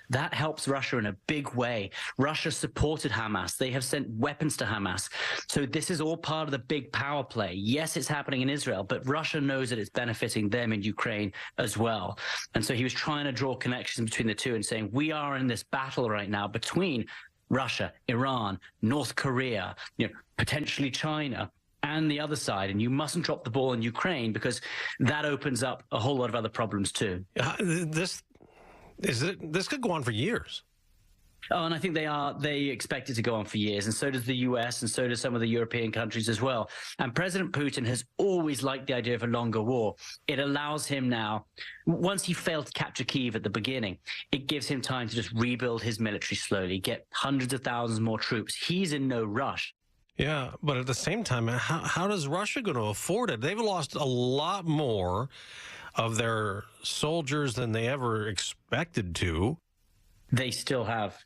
that helps Russia in a big way. Russia supported Hamas. They have sent weapons to Hamas. So this is all part of the big power play. Yes, it's happening in Israel, but Russia knows that it's benefiting them in Ukraine as well. And so he was trying to draw connections between the two and saying, we are in this battle right now between Russia, Iran, North Korea, potentially China, and the other side, and you mustn't drop the ball in Ukraine because that opens up a whole lot of other problems too. This could go on for years. Oh, and I think they expect it to go on for years, and so does the US, and so does some of the European countries as well. And President Putin has always liked the idea of a longer war. It allows him now, once he failed to capture Kyiv at the beginning, it gives him time to just rebuild his military slowly, get hundreds of thousands more troops. He's in no rush. Yeah, but at the same time, how does Russia going to afford it? They've lost a lot more of their soldiers than they ever expected to. They still have,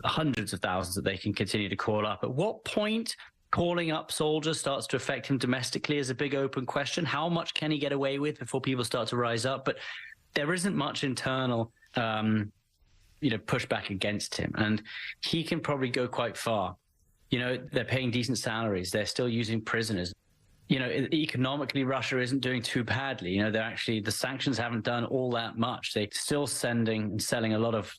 hundreds of thousands that they can continue to call up. At what point calling up soldiers starts to affect him domestically is a big open question. How much can he get away with before people start to rise up? But there isn't much internal, pushback against him, and he can probably go quite far. They're paying decent salaries. They're still using prisoners. Economically, Russia isn't doing too badly. The sanctions haven't done all that much. They're still sending and selling a lot of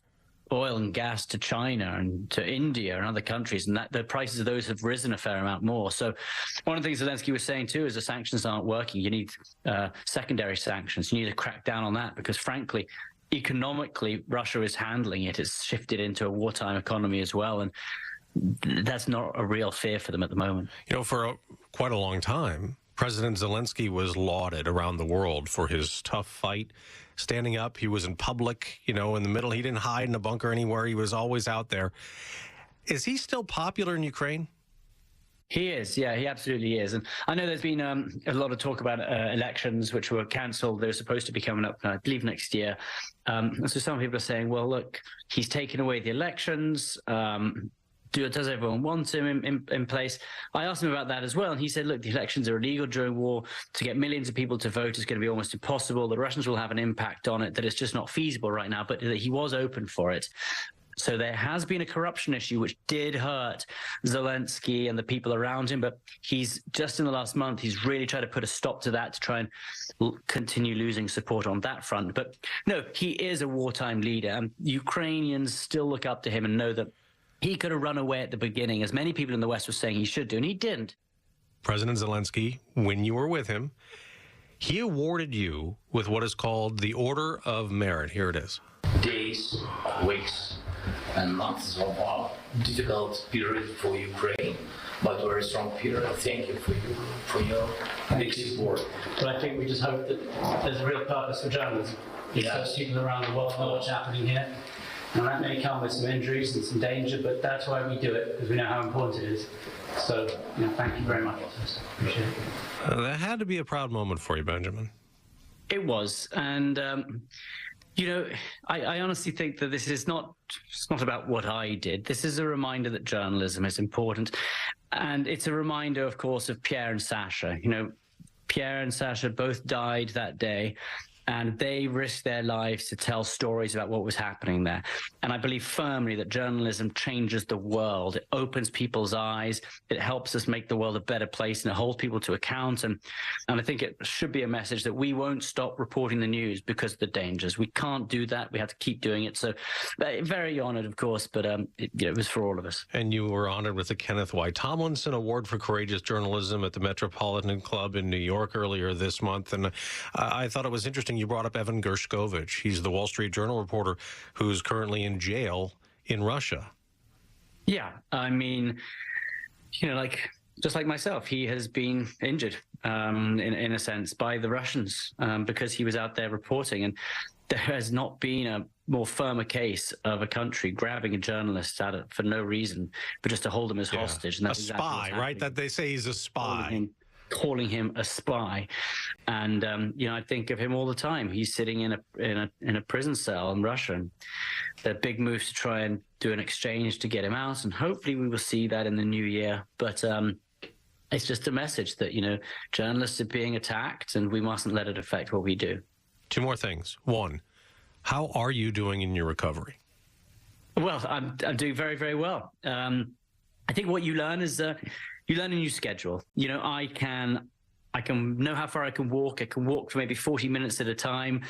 oil and gas to China and to India and other countries, and that the prices of those have risen a fair amount more. So one of the things Zelensky was saying too is the sanctions aren't working. You need secondary sanctions. You need to crack down on that because, frankly, economically, Russia is handling it. It's shifted into a wartime economy as well, and that's not a real fear for them at the moment. For quite a long time, President Zelensky was lauded around the world for his tough fight, standing up. He was in public, in the middle. He didn't hide in a bunker anywhere. He was always out there. Is he still popular in Ukraine? He is, yeah, he absolutely is. And I know there's been a lot of talk about elections which were cancelled. They're supposed to be coming up, I believe, next year. And so some people are saying, well, look, he's taken away the elections. Does everyone want him in place? I asked him about that as well, and he said, look, the elections are illegal during war. To get millions of people to vote is going to be almost impossible. The Russians will have an impact on it, that it's just not feasible right now, but that he was open for it. So there has been a corruption issue which did hurt Zelensky and the people around him, but he's just in the last month, he's really tried to put a stop to that to try and continue losing support on that front. But no, he is a wartime leader, and Ukrainians still look up to him and know that he could have run away at the beginning, as many people in the West were saying he should do, and he didn't. President Zelensky, when you were with him, he awarded you with what is called the Order of Merit. Here it is. Days, weeks, and months of a difficult period for Ukraine, but a very strong period. Thank you for your big support. But I think we just hope that there's a real purpose for journalism. Because people around the world know what's happening here. And that may come with some injuries and some danger, but that's why we do it, because we know how important it is. So, thank you very much. Appreciate it. That had to be a proud moment for you, Benjamin. It was. And, I honestly think that it's not about what I did. This is a reminder that journalism is important. And it's a reminder, of course, of Pierre and Sasha. Pierre and Sasha both died that day, and they risked their lives to tell stories about what was happening there. And I believe firmly that journalism changes the world. It opens people's eyes. It helps us make the world a better place, and it holds people to account. And I think it should be a message that we won't stop reporting the news because of the dangers. We can't do that. We have to keep doing it. So very honored, of course, but it was for all of us. And you were honored with the Kenneth Y. Tomlinson Award for Courageous Journalism at the Metropolitan Club in New York earlier this month. And I thought it was interesting you brought up Evan Gershkovich. He's the Wall Street Journal reporter who's currently in jail in Russia. Yeah, I mean, just like myself, he has been injured in a sense by the Russians because he was out there reporting. And there has not been a more firmer case of a country grabbing a journalist for no reason, but just to hold him as hostage. And that's a spy, right? That they say he's a spy. Calling him a spy. And I think of him all the time. He's sitting in a prison cell in Russia, and there are big moves to try and do an exchange to get him out, and hopefully we will see that in the new year. But it's just a message that journalists are being attacked, and we mustn't let it affect what we do. Two more things. One, How are you doing in your recovery? Well, I'm doing very, very well. I think what you learn is you learn a new schedule. I can know how far I can walk. I can walk for maybe 40 minutes at a time.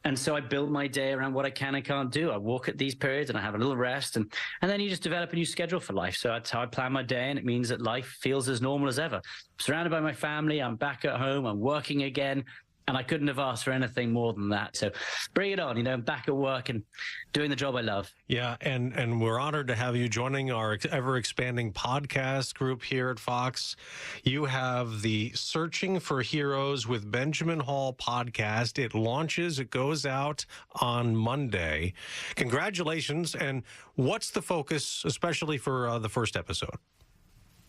And so I build my day around what I can and can't do. I walk at these periods and I have a little rest. And then you just develop a new schedule for life. So that's how I plan my day. And it means that life feels as normal as ever. I'm surrounded by my family. I'm back at home. I'm working again. And I couldn't have asked for anything more than that. So bring it on, I'm back at work and doing the job I love. Yeah, and we're honored to have you joining our ever-expanding podcast group here at Fox. You have the Searching for Heroes with Benjamin Hall podcast. It launches, it goes out on Monday. Congratulations. And what's the focus, especially for the first episode?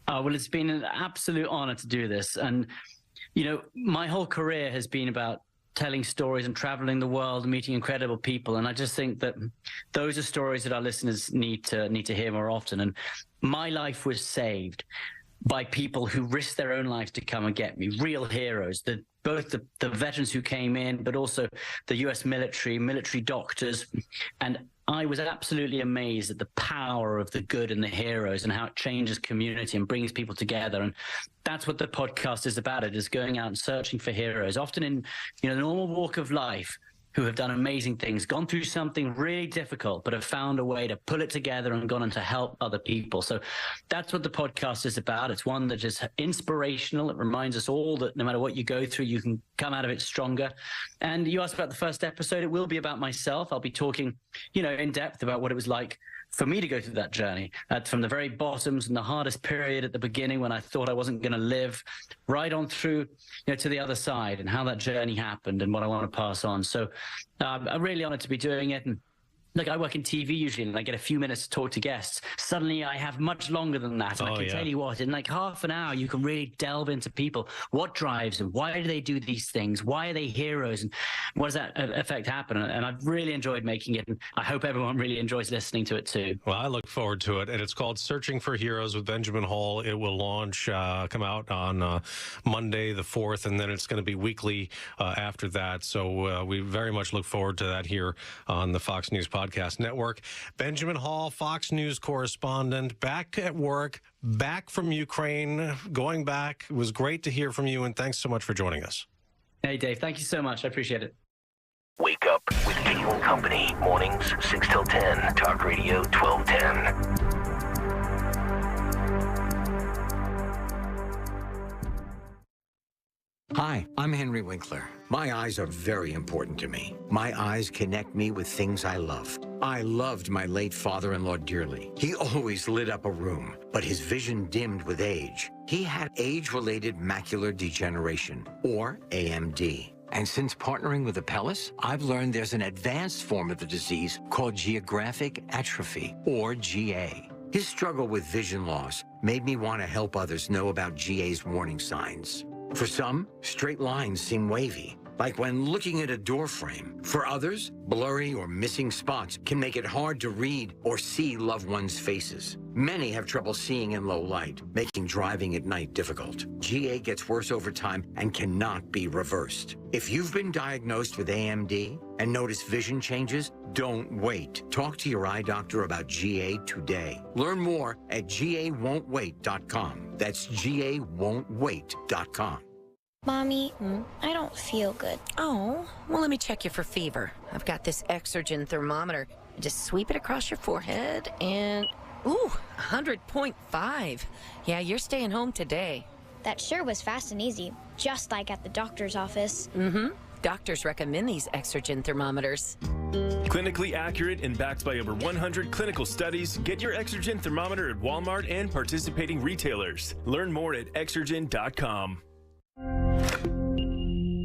Well, it's been an absolute honor to do this. And my whole career has been about telling stories and traveling the world and meeting incredible people. And I just think that those are stories that our listeners need to hear more often. And my life was saved by people who risked their own lives to come and get me, real heroes, both the veterans who came in, but also the U.S. military doctors. And I was absolutely amazed at the power of the good and the heroes and how it changes community and brings people together. And that's what the podcast is about. It is going out and searching for heroes, often in the normal walk of life, who have done amazing things, gone through something really difficult, but have found a way to pull it together and gone on to help other people. So that's what the podcast is about. It's one that is inspirational. It reminds us all that no matter what you go through, you can come out of it stronger. And you asked about the first episode. It will be about myself. I'll be talking, in depth about what it was like for me to go through that journey, from the very bottoms and the hardest period at the beginning when I thought I wasn't going to live, right on through to the other side, and how that journey happened and what I want to pass on. So I'm really honored to be doing it. And look, I work in TV usually, and I get a few minutes to talk to guests. Suddenly I have much longer than that. And I can tell you what, in like half an hour, you can really delve into people. What drives them? Why do they do these things? Why are they heroes? And what does that effect happen? And I've really enjoyed making it. And I hope everyone really enjoys listening to it too. Well, I look forward to it. And it's called Searching for Heroes with Benjamin Hall. It will launch, come out on Monday the 4th, and then it's going to be weekly after that. So we very much look forward to that here on the Fox News Podcast Network. Benjamin Hall, Fox News correspondent, back at work, back from Ukraine, going back. It was great to hear from you, and thanks so much for joining us. Hey, Dave, thank you so much. I appreciate it. Wake up with Kayal and Company, mornings 6 till 10, Talk Radio 1210. Hi, I'm Henry Winkler. My eyes are very important to me. My eyes connect me with things I love. I loved my late father-in-law dearly. He always lit up a room, but his vision dimmed with age. He had age-related macular degeneration, or AMD. And since partnering with Apellis, I've learned there's an advanced form of the disease called geographic atrophy, or GA. His struggle with vision loss made me want to help others know about GA's warning signs. For some, straight lines seem wavy, like when looking at a door frame. For others, blurry or missing spots can make it hard to read or see loved ones' faces. Many have trouble seeing in low light, making driving at night difficult. GA gets worse over time and cannot be reversed. If you've been diagnosed with AMD and notice vision changes, don't wait. Talk to your eye doctor about GA today. Learn more at GAWon'tWait.com. That's GAWon'tWait.com. Mommy, I don't feel good. Oh, well, let me check you for fever. I've got this Exergen thermometer. Just sweep it across your forehead and, 100.5. Yeah, you're staying home today. That sure was fast and easy, just like at the doctor's office. Mm-hmm. Doctors recommend these Exergen thermometers. Clinically accurate and backed by over 100 clinical studies, get your Exergen thermometer at Walmart and participating retailers. Learn more at Exergen.com.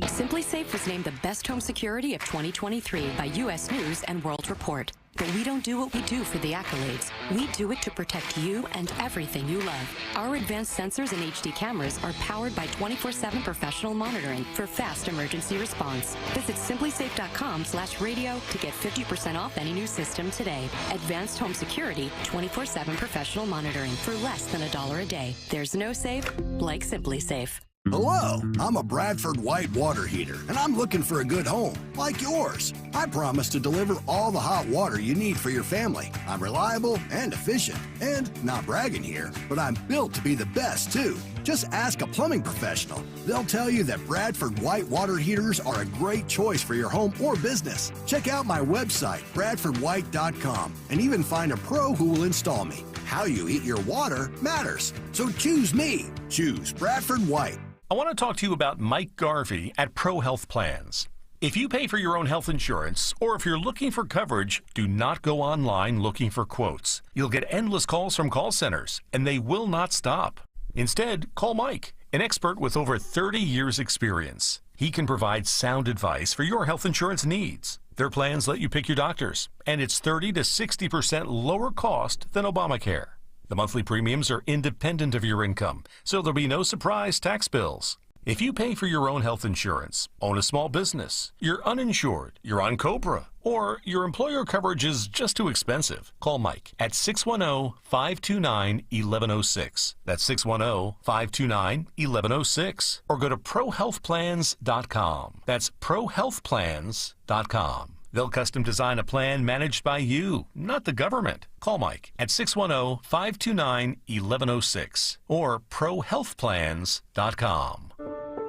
Simply Safe was named the best home security of 2023 by U.S. News and World Report. But we don't do what we do for the accolades. We do it to protect you and everything you love. Our advanced sensors and HD cameras are powered by 24/7 professional monitoring for fast emergency response. Visit simplysafe.com/radio to get 50% off any new system today. Advanced home security, 24/7 professional monitoring for less than $1 a day. There's no safe like Simply Safe. Hello, I'm a Bradford White water heater, and I'm looking for a good home, like yours. I promise to deliver all the hot water you need for your family. I'm reliable and efficient, and not bragging here, but I'm built to be the best, too. Just ask a plumbing professional. They'll tell you that Bradford White water heaters are a great choice for your home or business. Check out my website, bradfordwhite.com, and even find a pro who will install me. How you heat your water matters, so choose me. Choose Bradford White. I want to talk to you about Mike Garvey at Pro Health Plans. If you pay for your own health insurance, or if you're looking for coverage, do not go online looking for quotes. You'll get endless calls from call centers, and they will not stop. Instead, call Mike, an expert with over 30 years' experience. He can provide sound advice for your health insurance needs. Their plans let you pick your doctors, and it's 30 to 60% lower cost than Obamacare. The monthly premiums are independent of your income, so there'll be no surprise tax bills. If you pay for your own health insurance, own a small business, you're uninsured, you're on COBRA, or your employer coverage is just too expensive, call Mike at 610-529-1106. That's 610-529-1106. Or go to prohealthplans.com. That's prohealthplans.com. They'll custom design a plan managed by you, not the government. Call Mike at 610-529-1106 or prohealthplans.com.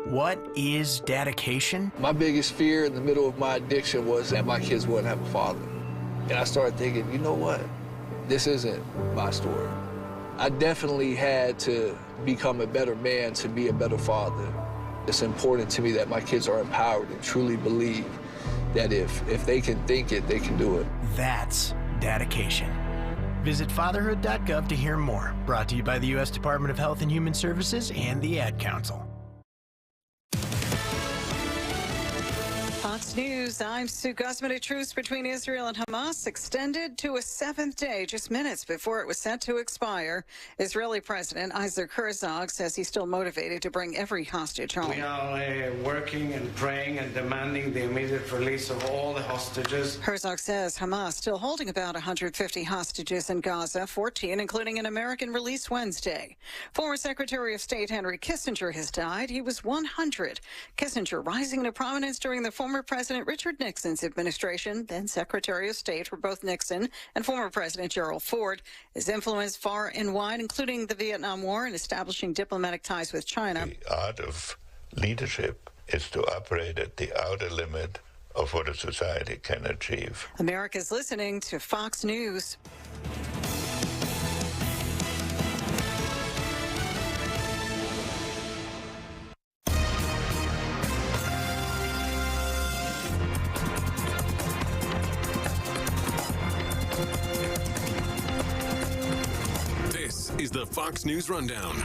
What is dedication? My biggest fear in the middle of my addiction was that my kids wouldn't have a father. And I started thinking, you know what? This isn't my story. I definitely had to become a better man to be a better father. It's important to me that my kids are empowered and truly believe that if they can think it, they can do it. That's dedication. Visit fatherhood.gov to hear more. Brought to you by the U.S. Department of Health and Human Services and the Ad Council. Fox News, I'm Sue Guzman. A truce between Israel and Hamas extended to a seventh day, just minutes before it was set to expire. Israeli President Isaac Herzog says he's still motivated to bring every hostage home. We are working and praying and demanding the immediate release of all the hostages. Herzog says Hamas still holding about 150 hostages in Gaza, 14 including an American released Wednesday. Former Secretary of State Henry Kissinger has died. He was 100. Kissinger rising into prominence during the former President Richard Nixon's administration, then Secretary of State for both Nixon and former President Gerald Ford. His influence far and wide, including the Vietnam War and establishing diplomatic ties with China. The art of leadership is to operate at the outer limit of what a society can achieve. America's listening to Fox News. Is the Fox News Rundown.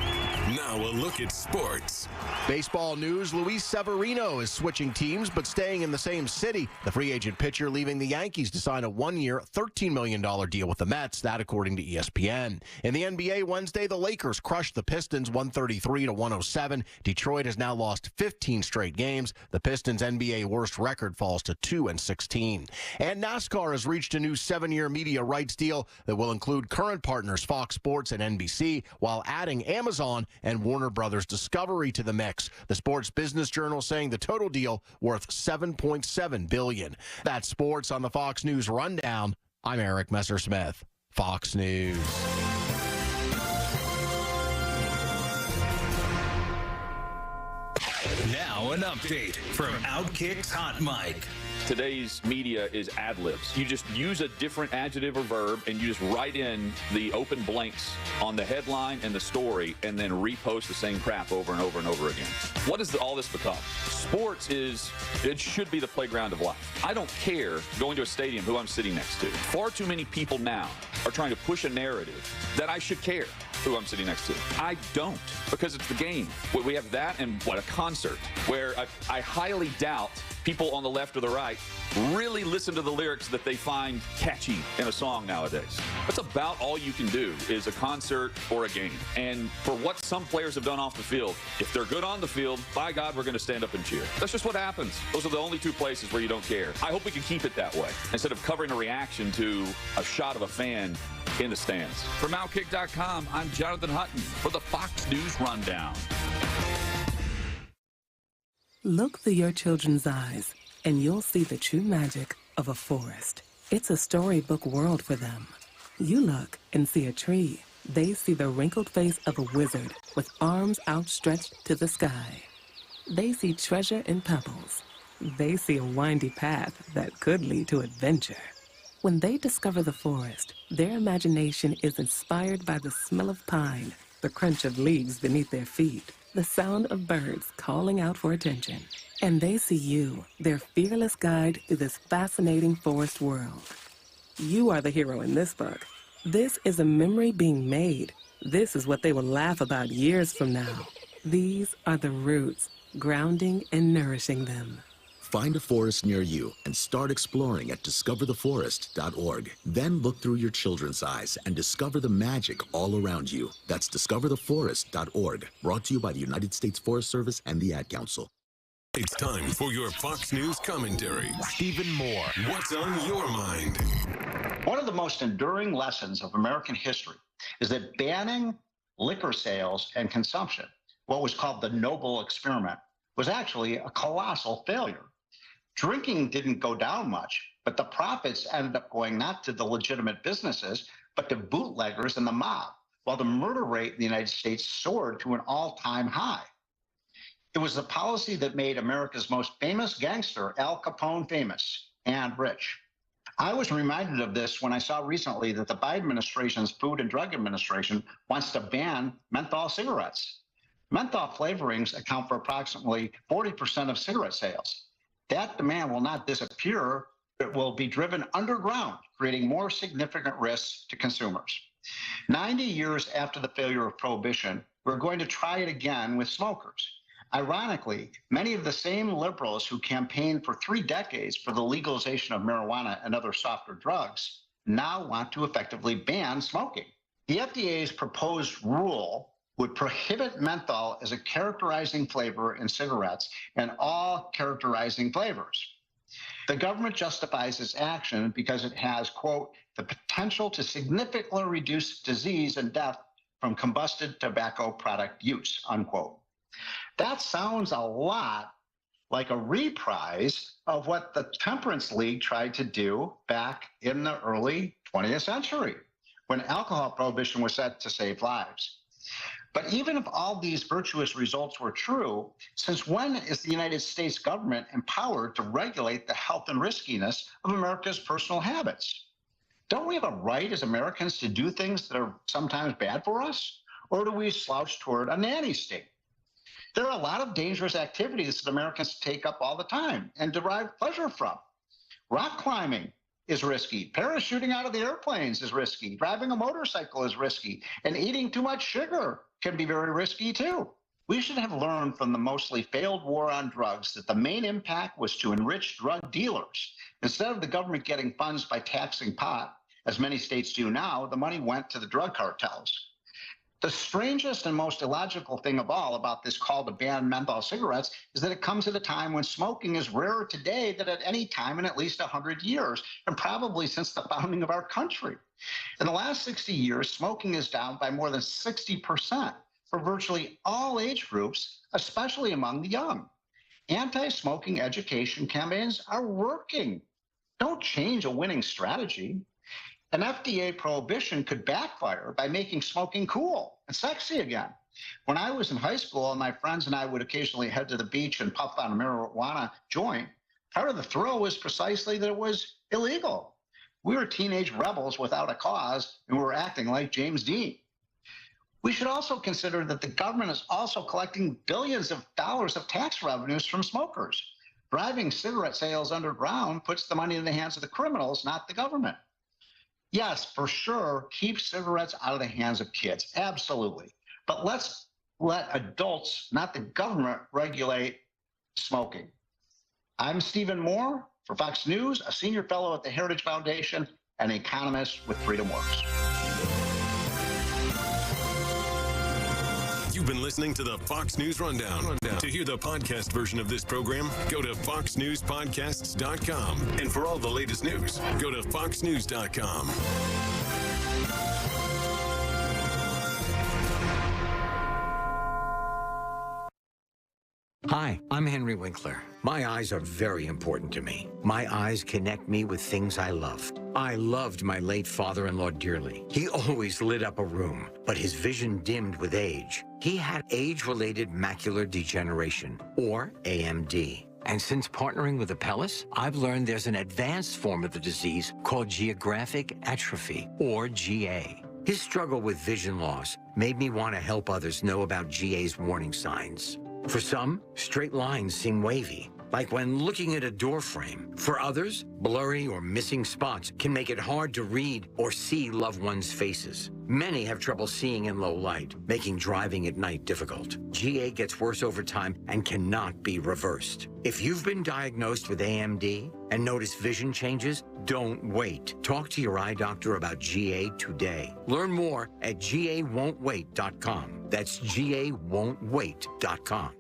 Now a look at sports. Baseball news, Luis Severino is switching teams but staying in the same city. The free agent pitcher leaving the Yankees to sign a one-year, $13 million deal with the Mets, that according to ESPN. In the NBA Wednesday, the Lakers crushed the Pistons 133-107. Detroit has now lost 15 straight games. The Pistons' NBA worst record falls to 2-16. And NASCAR has reached a new 7-year media rights deal that will include current partners Fox Sports and NBC, while adding Amazon and Warner Brothers Discovery to the mix. The Sports Business Journal saying the total deal worth $7.7 billion. That's sports on the Fox News Rundown. I'm Eric Messersmith, Fox News. Now an update from Outkick's Hot Mic. Today's media is ad-libs. You just use a different adjective or verb and you just write in the open blanks on the headline and the story and then repost the same crap over and over and over again. What does all this become? Sports it should be the playground of life. I don't care going to a stadium who I'm sitting next to. Far too many people now are trying to push a narrative that I should care who I'm sitting next to. I don't, because it's the game. We have that and a concert where I highly doubt people on the left or the right really listen to the lyrics that they find catchy in a song nowadays. That's about all you can do is a concert or a game. And for what some players have done off the field, if they're good on the field, by God, we're going to stand up and cheer. That's just what happens. Those are the only two places where you don't care. I hope we can keep it that way instead of covering a reaction to a shot of a fan in the stands. From Outkick.com, I'm Jonathan Hutton for the Fox News Rundown. Look through your children's eyes, and you'll see the true magic of a forest. It's a storybook world for them. You look and see a tree. They see the wrinkled face of a wizard with arms outstretched to the sky. They see treasure in pebbles. They see a windy path that could lead to adventure. When they discover the forest, their imagination is inspired by the smell of pine, the crunch of leaves beneath their feet, the sound of birds calling out for attention. And they see you, their fearless guide through this fascinating forest world. You are the hero in this book. This is a memory being made. This is what they will laugh about years from now. These are the roots, grounding and nourishing them. Find a forest near you and start exploring at discovertheforest.org. Then look through your children's eyes and discover the magic all around you. That's discovertheforest.org. Brought to you by the United States Forest Service and the Ad Council. It's time for your Fox News commentary. Stephen Moore. What's on your mind? One of the most enduring lessons of American history is that banning liquor sales and consumption, what was called the Noble Experiment, was actually a colossal failure. Drinking didn't go down much, but the profits ended up going not to the legitimate businesses, but to bootleggers and the mob, while the murder rate in the United States soared to an all-time high. It was the policy that made America's most famous gangster, Al Capone, famous and rich. I was reminded of this when I saw recently that the Biden administration's Food and Drug Administration wants to ban menthol cigarettes. Menthol flavorings account for approximately 40% of cigarette sales. That demand will not disappear. It will be driven underground, creating more significant risks to consumers. 90 years after the failure of Prohibition, we're going to try it again with smokers. Ironically, many of the same liberals who campaigned for 3 decades for the legalization of marijuana and other softer drugs now want to effectively ban smoking. The FDA's proposed rule would prohibit menthol as a characterizing flavor in cigarettes and all characterizing flavors. The government justifies its action because it has, quote, the potential to significantly reduce disease and death from combusted tobacco product use, unquote. That sounds a lot like a reprise of what the Temperance League tried to do back in the early 20th century, when alcohol prohibition was set to save lives. But even if all these virtuous results were true, since when is the United States government empowered to regulate the health and riskiness of America's personal habits? Don't we have a right as Americans to do things that are sometimes bad for us? Or do we slouch toward a nanny state? There are a lot of dangerous activities that Americans take up all the time and derive pleasure from. Rock climbing is risky. Parachuting out of the airplanes is risky. Driving a motorcycle is risky. And eating too much sugar can be very risky too. We should have learned from the mostly failed war on drugs that the main impact was to enrich drug dealers. Instead of the government getting funds by taxing pot, as many states do now, the money went to the drug cartels. The strangest and most illogical thing of all about this call to ban menthol cigarettes is that it comes at a time when smoking is rarer today than at any time in at least 100 years, and probably since the founding of our country. In the last 60 years, smoking is down by more than 60% for virtually all age groups, especially among the young. Anti-smoking education campaigns are working. Don't change a winning strategy. An FDA prohibition could backfire by making smoking cool and sexy again. When I was in high school, my friends and I would occasionally head to the beach and puff on a marijuana joint. Part of the thrill was precisely that it was illegal. We were teenage rebels without a cause, and we were acting like James Dean. We should also consider that the government is also collecting billions of dollars of tax revenues from smokers. Driving cigarette sales underground puts the money in the hands of the criminals, not the government. Yes, for sure, keep cigarettes out of the hands of kids, absolutely. But let's let adults, not the government, regulate smoking. I'm Stephen Moore for Fox News, a senior fellow at the Heritage Foundation and an economist with FreedomWorks. You've been listening to the Fox News Rundown. To hear the podcast version of this program, go to foxnewspodcasts.com. And for all the latest news, go to foxnews.com. Hi, Hi, I'm Henry Winkler. My eyes are very important to me. My eyes connect me with things I love. I loved my late father-in-law dearly. He always lit up a room, but his vision dimmed with age. He had age-related macular degeneration, or AMD. And since partnering with Apellis, I've learned there's an advanced form of the disease called geographic atrophy, or GA. His struggle with vision loss made me want to help others know about GA's warning signs. For some, straight lines seem wavy, like when looking at a door frame. For others, blurry or missing spots can make it hard to read or see loved ones' faces. Many have trouble seeing in low light, making driving at night difficult. GA gets worse over time and cannot be reversed. If you've been diagnosed with AMD and notice vision changes, don't wait. Talk to your eye doctor about GA today. Learn more at GAWon'tWait.com. That's GAWon'tWait.com.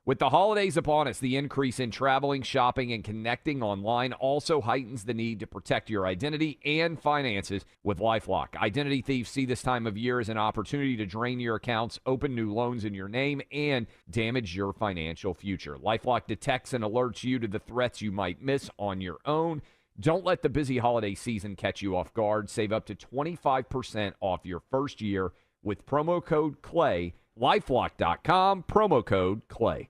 With the holidays upon us, the increase in traveling, shopping, and connecting online also heightens the need to protect your identity and finances with LifeLock. Identity thieves see this time of year as an opportunity to drain your accounts, open new loans in your name, and damage your financial future. LifeLock detects and alerts you to the threats you might miss on your own. Don't let the busy holiday season catch you off guard. Save up to 25% off your first year with promo code CLAY. LifeLock.com, promo code CLAY.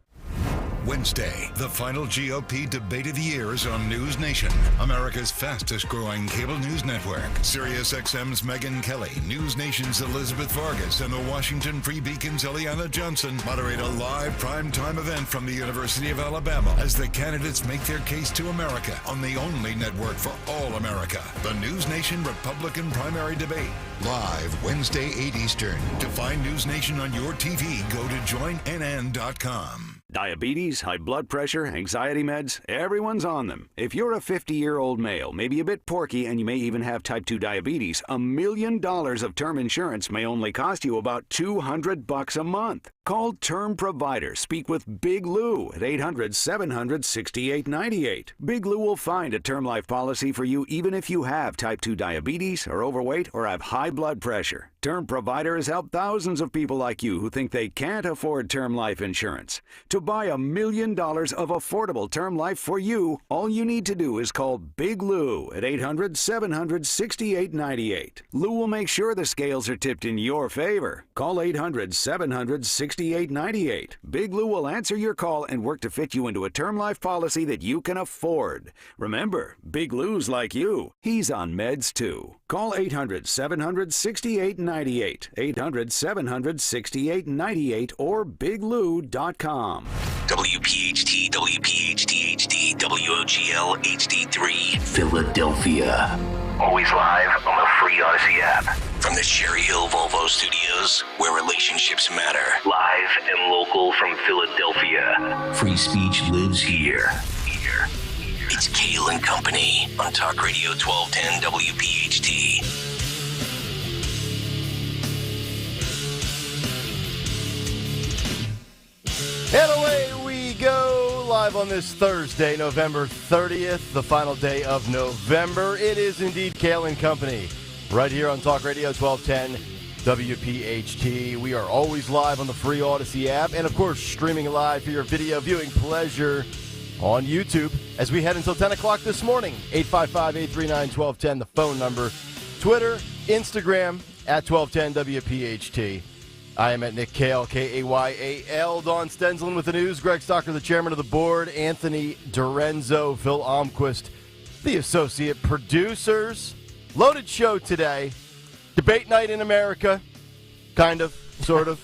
Wednesday, the final GOP debate of the year is on News Nation, America's fastest-growing cable news network. SiriusXM's Megyn Kelly, News Nation's Elizabeth Vargas, and the Washington Free Beacon's Eliana Johnson moderate a live primetime event from the University of Alabama as the candidates make their case to America on the only network for all America, the News Nation Republican Primary Debate. Live Wednesday, 8 Eastern. To find News Nation on your TV, go to joinnn.com. Diabetes, high blood pressure, anxiety meds, everyone's on them. If you're a 50-year-old male, maybe a bit porky, and you may even have type 2 diabetes, $1 million of term insurance may only cost you about $200 a month. Call Term Provider. Speak with Big Lou at 800-700-6898. Big Lou will find a term life policy for you even if you have type 2 diabetes, are overweight, or have high blood pressure. Term Provider has helped thousands of people like you who think they can't afford term life insurance. To buy $1 million of affordable term life for you, all you need to do is call Big Lou at 800-700-6898. Lou will make sure the scales are tipped in your favor. Call 800-700-6898. Big Lou will answer your call and work to fit you into a term life policy that you can afford. Remember, Big Lou's like you. He's on meds too. Call 800-700-6898. 800-700-6898 or biglou.com. WPHT, WPHT-HD, WOGL HD3, Philadelphia. Always live on the free Odyssey app. From the Cherry Hill Volvo Studios, where relationships matter. Live and local from Philadelphia. Free speech lives here. It's Kayal and Company on Talk Radio 1210 WPHT. And away we go, live on this Thursday, November 30th, the final day of November. It is indeed Kayal and Company, right here on Talk Radio 1210 WPHT. We are always live on the free Odyssey app, and of course, streaming live for your video viewing pleasure on YouTube as we head until 10 o'clock this morning. 855-839-1210, the phone number. Twitter, Instagram, at 1210 WPHT. I am at Nick Kayal, K-A-Y-A-L. Dawn Stensland with the news. Greg Stocker, the chairman of the board. Anthony Dorenzo, Phil Almquist, the associate producers. Loaded show today. Debate night in America. Kind of, sort of.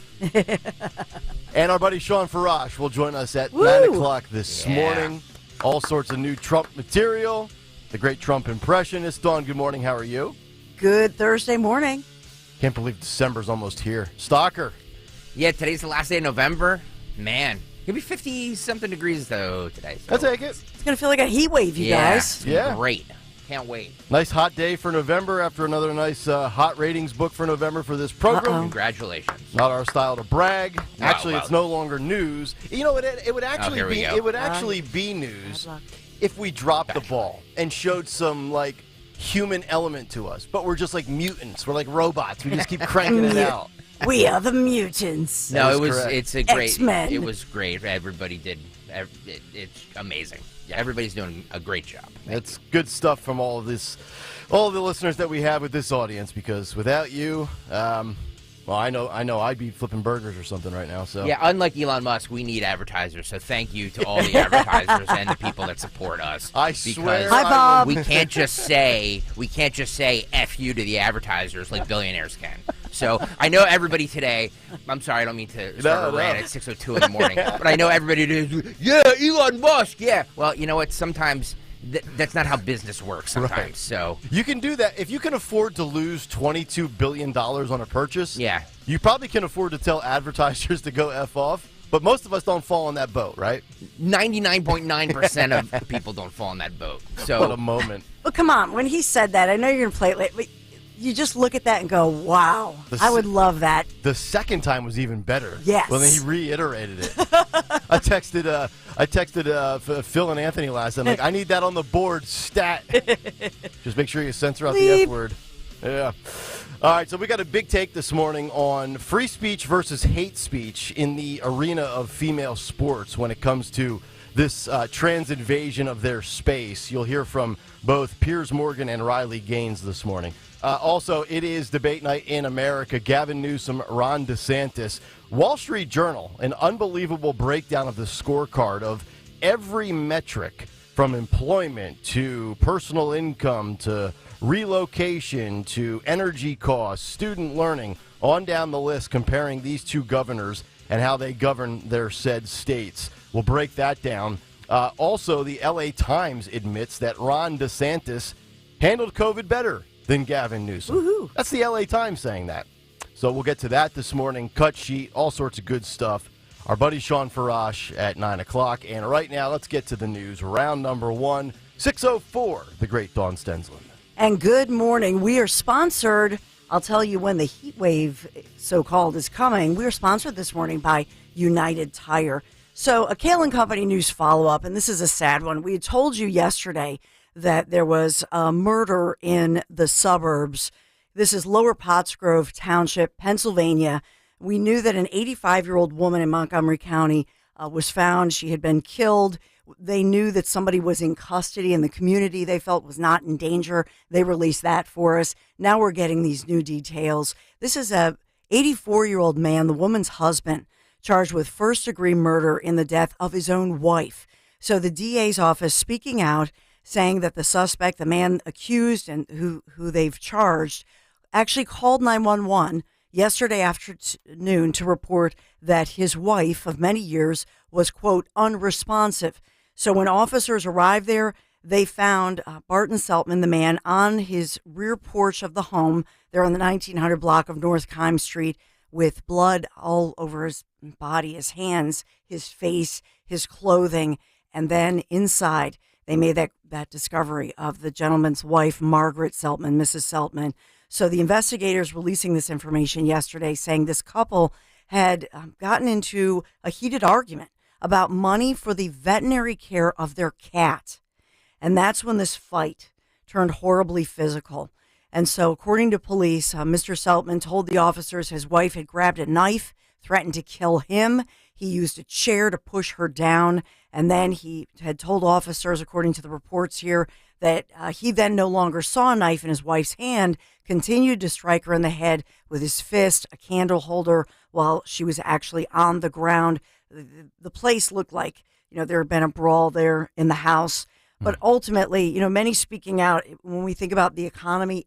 And our buddy Sean Farash will join us at 9 o'clock this morning. All sorts of new Trump material. The great Trump impressionist. Dawn, good morning. How are you? Good Thursday morning. Can't believe December's almost here. Stalker. Yeah, today's the last day of November. Man, it'll be 50-something degrees, though, today. So. I'll take it. It's going to feel like a heat wave, you guys. Yeah. Great. Can't wait. Nice hot day for November after another nice hot ratings book for November for this program. Congratulations. Not our style to brag. Actually, it's no longer news. You know, it would actually be news if we dropped the ball and showed some, human element to us. But we're just like mutants. We're like robots. We just keep cranking it out. We are the mutants. No, That is it was. correct. It's a great. X-Men. It was great. Everybody did. It's amazing. Yeah, everybody's doing a great job. That's good stuff from all of this, all of the listeners that we have with this audience. Because without you, well, I know I'd be flipping burgers or something right now. So Yeah, unlike Elon Musk, we need advertisers. So thank you to all the advertisers and the people that support us. I because swear, Hi, Bob. we can't just say F you to the advertisers like billionaires can. So I know everybody today. I'm sorry, I don't mean to start a rant at 6:02 in the morning, but I know everybody today. Yeah, Elon Musk. Yeah. Well, you know what? Sometimes that's not how business works. Sometimes. Right. So you can do that if you can afford to lose $22 billion on a purchase. Yeah. You probably can afford to tell advertisers to go F off. But most of us don't fall in that boat, right? 99.9% of people don't fall in that boat. So what a moment. Well, come on. When he said that, I know you're going to play it late, but you just look at that and go, wow, I would love that. The second time was even better. Yes. Well, then he reiterated it. I texted Phil and Anthony last night. I'm like, I need that on the board, stat. Just make sure you censor out the F word. Yeah. All right, so we got a big take this morning on free speech versus hate speech in the arena of female sports when it comes to this trans invasion of their space. You'll hear from both Piers Morgan and Riley Gaines this morning. Also, it is debate night in America. Gavin Newsom, Ron DeSantis. Wall Street Journal, an unbelievable breakdown of the scorecard of every metric from employment to personal income to relocation to energy costs, student learning, on down the list, comparing these two governors and how they govern their said states. We'll break that down. Also, the LA Times admits that Ron DeSantis handled COVID better than Gavin Newsom. Woohoo. That's the LA Times saying that. So we'll get to that this morning. Cut sheet, all sorts of good stuff. Our buddy Sean Farash at 9 o'clock. And right now, let's get to the news. Round number 1, 6:04, the great Dawn Stensland. And good morning. We are sponsored. I'll tell you when the heat wave, so-called, is coming. We are sponsored this morning by United Tire. So a Kayal Company news follow-up, and this is a sad one. We had told you yesterday that there was a murder in the suburbs. This is Lower Pottsgrove Township, Pennsylvania. We knew that an 85-year-old woman in Montgomery County was found. She had been killed. They knew that somebody was in custody in the community they felt was not in danger. They released that for us. Now we're getting these new details. This is a 84-year-old man, the woman's husband, charged with first-degree murder in the death of his own wife. So the DA's office speaking out, saying that the suspect, the man accused and who they've charged, actually called 911 yesterday afternoon to report that his wife of many years was, quote, unresponsive. So when officers arrived there, they found Barton Seltman, the man, on his rear porch of the home. They're on the 1900 block of North Kime Street with blood all over his body, his hands, his face, his clothing. And then inside, they made that discovery of the gentleman's wife, Margaret Seltman, Mrs. Seltman. So the investigators releasing this information yesterday, saying this couple had gotten into a heated argument about money for the veterinary care of their cat. And that's when this fight turned horribly physical. And so according to police, Mr. Seltman told the officers his wife had grabbed a knife, threatened to kill him. He used a chair to push her down. And then he had told officers, according to the reports here, that he then no longer saw a knife in his wife's hand, continued to strike her in the head with his fist, a candle holder, while she was actually on the ground. The place looked like, there had been a brawl there in the house. But ultimately, many speaking out when we think about the economy,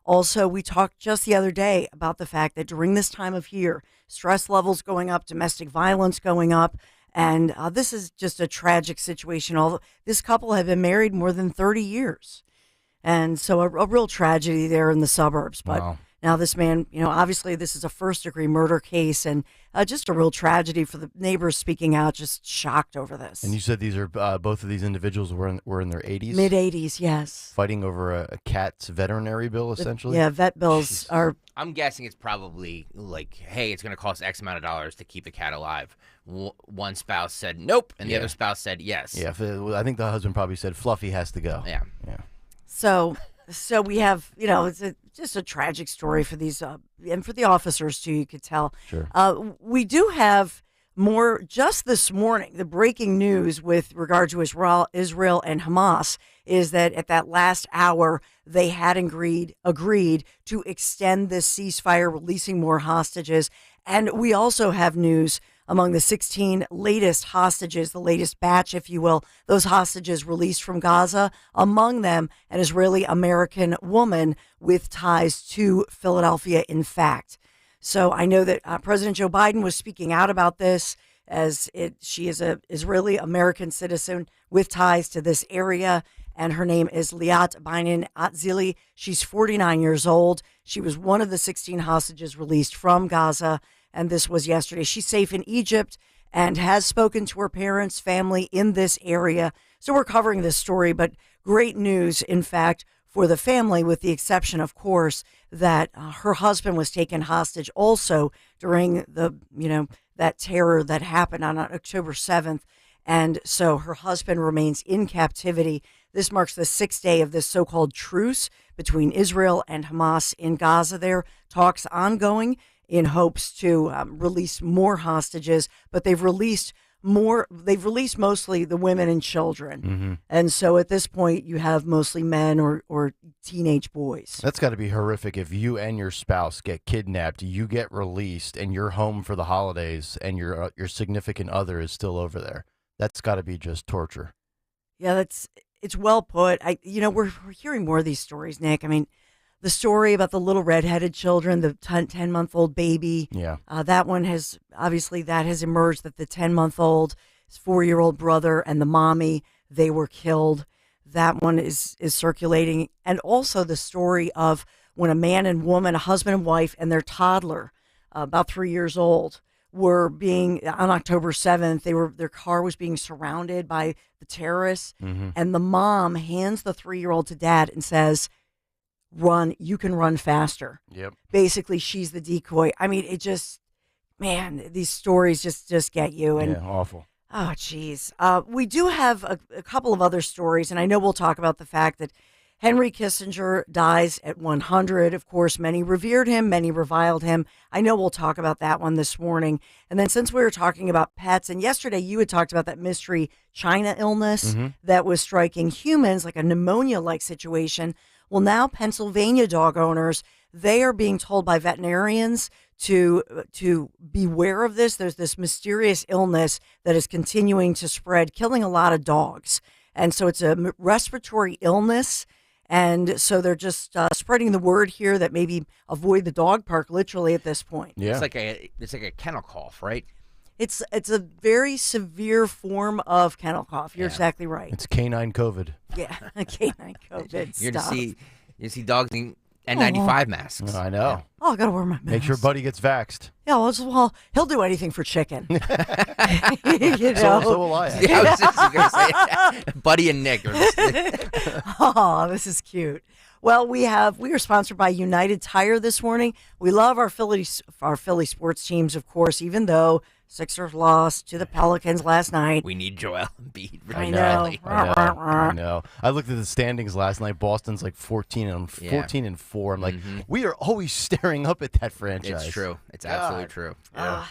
also, we talked just the other day about the fact that during this time of year, stress levels going up, domestic violence going up, and this is just a tragic situation. Although this couple had been married more than 30 years. And so a real tragedy there in the suburbs. But Wow. Now this man, obviously this is a first-degree murder case, and just a real tragedy for the neighbors speaking out, just shocked over this. And you said these are both of these individuals were in their 80s? Mid-80s, yes. Fighting over a cat's veterinary bill, essentially? Yeah, vet bills are... I'm guessing it's probably like, hey, it's going to cost X amount of dollars to keep a cat alive. One spouse said nope, and the other spouse said yes. Yeah, I think the husband probably said Fluffy has to go. Yeah. So So we have, it's just a tragic story for these, and for the officers too, you could tell. Sure. We do have more just this morning. The breaking news with regard to Israel and Hamas is that at that last hour, they had agreed to extend this ceasefire, releasing more hostages. And we also have news among the 16 latest hostages, the latest batch, if you will, those hostages released from Gaza, among them an Israeli-American woman with ties to Philadelphia, in fact. So I know that President Joe Biden was speaking out about this, as she is an Israeli-American citizen with ties to this area, and her name is Liat Bainin Atzili. She's 49 years old. She was one of the 16 hostages released from Gaza, and this was yesterday. She's safe in Egypt and has spoken to her parents, family in this area. So we're covering this story, but great news, in fact, for the family, with the exception, of course, that her husband was taken hostage also during that terror that happened on October 7th. And so her husband remains in captivity. This marks the 6th day of this so-called truce between Israel and Hamas in Gaza. There, talks ongoing in hopes to release more hostages, but they've released mostly the women and children. Mm-hmm. And so at this point, you have mostly men or teenage boys. That's got to be horrific if you and your spouse get kidnapped, you get released, and you're home for the holidays, and your significant other is still over there. That's got to be just torture. Yeah, it's well put. We're hearing more of these stories, Nick. I mean, the story about the little redheaded children, the 10-month-old baby. Yeah. That one has emerged that the 10-month-old, his 4-year-old brother, and the mommy, they were killed. That one is circulating. And also the story of when a man and woman, a husband and wife, and their toddler, about 3 years old, were being, on October 7th, their car was being surrounded by the terrorists. Mm-hmm. And the mom hands the 3-year-old to dad and says, "Run, you can run faster." Yep. Basically, she's the decoy. I mean, these stories just get you. And yeah, awful. Oh, geez. We do have a couple of other stories, and I know we'll talk about the fact that Henry Kissinger dies at 100. Of course, many revered him, many reviled him. I know we'll talk about that one this morning. And then since we were talking about pets, and yesterday you had talked about that mystery China illness that was striking humans, like a pneumonia-like situation. Well, now Pennsylvania dog owners, they are being told by veterinarians to beware of this. There's this mysterious illness that is continuing to spread, killing a lot of dogs. And so it's a respiratory illness. And so they're just spreading the word here that maybe avoid the dog park literally at this point. Yeah. It's like a kennel cough, right? It's a very severe form of kennel cough. You're exactly right. It's canine COVID. Yeah, canine COVID. You're to see dogs in N95 masks. I know. Oh, I gotta wear my mask. Make sure Buddy gets vaxxed. Yeah, well, he'll do anything for chicken. So will I. Yeah, I was just gonna say, Buddy and Nick. Oh, this is cute. Well, we are sponsored by United Tire this morning. We love our Philly sports teams, of course, even though Sixers lost to the Pelicans last night. We need Joel Embiid. I know. I know. I looked at the standings last night. Boston's like 14 and 4. I'm like, we are always staring up at that franchise. It's true. It's absolutely true. Yeah.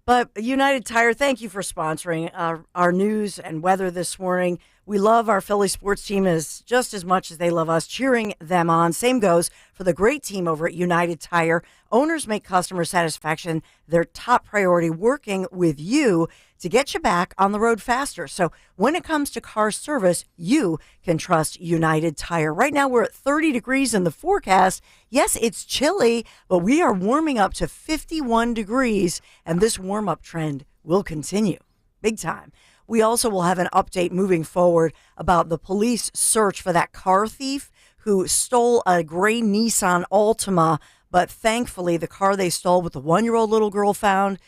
But United Tire, thank you for sponsoring our news and weather this morning. We love our Philly sports team just as much as they love us, cheering them on. Same goes for the great team over at United Tire. Owners make customer satisfaction their top priority, working with you to get you back on the road faster. So when it comes to car service, you can trust United Tire. Right now we're at 30 degrees in the forecast. Yes, it's chilly, but we are warming up to 51 degrees, and this warm-up trend will continue. Big time. We also will have an update moving forward about the police search for that car thief who stole a gray Nissan Altima, but thankfully the car they stole with the 1-year-old little girl found,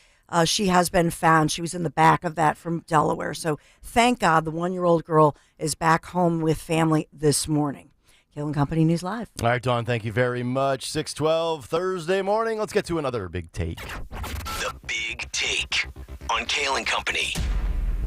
she has been found. She was in the back of that from Delaware. So thank God the 1-year-old girl is back home with family this morning. Kayal & Company News Live. All right, Dawn, thank you very much. 6:12 Thursday morning. Let's get to another big take. The Big Take on Kayal & Company.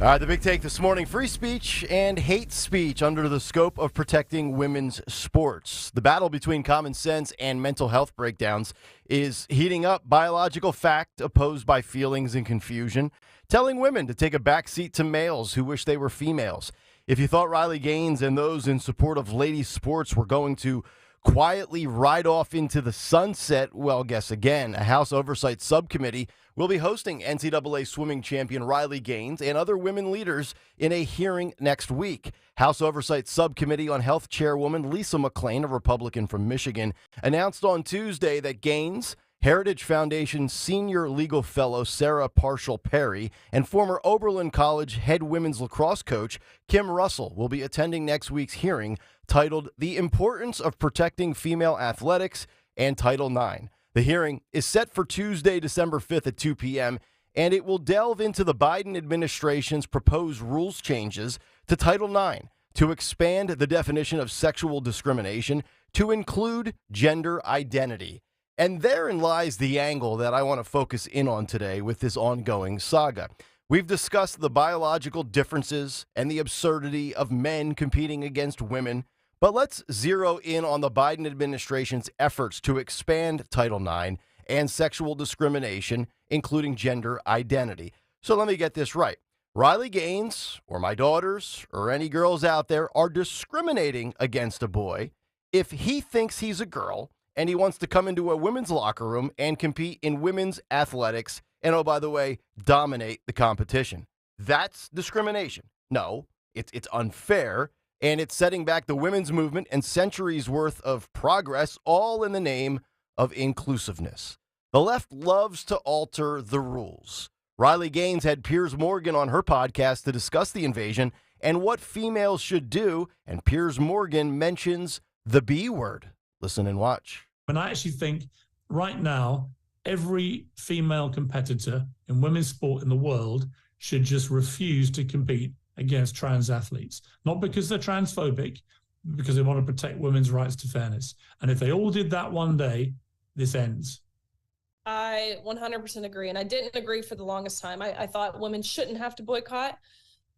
All right, the big take this morning, free speech and hate speech under the scope of protecting women's sports. The battle between common sense and mental health breakdowns is heating up. Biological fact opposed by feelings and confusion, telling women to take a backseat to males who wish they were females. If you thought Riley Gaines and those in support of ladies' sports were going to quietly ride off into the sunset, well, guess again. A House Oversight Subcommittee will be hosting NCAA swimming champion Riley Gaines and other women leaders in a hearing next week. House Oversight Subcommittee on Health Chairwoman Lisa McClain, a Republican from Michigan, announced on Tuesday that Gaines, Heritage Foundation Senior Legal Fellow Sarah Parshall-Perry, and former Oberlin College head women's lacrosse coach Kim Russell will be attending next week's hearing titled The Importance of Protecting Female Athletics and Title IX. The hearing is set for Tuesday, December 5th at 2 p.m., and it will delve into the Biden administration's proposed rules changes to Title IX to expand the definition of sexual discrimination to include gender identity. And therein lies the angle that I want to focus in on today with this ongoing saga. We've discussed the biological differences and the absurdity of men competing against women, but let's zero in on the Biden administration's efforts to expand Title IX and sexual discrimination, including gender identity. So let me get this right. Riley Gaines, or my daughters, or any girls out there are discriminating against a boy if he thinks he's a girl and he wants to come into a women's locker room and compete in women's athletics and, oh, by the way, dominate the competition. That's discrimination. No, it's unfair, and it's setting back the women's movement and centuries worth of progress, all in the name of inclusiveness. The left loves to alter the rules. Riley Gaines had Piers Morgan on her podcast to discuss the invasion and what females should do, and Piers Morgan mentions the B word. Listen and watch. And I actually think right now, every female competitor in women's sport in the world should just refuse to compete against trans athletes. Not because they're transphobic, but because they want to protect women's rights to fairness. And if they all did that one day, this ends. I 100% agree. And I didn't agree for the longest time. I thought women shouldn't have to boycott,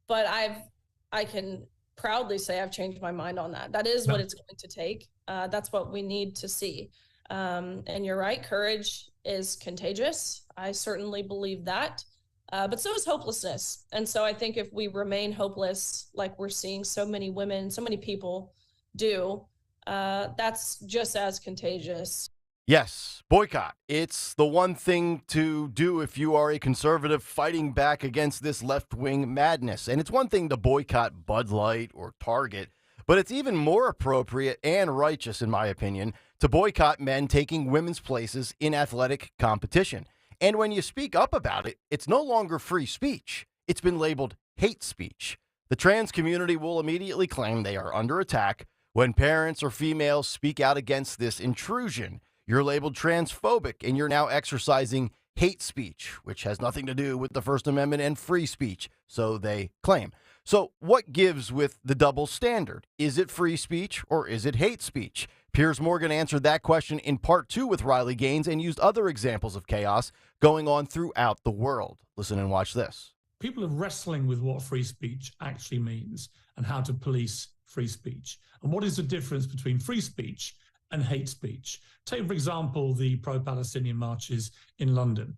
but I can proudly say I've changed my mind on that. That is what it's going to take. That's what we need to see. And you're right, courage is contagious. I certainly believe that. But so is hopelessness. And so I think if we remain hopeless, like we're seeing so many women, so many people do, that's just as contagious. Yes, boycott. It's the one thing to do if you are a conservative fighting back against this left-wing madness. And it's one thing to boycott Bud Light or Target, but it's even more appropriate and righteous, in my opinion, to boycott men taking women's places in athletic competition. And when you speak up about it, it's no longer free speech. It's been labeled hate speech. The trans community will immediately claim they are under attack when parents or females speak out against this intrusion. You're labeled transphobic, and you're now exercising hate speech, which has nothing to do with the First Amendment and free speech, so they claim. So what gives with the double standard? Is it free speech or is it hate speech? Piers Morgan answered that question in part 2 with Riley Gaines and used other examples of chaos going on throughout the world. Listen and watch this. People are wrestling with what free speech actually means and how to police free speech. And what is the difference between free speech and hate speech? Take, for example, the pro-Palestinian marches in London.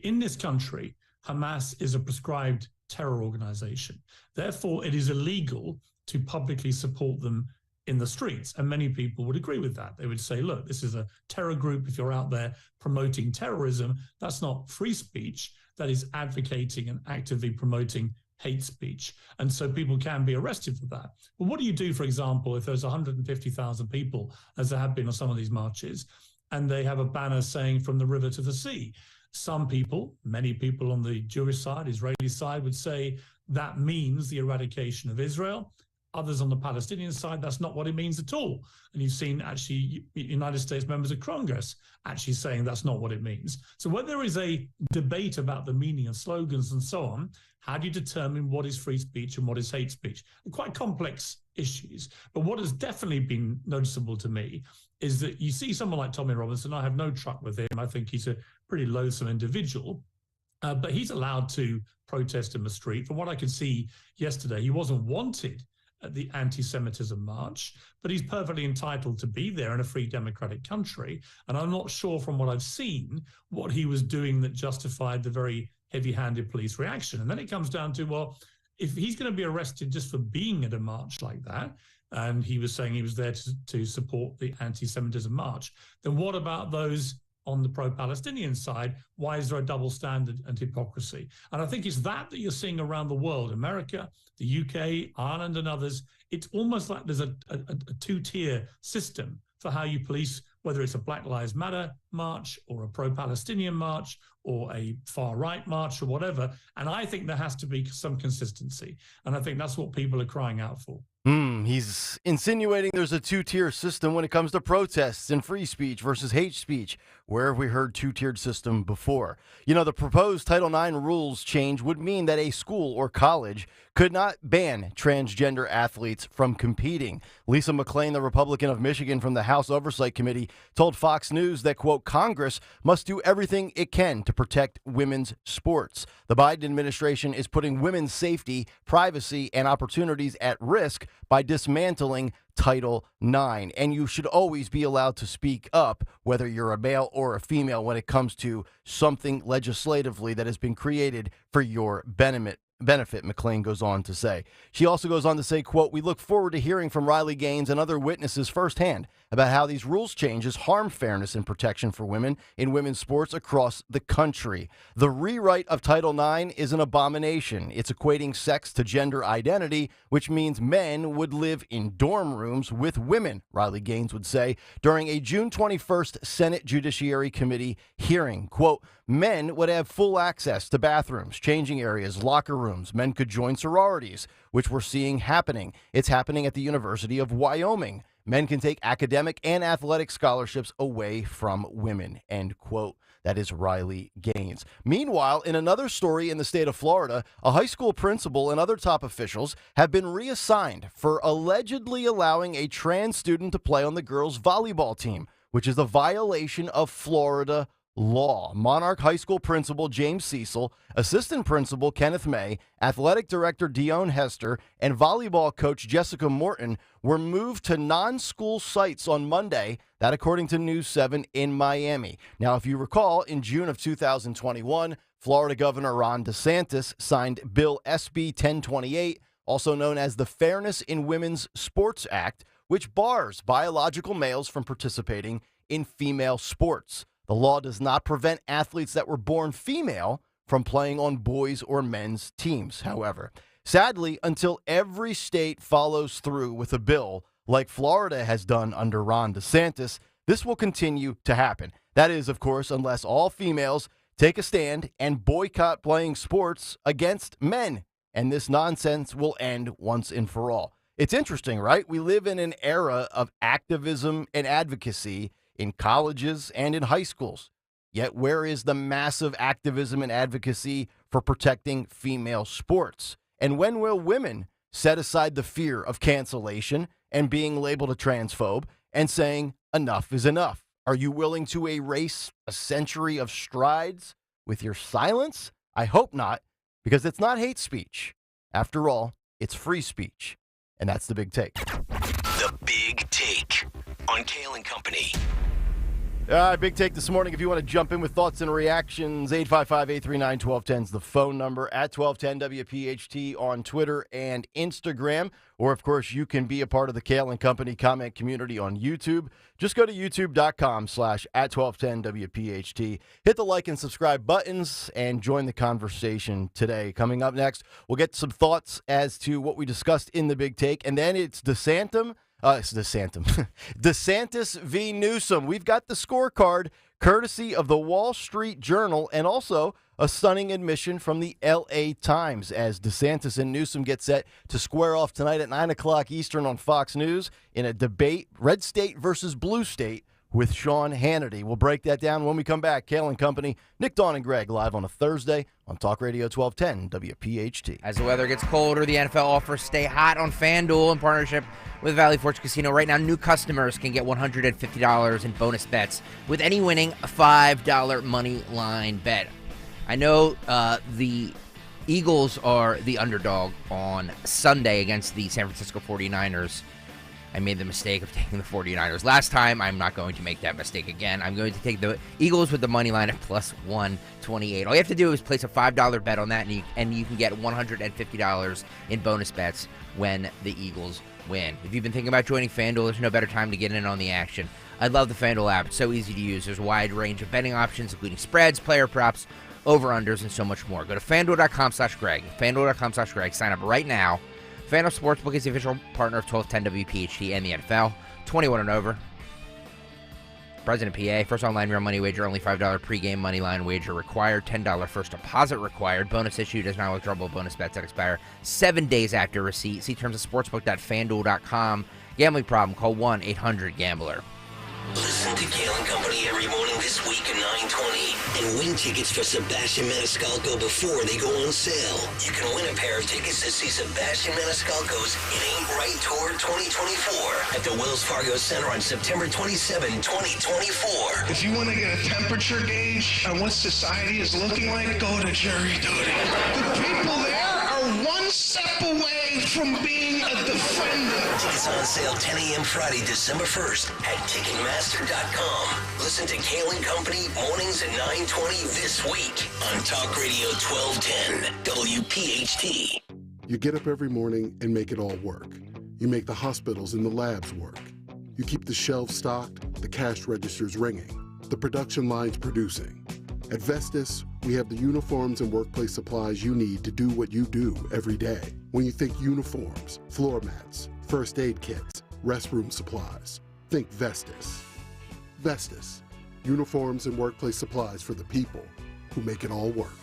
In this country, Hamas is a prescribed terror organization. Therefore, it is illegal to publicly support them in the streets. And many people would agree with that. They would say, look, this is a terror group. If you're out there promoting terrorism, that's not free speech. That is advocating and actively promoting hate speech. And so people can be arrested for that. But what do you do, for example, if there's 150,000 people, as there have been on some of these marches, and they have a banner saying from the river to the sea? Some people, many people on the Jewish side, Israeli side, would say that means the eradication of Israel. Others on the Palestinian side, that's not what it means at all. And you've seen actually United States members of Congress actually saying that's not what it means. So when there is a debate about the meaning of slogans and so on, how do you determine what is free speech and what is hate speech? They're quite complex issues. But what has definitely been noticeable to me is that you see someone like Tommy Robinson. I have no truck with him. I think he's a pretty loathsome individual. But he's allowed to protest in the street. From what I could see yesterday, he wasn't wanted at the anti-Semitism march, but he's perfectly entitled to be there in a free democratic country. And I'm not sure from what I've seen what he was doing that justified the very heavy-handed police reaction. And then it comes down to, well, if he's going to be arrested just for being at a march like that, and he was saying he was there to support the anti-Semitism march, then what about those on the pro-Palestinian side? Why is there a double standard and hypocrisy? And I think it's that you're seeing around the world, America, the UK, Ireland, and others. It's almost like there's a two-tier system for how you police, whether it's a Black Lives Matter march or a pro-Palestinian march or a far-right march or whatever. And I think there has to be some consistency. And I think that's what people are crying out for. He's insinuating there's a two-tier system when it comes to protests and free speech versus hate speech. Where have we heard two-tiered system before? You know, the proposed Title IX rules change would mean that a school or college could not ban transgender athletes from competing. Lisa McClain, the Republican of Michigan from the House Oversight Committee, told Fox News that, quote, Congress must do everything it can to protect women's sports. The Biden administration is putting women's safety, privacy, and opportunities at risk by dismantling Title IX. And you should always be allowed to speak up, whether you're a male or a female, when it comes to something legislatively that has been created for your benefit, McClain goes on to say. She also goes on to say, quote, we look forward to hearing from Riley Gaines and other witnesses firsthand about how these rules changes harm fairness and protection for women in women's sports across the country. The rewrite of Title IX is an abomination. It's equating sex to gender identity, which means men would live in dorm rooms with women, Riley Gaines would say during a June 21st Senate Judiciary Committee hearing. Quote, men would have full access to bathrooms, changing areas, locker rooms. Men could join sororities, which we're seeing happening. It's happening at the University of Wyoming. Men can take academic and athletic scholarships away from women, end quote. That is Riley Gaines. Meanwhile, in another story in the state of Florida, a high school principal and other top officials have been reassigned for allegedly allowing a trans student to play on the girls' volleyball team, which is a violation of Florida law. Monarch High School principal James Cecil, assistant principal Kenneth May, athletic director Dion Hester, and volleyball coach Jessica Morton were moved to non-school sites on Monday, that according to News 7 in Miami. Now, if you recall, in June of 2021, Florida Governor Ron DeSantis signed Bill SB 1028, also known as the Fairness in Women's Sports Act, which bars biological males from participating in female sports. The law does not prevent athletes that were born female from playing on boys' or men's teams, however. Sadly, until every state follows through with a bill like Florida has done under Ron DeSantis, this will continue to happen. That is, of course, unless all females take a stand and boycott playing sports against men. And this nonsense will end once and for all. It's interesting, right? We live in an era of activism and advocacy in colleges and in high schools. Yet where is the massive activism and advocacy for protecting female sports? And when will women set aside the fear of cancellation and being labeled a transphobe and saying enough is enough? Are you willing to erase a century of strides with your silence? I hope not, because it's not hate speech. After all, it's free speech. And that's the big take. The Big Take on Kayal and Company. Big take this morning. If you want to jump in with thoughts and reactions, 855-839-1210 is the phone number, at 1210 WPHT on Twitter and Instagram. Or, of course, you can be a part of the Kayal and Company comment community on YouTube. Just go to youtube.com/@1210 WPHT. Hit the like and subscribe buttons and join the conversation today. Coming up next, we'll get some thoughts as to what we discussed in the Big Take. And then it's DeSantis v. Newsom. We've got the scorecard courtesy of the Wall Street Journal and also a stunning admission from the L.A. Times as DeSantis and Newsom get set to square off tonight at 9 o'clock Eastern on Fox News in a debate, red state versus blue state, with Sean Hannity. We'll break that down when we come back. Kayal and Company, Nick, Dawn, and Greg live on a Thursday on Talk Radio 1210 WPHT. As the weather gets colder, the NFL offers Stay Hot on FanDuel in partnership with Valley Forge Casino. Right now, new customers can get $150 in bonus bets with any winning $5 money line bet. I know the Eagles are the underdog on Sunday against the San Francisco 49ers. I made the mistake of taking the 49ers last time. I'm not going to make that mistake again. I'm going to take the Eagles with the money line at plus 128. All you have to do is place a $5 bet on that, and you can get $150 in bonus bets when the Eagles win. If you've been thinking about joining FanDuel, there's no better time to get in on the action. I love the FanDuel app. It's so easy to use. There's a wide range of betting options, including spreads, player props, over-unders, and so much more. Go to FanDuel.com/Greg. FanDuel.com/Greg. Sign up right now. FanDuel Sportsbook is the official partner of 1210 WPHT and the NFL. 21 and over. President PA. First online real money wager, only $5 pregame money line wager required. $10 first deposit required. Bonus issued as non-withdrawable bonus bets that expire 7 days after receipt. See terms at sportsbook.fanduel.com. Gambling problem? Call 1-800-GAMBLER. Listen to Kayal and Company every morning this week at 9:20 and win tickets for Sebastian Maniscalco before they go on sale. You can win a pair of tickets to see Sebastian Maniscalco's It Ain't Right Tour 2024 at the Wells Fargo Center on September 27, 2024. If you want to get a temperature gauge on what society is looking like, go to jury duty. The people there are one step away from being a defender. Tickets on sale 10 a.m. Friday, December 1st at Ticketmaster.com. Listen to Kayal and Company mornings at 9:20 this week on Talk Radio 1210 WPHT. You get up every morning and make it all work. You make the hospitals and the labs work. You keep the shelves stocked, the cash registers ringing, the production lines producing. At Vestas, we have the uniforms and workplace supplies you need to do what you do every day. When you think uniforms, floor mats, first aid kits, restroom supplies, think Vestas. Vestas, uniforms and workplace supplies for the people who make it all work.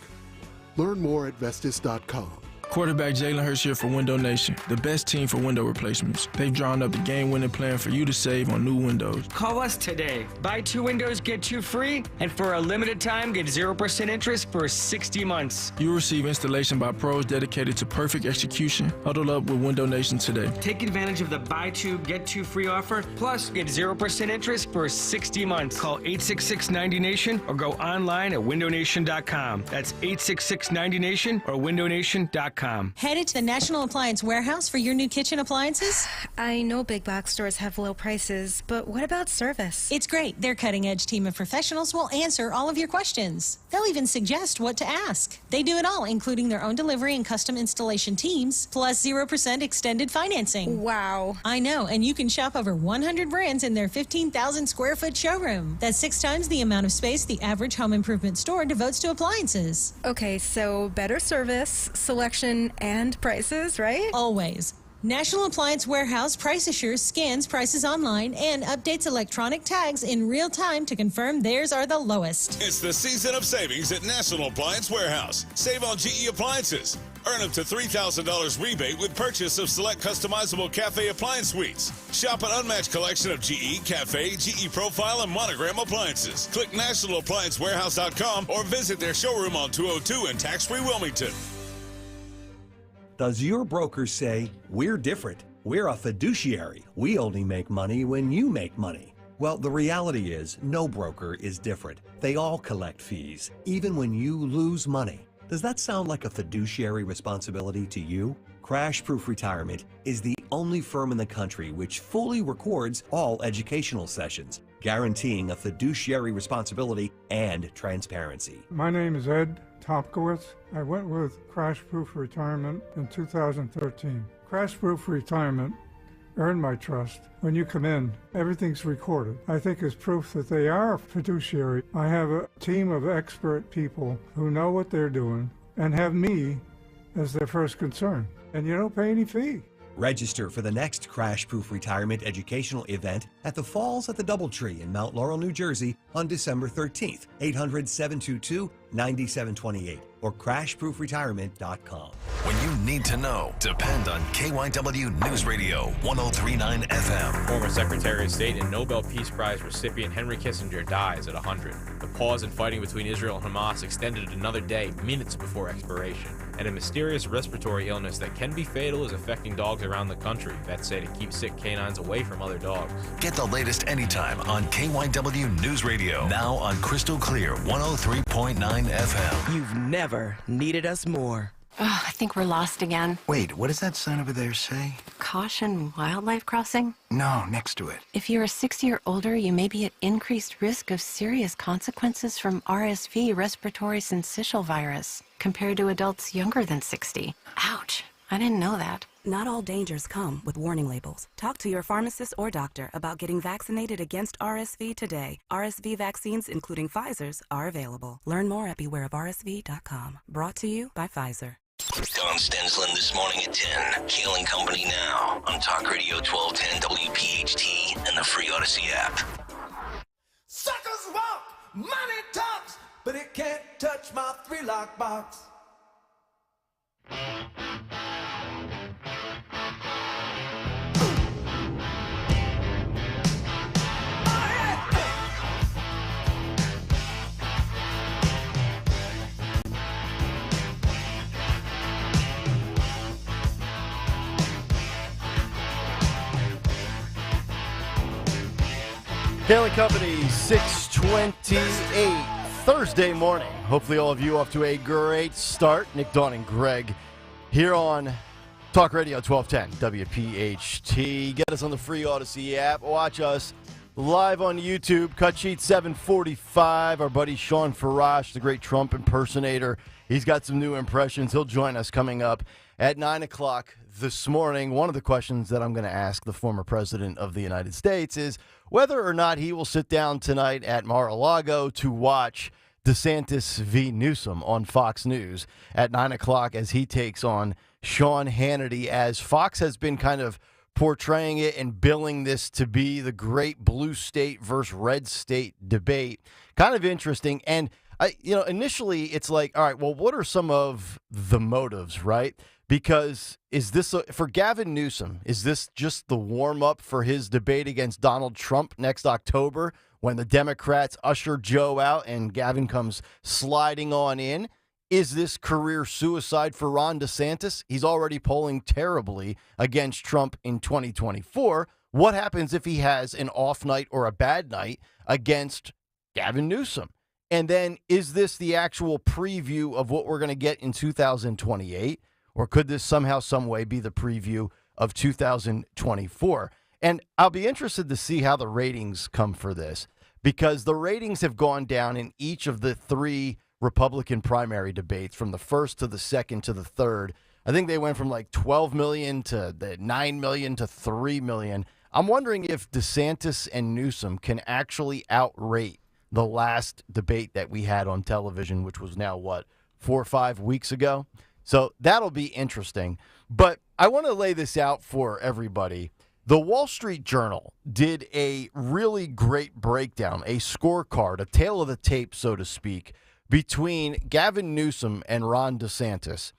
Learn more at Vestas.com. Quarterback Jalen Hurts here for Window Nation, the best team for window replacements. They've drawn up the game-winning plan for you to save on new windows. Call us today. Buy 2 windows, get 2 free, and for a limited time, get 0% interest for 60 months. You'll receive installation by pros dedicated to perfect execution. Huddle up with Window Nation today. Take advantage of the buy 2, get 2 free offer, plus get 0% interest for 60 months. Call 866-90-NATION or go online at windownation.com. That's 866-90-NATION or windownation.com. Headed to the National Appliance Warehouse for your new kitchen appliances? I know big box stores have low prices, but what about service? It's great. Their cutting-edge team of professionals will answer all of your questions. They'll even suggest what to ask. They do it all, including their own delivery and custom installation teams, plus 0% extended financing. Wow. I know, and you can shop over 100 brands in their 15,000 square foot showroom. That's 6 times the amount of space the average home improvement store devotes to appliances. Okay, so better service, selection, and prices, right? Always. National Appliance Warehouse Price Assures scans prices online and updates electronic tags in real time to confirm theirs are the lowest. It's the season of savings at National Appliance Warehouse. Save on GE appliances. Earn up to $3,000 rebate with purchase of select customizable cafe appliance suites. Shop an unmatched collection of GE, Cafe, GE Profile, and Monogram appliances. Click nationalappliancewarehouse.com or visit their showroom on 202 in tax-free Wilmington. Does your broker say, we're different, we're a fiduciary, we only make money when you make money? Well, the reality is, no broker is different. They all collect fees, even when you lose money. Does that sound like a fiduciary responsibility to you? Crash Proof Retirement is the only firm in the country which fully records all educational sessions, guaranteeing a fiduciary responsibility and transparency. My name is Ed Topkowitz. I went with Crash Proof Retirement in 2013. Crash Proof Retirement earned my trust. When you come in, everything's recorded. I think is proof that they are a fiduciary. I have a team of expert people who know what they're doing and have me as their first concern. And you don't pay any fee. Register for the next Crash Proof Retirement educational event at the Falls at the Doubletree in Mount Laurel, New Jersey on December 13th. 800-722-9728. or crashproofretirement.com. When you need to know, depend on KYW News Radio 1039 FM. Former Secretary of State and Nobel Peace Prize recipient Henry Kissinger dies at 100. The pause in fighting between Israel and Hamas extended another day, minutes before expiration. And a mysterious respiratory illness that can be fatal is affecting dogs around the country. Vets say to keep sick canines away from other dogs. Get the latest anytime on KYW News Radio. Now on Crystal Clear 103.9 FM. You've never needed us more. Oh, I think we're lost again. Wait, what does that sign over there say? Caution wildlife crossing? No, next to it. If you're 60 or older, you may be at increased risk of serious consequences from RSV, respiratory syncytial virus, compared to adults younger than 60. Ouch, I didn't know that. Not all dangers come with warning labels. Talk to your pharmacist or doctor about getting vaccinated against RSV today. RSV vaccines, including Pfizer's, are available. Learn more at bewareofrsv.com. Brought to you by Pfizer. Don Stensland this morning at 10. Kayal and Company now on Talk Radio 1210 WPHT and the free Odyssey app. Suckers walk, money talks, but it can't touch my 3-lock box. Kayal Company, 6:28 Thursday morning. Hopefully all of you off to a great start. Nick, Dawn, and Greg here on Talk Radio 1210 WPHT. Get us on the free Odyssey app. Watch us live on YouTube. Cut Sheet 745. Our buddy Sean Farash, the great Trump impersonator. He's got some new impressions. He'll join us coming up at 9 o'clock this morning. One of the questions that I'm going to ask the former president of the United States is whether or not he will sit down tonight at Mar-a-Lago to watch DeSantis v. Newsom on Fox News at 9 o'clock as he takes on Sean Hannity, as Fox has been kind of portraying it and billing this to be the great blue state versus red state debate. Kind of interesting. And, initially it's like, all right, well, what are some of the motives, right? Because is this, for Gavin Newsom, is this just the warm-up for his debate against Donald Trump next October when the Democrats usher Joe out and Gavin comes sliding on in? Is this career suicide for Ron DeSantis? He's already polling terribly against Trump in 2024. What happens if he has an off night or a bad night against Gavin Newsom? And then is this the actual preview of what we're going to get in 2028? Or could this somehow, some way be the preview of 2024? And I'll be interested to see how the ratings come for this, because the ratings have gone down in each of the three Republican primary debates, from the first to the second to the third. I think they went from like 12 million to the 9 million to 3 million. I'm wondering if DeSantis and Newsom can actually outrate the last debate that we had on television, which was now, 4 or 5 weeks ago? So that'll be interesting. But I want to lay this out for everybody. The Wall Street Journal did a really great breakdown, a scorecard, a tale of the tape, so to speak, between Gavin Newsom and Ron DeSantis.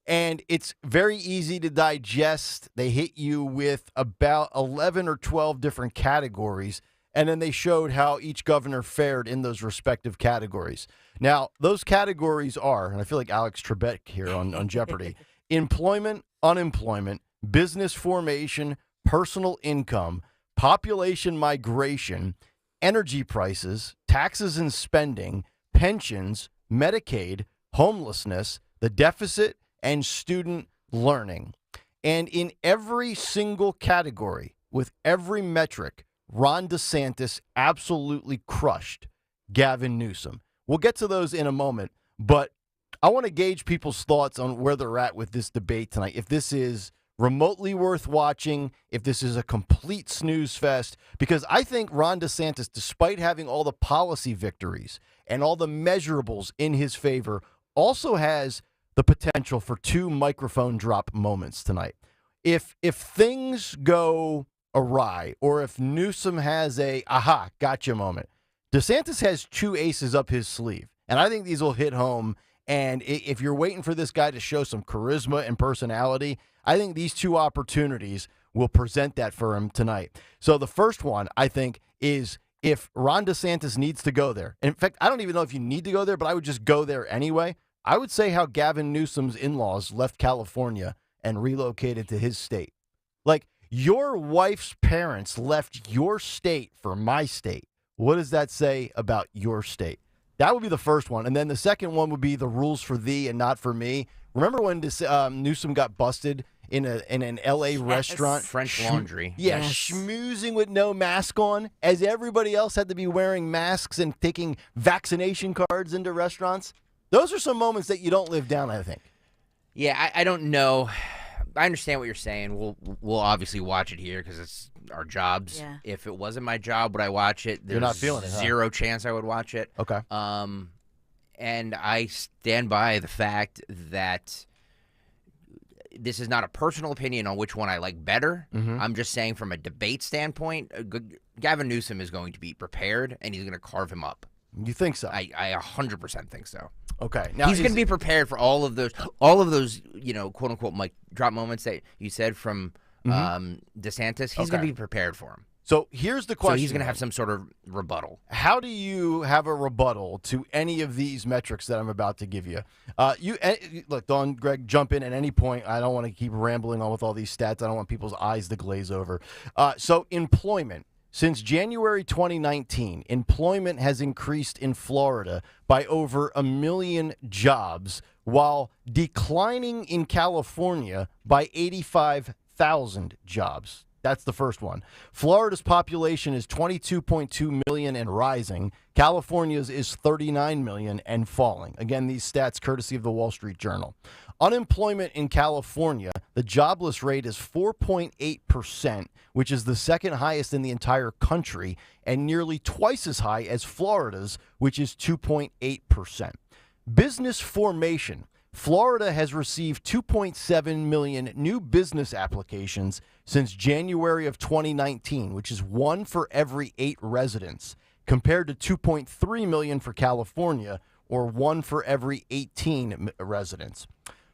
And it's very easy to digest. They hit you with about 11 or 12 different categories, and then they showed how each governor fared in those respective categories. Now, those categories are, and I feel like Alex Trebek here on Jeopardy, employment, unemployment, business formation, personal income, population migration, energy prices, taxes and spending, pensions, Medicaid, homelessness, the deficit, and student learning. And in every single category, with every metric, Ron DeSantis absolutely crushed Gavin Newsom. We'll get to those in a moment, but I want to gauge people's thoughts on where they're at with this debate tonight. If this is remotely worth watching, if this is a complete snooze fest, because I think Ron DeSantis, despite having all the policy victories and all the measurables in his favor, also has the potential for 2 microphone drop moments tonight. If things go awry, or if Newsom has a gotcha moment, DeSantis has 2 aces up his sleeve, and I think these will hit home And if you're waiting for this guy to show some charisma and personality, I think these two opportunities will present that for him tonight. So the first one, I think, is if Ron DeSantis needs to go there. In fact, I don't even know if you need to go there, but I would just go there anyway. I would say how Gavin Newsom's in-laws left California and relocated to his state. Like, your wife's parents left your state for my state. What does that say about your state? That would be the first one. And then the second one would be the rules for thee and not for me. Remember when Newsom got busted in an L.A. restaurant? French Laundry. Yeah, schmoozing with no mask on, as everybody else had to be wearing masks and taking vaccination cards into restaurants. Those are some moments that you don't live down, I think. Yeah, I don't know. I understand what you're saying. We'll obviously watch it here because it's our jobs. Yeah. If it wasn't my job, would I watch it? You're not feeling it, huh? Zero chance I would watch it. Okay. And I stand by the fact that this is not a personal opinion on which one I like better. Mm-hmm. I'm just saying from a debate standpoint, Gavin Newsom is going to be prepared, and he's going to carve him up. You think so? I 100% think so. Okay. Now he's going to be prepared for all of those, quote unquote, mic drop moments that you said from DeSantis. He's going to be prepared for him. So here's the question. So he's going to have some sort of rebuttal. How do you have a rebuttal to any of these metrics that I'm about to give you? Look, Dawn, Greg, jump in at any point. I don't want to keep rambling on with all these stats. I don't want people's eyes to glaze over. So employment. Since January 2019, employment has increased in Florida by over 1 million jobs, while declining in California by 85,000 jobs. That's the first one. Florida's population is 22.2 million and rising. California's is 39 million and falling. Again, these stats courtesy of the Wall Street Journal. Unemployment in California, the jobless rate is 4.8%, which is the second highest in the entire country and nearly twice as high as Florida's, which is 2.8%. Business formation. Florida has received 2.7 million new business applications since January of 2019, which is 1 for every 8 residents, compared to 2.3 million for California, or 1 for every 18 residents.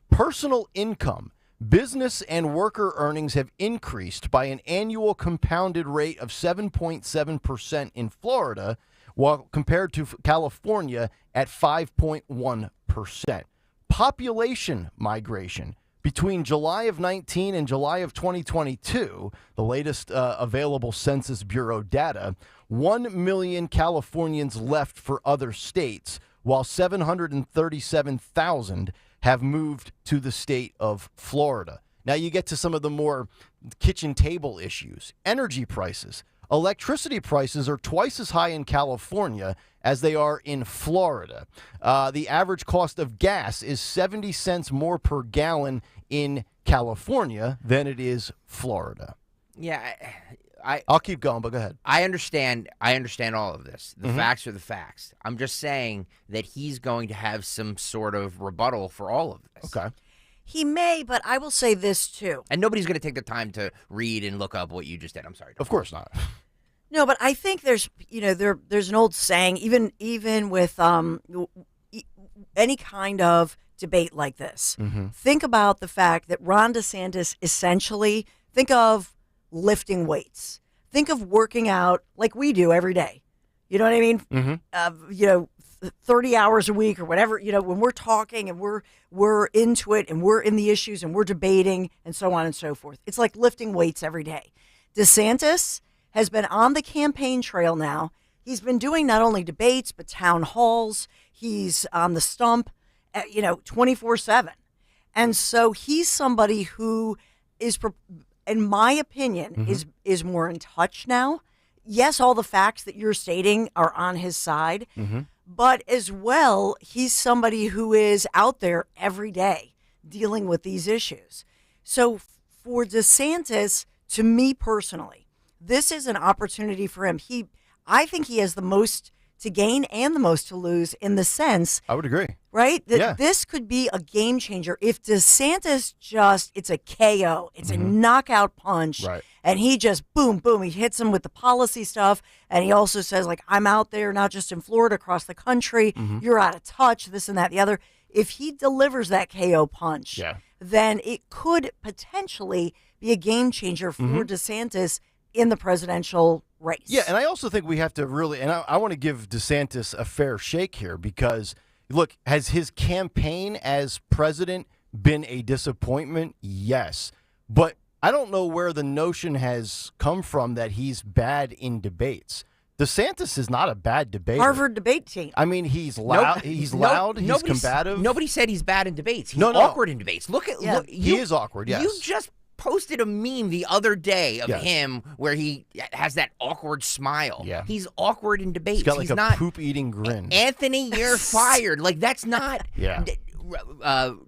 Personal income. Business and worker earnings have increased by an annual compounded rate of 7.7% in Florida, while compared to California at 5.1%. Population migration. Between July of 19 and July of 2022, the latest available Census Bureau data, 1 million Californians left for other states, while 737,000 have moved to the state of Florida. Now you get to some of the more kitchen table issues. Energy prices. Electricity prices are twice as high in California as they are in Florida. The average cost of gas is 70 cents more per gallon in California than it is Florida. Yeah, I'll keep going, but go ahead. I understand all of this. The facts are the facts. I'm just saying that he's going to have some sort of rebuttal for all of this. Okay. He may, but I will say this too. And nobody's going to take the time to read and look up what you just did. I'm sorry. Of course not. No, but I think there's an old saying, even with any kind of debate like this. Think about the fact that Ron DeSantis essentially, think of lifting weights. Think of working out like we do every day. You know what I mean? 30 hours a week or whatever, when we're talking and we're into it and we're in the issues and we're debating and so on and so forth. It's like lifting weights every day. DeSantis has been on the campaign trail now. He's been doing not only debates, but town halls. He's on the stump, 24/7. And so he's somebody who is, in my opinion, is more in touch now. Yes, all the facts that you're stating are on his side, but as well, he's somebody who is out there every day dealing with these issues. So for DeSantis, to me personally, this is an opportunity for him. I think he has the most to gain and the most to lose in the sense. I would agree. Right? That this could be a game changer. If DeSantis it's a KO, it's a knockout punch. Right. And he just, boom, boom, he hits him with the policy stuff. And he also says, like, I'm out there, not just in Florida, across the country. You're out of touch, this and that, the other. if he delivers that KO punch, then it could potentially be a game changer for DeSantis in the presidential race. Yeah, and I also think we have to really, and I want to give DeSantis a fair shake here because, look, has his campaign as president been a disappointment? Yes. But I don't know where the notion has come from that he's bad in debates. DeSantis is not a bad debater. Harvard debate team. I mean, he's loud. He's loud. He's combative. Nobody said he's bad in debates. He's awkward in debates. Look, he is awkward. Yes. You just posted a meme the other day of him where he has that awkward smile. Yeah. He's awkward in debates. He's got like he's a not poop-eating grin. Anthony, you're fired. Like, that's not. Yeah.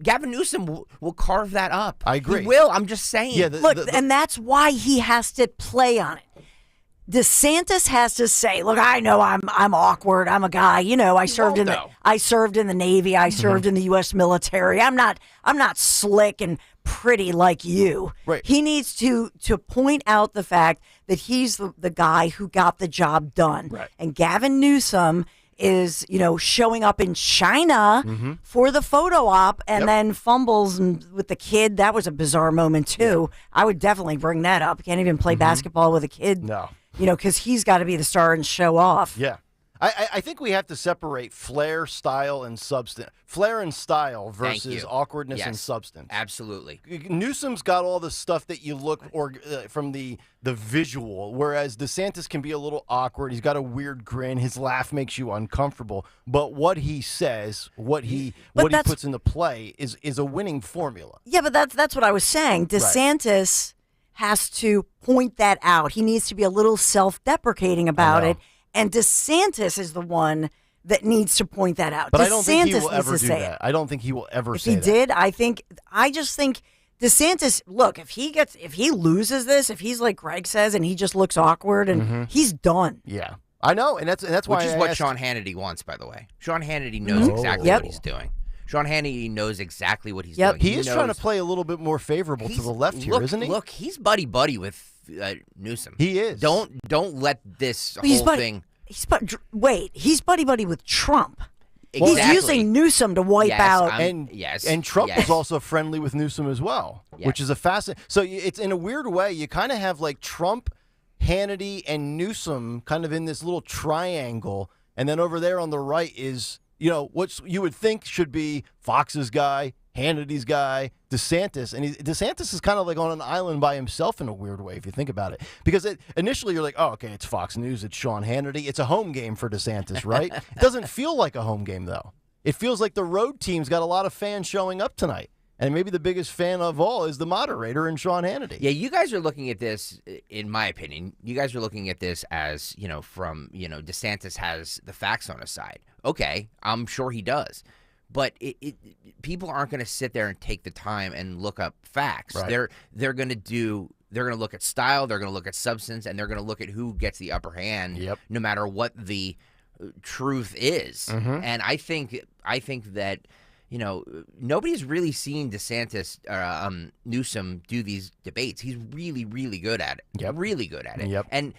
Gavin Newsom will carve that up. I agree. He will. I'm just saying. Yeah, Look, and that's why he has to play on it. DeSantis has to say, "Look, I know I'm awkward. I'm a guy. You know, I served in the Navy. I served in the U.S. military. I'm not slick and pretty like you." Right. He needs to point out the fact that he's the guy who got the job done. Right. And Gavin Newsom is, showing up in China for the photo op and then fumbles with the kid. That was a bizarre moment too. I would definitely bring that up. You can't even play basketball with a kid. No. Because he's got to be the star and show off. Yeah. I think we have to separate flair, style, and substance. Flair and style versus awkwardness and substance. Absolutely. Newsom's got all the stuff that you look from the visual, whereas DeSantis can be a little awkward. He's got a weird grin. His laugh makes you uncomfortable. But what he says, what he puts into play is a winning formula. Yeah, but that's what I was saying. DeSantis has to point that out. He needs to be a little self-deprecating about it. And DeSantis is the one that needs to point that out. But DeSantis I don't think he will needs ever to do say that. it. I don't think he will ever If say he that. did, I just think DeSantis, look, if he loses this, if he's like Greg says, and he just looks awkward, and he's done. Yeah, I know, and that's why. Which is what Sean Hannity wants, by the way. Sean Hannity knows exactly what he's doing. Sean Hannity knows exactly what he's doing. He is trying to play a little bit more favorable to the left here, isn't he? Look, he's buddy with Newsom. He is. Don't let this whole thing. He's buddy with Trump. Exactly. He's using Newsom to wipe out. And Trump is also friendly with Newsom as well, which is a fascinating. So it's in a weird way, you kind of have like Trump, Hannity, and Newsom kind of in this little triangle, and then over there on the right is what you would think should be Fox's guy, Hannity's guy, DeSantis, and DeSantis is kind of like on an island by himself in a weird way if you think about it. Because initially you're like, oh, okay, it's Fox News, it's Sean Hannity, it's a home game for DeSantis, right? It doesn't feel like a home game though. It feels like the road team's got a lot of fans showing up tonight. And maybe the biggest fan of all is the moderator and Sean Hannity. Yeah, you guys are looking at this, in my opinion, you guys are looking at this as, from, DeSantis has the facts on his side. Okay, I'm sure he does. But people aren't going to sit there and take the time and look up facts. Right. They're going to look at style, they're going to look at substance, and they're going to look at who gets the upper hand no matter what the truth is. And I think that nobody's really seen DeSantis, Newsom do these debates. He's really, really good at it. Yep. Really good at it. Yep. And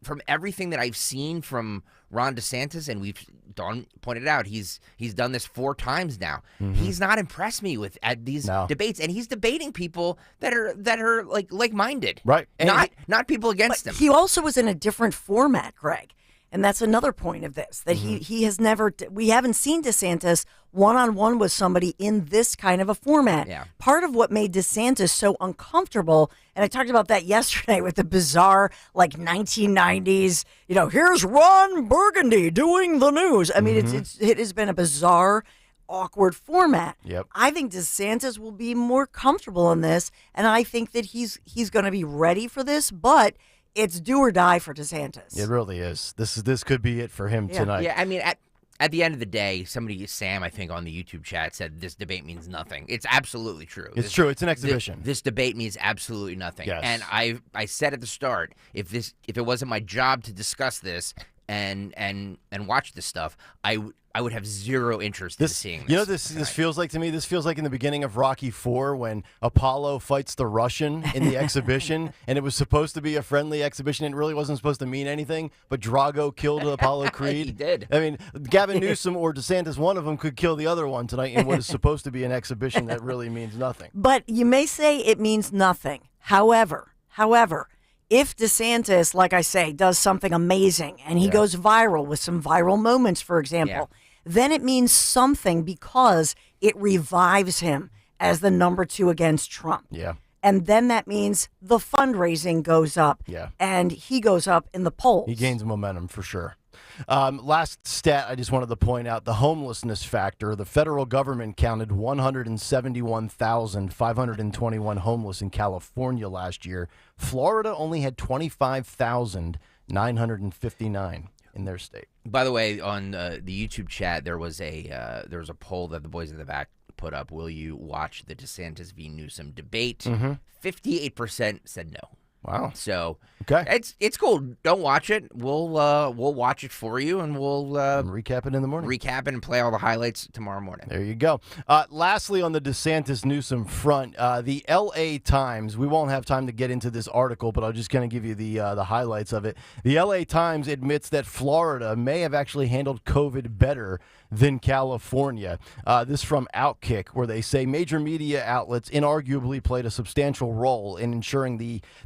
from everything that I've seen from Ron DeSantis, and Don pointed out, he's done this 4 times now. He's not impressed me at these debates, and he's debating people that are like-minded. Right. And not people against him. He also was in a different format, Greg. And that's another point of this, that he has never, we haven't seen DeSantis one-on-one with somebody in this kind of a format. Yeah. Part of what made DeSantis so uncomfortable, and I talked about that yesterday with the bizarre, 1990s, here's Ron Burgundy doing the news. I mean, it has been a bizarre, awkward format. Yep. I think DeSantis will be more comfortable in this, and I think that he's going to be ready for this, but it's do or die for DeSantis. It really is. This could be it for him tonight. Yeah, I mean, at the end of the day, Sam, I think, on the YouTube chat said this debate means nothing. It's absolutely true. It's true. It's an exhibition. This debate means absolutely nothing. Yes. And I said at the start, if it wasn't my job to discuss this, and watch this stuff, I would have zero interest in seeing this. You know, this feels like to me. This feels like in the beginning of Rocky IV when Apollo fights the Russian in the exhibition, and it was supposed to be a friendly exhibition. It really wasn't supposed to mean anything. But Drago killed Apollo Creed. He did. I mean, Gavin Newsom or DeSantis, one of them could kill the other one tonight in what is supposed to be an exhibition that really means nothing. But you may say it means nothing. However, if DeSantis, like I say, does something amazing and he goes viral with some viral moments, for example, then it means something because it revives him as the number 2 against Trump. Yeah. And then that means the fundraising goes up. Yeah. And he goes up in the polls. He gains momentum for sure. Last stat I just wanted to point out, the homelessness factor. The federal government counted 171,521 homeless in California last year. Florida only had 25,959 in their state. By the way, on the YouTube chat, there was a poll that the boys in the back put up. Will you watch the DeSantis v. Newsom debate? 58% said no. Wow. So okay, it's cool. Don't watch it. We'll watch it for you, and we'll recap it in the morning. Recap it and play all the highlights tomorrow morning. There you go. Lastly, on the DeSantis Newsom front, the L.A. Times. We won't have time to get into this article, but I'll just kind of give you the highlights of it. The L.A. Times admits that Florida may have actually handled COVID better than California. This from Outkick, where they say major media outlets inarguably played a substantial role in ensuring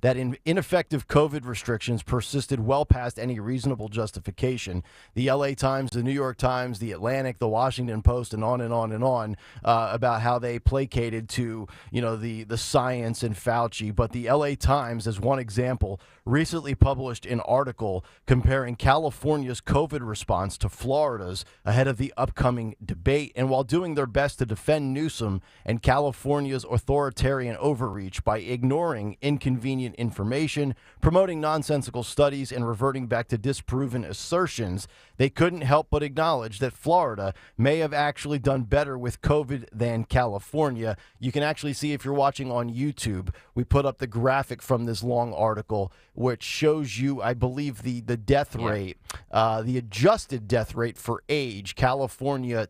that ineffective COVID restrictions persisted well past any reasonable justification. The LA Times, the New York Times, the Atlantic, the Washington Post, and on and on and on about how they placated to, the science and Fauci. But the LA Times, as one example, recently published an article comparing California's COVID response to Florida's ahead of the upcoming debate. And while doing their best to defend Newsom and California's authoritarian overreach by ignoring inconvenient information, promoting nonsensical studies, and reverting back to disproven assertions, they couldn't help but acknowledge that Florida may have actually done better with COVID than California. You can actually see, if you're watching on YouTube, we put up the graphic from this long article, which shows you, I believe, the death rate, the adjusted death rate for age, California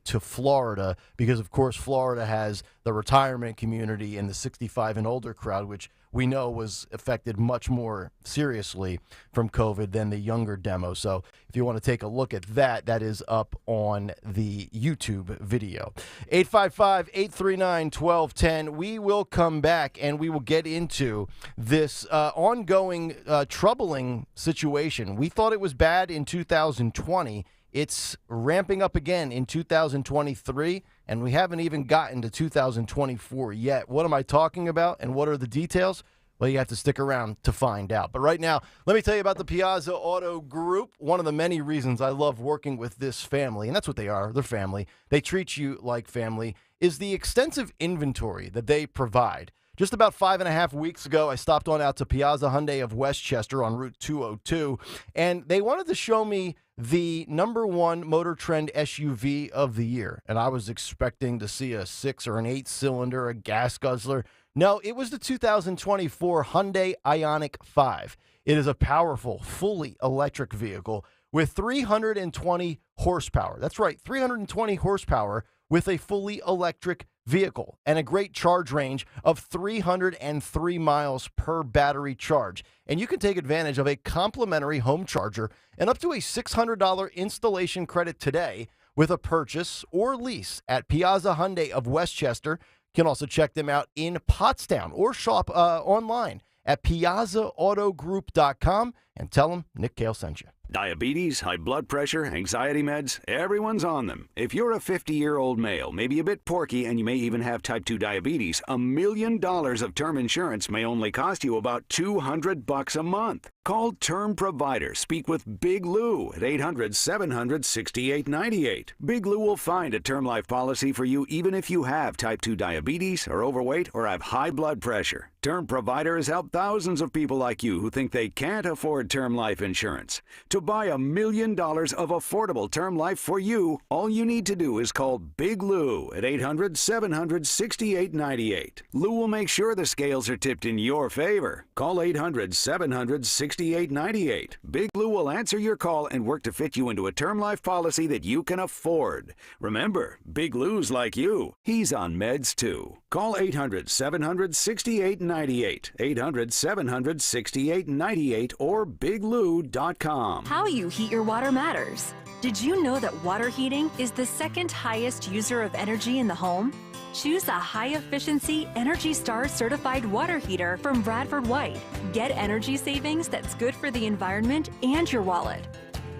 to Florida, because, of course, Florida has the retirement community and the 65 and older crowd, which we know was affected much more seriously from COVID than the younger demo. So if you want to take a look at that, that is up on the YouTube video. 855-839-1210. We will come back and we will get into this ongoing troubling situation. We thought it was bad in 2020. It's ramping up again in 2023, and we haven't even gotten to 2024 yet. What am I talking about, and what are the details? Well, you have to stick around to find out. But right now, let me tell you about the Piazza Auto Group. One of the many reasons I love working with this family, and that's what they are, they're family. They treat you like family, is the extensive inventory that they provide. Just about 5.5 weeks ago, I stopped on out to Piazza Hyundai of Westchester on Route 202, and they wanted to show me the #1 Motor Trend SUV of the year. And I was expecting to see a 6 or an 8-cylinder, a gas guzzler. No, it was the 2024 Hyundai Ioniq 5. It is a powerful, fully electric vehicle with 320 horsepower. That's right, 320 horsepower with a fully electric vehicle and a great charge range of 303 miles per battery charge. And you can take advantage of a complimentary home charger and up to a $600 installation credit today with a purchase or lease at Piazza Hyundai of Westchester. You can also check them out in Pottstown or shop online at piazzaautogroup.com and tell them Nick Kayal sent you. Diabetes, high blood pressure, anxiety meds, everyone's on them. If you're a 50-year-old male, maybe a bit porky, and you may even have type 2 diabetes, $1 million of term insurance may only cost you about $200 a month. Call Term Provider. Speak with Big Lou at 800-700-6898. Big Lou will find a term life policy for you even if you have type 2 diabetes, are overweight, or have high blood pressure. Term Provider has helped thousands of people like you who think they can't afford term life insurance. To buy $1 million of affordable term life for you, all you need to do is call Big Lou at 800-700-6898. Lou will make sure the scales are tipped in your favor. Call 800-700-6898. Big Lou will answer your call and work to fit you into a term life policy that you can afford. Remember, Big Lou's like you. He's on meds too. Call 800-700-6898. 800-700-6898 or biglou.com. How you heat your water matters. Did you know that water heating is the second highest user of energy in the home? Choose a high-efficiency Energy Star certified water heater from Bradford White. Get energy savings that's good for the environment and your wallet.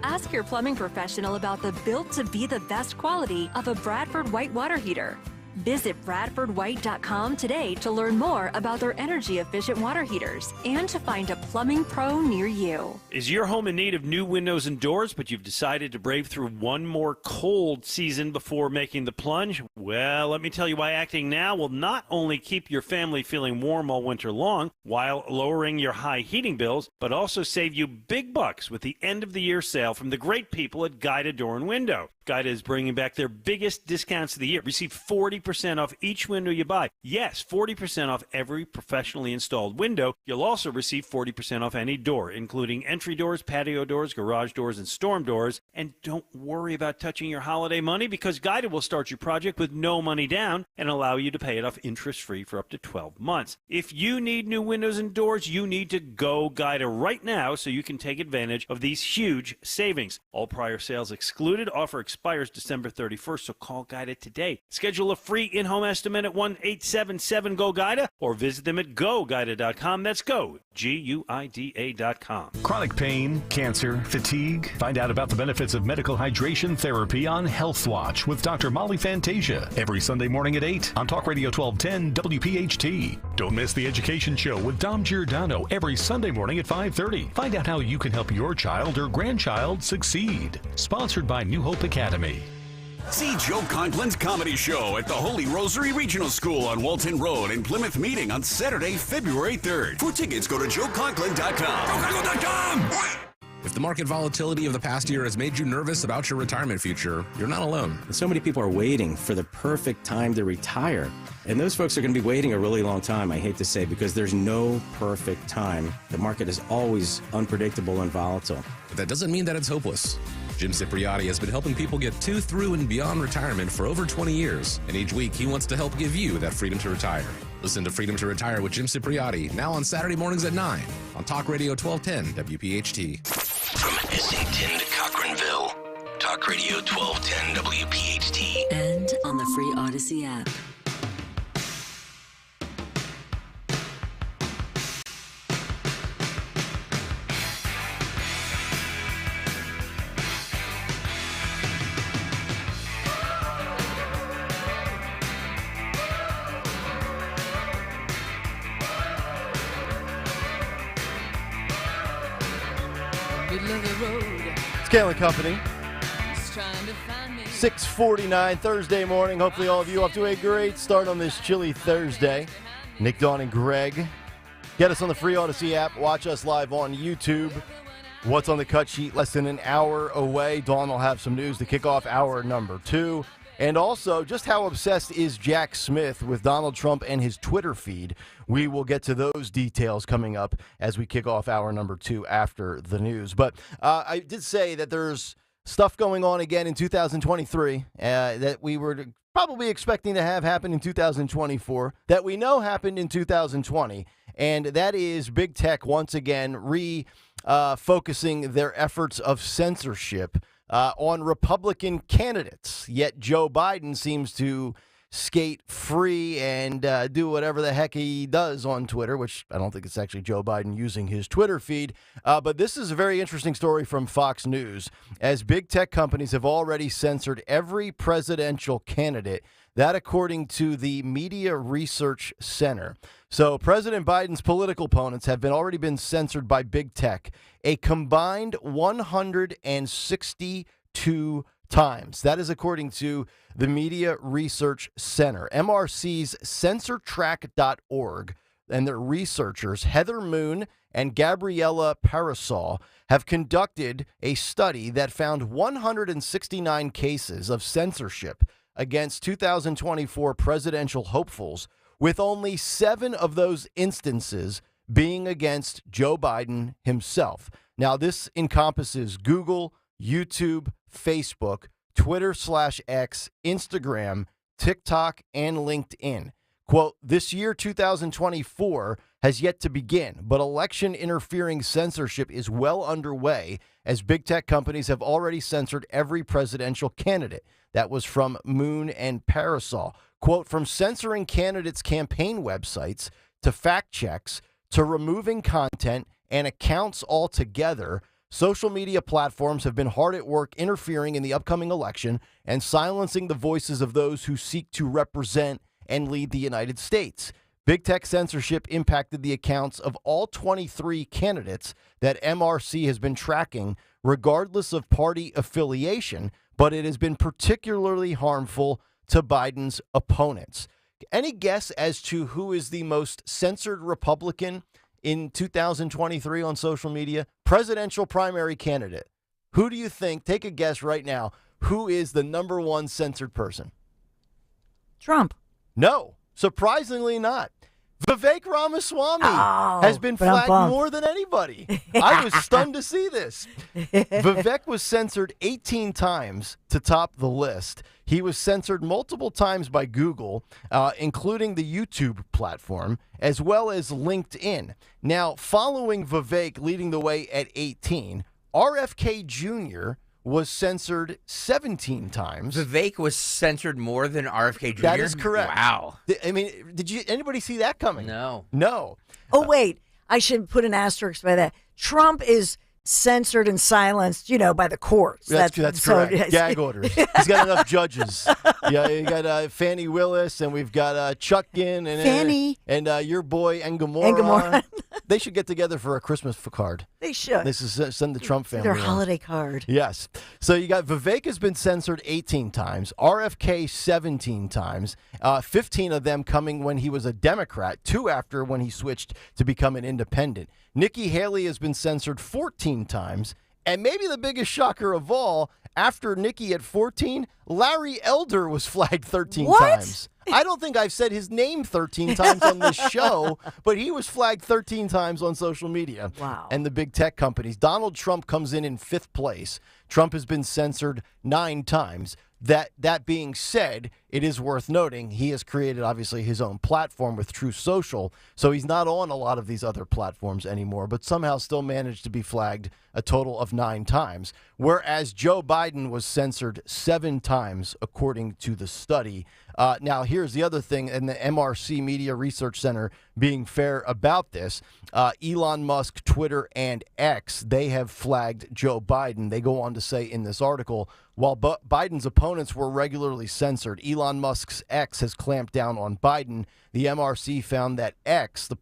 Ask your plumbing professional about the built to be the best quality of a Bradford White water heater. Visit bradfordwhite.com today to learn more about their energy-efficient water heaters and to find a plumbing pro near you. Is your home in need of new windows and doors, but you've decided to brave through one more cold season before making the plunge? Well, let me tell you why acting now will not only keep your family feeling warm all winter long while lowering your high heating bills, but also save you big bucks with the end-of-the-year sale from the great people at Guida Door and Window. Guida is bringing back their biggest discounts of the year. Receive 40% off each window you buy. Yes, 40% off every professionally installed window. You'll also receive 40% off any door, including entry doors, patio doors, garage doors, and storm doors. And don't worry about touching your holiday money because Guida will start your project with no money down and allow you to pay it off interest-free for up to 12 months. If you need new windows and doors, you need to go Guida right now so you can take advantage of these huge savings. All prior sales excluded. Offer expires December 31st, so call Guida today. Schedule a free in-home estimate at 1-877-GO-GUIDA or visit them at GoGuida.com. That's go, GUIDA.com. Chronic pain, cancer, fatigue. Find out about the benefits of medical hydration therapy on Health Watch with Dr. Molly Fantasia every Sunday morning at 8 on Talk Radio 1210 WPHT. Don't miss the Education Show with Dom Giordano every Sunday morning at 5:30. Find out how you can help your child or grandchild succeed. Sponsored by New Hope Academy. See Joe Conklin's comedy show at the Holy Rosary Regional School on Walton Road in Plymouth Meeting on Saturday, February 3rd. For tickets, go to joeconklin.com. joeconklin.com! If the market volatility of the past year has made you nervous about your retirement future, you're not alone. So many people are waiting for the perfect time to retire. And those folks are going to be waiting a really long time, I hate to say, because there's no perfect time. The market is always unpredictable and volatile. But that doesn't mean that it's hopeless. Jim Cipriotti has been helping people get to, through, and beyond retirement for over 20 years. And each week, he wants to help give you that freedom to retire. Listen to Freedom to Retire with Jim Cipriotti, now on Saturday mornings at 9 on Talk Radio 1210 WPHT. From Islington to Cochranville, Talk Radio 1210 WPHT. And on the free Odyssey app. It's Kayal Company. 6:49 Thursday morning. Hopefully all of you off to a great start on this chilly Thursday. Nick, Dawn, and Greg. Get us on the free Odyssey app. Watch us live on YouTube. What's on the cut sheet? Less than an hour away. Dawn will have some news to kick off hour number 2. And also, just how obsessed is Jack Smith with Donald Trump and his Twitter feed? We will get to those details coming up as we kick off hour number 2 after the news. But I did say that there's stuff going on again in 2023 that we were probably expecting to have happen in 2024, that we know happened in 2020, and that is big tech once again focusing their efforts of censorship on Republican candidates. Yet Joe Biden seems to skate free and do whatever the heck he does on Twitter, which I don't think it's actually Joe Biden using his Twitter feed. But this is a very interesting story from Fox News, as big tech companies have already censored every presidential candidate. That according to the Media Research Center. So President Biden's political opponents have already been censored by big tech a combined 162 times. That is according to the Media Research Center. MRC's censortrack.org and their researchers, Heather Moon and Gabriella Parasol, have conducted a study that found 169 cases of censorship against 2024 presidential hopefuls, with only 7 of those instances being against Joe Biden himself. Now, this encompasses Google, YouTube, Facebook, Twitter/X, Instagram, TikTok, and LinkedIn. Quote, this year, 2024, has yet to begin, but election interfering censorship is well underway as big tech companies have already censored every presidential candidate. That was from Moon and Parasol. Quote, from censoring candidates' campaign websites to fact checks to removing content and accounts altogether, social media platforms have been hard at work interfering in the upcoming election and silencing the voices of those who seek to represent and lead the United States. Big tech censorship impacted the accounts of all 23 candidates that MRC has been tracking, regardless of party affiliation, but it has been particularly harmful to Biden's opponents. Any guess as to who is the most censored Republican in 2023 on social media? Presidential primary candidate. Who do you think, take a guess right now, who is the number one censored person? Trump. No, surprisingly not. Vivek Ramaswamy has been flagged more than anybody. I was stunned to see this. Vivek was censored 18 times to top the list. He was censored multiple times by Google, including the YouTube platform, as well as LinkedIn. Now, following Vivek leading the way at 18, RFK Jr. was censored 17 times. Vivek was censored more than RFK Jr.? That is correct. Wow. I mean, anybody see that coming? No. No. Oh, wait. I should put an asterisk by that. Trump is censored and silenced, by the courts. That's correct. Yes. Gag orders. He's got enough judges. Yeah, you got Fannie Willis, and we've got Chuckin and Fannie. and your boy Engamora. They should get together for a Christmas card. They should. This is send the Trump family their one. holiday card. Yes. So you got Vivek has been censored 18 times, RFK 17 times, 15 of them coming when he was a Democrat, 2 after when he switched to become an independent. Nikki Haley has been censored 14 times, and maybe the biggest shocker of all, after Nikki at 14, Larry Elder was flagged 13 times. I don't think I've said his name 13 times on this show, but he was flagged 13 times on social media. Wow. And the big tech companies. Donald Trump comes in 5th place. Trump has been censored 9 times. That being said, it is worth noting he has created, obviously, his own platform with True Social, so he's not on a lot of these other platforms anymore, but somehow still managed to be flagged a total of 9 times, whereas Joe Biden was censored 7 times, according to the study. Now, here's the other thing, and the MRC Media Research Center being fair about this, Elon Musk, Twitter, and X, they have flagged Joe Biden. They go on to say in this article, while Biden's opponents were regularly censored, Elon Musk's X has clamped down on Biden. The MRC found that X, the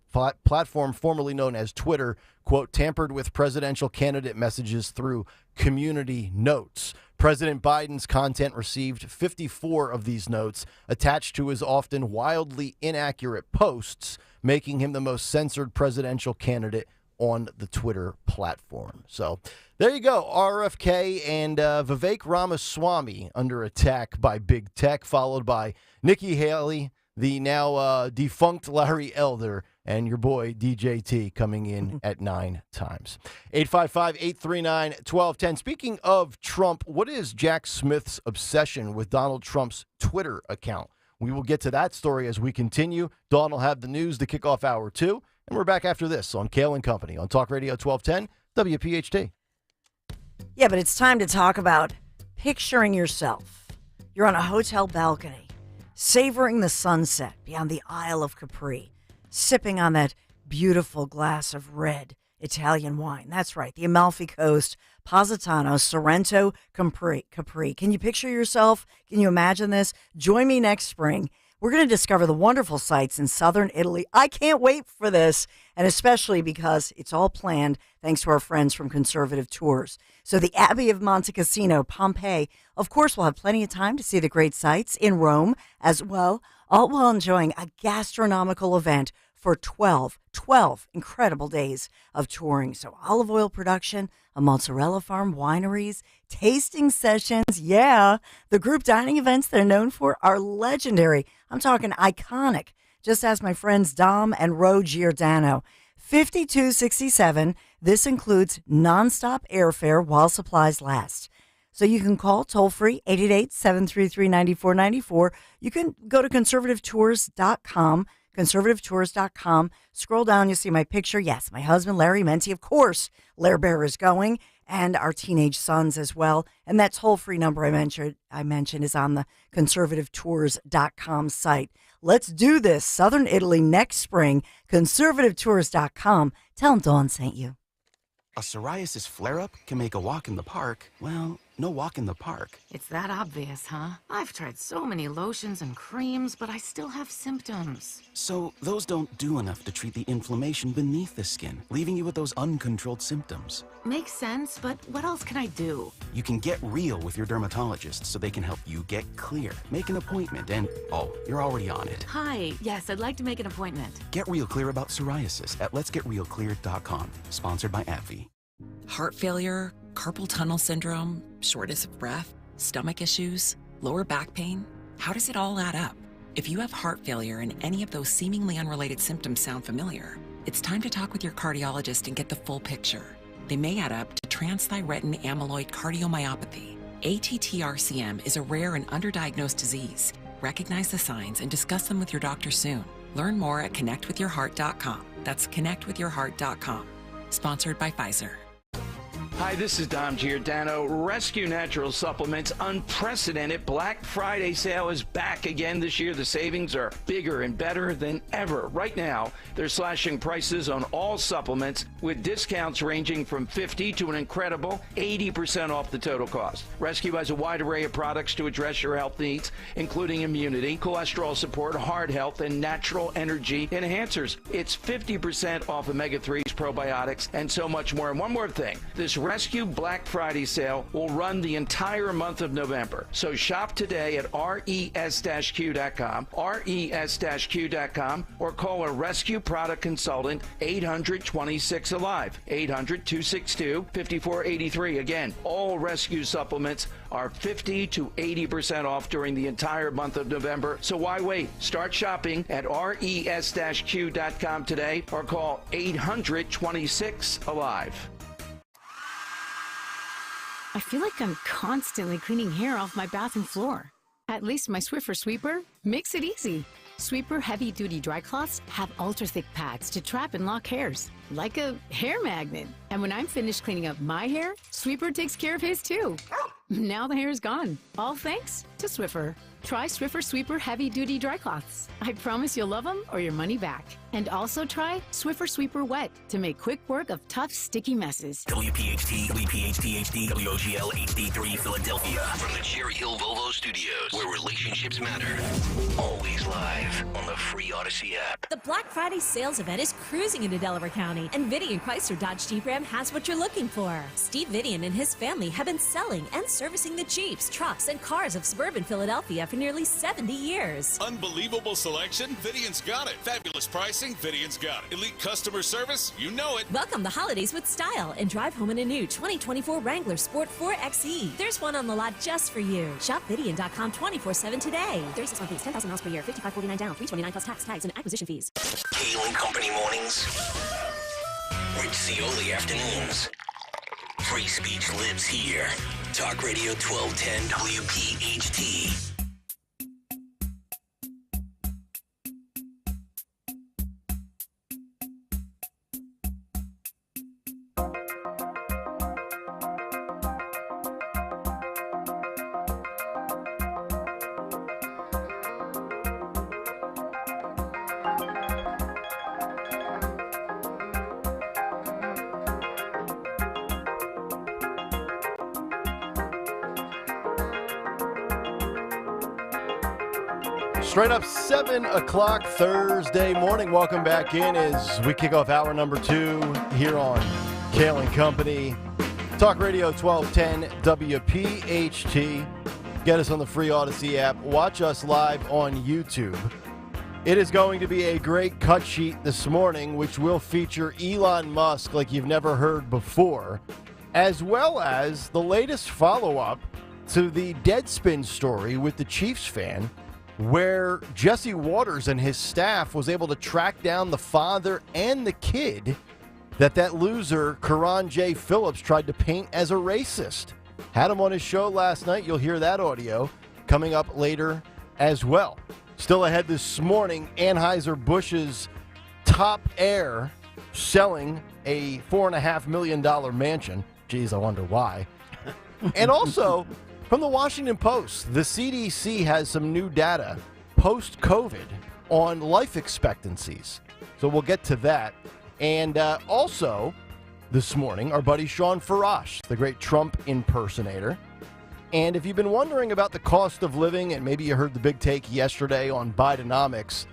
platform formerly known as Twitter, quote, tampered with presidential candidate messages through community notes. President Biden's content received 54 of these notes attached to his often wildly inaccurate posts, making him the most censored presidential candidate on the Twitter platform. So there you go. RFK and Vivek Ramaswamy under attack by big tech, followed by Nikki Haley, the now defunct Larry Elder, and your boy DJT coming in at 9 times. 855-839-1210. Speaking of Trump, what is Jack Smith's obsession with Donald Trump's Twitter account? We will get to that story as we continue. Dawn will have the news to kick off hour 2. And we're back after this on Kayal and Company on Talk Radio 1210 WPHT. Yeah, but it's time to talk about picturing yourself. You're on a hotel balcony, savoring the sunset beyond the Isle of Capri, sipping on that beautiful glass of red Italian wine. That's right, the Amalfi Coast, Positano, Sorrento, Capri. Can you picture yourself? Can you imagine this? Join me next spring. We're going to discover the wonderful sights in southern Italy. I can't wait for this, and especially because it's all planned thanks to our friends from Conservative Tours. So the Abbey of Monte Cassino, Pompeii, of course, we'll have plenty of time to see the great sights in Rome as well, all while enjoying a gastronomical event for 12 incredible days of touring. So olive oil production, a mozzarella farm, wineries, tasting sessions. Yeah, the group dining events they're known for are legendary. I'm talking iconic. Just ask my friends Dom and Ro Giordano. 5267. This includes nonstop airfare while supplies last. So you can call toll-free 888-733-9494. You can go to conservativetours.com, conservativetours.com. Scroll down, you'll see my picture. Yes, my husband, Larry Menti, of course, Lair Bear is going, and our teenage sons as well. And that toll-free number I mentioned is on the conservativetours.com site. Let's do this. Southern Italy next spring, conservativetours.com. Tell them Dawn sent you. A psoriasis flare-up can make a walk in the park, well, no walk in the park. It's that obvious, huh? I've tried so many lotions and creams, but I still have symptoms. So those don't do enough to treat the inflammation beneath the skin, leaving you with those uncontrolled symptoms. Makes sense, but what else can I do? You can get real with your dermatologist so they can help you get clear. Make an appointment and, you're already on it. Hi, yes, I'd like to make an appointment. Get real clear about psoriasis at letsgetrealclear.com. Sponsored by AbbVie. Heart failure, carpal tunnel syndrome, shortness of breath, stomach issues, lower back pain. How does it all add up? If you have heart failure and any of those seemingly unrelated symptoms sound familiar, it's time to talk with your cardiologist and get the full picture. They may add up to transthyretin amyloid cardiomyopathy. ATTR-CM is a rare and underdiagnosed disease. Recognize the signs and discuss them with your doctor soon. Learn more at connectwithyourheart.com. That's connectwithyourheart.com. Sponsored by Pfizer. Hi, this is Dom Giordano. Rescue Natural Supplements' unprecedented Black Friday sale is back again this year. The savings are bigger and better than ever. Right now, they're slashing prices on all supplements with discounts ranging from 50 to an incredible 80% off the total cost. Rescue has a wide array of products to address your health needs, including immunity, cholesterol support, heart health, and natural energy enhancers. It's 50% off omega-3s, probiotics, and so much more. And one more thing, this Rescue Black Friday sale will run the entire month of November. So shop today at res-q.com, res-q.com, or call a Rescue product consultant 800-26-ALIVE, 800-262-5483. Again, all Rescue supplements are 50 to 80% off during the entire month of November. So why wait? Start shopping at res-q.com today or call 800-26-ALIVE. I feel like I'm constantly cleaning hair off my bathroom floor. At least my Swiffer Sweeper makes it easy. Sweeper heavy-duty dry cloths have ultra-thick pads to trap and lock hairs, like a hair magnet. And when I'm finished cleaning up my hair, Sweeper takes care of his too. Now the hair is gone, all thanks to Swiffer. Try Swiffer Sweeper heavy-duty dry cloths. I promise you'll love them or your money back. And also try Swiffer Sweeper Wet to make quick work of tough, sticky messes. WPHT, WPHT HD, WOGL HD3 Philadelphia. From the Cherry Hill Volvo Studios, where relationships matter. Always live on the free Odyssey app. The Black Friday sales event is cruising into Delaware County, and Vidian Chrysler Dodge Jeep Ram has what you're looking for. Steve Vidian and his family have been selling and servicing the Jeeps, trucks, and cars of suburban Philadelphia for nearly 70 years. Unbelievable selection? Vidian's got it. Fabulous pricing? Vidian's got it. Elite customer service? You know it. Welcome the holidays with style and drive home in a new 2024 Wrangler Sport 4XE. There's one on the lot just for you. Shop Vidian.com 24/7 today. 36 month lease, 10,000 miles per year, $5,549 down, $329 plus tax, tags, and acquisition fees. Kayal and Company mornings. Rich Cioli afternoons. Free speech lives here. Talk Radio 1210 WPHT. Straight up 7 o'clock Thursday morning. Welcome back in as we kick off hour number 2 here on Kayal and Company. Talk Radio 1210 WPHT. Get us on the free Odyssey app. Watch us live on YouTube. It is going to be a great cut sheet this morning, which will feature Elon Musk like you've never heard before, as well as the latest follow-up to the Deadspin story with the Chiefs fan, where Jesse Waters and his staff was able to track down the father and the kid that loser, Karan J. Phillips, tried to paint as a racist. Had him on his show last night. You'll hear that audio coming up later as well. Still ahead this morning, Anheuser-Busch's top heir selling a $4.5 million mansion. Geez, I wonder why. And also, from the Washington Post, the CDC has some new data post-COVID on life expectancies. So we'll get to that. And also, this morning, our buddy Sean Farash, the great Trump impersonator. And if you've been wondering about the cost of living, and maybe you heard the big take yesterday on Bidenomics,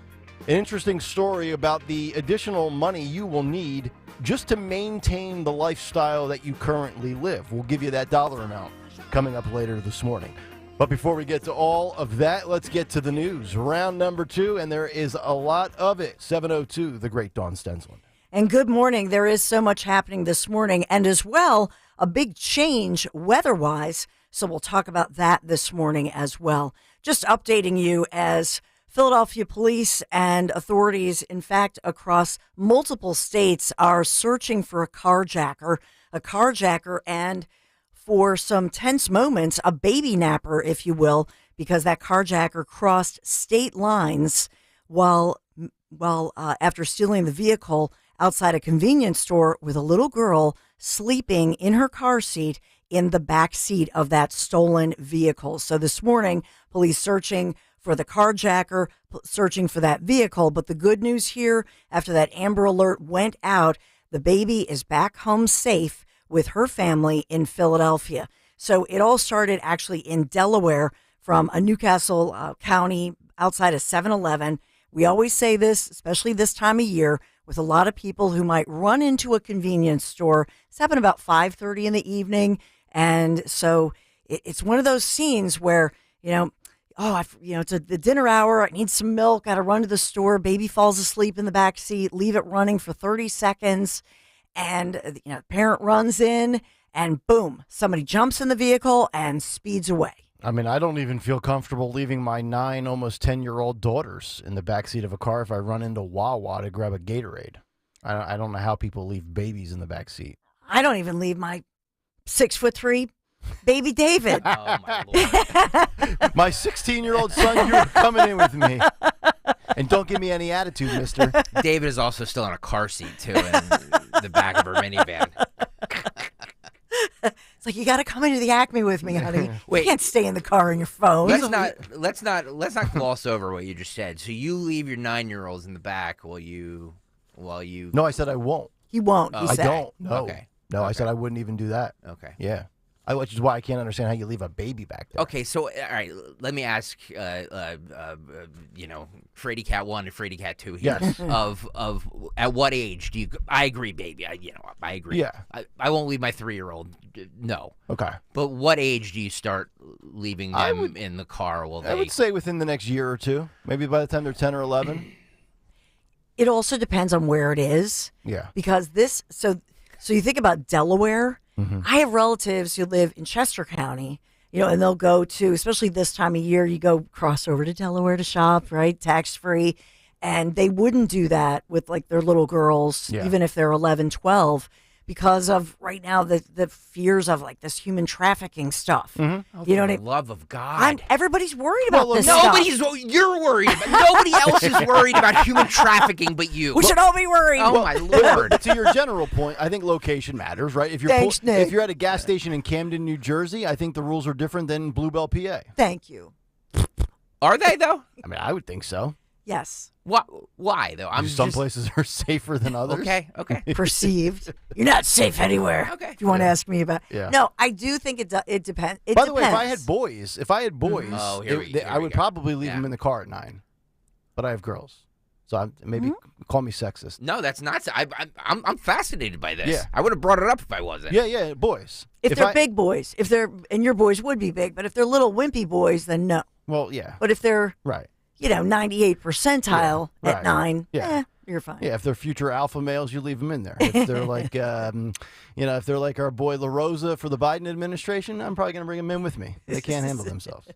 an interesting story about the additional money you will need just to maintain the lifestyle that you currently live. We'll give you that dollar amount coming up later this morning. But before we get to all of that, let's get to the news. Round number 2, and there is a lot of it. 7:02, the great Dawn Stensland. And good morning. There is so much happening this morning, and as well, a big change weather-wise. So we'll talk about that this morning as well. Just updating you as Philadelphia police and authorities, in fact, across multiple states are searching for a carjacker, and for some tense moments, a baby napper, if you will, because that carjacker crossed state lines while after stealing the vehicle outside a convenience store with a little girl sleeping in her car seat in the back seat of that stolen vehicle. So this morning, police searching for the carjacker, searching for that vehicle. But the good news here, after that Amber Alert went out, the baby is back home safe with her family in Philadelphia. So it all started actually in Delaware from a Newcastle County outside of 7-Eleven. We always say this, especially this time of year, with a lot of people who might run into a convenience store. It's happened about 5:30 in the evening. And so it's one of those scenes where, it's the dinner hour. I need some milk. Got to run to the store. Baby falls asleep in the back seat. Leave it running for 30 seconds. And, parent runs in and boom, somebody jumps in the vehicle and speeds away. I mean, I don't even feel comfortable leaving my 9, almost 10-year-old daughters in the backseat of a car if I run into Wawa to grab a Gatorade. I don't know how people leave babies in the backseat. I don't even leave my 6'3" baby David. Oh, my Lord. My 16-year-old son, you're coming in with me. And don't give me any attitude, mister. David is also still in a car seat, too, in the back of her minivan. It's like, you got to come into the Acme with me, honey. Wait. You can't stay in the car on your phone. Let's not gloss over what you just said. So you leave your 9-year-olds in the back while you. No, I said I won't. He won't. I don't. No. Okay. No, okay. I said I wouldn't even do that. Okay. Yeah. Which is why I can't understand how you leave a baby back there. Okay, so all right, let me ask, Frady Cat 1 and Frady Cat 2 here. Yes. Of at what age do you? I agree, baby. I agree. Yeah. I won't leave my 3-year-old. No. Okay. But what age do you start leaving them in the car? I would say within the next year or two. Maybe by the time they're 10 or 11. It also depends on where it is. Yeah. Because so you think about Delaware. Mm-hmm. I have relatives who live in Chester County, and they'll go to, especially this time of year, you go cross over to Delaware to shop, right? Tax free. And they wouldn't do that with like their little girls, even if they're 11, 12, because of right now the fears of like this human trafficking stuff. Mm-hmm. You know what I mean? Love of God. Everybody's worried about this Nobody's. stuff. You're worried about. Nobody else is worried about human trafficking but you. We should all be worried. Oh my Lord! To your general point, I think location matters, right? If you're Thanks, Nick. if you're at a gas station in Camden, New Jersey, I think the rules are different than Bluebell, PA. Thank you. Are they though? I mean, I would think so. Yes. Why though? Some places are safer than others. Okay. Perceived. You're not safe anywhere. Okay. If you want to ask me about. Yeah. No, I do think it depends. By the way, if I had boys, Mm-hmm. I would probably leave them in the car at 9. But I have girls, so maybe call me sexist. No, that's not. I'm fascinated by this. Yeah. I would have brought it up if I wasn't. Yeah, boys. If they're big boys, and your boys would be big, but if they're little wimpy boys, then no. Well, yeah. But if they're right. 98 percentile at right. 9, Yeah. you're fine. Yeah, if they're future alpha males, you leave them in there. If they're like, if they're like our boy La Rosa for the Biden administration, I'm probably going to bring them in with me. They can't handle themselves.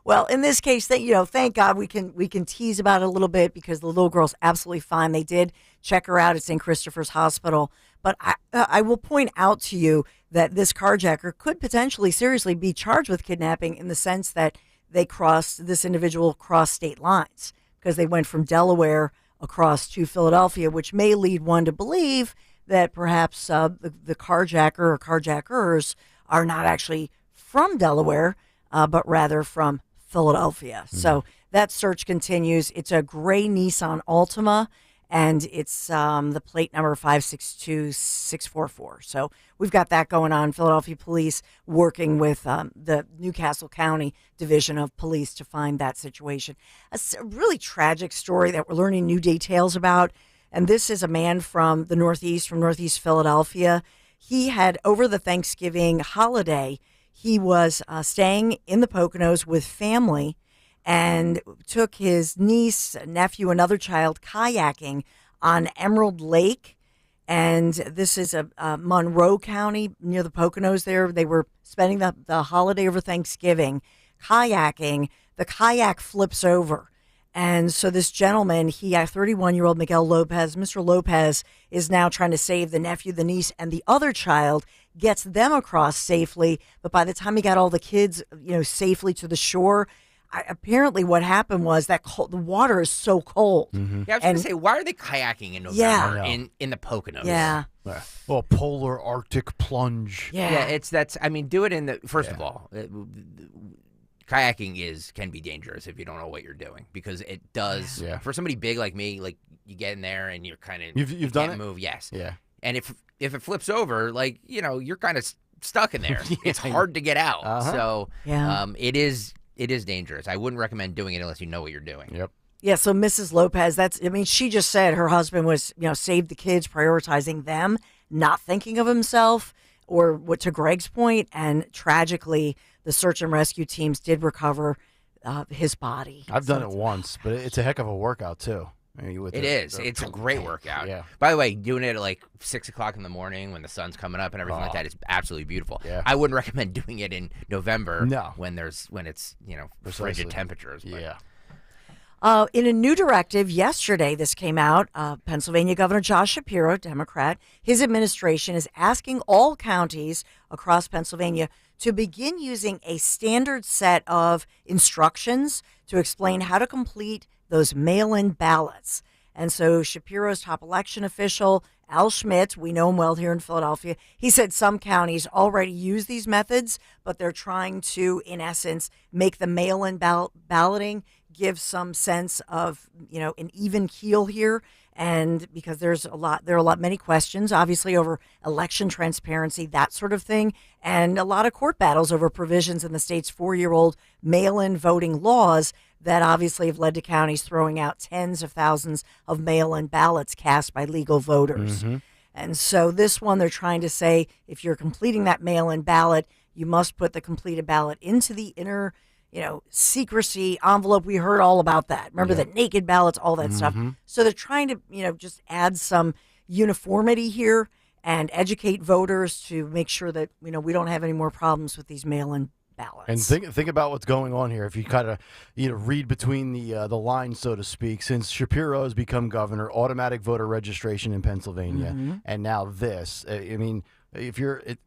Well, in this case, thank God we can tease about it a little bit because the little girl's absolutely fine. They did check her out at St. Christopher's Hospital. But I will point out to you that this carjacker could potentially seriously be charged with kidnapping in the sense that this individual crossed state lines because they went from Delaware across to Philadelphia, which may lead one to believe that perhaps the carjacker or carjackers are not actually from Delaware, but rather from Philadelphia. So that search continues. It's a gray Nissan Altima, and it's the plate number 562644. So we've got that going on. Philadelphia police working with the Newcastle County Division of Police to find that situation. A really tragic story that we're learning new details about. And this is a man from the Northeast, from Northeast Philadelphia. He had, over the Thanksgiving holiday, he was staying in the Poconos with family and took his niece, nephew, another child kayaking on Emerald Lake. And this is Monroe County near the Poconos there. They were spending the holiday over Thanksgiving kayaking. The kayak flips over. And so this gentleman, 31-year-old Miguel Lopez, Mr. Lopez is now trying to save the nephew, the niece, and the other child, gets them across safely. But by the time he got all the kids, safely to the shore, apparently what happened was that the water is so cold. Yeah, I was going to say, why are they kayaking in November in the Poconos? Yeah. Well, polar Arctic plunge. Yeah, do it in the, first of all, kayaking can be dangerous if you don't know what you're doing because it does, for somebody big like me, like you get in there and you're kind of, you've done it? Move, yes. Yeah. And if it flips over, you're kind of stuck in there. It's hard to get out. Uh-huh. So it is dangerous. I wouldn't recommend doing it unless you know what you're doing. Yep. Yeah, so Mrs. Lopez, she just said her husband was, saved the kids, prioritizing them, not thinking of himself, or what to Greg's point, and tragically, the search and rescue teams did recover his body. I've done it once, but it's a heck of a workout, too. It is. It's a great workout. Yeah. By the way, doing it at 6 o'clock in the morning when the sun's coming up and everything like that is absolutely beautiful. Yeah. I wouldn't recommend doing it in November when it's frigid temperatures. But. Yeah. In a new directive yesterday, this came out, Pennsylvania Governor Josh Shapiro, Democrat, his administration is asking all counties across Pennsylvania to begin using a standard set of instructions to explain how to complete those mail-in ballots. And so Shapiro's top election official, Al Schmidt, we know him well here in Philadelphia, he said some counties already use these methods, but they're trying to, in essence, make the mail-in balloting give some sense of, an even keel here. And because there are many questions, obviously, over election transparency, that sort of thing, and a lot of court battles over provisions in the state's 4-year-old mail-in voting laws that obviously have led to counties throwing out tens of thousands of mail-in ballots cast by legal voters. Mm-hmm. And so this one, they're trying to say, if you're completing that mail-in ballot, you must put the completed ballot into the inner secrecy envelope. We heard all about that. Remember the naked ballots, all that stuff. So they're trying to, just add some uniformity here and educate voters to make sure that, we don't have any more problems with these mail-in ballots. And think about what's going on here. If you kind of read between the lines, so to speak, since Shapiro has become governor, automatic voter registration in Pennsylvania, and now this.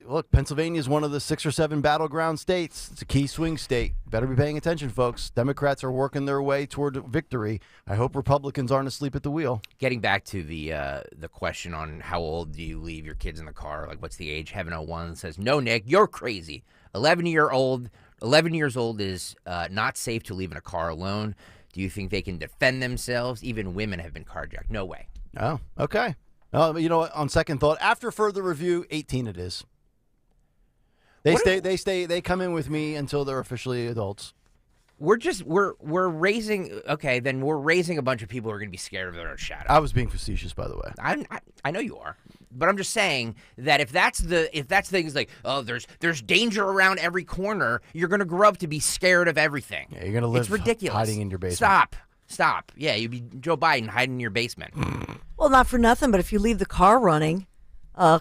Look, Pennsylvania is one of the 6 or 7 battleground states. It's a key swing state. Better be paying attention, folks. Democrats are working their way toward victory. I hope Republicans aren't asleep at the wheel. Getting back to the question on how old do you leave your kids in the car, what's the age? Heaven01 says, no, Nick, you're crazy. 11 years old is not safe to leave in a car alone. Do you think they can defend themselves? Even women have been carjacked. No way. Oh, okay. On second thought, after further review, 18 it is. They come in with me until they're officially adults. we're raising. Okay, then we're raising a bunch of people who are going to be scared of their own shadow. I was being facetious, by the way. I know you are, but I'm just saying that if that's things like, oh, there's danger around every corner, you're going to grow up to be scared of everything. Yeah, you're going to live it's ridiculous. hiding in your basement. Stop. Yeah, you'd be Joe Biden hiding in your basement. Well, not for nothing, but if you leave the car running,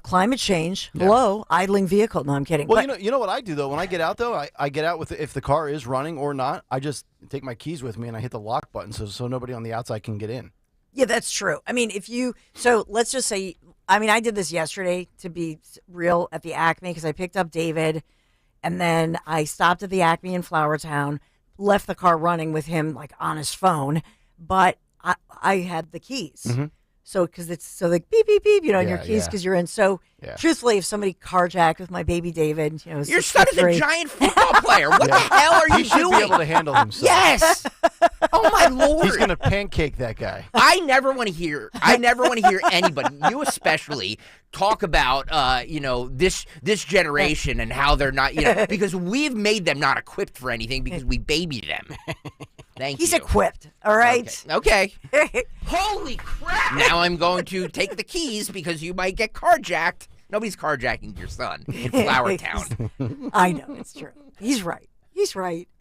climate change, hello, idling vehicle. No, I'm kidding. Well, you know what I do, though? When I get out, though, I get out with, if the car is running or not, I just take my keys with me and I hit the lock button so nobody on the outside can get in. Yeah, that's true. I mean, so let's just say, I did this yesterday, to be real, at the Acme, because I picked up David, and then I stopped at the Acme in Flowertown, left the car running with him, like, on his phone, but I had the keys. Mm-hmm. So, because it's so like beep, beep, beep, on your keys because you're in. So, truthfully, if somebody carjacked with my baby David, your son is a giant football player. What the hell are you doing? He should be able to handle himself. Yes. Oh my Lord. He's going to pancake that guy. I never want to hear anybody, you especially, talk about this generation and how they're not, because we've made them not equipped for anything because we baby them. He's equipped, all right? Okay. Holy crap! Now I'm going to take the keys because you might get carjacked. Nobody's carjacking your son in Flowertown. I know, it's true. He's right.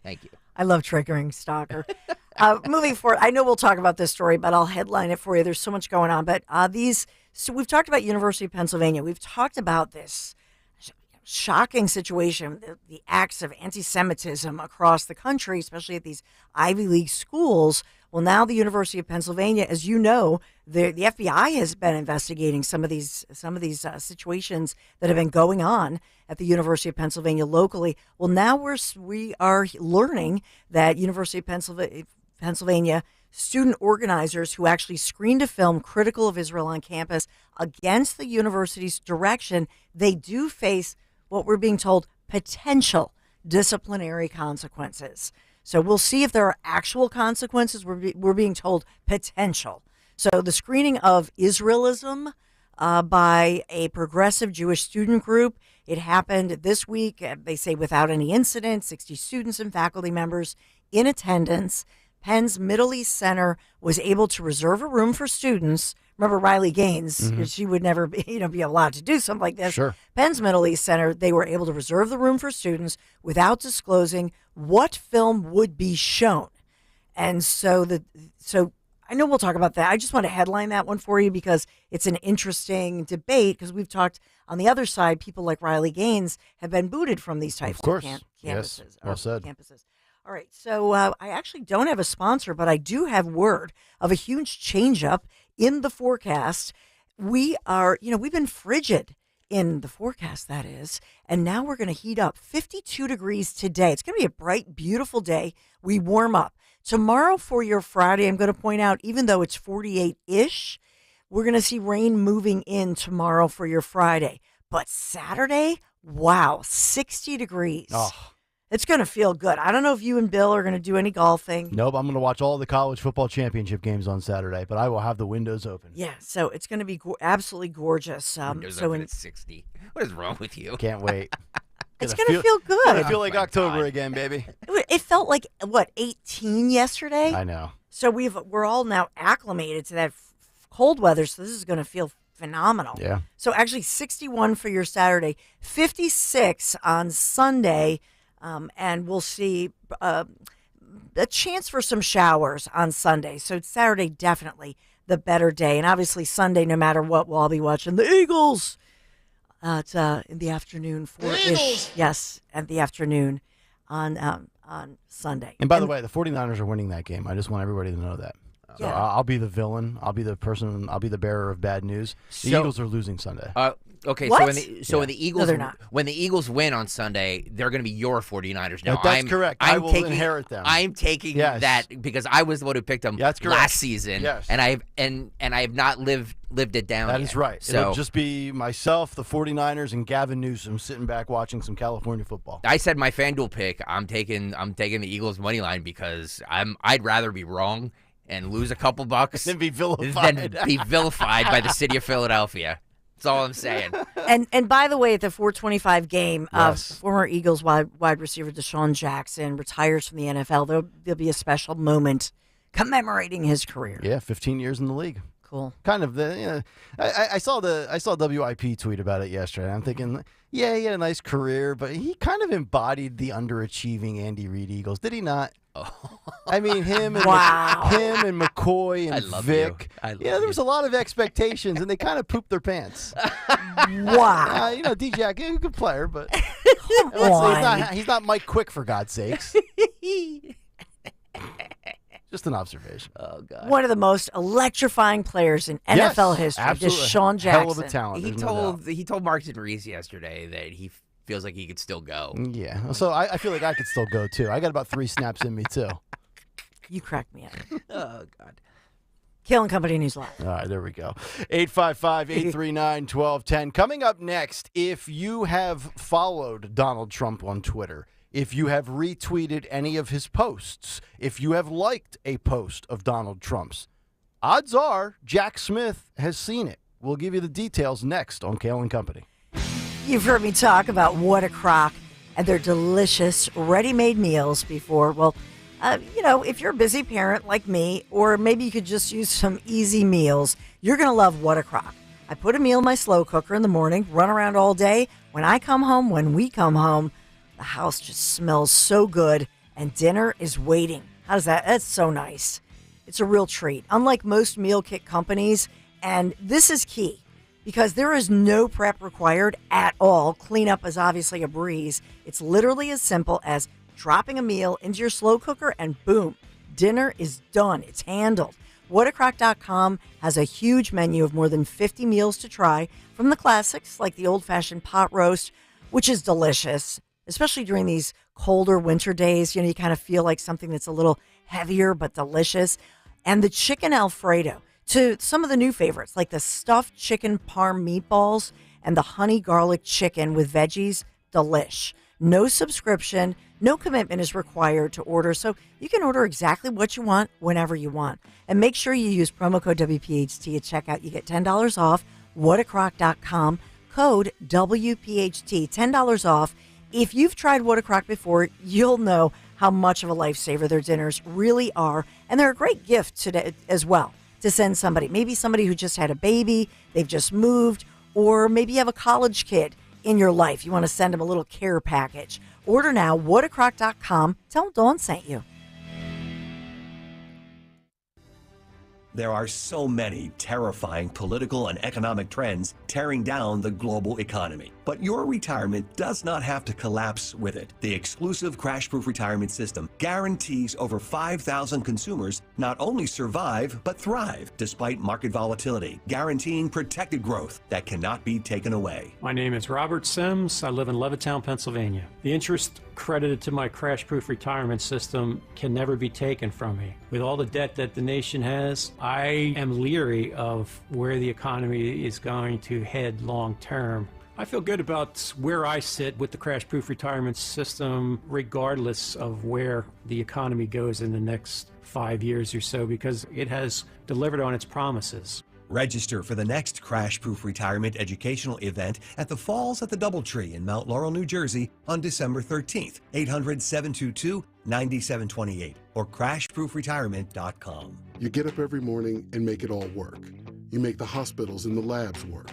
Thank you. I love triggering stalker. Moving forward, I know we'll talk about this story, but I'll headline it for you. There's so much going on. But so we've talked about University of Pennsylvania. We've talked about this shocking situation, the acts of anti-Semitism across the country, especially at these Ivy League schools. Well, now the University of Pennsylvania, as you know, the FBI has been investigating some of these situations that have been going on at the University of Pennsylvania locally. Well, now we are learning that University of Pennsylvania student organizers who actually screened a film critical of Israel on campus against the university's direction, they do face what we're being told potential disciplinary consequences. So we'll see if there are actual consequences. We're being told potential. So the screening of Israelism by a progressive Jewish student group, it happened this week. They say without any incident, 60 students and faculty members in attendance. Penn's Middle East Center was able to reserve a room for students. Remember Riley Gaines, she would never be allowed to do something like this. Sure. Penn's Middle East Center, they were able to reserve the room for students without disclosing what film would be shown. And so I know we'll talk about that. I just want to headline that one for you because it's an interesting debate, because we've talked on the other side, people like Riley Gaines have been booted from these types of campuses. Yes. Well said. Campuses. All right, so I actually don't have a sponsor, but I do have word of a huge change-up in the forecast. We are, we've been frigid in the forecast, that is, and now we're going to heat up. 52 degrees today. It's going to be a bright, beautiful day. We warm up. Tomorrow for your Friday, I'm going to point out, even though it's 48-ish, we're going to see rain moving in tomorrow for your Friday. But Saturday, wow, 60 degrees. Oh. It's going to feel good. I don't know if you and Bill are going to do any golfing. Nope, I'm going to watch all the college football championship games on Saturday, but I will have the windows open. Yeah, so it's going to be absolutely gorgeous. Windows open at 60. What is wrong with you? Can't wait. It's going to feel good. I feel like October again, baby. It felt like, 18 yesterday? I know. So we're all now acclimated to that cold weather, so this is going to feel phenomenal. Yeah. So actually 61 for your Saturday, 56 on Sunday. And we'll see a chance for some showers on Sunday. So Saturday, definitely the better day. And obviously Sunday, no matter what, we'll all be watching the Eagles. It's in the afternoon, 4-ish. Yes, at the afternoon on Sunday. And by the way, the 49ers are winning that game. I just want everybody to know that. So Yeah. I'll be the villain. I'll be the person. I'll be the bearer of bad news. The Eagles are losing Sunday. Okay, What? when the Eagles they're not. when the Eagles win on Sunday, they're going to be your 49ers. Now, That's correct. I will inherit them. I'm taking that because I was the one who picked them last season, and I have not lived it down. That yet. is right. So It'll just be myself, the 49ers, and Gavin Newsom sitting back watching some California football. I said my FanDuel pick. I'm taking the Eagles money line because I'd rather be wrong and lose a couple bucks Than be vilified by the city of Philadelphia. That's all I'm saying. And by the way, at the 425 game, Yes. former Eagles wide receiver Deshaun Jackson retires from the NFL. There'll be a special moment commemorating his career. Yeah, 15 years in the league. Cool. Kind of I saw WIP tweet about it yesterday. I'm thinking, yeah, he had a nice career, but he kind of embodied the underachieving Andy Reid Eagles, did he not? Oh. I mean, him and McCoy and Vic. There was a lot of expectations, and they kind of pooped their pants. Wow. DJ, a good player, but on. he's not Mike Quick, for God's sakes. Just an observation. Oh, God. One of the most electrifying players in NFL history, absolutely. Deshaun Jackson. Hell of a talent. He told Marks and Reese yesterday that he feels like he could still go. Yeah. So I feel like I could still go, too. I got about 3 snaps in me, too. You cracked me up. Oh, God. Kayal and Company News Live. All right, there we go. 855-839-1210. Coming up next, if you have followed Donald Trump on Twitter, if you have retweeted any of his posts, if you have liked a post of Donald Trump's, odds are Jack Smith has seen it. We'll give you the details next on Kayal and Company. You've heard me talk about What a Crock and their delicious ready-made meals before. Well, if you're a busy parent like me, or maybe you could just use some easy meals, you're going to love What a Crock. I put a meal in my slow cooker in the morning, run around all day. When we come home, the house just smells so good, and dinner is waiting. How's that? That's so nice. It's a real treat. Unlike most meal kit companies, and this is key, because there is no prep required at all. Cleanup is obviously a breeze. It's literally as simple as dropping a meal into your slow cooker, and boom, dinner is done. It's handled. Whatacrock.com has a huge menu of more than 50 meals to try, from the classics like the old-fashioned pot roast, which is delicious, especially during these colder winter days. You kind of feel like something that's a little heavier but delicious. And the chicken Alfredo, to some of the new favorites like the stuffed chicken parm meatballs and the honey garlic chicken with veggies. Delish. No subscription, no commitment is required to order, so you can order exactly what you want whenever you want. And make sure you use promo code WPHT at checkout. You get $10 off. Whatacrock.com, code WPHT, $10 off. If you've tried What a Crock before, you'll know how much of a lifesaver their dinners really are. And they're a great gift today as well to send somebody. Maybe somebody who just had a baby, they've just moved, or maybe you have a college kid in your life. You want to send them a little care package. Order now, whatacrock.com. Tell them Dawn sent you. There are so many terrifying political and economic trends tearing down the global economy. But your retirement does not have to collapse with it. The exclusive crash-proof retirement system guarantees over 5,000 consumers not only survive, but thrive despite market volatility, guaranteeing protected growth that cannot be taken away. My name is Robert Sims. I live in Levittown, Pennsylvania. The interest credited to my crash-proof retirement system can never be taken from me. With all the debt that the nation has, I am leery of where the economy is going to head long term. I feel good about where I sit with the crash-proof retirement system, regardless of where the economy goes in the next 5 years or so, because it has delivered on its promises. Register for the next Crash-Proof Retirement educational event at the Falls at the Doubletree in Mount Laurel, New Jersey on December 13th, 800-722-9728 or crashproofretirement.com. You get up every morning and make it all work. You make the hospitals and the labs work.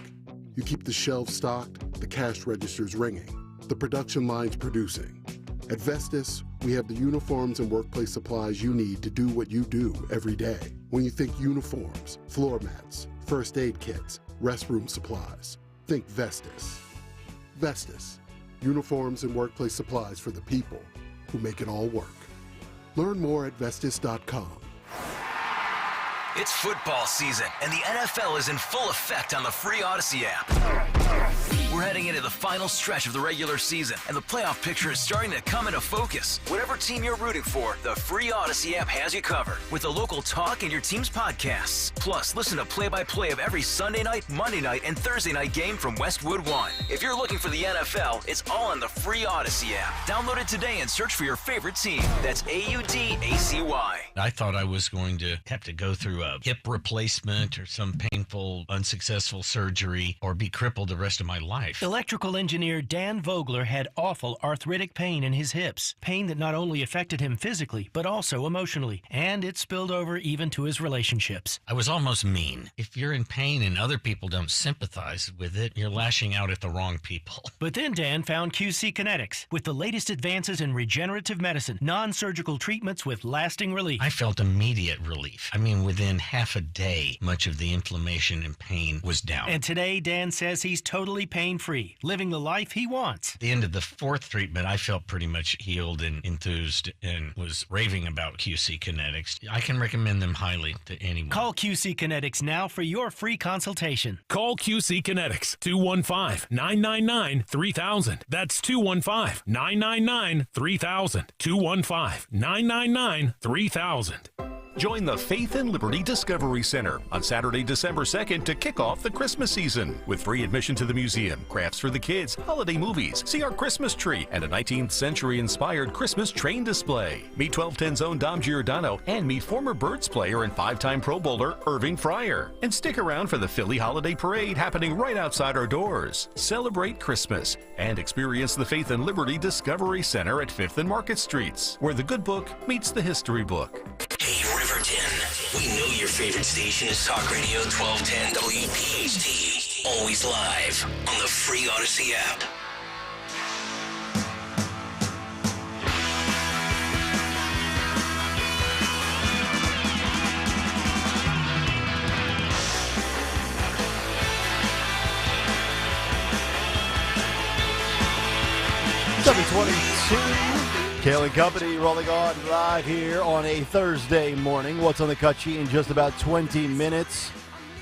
You keep the shelves stocked, the cash registers ringing, the production lines producing. At Vestis, we have the uniforms and workplace supplies you need to do what you do every day. When you think uniforms, floor mats, first aid kits, restroom supplies, think Vestis. Vestis, uniforms and workplace supplies for the people who make it all work. Learn more at Vestis.com. It's football season, and the NFL is in full effect on the free Odyssey app. We're heading into the final stretch of the regular season, and the playoff picture is starting to come into focus. Whatever team you're rooting for, the free Odyssey app has you covered with the local talk and your team's podcasts. Plus, listen to play-by-play of every Sunday night, Monday night, and Thursday night game from Westwood One. If you're looking for the NFL, it's all on the free Odyssey app. Download it today and search for your favorite team. That's AUDACY. I thought I was going to have to go through a hip replacement or some painful, unsuccessful surgery or be crippled the rest of my life. Electrical engineer Dan Vogler had awful arthritic pain in his hips. Pain that not only affected him physically, but also emotionally. And it spilled over even to his relationships. I was almost mean. If you're in pain and other people don't sympathize with it, you're lashing out at the wrong people. But then Dan found QC Kinetics. With the latest advances in regenerative medicine, non-surgical treatments with lasting relief. I felt immediate relief. I mean, within half a day, much of the inflammation and pain was down. And today, Dan says he's totally pain-free, living the life he wants. At the end of the fourth treatment, I felt pretty much healed and enthused and was raving about QC Kinetics. I can recommend them highly to anyone. Call QC Kinetics now for your free consultation. Call QC Kinetics, 215-999-3000. That's 215-999-3000. 215-999-3000. Join the Faith and Liberty Discovery Center on Saturday, December 2nd to kick off the Christmas season. With free admission to the museum, crafts for the kids, holiday movies, see our Christmas tree, and a 19th century inspired Christmas train display. Meet 1210's own Dom Giordano and meet former Birds player and 5-time Pro Bowler Irving Fryer. And stick around for the Philly Holiday Parade happening right outside our doors. Celebrate Christmas and experience the Faith and Liberty Discovery Center at 5th and Market Streets, where the good book meets the history book. Hey, Riverton, we know your favorite station is Talk Radio 1210 WPHT. Always live on the free Odyssey app. Kayal and Company rolling on live here on a Thursday morning. What's on the cut sheet in just about 20 minutes?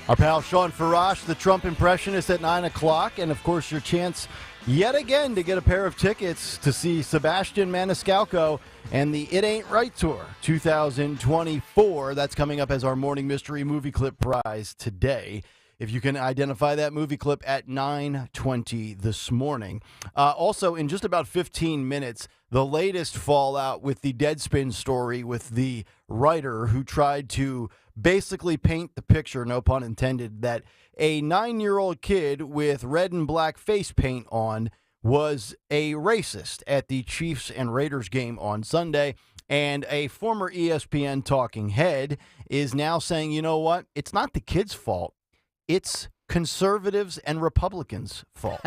Our pal Sean Farash, the Trump impressionist, at 9 o'clock. And, of course, your chance yet again to get a pair of tickets to see Sebastian Maniscalco and the It Ain't Right Tour 2024. That's coming up as our morning mystery movie clip prize today. If you can identify that movie clip at 9:20 this morning. Also, in just about 15 minutes, the latest fallout with the Deadspin story with the writer who tried to basically paint the picture, no pun intended, that a 9-year-old kid with red and black face paint on was a racist at the Chiefs and Raiders game on Sunday. And a former ESPN talking head is now saying, you know what? It's not the kid's fault. It's conservatives and Republicans' fault.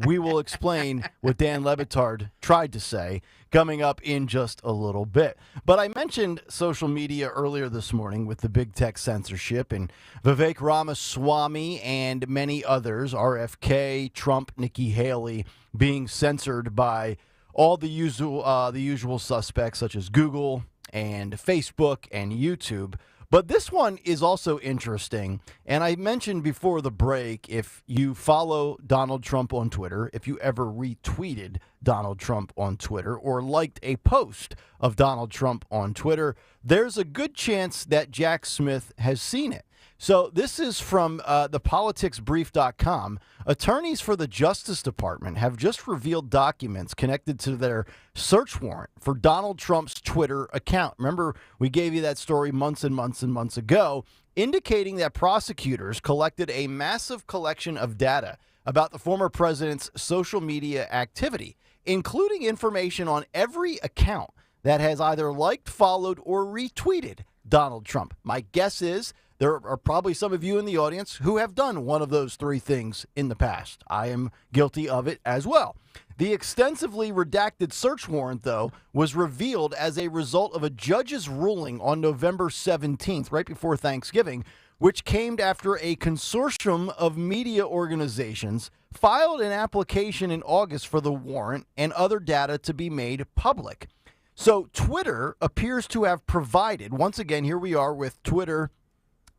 We will explain what Dan Le Batard tried to say coming up in just a little bit. But I mentioned social media earlier this morning with the big tech censorship and Vivek Ramaswamy and many others, RFK, Trump, Nikki Haley, being censored by all the usual suspects such as Google and Facebook and YouTube. But this one is also interesting, and I mentioned before the break, if you follow Donald Trump on Twitter, if you ever retweeted Donald Trump on Twitter or liked a post of Donald Trump on Twitter, there's a good chance that Jack Smith has seen it. So this is from thepoliticsbrief.com. Attorneys for the Justice Department have just revealed documents connected to their search warrant for Donald Trump's Twitter account. Remember, we gave you that story months and months and months ago, indicating that prosecutors collected a massive collection of data about the former president's social media activity, including information on every account that has either liked, followed, or retweeted Donald Trump. My guess is there are probably some of you in the audience who have done one of those three things in the past. I am guilty of it as well. The extensively redacted search warrant, though, was revealed as a result of a judge's ruling on November 17th, right before Thanksgiving, which came after a consortium of media organizations filed an application in August for the warrant and other data to be made public. So Twitter appears to have provided, once again, here we are with Twitter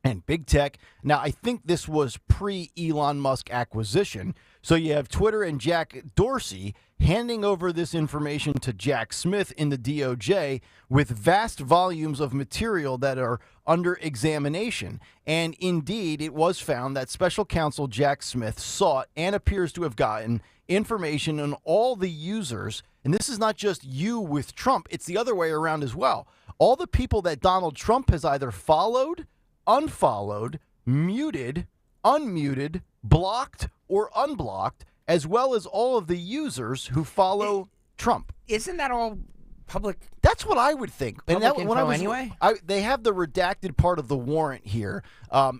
and big tech. Now, I think this was pre-Elon Musk acquisition. So you have Twitter and Jack Dorsey handing over this information to Jack Smith in the DOJ with vast volumes of material that are under examination. And indeed, it was found that special counsel Jack Smith sought and appears to have gotten information on all the users. And this is not just you with Trump. It's the other way around as well. All the people that Donald Trump has either followed, unfollowed, muted, unmuted, blocked, or unblocked, as well as all of the users who follow Trump. Isn't that all public? That's what I would think. Public info anyway? They have the redacted part of the warrant here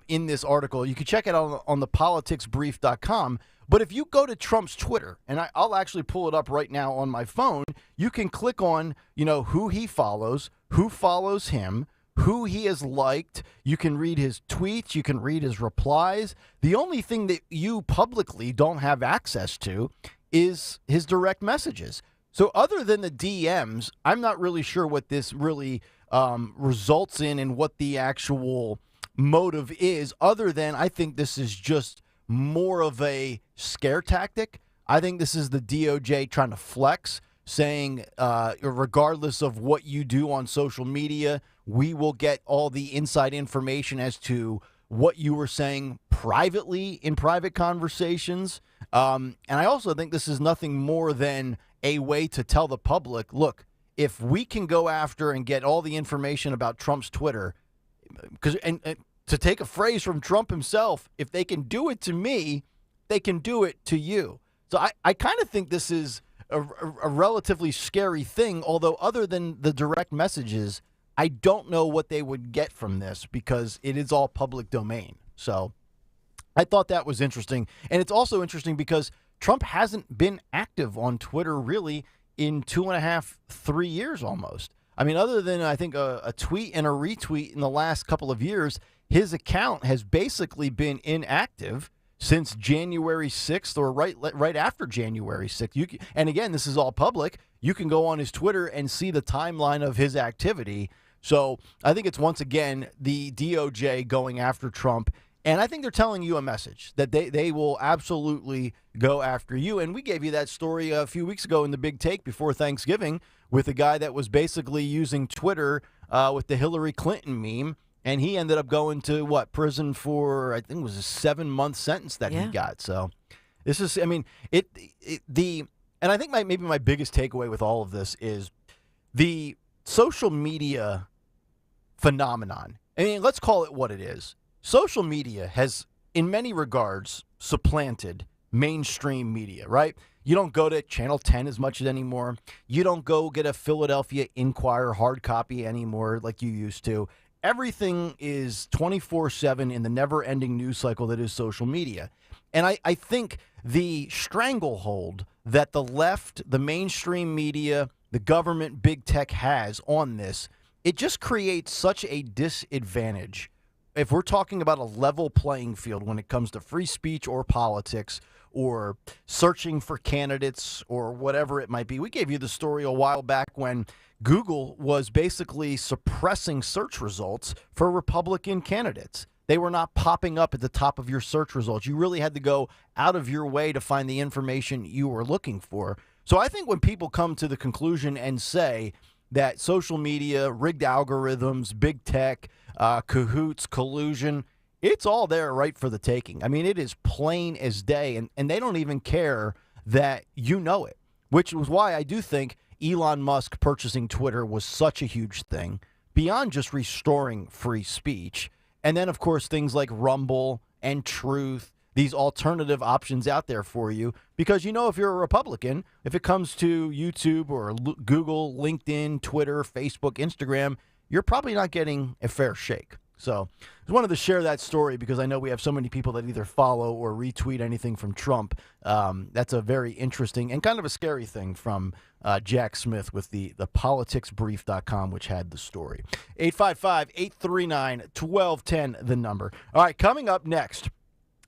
in this article. You can check it out on thepoliticsbrief.com. But if you go to Trump's Twitter, and I'll actually pull it up right now on my phone, you can click on, who he follows, who follows him, who he has liked. You can read his tweets. You can read his replies. The only thing that you publicly don't have access to is his direct messages. So other than the DMs, I'm not really sure what this really results in and what the actual motive is, other than I think this is just more of a scare tactic. I think this is the DOJ trying to flex, saying regardless of what you do on social media, we will get all the inside information as to what you were saying privately in private conversations. And I also think this is nothing more than a way to tell the public, look, if we can go after and get all the information about Trump's Twitter, because and to take a phrase from Trump himself, if they can do it to me, they can do it to you. So I kind of think this is a relatively scary thing, although other than the direct messages, I don't know what they would get from this because it is all public domain. So I thought that was interesting. And it's also interesting because Trump hasn't been active on Twitter really in 2.5, 3 years almost. I mean, other than I think a tweet and a retweet in the last couple of years, his account has basically been inactive since January 6th or right after January 6th. And again, this is all public. You can go on his Twitter and see the timeline of his activity. So I think it's once again the DOJ going after Trump. And I think they're telling you a message that they will absolutely go after you. And we gave you that story a few weeks ago in the Big Take before Thanksgiving with a guy that was basically using Twitter with the Hillary Clinton meme. And he ended up going to, prison for, I think it was a 7-month sentence that he got. So this is, I mean, and I think maybe my biggest takeaway with all of this is the social media phenomenon. I mean, let's call it what it is. Social media has, in many regards, supplanted mainstream media, right? You don't go to Channel 10 as much anymore. You don't go get a Philadelphia Inquirer hard copy anymore like you used to. Everything is 24/7 in the never-ending news cycle that is social media. And I think the stranglehold that the left, the mainstream media, the government, big tech has on this, it just creates such a disadvantage. If we're talking about a level playing field when it comes to free speech or politics or searching for candidates or whatever it might be. We gave you the story a while back when Google was basically suppressing search results for Republican candidates. They were not popping up at the top of your search results. You really had to go out of your way to find the information you were looking for. So I think when people come to the conclusion and say that social media, rigged algorithms, big tech, cahoots, collusion, it's all there right for the taking. I mean, it is plain as day, and they don't even care that you know it, which was why I do think Elon Musk purchasing Twitter was such a huge thing, beyond just restoring free speech. And then, of course, things like Rumble and Truth, these alternative options out there for you. Because, if you're a Republican, if it comes to YouTube or Google, LinkedIn, Twitter, Facebook, Instagram, you're probably not getting a fair shake. So I just wanted to share that story because I know we have so many people that either follow or retweet anything from Trump. That's a very interesting and kind of a scary thing from Jack Smith with the politicsbrief.com, which had the story. 855-839-1210, the number. All right, coming up next,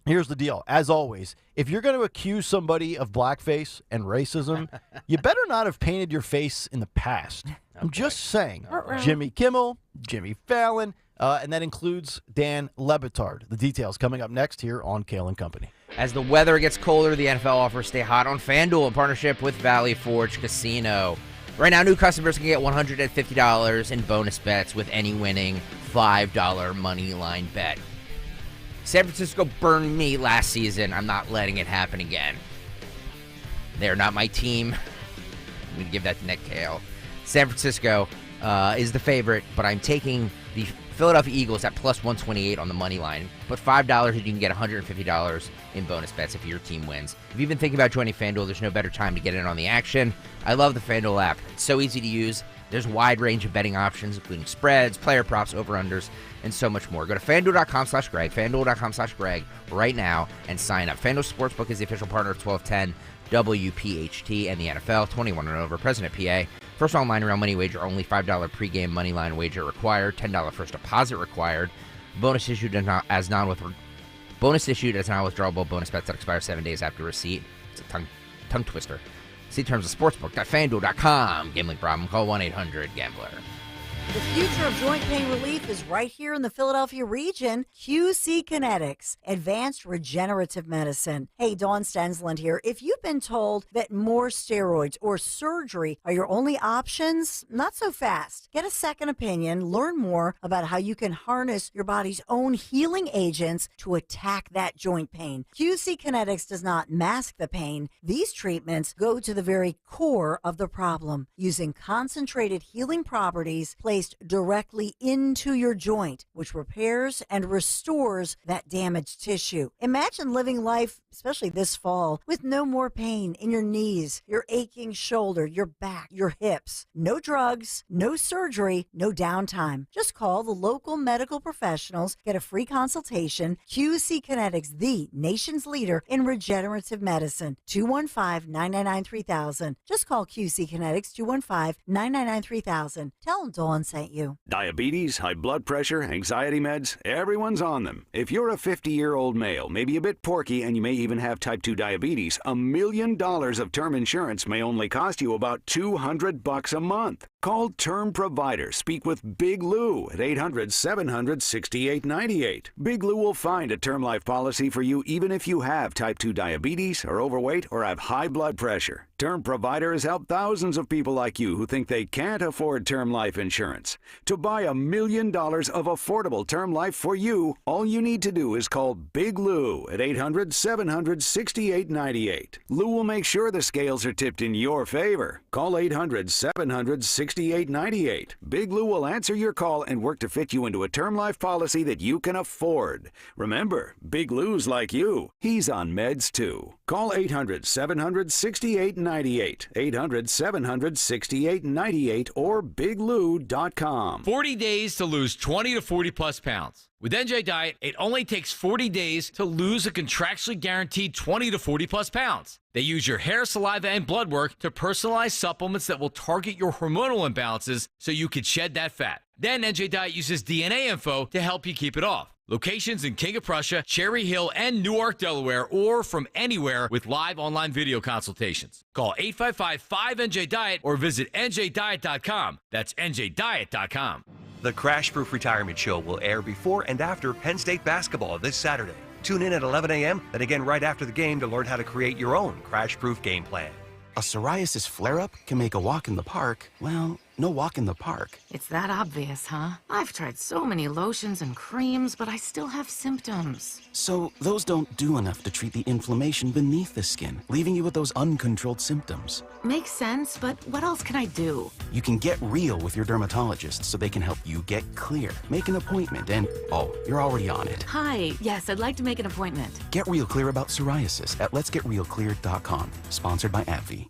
here's the deal. As always, if you're going to accuse somebody of blackface and racism, you better not have painted your face in the past. I'm just saying. Jimmy Kimmel, Jimmy Fallon, And that includes Dan Lebitard. The details coming up next here on Kayal & Company. As the weather gets colder, the NFL offers Stay Hot on FanDuel in partnership with Valley Forge Casino. Right now, new customers can get $150 in bonus bets with any winning $5 money line bet. San Francisco burned me last season. I'm not letting it happen again. They're not my team. I'm going to give that to Nick Kayal. San Francisco is the favorite, but I'm taking the Philadelphia Eagles at plus 128 on the money line. Put $5 and you can get $150 in bonus bets if your team wins. If you've been thinking about joining FanDuel, there's no better time to get in on the action. I love the FanDuel app. It's so easy to use. There's a wide range of betting options, including spreads, player props, over-unders, and so much more. Go to FanDuel.com/Greg, FanDuel.com/Greg right now and sign up. FanDuel Sportsbook is the official partner of 1210 WPHT and the NFL. 21 and over. Present at PA. First online real money wager only. $5 pregame money line wager required. $10 first deposit required. Bonus issued as non-withdrawable bonus bets that expire 7 days after receipt. It's a tongue twister. See terms of sportsbook.fanduel.com. Gambling problem? Call 1-800-GAMBLER. The future of joint pain relief is right here in the Philadelphia region. QC Kinetics, advanced regenerative medicine. Hey, Dawn Stensland here. If you've been told that more steroids or surgery are your only options, not so fast. Get a second opinion. Learn more about how you can harness your body's own healing agents to attack that joint pain. QC Kinetics does not mask the pain. These treatments go to the very core of the problem, using concentrated healing properties placed directly into your joint, which repairs and restores that damaged tissue. Imagine living life, especially this fall, with no more pain in your knees, your aching shoulder, your back, your hips. No drugs, no surgery, no downtime. Just call the local medical professionals, get a free consultation. QC Kinetics, the nation's leader in regenerative medicine. 215-999-3000. Just call QC Kinetics, 215-999-3000. Tell them Dawn sent you. Diabetes, high blood pressure, anxiety meds, everyone's on them. If you're a 50-year-old male, maybe a bit porky, and you may even have type 2 diabetes, $1 million of term insurance may only cost you about $200 a month. Call Term Provider. Speak with Big Lou at 800-700-6898. Big Lou will find a term life policy for you even if you have type 2 diabetes, are overweight, or have high blood pressure. Term Provider has helped thousands of people like you who think they can't afford term life insurance. To buy $1 million of affordable term life for you, all you need to do is call Big Lou at 800-700-6898. Lou will make sure the scales are tipped in your favor. Call 800-700-6898. Big Lou will answer your call and work to fit you into a term life policy that you can afford. Remember, Big Lou's like you. He's on meds too. Call 800-700-6898. 800-700-6898 or biglou.com. 40 days to lose 20 to 40 plus pounds. With NJ Diet, it only takes 40 days to lose a contractually guaranteed 20 to 40 plus pounds. They use your hair, saliva, and blood work to personalize supplements that will target your hormonal imbalances so you can shed that fat. Then NJ Diet uses DNA info to help you keep it off. Locations in King of Prussia, Cherry Hill, and Newark, Delaware, or from anywhere with live online video consultations. Call 855-5NJ-DIET or visit njdiet.com. That's njdiet.com. The Crash Proof Retirement Show will air before and after Penn State basketball this Saturday. Tune in at 11 a.m. and again right after the game to learn how to create your own Crash Proof game plan. A psoriasis flare-up can make a walk in the park, well, no walk in the park. It's that obvious, huh? I've tried so many lotions and creams, but I still have symptoms. So those don't do enough to treat the inflammation beneath the skin, leaving you with those uncontrolled symptoms. Makes sense, but what else can I do? You can get real with your dermatologist so they can help you get clear. Make an appointment and, oh, you're already on it. Hi, yes, I'd like to make an appointment. Get real clear about psoriasis at letsgetrealclear.com. Sponsored by AbbVie.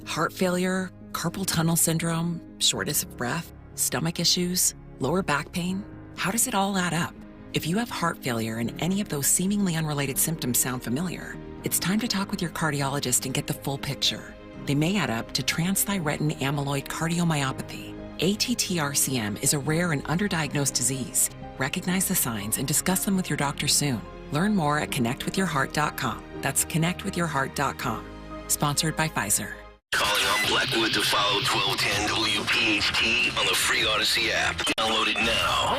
Heart failure, carpal tunnel syndrome, shortness of breath, stomach issues, lower back pain. How does it all add up? If you have heart failure and any of those seemingly unrelated symptoms sound familiar, it's time to talk with your cardiologist and get the full picture. They may add up to transthyretin amyloid cardiomyopathy. ATTR-CM is a rare and underdiagnosed disease. Recognize the signs and discuss them with your doctor soon. Learn more at connectwithyourheart.com. That's connectwithyourheart.com. Sponsored by Pfizer. Calling on Blackwood to follow 1210 WPHT on the free Odyssey app. Download it now.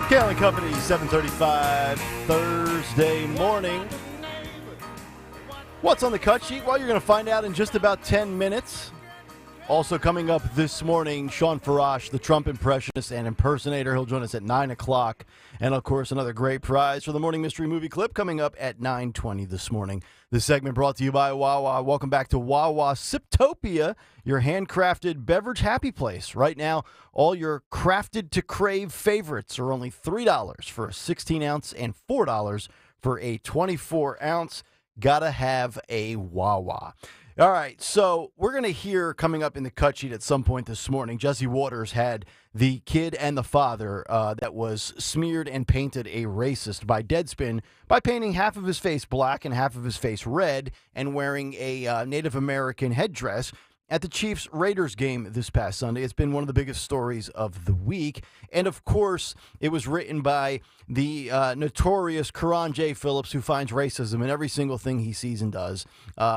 Kayal and Company, 7:35 Thursday morning. What's on the cut sheet? Well, you're going to find out in just about 10 minutes. Also coming up this morning, Sean Farash, the Trump impressionist and impersonator. He'll join us at 9 o'clock. And, of course, another great prize for the Morning Mystery Movie Clip coming up at 9:20 this morning. This segment brought to you by Wawa. Welcome back to Wawa Siptopia, your handcrafted beverage happy place. Right now, all your crafted to crave favorites are only $3 for a 16-ounce and $4 for a 24-ounce. Gotta have a Wawa. All right, so we're going to hear coming up in the cut sheet at some point this morning, Jesse Waters had the kid and the father that was smeared and painted a racist by Deadspin by painting half of his face black and half of his face red and wearing a Native American headdress at the Chiefs-Raiders game this past Sunday. It's been one of the biggest stories of the week. And, of course, it was written by the notorious Karan J. Phillips, who finds racism in every single thing he sees and does.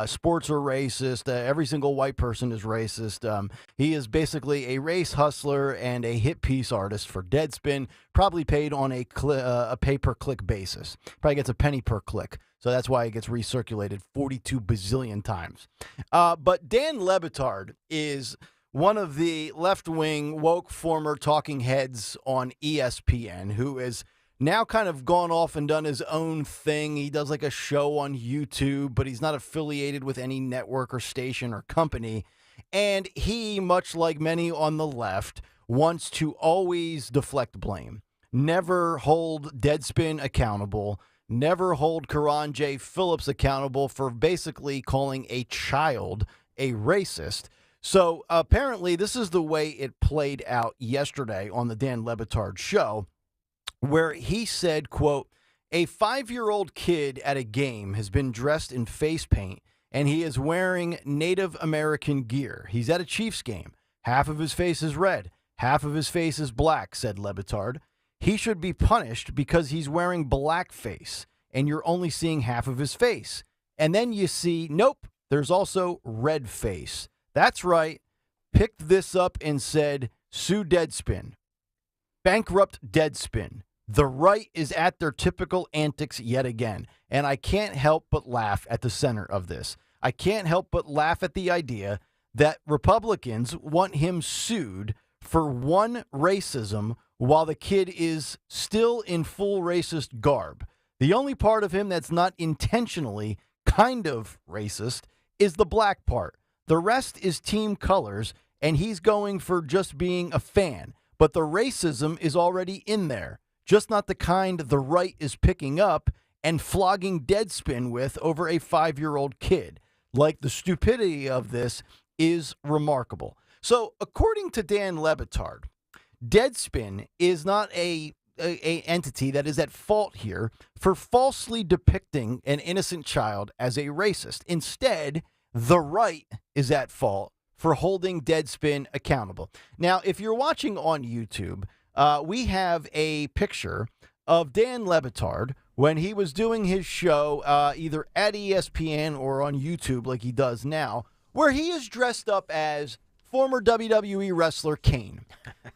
Sports are racist. Every single white person is racist. He is basically a race hustler and a hit piece artist for Deadspin, probably paid on a pay-per-click basis. Probably gets a penny per click. So that's why it gets recirculated 42 bazillion times. But Dan Le Batard is one of the left-wing woke former talking heads on ESPN who has now kind of gone off and done his own thing. He does like a show on YouTube, but he's not affiliated with any network or station or company. And he, much like many on the left, wants to always deflect blame, never hold Deadspin accountable, never hold Karan J. Phillips accountable for basically calling a child a racist. So apparently this is the way it played out yesterday on the Dan Le Batard show, where he said, quote, "A 5-year-old kid at a game has been dressed in face paint and he is wearing Native American gear. He's at a Chiefs game. Half of his face is red, half of his face is black," said Le Batard. "He should be punished because he's wearing blackface and you're only seeing half of his face." And then you see, nope, there's also red face. That's right. Picked this up and said, sue Deadspin. Bankrupt Deadspin. The right is at their typical antics yet again. And I can't help but laugh at the center of this. I can't help but laugh at the idea that Republicans want him sued for one racism while the kid is still in full racist garb. The only part of him that's not intentionally kind of racist is the black part. The rest is team colors, and he's going for just being a fan. But the racism is already in there, just not the kind the right is picking up and flogging Deadspin with over a 5-year-old kid. Like, the stupidity of this is remarkable. So, according to Dan Le Batard, Deadspin is not a entity that is at fault here for falsely depicting an innocent child as a racist. Instead, the right is at fault for holding Deadspin accountable. Now, if you're watching on YouTube, we have a picture of Dan Le Batard when he was doing his show either at ESPN or on YouTube like he does now, where he is dressed up as former WWE wrestler Kane.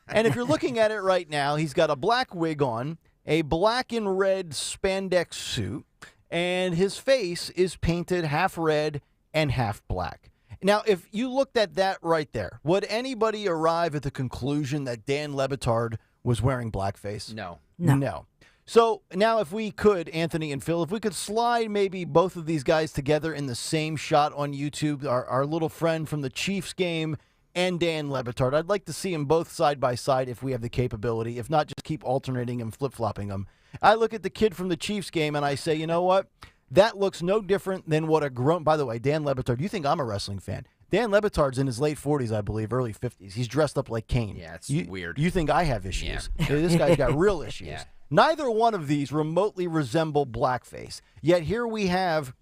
And if you're looking at it right now, he's got a black wig on, a black and red spandex suit, and his face is painted half red and half black. Now, if you looked at that right there, would anybody arrive at the conclusion that Dan Le Batard was wearing blackface? No. No. So now if we could, Anthony and Phil, if we could slide maybe both of these guys together in the same shot on YouTube, our little friend from the Chiefs game and Dan Le Batard. I'd like to see them both side by side if we have the capability. If not, just keep alternating and flip-flopping them. I look at the kid from the Chiefs game and I say, you know what? That looks no different than what a grown... By the way, Dan Le Batard, you think I'm a wrestling fan. Dan Le Batard's in his late 40s, I believe, early 50s. He's dressed up like Kane. Yeah, it's weird. You think I have issues. Yeah. This guy's got real issues. Yeah. Neither one of these remotely resemble blackface. Yet here we have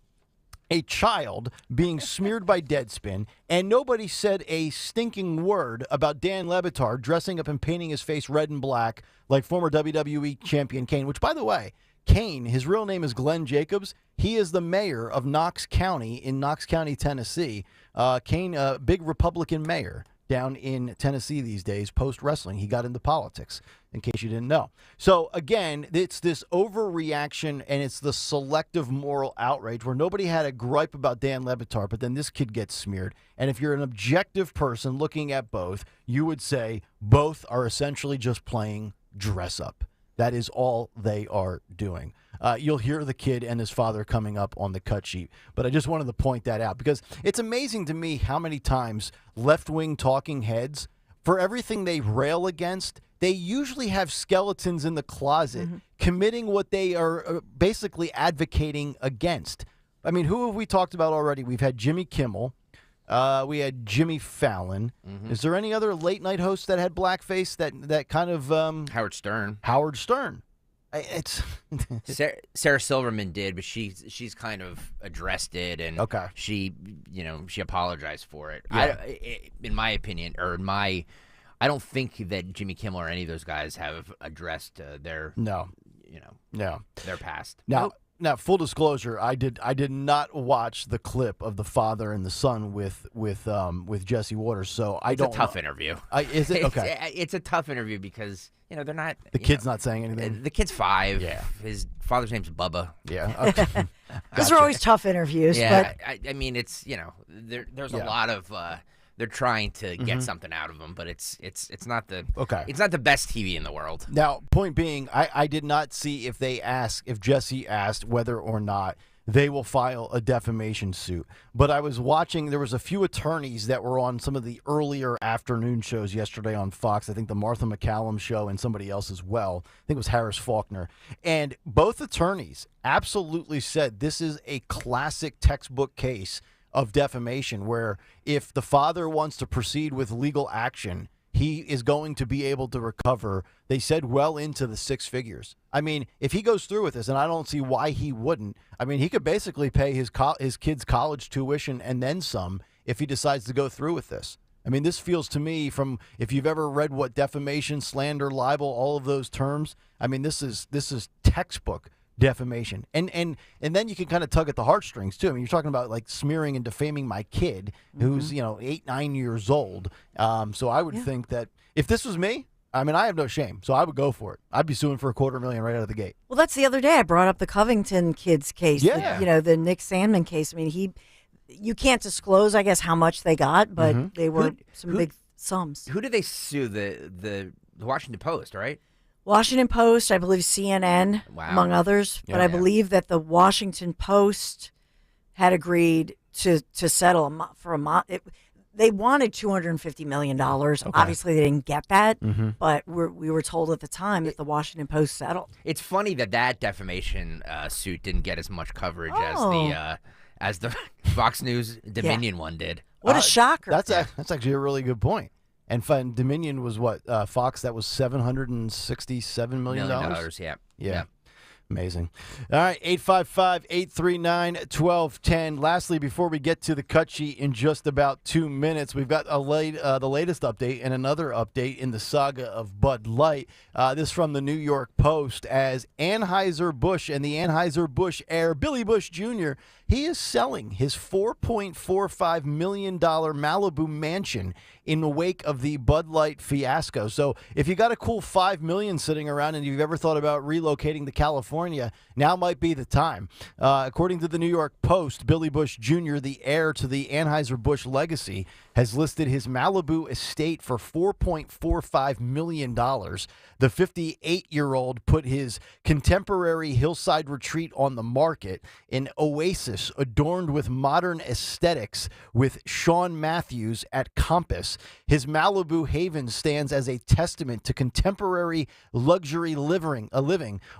a child being smeared by Deadspin, and nobody said a stinking word about Dan Le Batard dressing up and painting his face red and black like former WWE champion Kane, which, by the way, Kane, his real name is Glenn Jacobs. He is the mayor of Knox County in Knox County, Tennessee. Kane, big Republican mayor down in Tennessee these days, post-wrestling. He got into politics, in case you didn't know. So, again, it's this overreaction, and it's the selective moral outrage where nobody had a gripe about Dan Le Batard, but then this kid gets smeared. And if you're an objective person looking at both, you would say both are essentially just playing dress-up. That is all they are doing. You'll hear the kid and his father coming up on the cut sheet. But I just wanted to point that out because it's amazing to me how many times left-wing talking heads, for everything they rail against, they usually have skeletons in the closet committing what they are basically advocating against. I mean, who have we talked about already? We've had Jimmy Kimmel. We had Jimmy Fallon. Is there any other late-night host that had blackface that kind of... Howard Stern. Howard Stern. It's Sarah Silverman did, but she's kind of addressed it, and she apologized for it. Yeah. In my opinion, I don't think that Jimmy Kimmel or any of those guys have addressed their their past. Now, full disclosure, I did not watch the clip of the father and the son with Jesse Waters, so I don't. It's a tough interview. Is it okay? It's a tough interview because they're not. The kid's not saying anything. The kid's 5. Yeah. His father's name's Bubba. Yeah. Okay. Those are always tough interviews. Yeah. But I mean, it's there's a lot of. They're trying to get something out of them, but it's not the It's not the best TV in the world. Now, point being, I did not see if Jesse asked whether or not they will file a defamation suit. But I was watching, there was a few attorneys that were on some of the earlier afternoon shows yesterday on Fox. I think the Martha McCallum show and somebody else as well. I think it was Harris Faulkner. And both attorneys absolutely said this is a classic textbook case of defamation, where if the father wants to proceed with legal action, he is going to be able to recover, they said, well into the 6 figures. I mean, if he goes through with this, and I don't see why he wouldn't, I mean, he could basically pay his kids' college tuition and then some if he decides to go through with this. I mean, this feels to me, from if you've ever read what defamation, slander, libel, all of those terms, I mean, this is textbook defamation. And then you can kind of tug at the heartstrings too. I mean, you're talking about like smearing and defaming my kid who's 8, 9 years old. So I would think that if this was me, I mean, I have no shame, so I would go for it. I'd be suing for $250,000 right out of the gate. Well, that's the other day I brought up the Covington kids case. Yeah. The Nick Sandman case. I mean, you can't disclose, I guess, how much they got, but they were some big sums. Who did they sue? The Washington Post, right? Washington Post, I believe CNN, among others. But I believe that the Washington Post had agreed to settle they wanted $250 million. Obviously, they didn't get that, but we were told at the time that the Washington Post settled. It's funny that defamation suit didn't get as much coverage as the Fox News Dominion one did. What a shocker! That's actually a really good point. And Dominion was what? Fox, that was $767 million? Yeah. Amazing. All right, 855-839-1210. Lastly, before we get to the cut sheet in just about 2 minutes, we've got the latest update and another update in the saga of Bud Light. This from the New York Post, as Anheuser-Busch and the Anheuser-Busch heir, Billy Busch Jr., he is selling his $4.45 million Malibu mansion in the wake of the Bud Light fiasco. So if you got a cool $5 million sitting around and you've ever thought about relocating to California, now might be the time. According to the New York Post, Billy Busch Jr., the heir to the Anheuser-Busch legacy, has listed his Malibu estate for $4.45 million. The 58-year-old put his contemporary hillside retreat on the market, an oasis adorned with modern aesthetics with Sean Matthews at Compass. His Malibu haven stands as a testament to contemporary luxury living,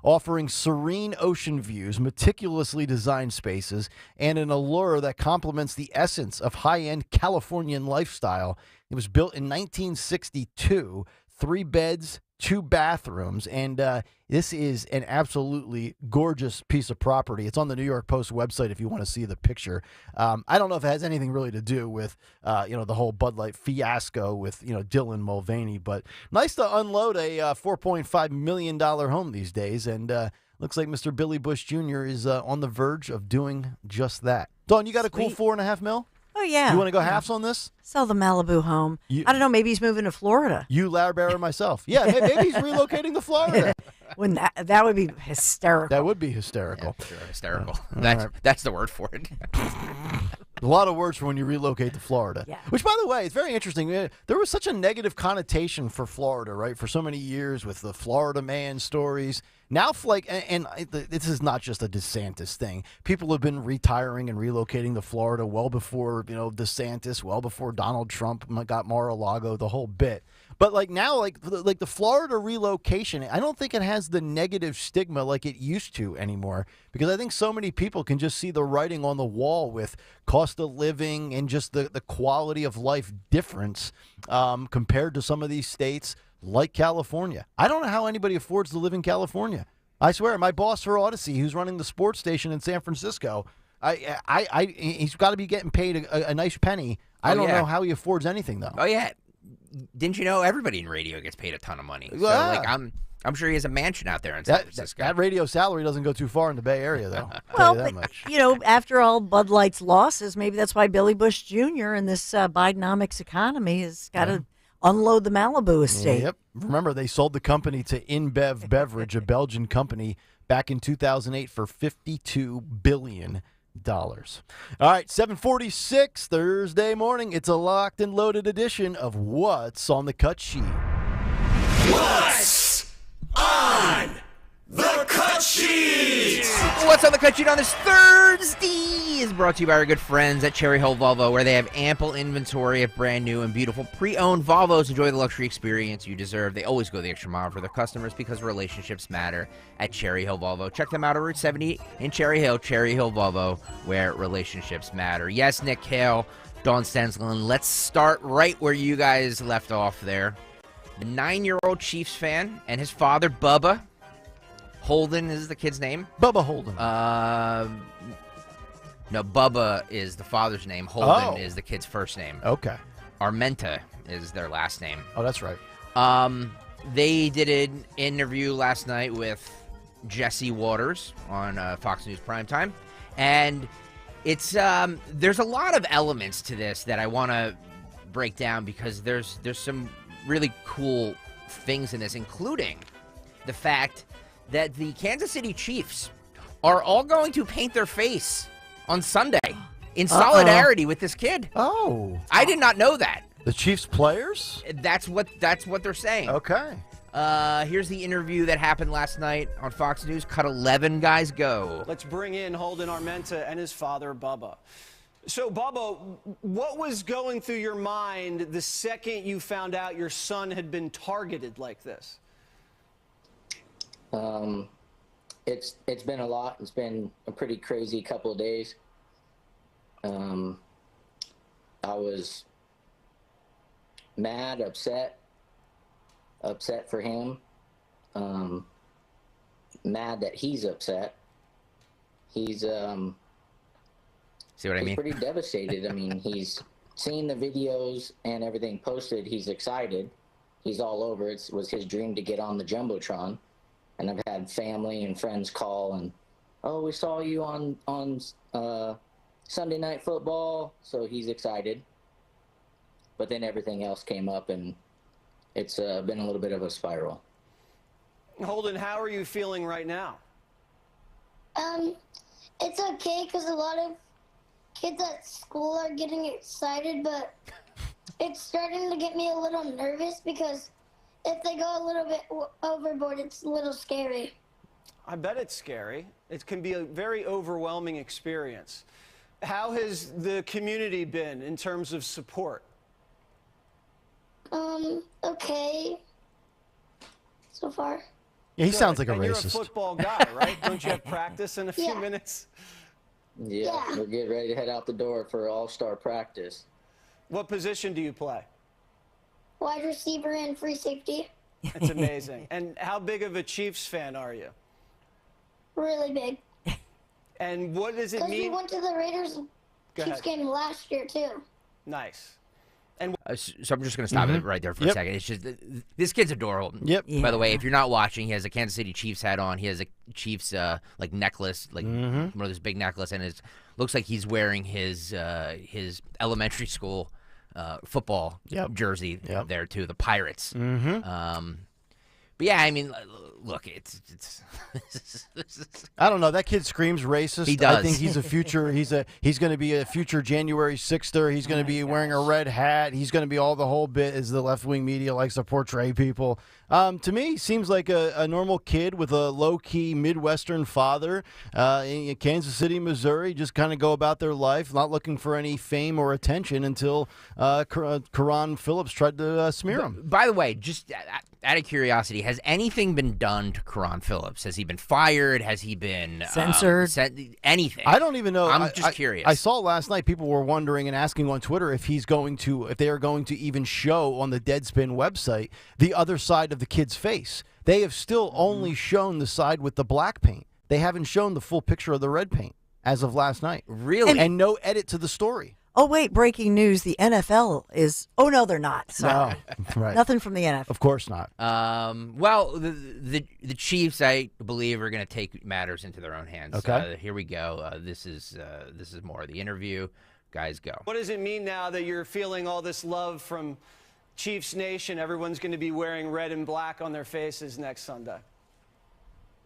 offering serene ocean views, meticulously designed spaces, and an allure that complements the essence of high-end Californian lifestyle. It was built in 1962, 3 beds, 2 bathrooms, and this is an absolutely gorgeous piece of property. It's on the New York Post website if you want to see the picture. I don't know if it has anything really to do with the whole Bud Light fiasco with Dylan Mulvaney, but nice to unload a $4.5 million home these days, and looks like Mr. Billy Busch Jr. is on the verge of doing just that. Dawn, you got a cool $4.5 million? Oh, yeah. You want to go halves on this? Sell the Malibu home. I don't know. Maybe he's moving to Florida. You, Larry Bear, myself. Yeah, maybe he's relocating to Florida. When that would be hysterical. That would be hysterical. Yeah, sure, hysterical. Right. That's the word for it. A lot of words for when you relocate to Florida. Yeah. Which, by the way, is very interesting. There was such a negative connotation for Florida, right, for so many years with the Florida man stories. Now, this is not just a DeSantis thing. People have been retiring and relocating to Florida well before, DeSantis, well before Donald Trump got Mar-a-Lago, the whole bit. But now, the Florida relocation, I don't think it has the negative stigma like it used to anymore, because I think so many people can just see the writing on the wall with cost of living and just the quality of life difference compared to some of these states like California. I don't know how anybody affords to live in California. I swear, my boss for Odyssey, who's running the sports station in San Francisco, he's got to be getting paid a nice penny. I don't know how he affords anything, though. Oh, yeah. Didn't you know everybody in radio gets paid a ton of money? So, Yeah. I'm sure he has a mansion out there in San Francisco. That radio salary doesn't go too far in the Bay Area, though. Well, that but, much. after all Bud Light's losses, maybe that's why Billy Bush Jr. in this Bidenomics economy has got to unload the Malibu estate. Yep. Remember, they sold the company to InBev Beverage, a Belgian company, back in 2008 for $52 billion. All right, 7:46 Thursday morning. It's a locked and loaded edition of What's on the Cut Sheet. What's on the cut sheet? What's on the cut sheet on this Thursday is brought to you by our good friends at Cherry Hill Volvo, where they have ample inventory of brand new and beautiful pre-owned Volvos. Enjoy the luxury experience you deserve. They always go the extra mile for their customers because relationships matter at Cherry Hill Volvo. Check them out on Route 70 in Cherry Hill Volvo, where relationships matter. Yes, Nick Kayal, Dawn Stenslin, let's start right where you guys left off there. The 9-year-old Chiefs fan and his father, Bubba Holden is the kid's name. Bubba Holden. No, Bubba is the father's name. Holden is the kid's first name. Okay. Armenta is their last name. Oh, that's right. They did an interview last night with Jesse Waters on Fox News Primetime, and it's there's a lot of elements to this that I want to break down because there's some really cool things in this, including the fact that the Kansas City Chiefs are all going to paint their face on Sunday in solidarity with this kid. Oh. I did not know that. The Chiefs players? That's what they're saying. Okay. Here's the interview that happened last night on Fox News. Cut 11, guys, go. Let's bring in Holden Armenta and his father, Bubba. So, Bubba, what was going through your mind the second you found out your son had been targeted like this? It's been a lot. It's been a pretty crazy couple of days. I was mad, upset for him. Mad that he's upset. He's See what I mean? pretty devastated. I mean, he's seen the videos and everything posted. He's excited. He's all over. It was his dream to get on the Jumbotron. And I've had family and friends call and, oh, we saw you on Sunday Night Football. So he's excited. But then everything else came up, and it's been a little bit of a spiral. Holden, how are you feeling right now? It's okay because a lot of kids at school are getting excited, but it's starting to get me a little nervous because if they go a little bit overboard, it's a little scary. I bet it's scary. It can be a very overwhelming experience. How has the community been in terms of support? Okay. So far. Yeah, he sounds like a and racist. You're a football guy, right? Don't you have practice in a few minutes? Yeah, we're getting ready to head out the door for all-star practice. What position do you play? Wide receiver and free safety. That's amazing. And how big of a Chiefs fan are you? Really big. And what does it Because we mean? went to the Raiders Go Chiefs ahead. game last year, too. Nice. And so I'm just going to stop it right there for a second. It's just this kid's adorable. Yep. By the way, if you're not watching, he has a Kansas City Chiefs hat on. He has a Chiefs like necklace, like one of those big necklace, and it looks like he's wearing his elementary school football jersey there too, the Pirates. But yeah, I mean, look, it's I don't know. That kid screams racist. He does. I think he's a future. He's going to be a future January 6ther. He's going to be wearing a red hat. He's going to be all the whole bit, as the left wing media likes to portray people. To me, seems like a normal kid with a low key Midwestern father in Kansas City, Missouri. Just kind of go about their life, not looking for any fame or attention until Karan Phillips tried to smear him. By the way, just out of curiosity, has anything been done to Karan Phillips? Has he been fired? Has he been censored? Anything? I don't even know. I'm just curious. I saw last night people were wondering and asking on Twitter if they are going to even show on the Deadspin website the other side of the kid's face. They have still only shown the side with the black paint. They haven't shown the full picture of the red paint as of last night. Really? And no edit to the story. Oh, wait, breaking news. The NFL is... Oh, no, they're not. Sorry. No, right. Nothing from the NFL. Of course not. Well, the Chiefs, I believe, are going to take matters into their own hands. Okay. Here we go. This is more of the interview. Guys, go. what does it mean now that you're feeling all this love from Chiefs Nation? Everyone's going to be wearing red and black on their faces next Sunday.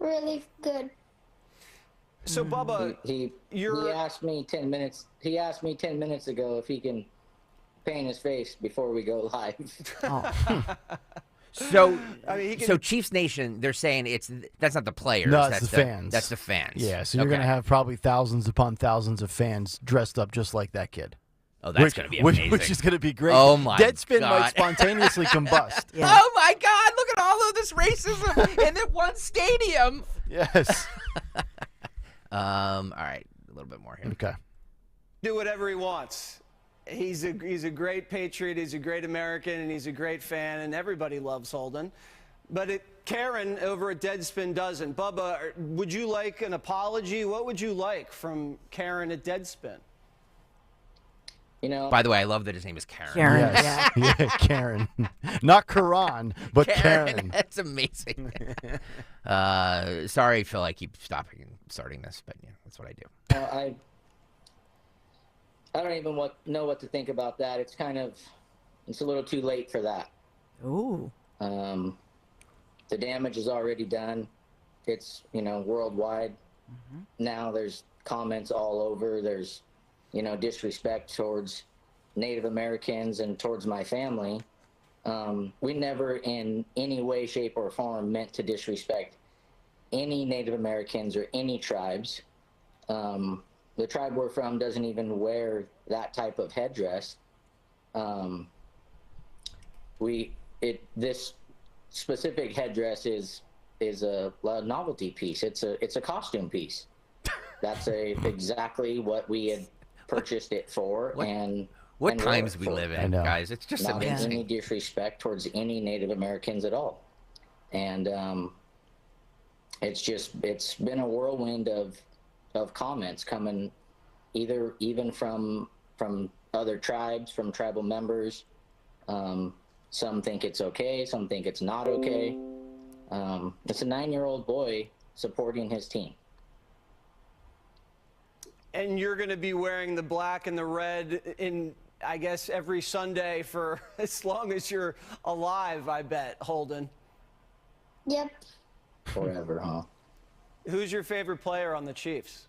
Really good. So, Bubba, he asked me 10 minutes. He asked me 10 minutes ago if he can paint his face before we go live. So, I mean, so Chiefs Nation, they're saying that's not the players. No, that's the fans. That's the fans. Yeah, so you're going to have probably thousands upon thousands of fans dressed up just like that kid. Oh, that's going to be amazing. Which is going to be great. Oh, my Deadspin God. might spontaneously combust. Yeah. Oh, my God. Look at all of this racism in that one stadium. Yes. All right. A little bit more here. Okay. do whatever he wants. He's a great patriot, he's a great American, and he's a great fan, and everybody loves Holden. But Karen over at Deadspin doesn't. Bubba, would you like an apology? What would you like from Karen at Deadspin? You know. By the way, I love that his name is Karen. Karen, yes. Yeah, Karen. Not Karan, but Karen. That's amazing. Sorry, Phil, I keep starting this, but yeah, that's what I do. I don't even know what to think about that. It's a little too late for that. Ooh. The damage is already done. It's, worldwide. Mm-hmm. Now there's comments all over. There's, disrespect towards Native Americans and towards my family. We never in any way, shape, or form meant to disrespect any Native Americans or any tribes. The tribe we're from doesn't even wear that type of headdress. This specific headdress is a novelty piece. It's a costume piece. That's exactly what we had purchased it for. What times we live in, guys? It's just not amazing. Any disrespect towards any Native Americans at all, and it's been a whirlwind of comments coming, even from other tribes, from tribal members. Some think it's okay, some think it's not okay. It's a 9-year-old boy supporting his team. And you're going to be wearing the black and the red in, I guess, every Sunday for as long as you're alive, I bet, Holden. Yep. Forever, huh? Who's your favorite player on the Chiefs?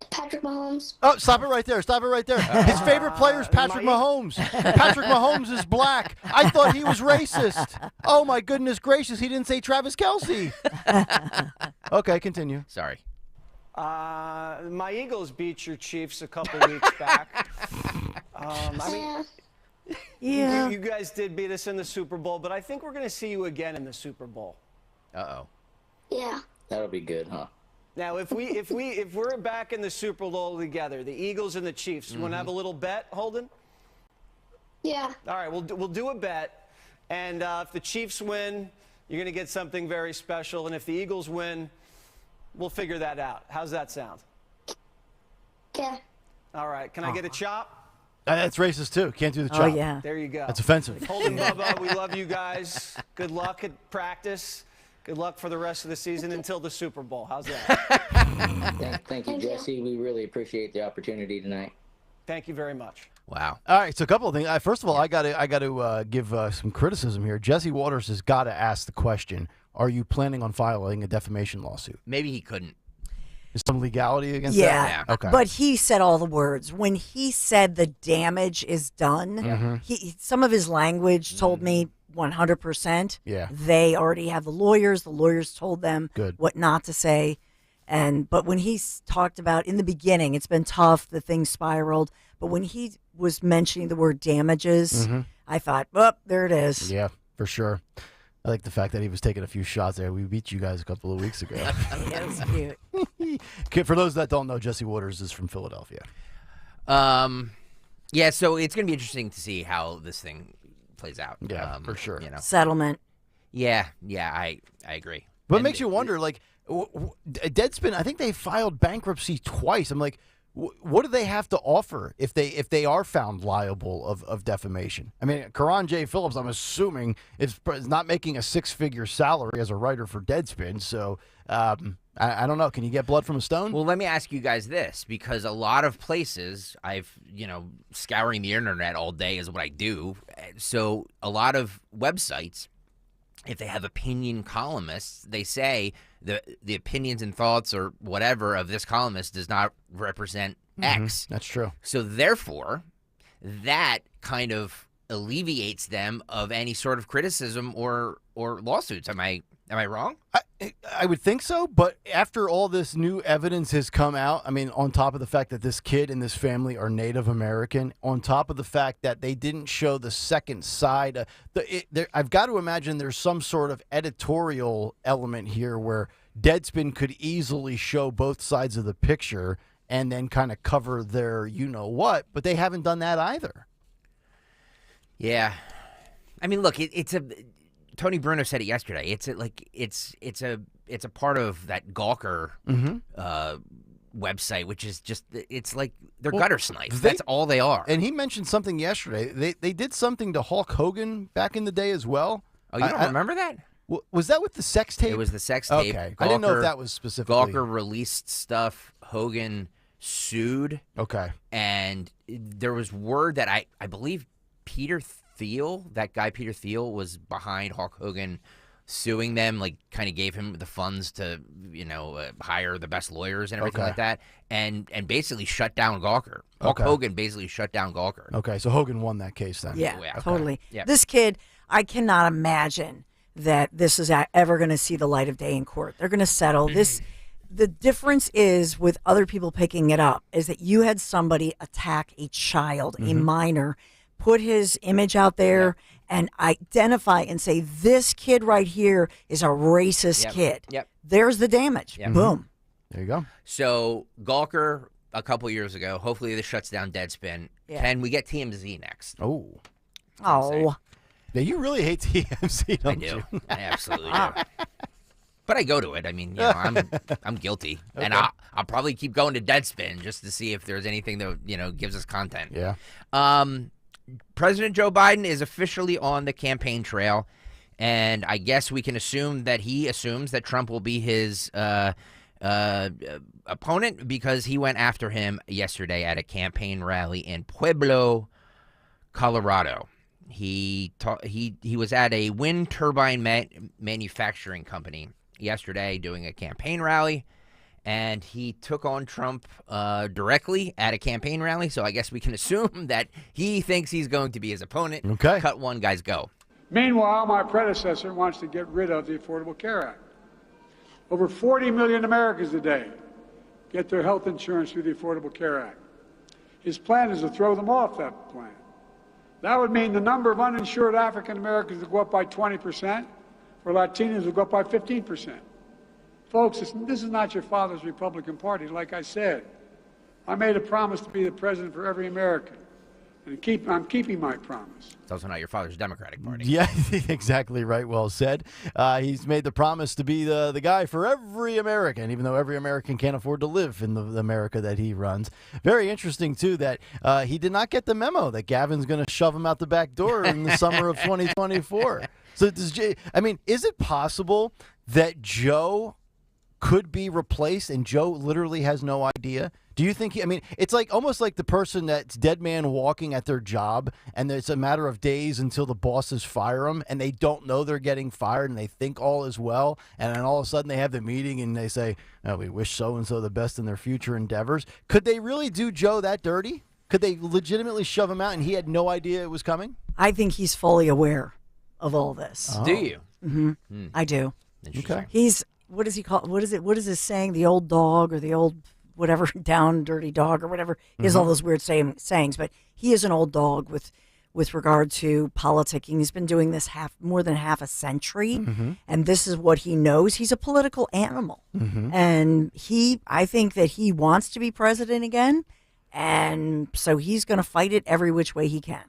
Patrick Mahomes. Oh, stop it right there. Stop it right there. His favorite player is Patrick Mahomes. Patrick Mahomes is black. I thought he was racist. Oh, my goodness gracious. He didn't say Travis Kelce. Okay, continue. Sorry. My Eagles beat your Chiefs a couple weeks back. Yeah. You guys did beat us in the Super Bowl, but I think we're going to see you again in the Super Bowl. Uh-oh. Yeah. That'll be good, huh? Now, if we're back in the Super Bowl together, the Eagles and the Chiefs, you want to have a little bet, Holden? Yeah. All right, we'll do a bet, and if the Chiefs win, you're going to get something very special, and if the Eagles win, we'll figure that out. How's that sound? Yeah. All right. Can I get a chop? That's racist, too. Can't do the chop. Oh, yeah. There you go. That's offensive. Holden, Bubba, we love you guys. Good luck at practice. Good luck for the rest of the season until the Super Bowl. How's that? Thank you, Jesse. We really appreciate the opportunity tonight. Thank you very much. Wow. All right, so a couple of things. First of all, I got to give some criticism here. Jesse Waters has got to ask the question, are you planning on filing a defamation lawsuit? Maybe he couldn't. Is some legality against Yeah. that? Okay. But he said all the words. When he said the damage is done, Mhm. some of his language told me 100%. Yeah. They already have the lawyers. The lawyers told them what not to say. But when he talked about in the beginning, it's been tough, the thing spiraled. But when he was mentioning the word damages, I thought, oh, there it is. Yeah, for sure. I like the fact that he was taking a few shots there. We beat you guys a couple of weeks ago. Yeah, it was cute. Okay, for those that don't know, Jesse Waters is from Philadelphia. Yeah, so it's going to be interesting to see how this thing plays out. Yeah, for sure. You know. Settlement. Yeah, I agree. But it makes you wonder, like, Deadspin, I think they filed bankruptcy twice. I'm like, what do they have to offer if they are found liable of defamation? I mean, Karan J. Phillips, I'm assuming, is not making a six-figure salary as a writer for Deadspin, so I don't know. Can you get blood from a stone? Well, let me ask you guys this, because a lot of places, scouring the internet all day is what I do. So a lot of websites, if they have opinion columnists, they say the opinions and thoughts or whatever of this columnist does not represent X. That's true. So therefore, that kind of alleviates them of any sort of criticism or lawsuits. Am I wrong? I would think so, but after all this new evidence has come out, I mean, on top of the fact that this kid and this family are Native American, on top of the fact that they didn't show the second side, I've got to imagine there's some sort of editorial element here where Deadspin could easily show both sides of the picture and then kind of cover their you-know-what, but they haven't done that either. Yeah. I mean, look, it's a... Tony Bruno said it yesterday. It's a part of that Gawker website, which is just it's like they're gutter snipes. That's all they are. And he mentioned something yesterday. They did something to Hulk Hogan back in the day as well. Oh, you don't remember that? Was that with the sex tape? It was the sex tape. Okay, Gawker, I didn't know if that was specifically. Gawker released stuff. Hogan sued. Okay, and there was word that I believe Peter Thiel, that guy Peter Thiel, was behind Hulk Hogan suing them, like kind of gave him the funds to, hire the best lawyers and everything like that, and basically shut down Gawker. Hulk Hogan basically shut down Gawker. Okay, so Hogan won that case then. Yeah, Okay. totally. Yep. This kid, I cannot imagine that this is ever going to see the light of day in court. They're going to settle this. The difference is with other people picking it up is that you had somebody attack a child, a minor, put his image out there and identify and say, this kid right here is a racist kid. Yep. There's the damage. Yep. Boom. There you go. So Gawker, a couple years ago, hopefully this shuts down Deadspin. Yeah. Can we get TMZ next? Oh. Oh. Now, you really hate TMZ, don't I do. you? I absolutely do. But I go to it. I mean, I'm guilty, and I'll probably keep going to Deadspin just to see if there's anything that gives us content. Yeah. President Joe Biden is officially on the campaign trail, and I guess we can assume that he assumes that Trump will be his opponent because he went after him yesterday at a campaign rally in Pueblo, Colorado. He was at a wind turbine manufacturing company yesterday doing a campaign rally, and he took on Trump directly at a campaign rally. So I guess we can assume that he thinks he's going to be his opponent. Okay. Cut one, guys, go. Meanwhile, my predecessor wants to get rid of the Affordable Care Act. Over 40 million Americans today get their health insurance through the Affordable Care Act. His plan is to throw them off that plan. That would mean the number of uninsured African Americans will go up by 20%, or Latinos will go up by 15%. Folks, this is not your father's Republican Party. Like I said, I made a promise to be the president for every American. And I'm keeping my promise. It's also not your father's Democratic Party. Yeah, exactly right. Well said. He's made the promise to be the guy for every American, even though every American can't afford to live in the America that he runs. Very interesting, too, that he did not get the memo that Gavin's going to shove him out the back door in the summer of 2024. So, is it possible that Joe could be replaced and Joe literally has no idea? Do you think it's like almost like the person that's dead man walking at their job and it's a matter of days until the bosses fire them and they don't know they're getting fired and they think all is well, and then all of a sudden they have the meeting and they say, oh, we wish so-and-so the best in their future endeavors. Could they really do Joe that dirty? Could they legitimately shove him out and he had no idea it was coming? I think he's fully aware of all this. Oh. Do you? Mm-hmm. I do. Okay. He's, what does he call, what is his saying? The old dog or the old whatever, down dirty dog or whatever. He has all those weird sayings, but he is an old dog with regard to politicking. He's been doing this more than half a century, and this is what he knows. He's a political animal, and I think that he wants to be president again, and so he's going to fight it every which way he can.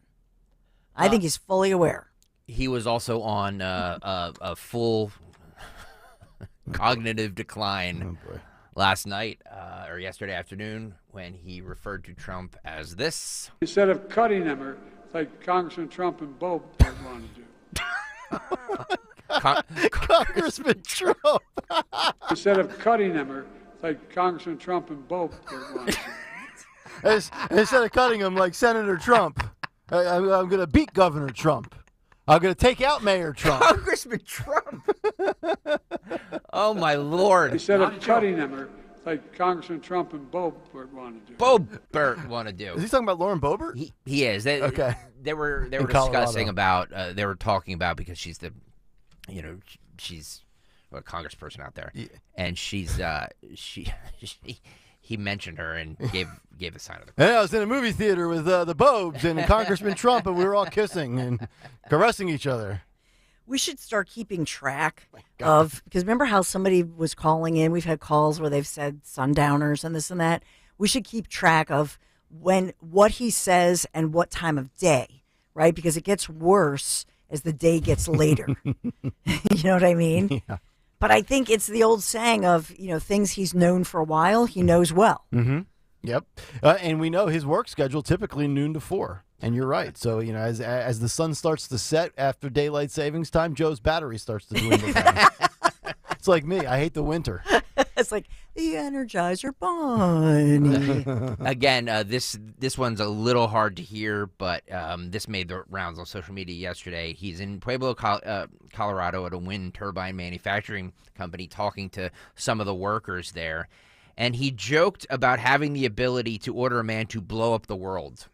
I think he's fully aware. He was also on a full cognitive decline last night or yesterday afternoon when he referred to Trump as this. Instead of cutting him, or like Congressman Trump and Bo want to do. Congressman Trump. Instead of cutting him, or like Congressman Trump and Bo want to do. Instead of cutting him like Senator Trump, I'm going to beat Governor Trump. I'm going to take out Mayor Trump. Congressman Trump. Oh, my Lord. Instead of cutting him, or like Congressman Trump and Bo want to do. Boebert want to do. Is he talking about Lauren Boebert? He is. Okay. They were discussing about, they were talking about, because she's she's a congressperson out there. Yeah. And she's, he mentioned her and gave a sign of the cross. Yeah, I was in a movie theater with the Bobes and Congressman Trump, and we were all kissing and caressing each other. We should start keeping track of, because remember how somebody was calling in? We've had calls where they've said sundowners and this and that. We should keep track of what he says and what time of day, right? Because it gets worse as the day gets later. You know what I mean? Yeah. But I think it's the old saying of, things he's known for a while, he knows well. Mm-hmm. Yep. And we know his work schedule typically noon to 4. And you're right. So, as the sun starts to set after daylight savings time, Joe's battery starts to dwindle down. It's like me. I hate the winter. It's like the Energizer Bunny. Again, this one's a little hard to hear, but this made the rounds on social media yesterday. He's in Pueblo, Colorado at a wind turbine manufacturing company talking to some of the workers there. And he joked about having the ability to order a man to blow up the world.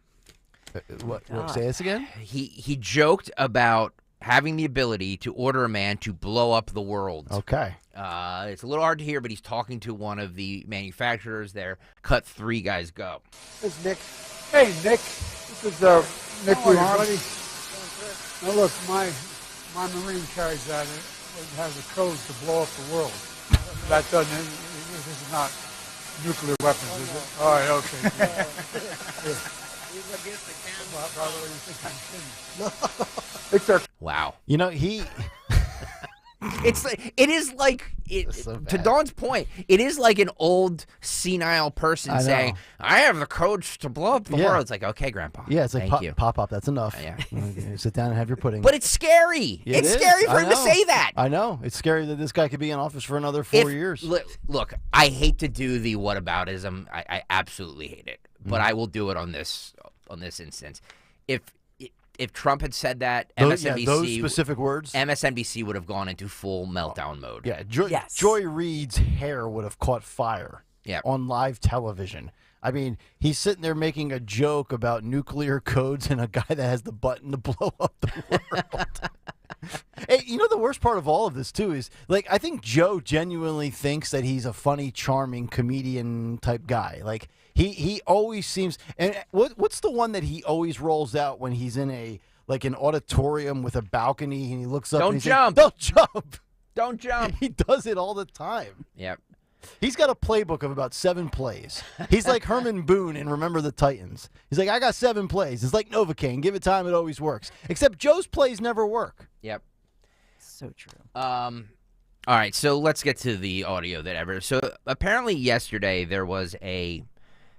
What say this again? He joked about having the ability to order a man to blow up the world. Okay. It's a little hard to hear, but he's talking to one of the manufacturers there. Cut 3 guys go. This is Nick. Hey, Nick. This is Nick. How are you, buddy? Now look, my Marine carries that. It has a code to blow up the world. That doesn't. This is not nuclear weapons, is it? All right. Okay. Yeah. Wow. To Dawn's point, it is like an old senile person saying, I have the codes to blow up the world. It's like, okay, Grandpa. Yeah, it's like thank you. Pop up. That's enough. Yeah. Sit down and have your pudding. But it's scary. It's scary for him to say that. I know. It's scary that this guy could be in office for another 4 years. Look, I hate to do the whataboutism. I absolutely hate it. But I will do it on this instance. If Trump had said that, MSNBC, those specific words, MSNBC would have gone into full meltdown mode. Yeah, Joy Reid's hair would have caught fire on live television. I mean, he's sitting there making a joke about nuclear codes and a guy that has the button to blow up the world. Hey, the worst part of all of this, too, is, I think Joe genuinely thinks that he's a funny, charming, comedian-type guy. He always seems, and what's the one that he always rolls out when he's in an auditorium with a balcony and he looks up Don't and he's jump. Like, don't jump. Don't jump. He does it all the time. Yep. He's got a playbook of about 7 plays. He's like Herman Boone in Remember the Titans. He's like, I got 7 plays. It's like Novocaine. Give it time, it always works. Except Joe's plays never work. Yep. So true. All right, so let's get to the audio that ever. So apparently yesterday there was the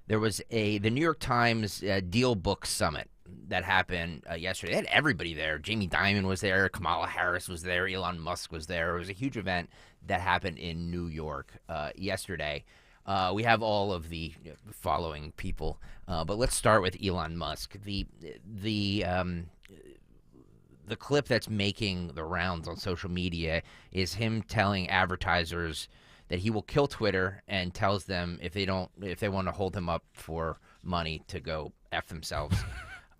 New York Times Deal Book Summit that happened yesterday. They had everybody there. Jamie Dimon was there. Kamala Harris was there. Elon Musk was there. It was a huge event that happened in New York yesterday. We have all of the following people, but let's start with Elon Musk. The clip that's making the rounds on social media is him telling advertisers that he will kill Twitter and tells them if they want to hold him up for money to go F themselves.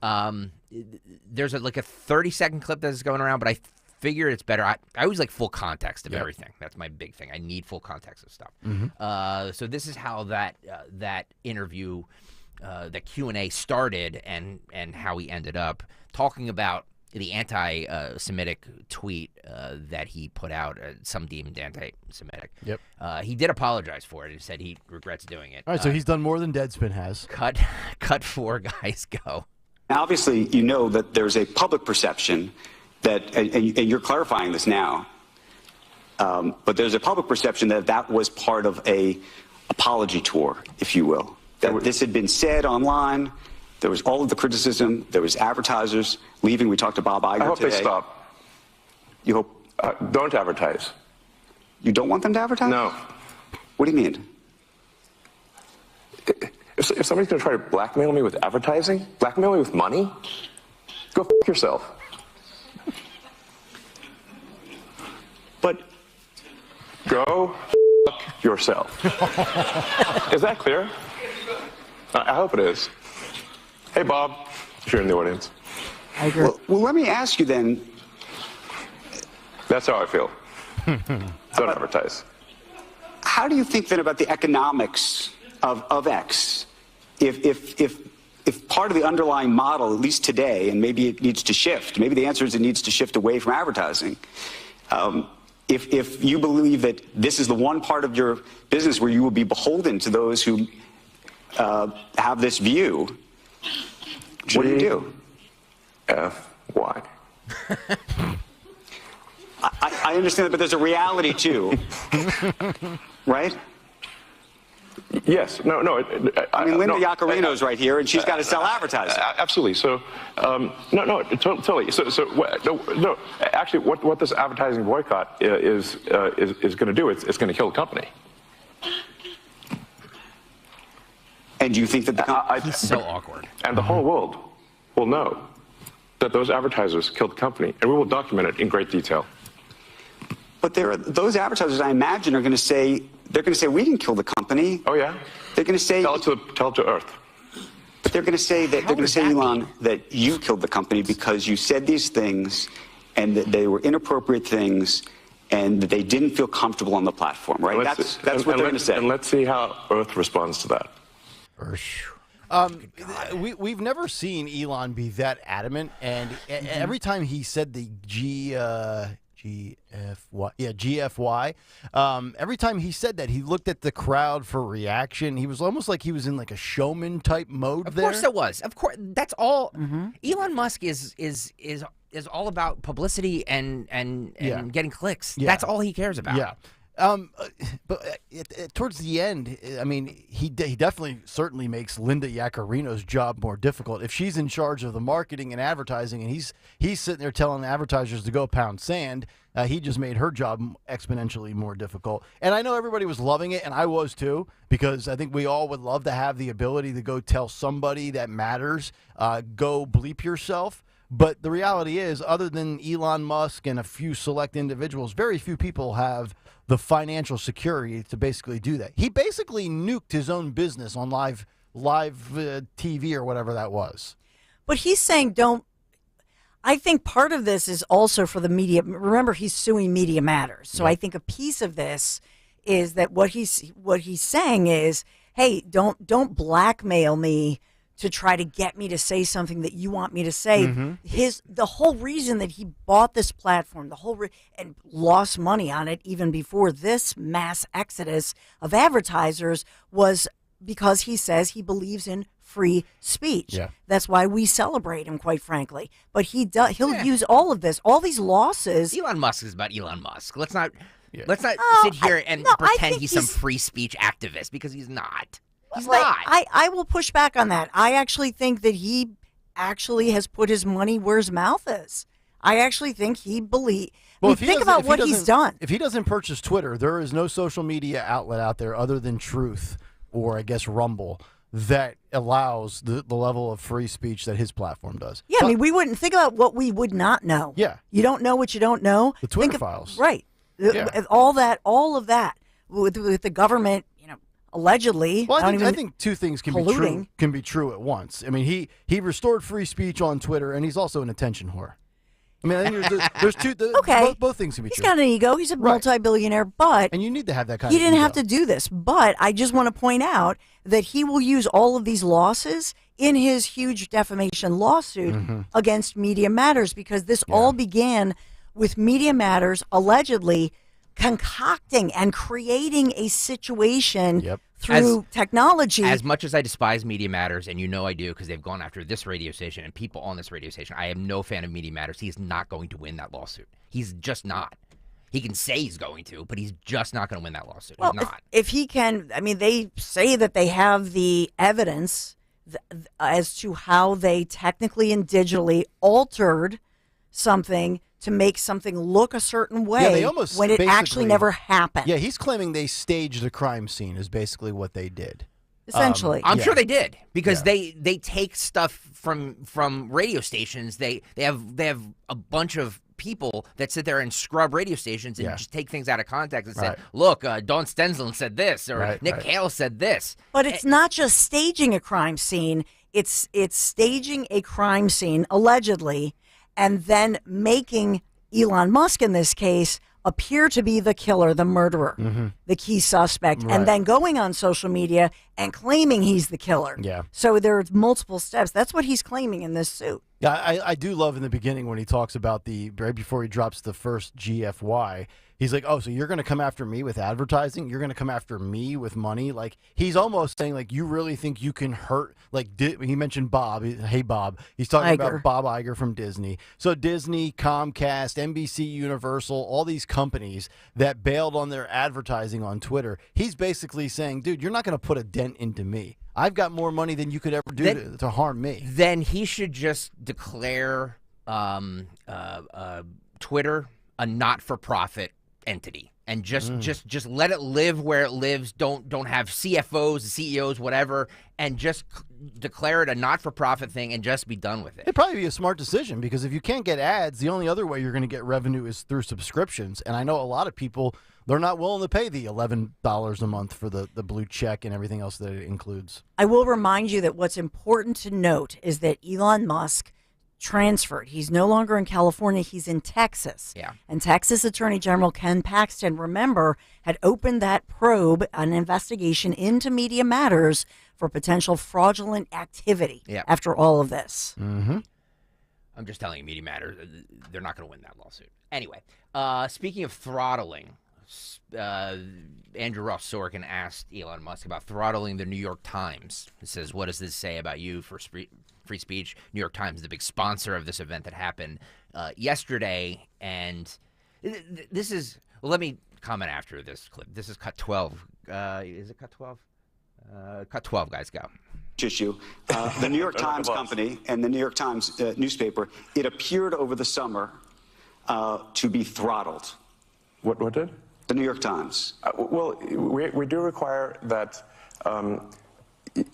There's like a 30-second clip that's going around, but I figure it's better. I always like full context of everything. That's my big thing. I need full context of stuff. So this is how that interview, the Q&A started and how he ended up talking about the anti-Semitic tweet that he put out, some deemed anti-Semitic. Yep. He did apologize for it. He said he regrets doing it. All right, so he's done more than Deadspin has. Cut 4, guys, go. Obviously, you know that there's a public perception that, and you're clarifying this now, but there's a public perception that that was part of a apology tour, if you will. That this had been said online. There was all of the criticism. There was advertisers leaving. We talked to Bob Iger today. I hope they stop. You hope? Don't advertise. You don't want them to advertise? No. What do you mean? If somebody's going to try to blackmail me with advertising, blackmail me with money, go f*** yourself. But go f*** yourself. Is that clear? I hope it is. Hey, Bob, if you're in the audience. Well, let me ask you then. That's how I feel. Don't advertise. How do you think then about the economics of X? If part of the underlying model, at least today, and maybe it needs to shift, maybe the answer is it needs to shift away from advertising. If you believe that this is the one part of your business where you will be beholden to those who have this view, what do you do? Why? I understand that, but there's a reality too, right? Yes. No. I mean, Linda Yaccarino's right here, and she's got to sell advertising. Absolutely. So, totally. No. Actually, what this advertising boycott is going to do, it's going to kill the company. And do you think that He's so awkward. And the whole world will know that those advertisers killed the company, and we will document it in great detail. But those advertisers, I imagine, are going to say, we didn't kill the company. Oh yeah. They're going to say, tell it to Earth. But they're going to say Elon, that you killed the company because you said these things, and that they were inappropriate things, and that they didn't feel comfortable on the platform, right? That's what they're going to say. And let's see how Earth responds to that. We've never seen Elon be that adamant, and every time he said the GFY. Every time he said that, he looked at the crowd for reaction. He was almost like he was in like a showman type mode. Of course it was. Of course, that's all. Elon Musk is all about publicity and getting clicks. Yeah. That's all he cares about. Yeah. But towards the end, I mean, he definitely certainly makes Linda Yaccarino's job more difficult. If she's in charge of the marketing and advertising, and he's sitting there telling advertisers to go pound sand, he just made her job exponentially more difficult. And I know everybody was loving it, and I was too, because I think we all would love to have the ability to go tell somebody that matters, go bleep yourself. But the reality is, other than Elon Musk and a few select individuals, very few people have the financial security to basically do that. He basically nuked his own business on live TV or whatever that was. But he's saying don't. I think part of this is also for the media. Remember, he's suing Media Matters. So I think a piece of this is that what he's saying is, hey, don't blackmail me to try to get me to say something that you want me to say. Mhm. The whole reason that he bought this platform, and lost money on it even before this mass exodus of advertisers, was because he says he believes in free speech. Yeah. That's why we celebrate him, quite frankly. But he'll use all of this, all these losses. Elon Musk is about Elon Musk. Let's not Oh, sit here and I pretend think he's some free speech activist, because he's not. He's Like, not. I will push back on that. I actually think that he actually has put his money where his mouth is. I actually think he believes. Think about what he's done. If he doesn't purchase Twitter, there is no social media outlet out there other than Truth or I guess Rumble that allows the level of free speech that his platform does. Yeah, I mean, we wouldn't think about what we would not know. Yeah. You don't know what you don't know. The Twitter files. Right. Yeah. All of that with the government, allegedly. Well, I think two things can colluding. be true at once. I mean, he restored free speech on Twitter, and he's also an attention whore. I mean, I think there's two. Okay. Both things can be He's true. got an ego. He's a multi-billionaire, but and you need to have that kind he of didn't ego. have to do this. But I just want to point out that he will use all of these losses in his huge defamation lawsuit against Media Matters, because this all began with Media Matters allegedly concocting and creating a situation through technology. As much as I despise Media Matters, and I do, because they've gone after this radio station and people on this radio station, I am no fan of Media Matters. He's not going to win that lawsuit. He's just not. He can say he's going to, but he's just not going to win that lawsuit. Well, he's not. If he can, I mean, they say that they have the evidence as to how they technically and digitally altered something to make something look a certain way they almost when it actually basically- never happened. Yeah, he's claiming they staged a crime scene is basically what they did. Essentially. I'm sure they did, because they take stuff from radio stations. They have a bunch of people that sit there and scrub radio stations and just take things out of context and say, look, Don Stenzel said this, or Nick Kayal said this. But it's not just staging a crime scene. It's staging a crime scene, allegedly, and then making Elon Musk, in this case, appear to be the killer, the murderer, the key suspect, and then going on social media and claiming he's the killer. Yeah. So there are multiple steps. That's what he's claiming in this suit. Yeah, I do love in the beginning when he talks about right before he drops the first GFY, he's like, oh, so you're going to come after me with advertising? You're going to come after me with money? Like, he's almost saying, like, you really think you can hurt, like, he mentioned Bob. Hey, Bob. He's talking about Bob Iger from Disney. So Disney, Comcast, NBC Universal, all these companies that bailed on their advertising on Twitter, he's basically saying, dude, you're not going to put a dent into me. I've got more money than you could ever do to harm me. Then he should just declare Twitter a not-for-profit entity, and just let it live where it lives. Don't have CFOs, CEOs, whatever, and just declare it a not-for-profit thing and just be done with it. It'd probably be a smart decision, because if you can't get ads, the only other way you're going to get revenue is through subscriptions. And I know a lot of people, they're not willing to pay the $11 a month for the blue check and everything else that it includes. I will remind you that what's important to note is that Elon Musk transferred. He's no longer in California. He's in Texas. Yeah. And Texas Attorney General Ken Paxton, remember, had opened that probe, an investigation into Media Matters for potential fraudulent activity after all of this. Mm-hmm. I'm just telling you, Media Matters, they're not going to win that lawsuit. Anyway, speaking of throttling, Andrew Ross Sorkin asked Elon Musk about throttling the New York Times. He says, what does this say about you for free speech? New York Times, the big sponsor of this event that happened yesterday. And this is, well, let me comment after this clip. This is cut 12. Is it cut 12? Cut 12, guys, go. Issue. The New York Times company and the New York Times newspaper, it appeared over the summer to be throttled. What did? The New York Times. Well, we do require that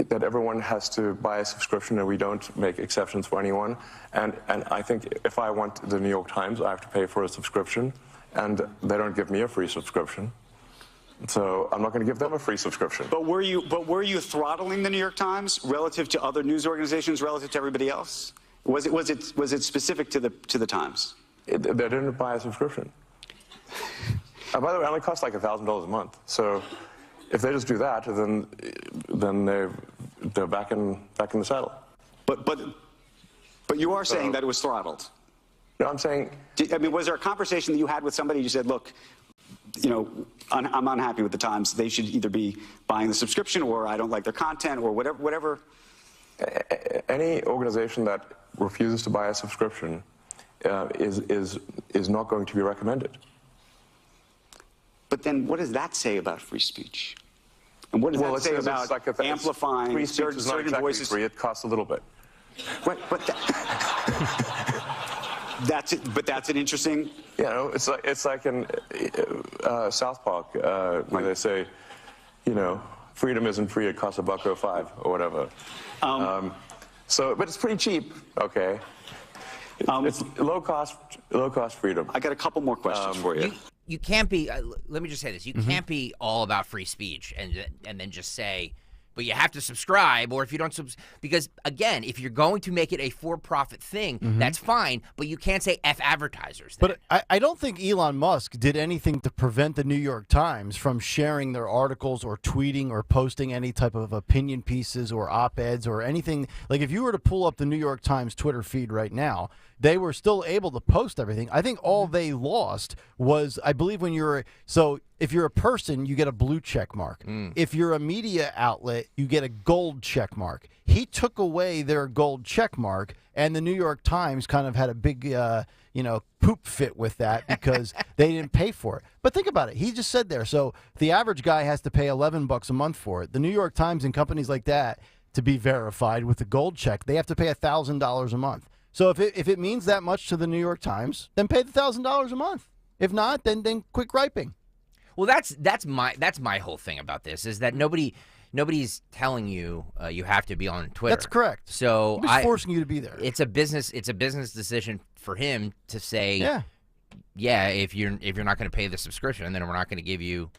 that everyone has to buy a subscription, and we don't make exceptions for anyone. And I think if I want the New York Times, I have to pay for a subscription, and they don't give me a free subscription. So I'm not going to give them a free subscription. But were you throttling the New York Times relative to other news organizations, relative to everybody else? Was it specific to the Times? They didn't buy a subscription. By the way, it only costs like $1,000 a month. So if they just do that, then they're back in the saddle. But you are saying that it was throttled. No, I'm saying. I mean, was there a conversation that you had with somebody? You said, look, I'm unhappy with the Times. They should either be buying the subscription, or I don't like their content, or whatever. Any organization that refuses to buy a subscription is not going to be recommended. But then, what does that say about free speech? And what does that say about amplifying free speech is not certain exactly voices? free. It costs a little bit. But that's it. But that's an interesting. It's like in South Park where they say, freedom isn't free. It costs $1.05 or whatever. But it's pretty cheap. Okay. It's low cost freedom. I got a couple more questions for you. You can't be. Let me just say this: you can't be all about free speech and then just say, but you have to subscribe, or if you don't because again, if you're going to make it a for-profit thing, that's fine, but you can't say F advertisers. Then. But I don't think Elon Musk did anything to prevent the New York Times from sharing their articles or tweeting or posting any type of opinion pieces or op-eds or anything. Like if you were to pull up the New York Times Twitter feed right now, they were still able to post everything. I think all they lost was, I believe, if you're a person, you get a blue check mark. If you're a media outlet, you get a gold check mark. He took away their gold check mark, and the New York Times kind of had a big, poop fit with that because they didn't pay for it. But think about it. He just said there, so the average guy has to pay $11 a month for it. The New York Times and companies like that, to be verified with the gold check, they have to pay $1,000 a month. So if it means that much to the New York Times, then pay the $1,000 a month. If not, then quit griping. Well, that's my whole thing about this is that nobody's telling you you have to be on Twitter. That's correct. So nobody's forcing you to be there. It's a business decision for him to say, yeah, if you're not going to pay the subscription, then we're not going to give you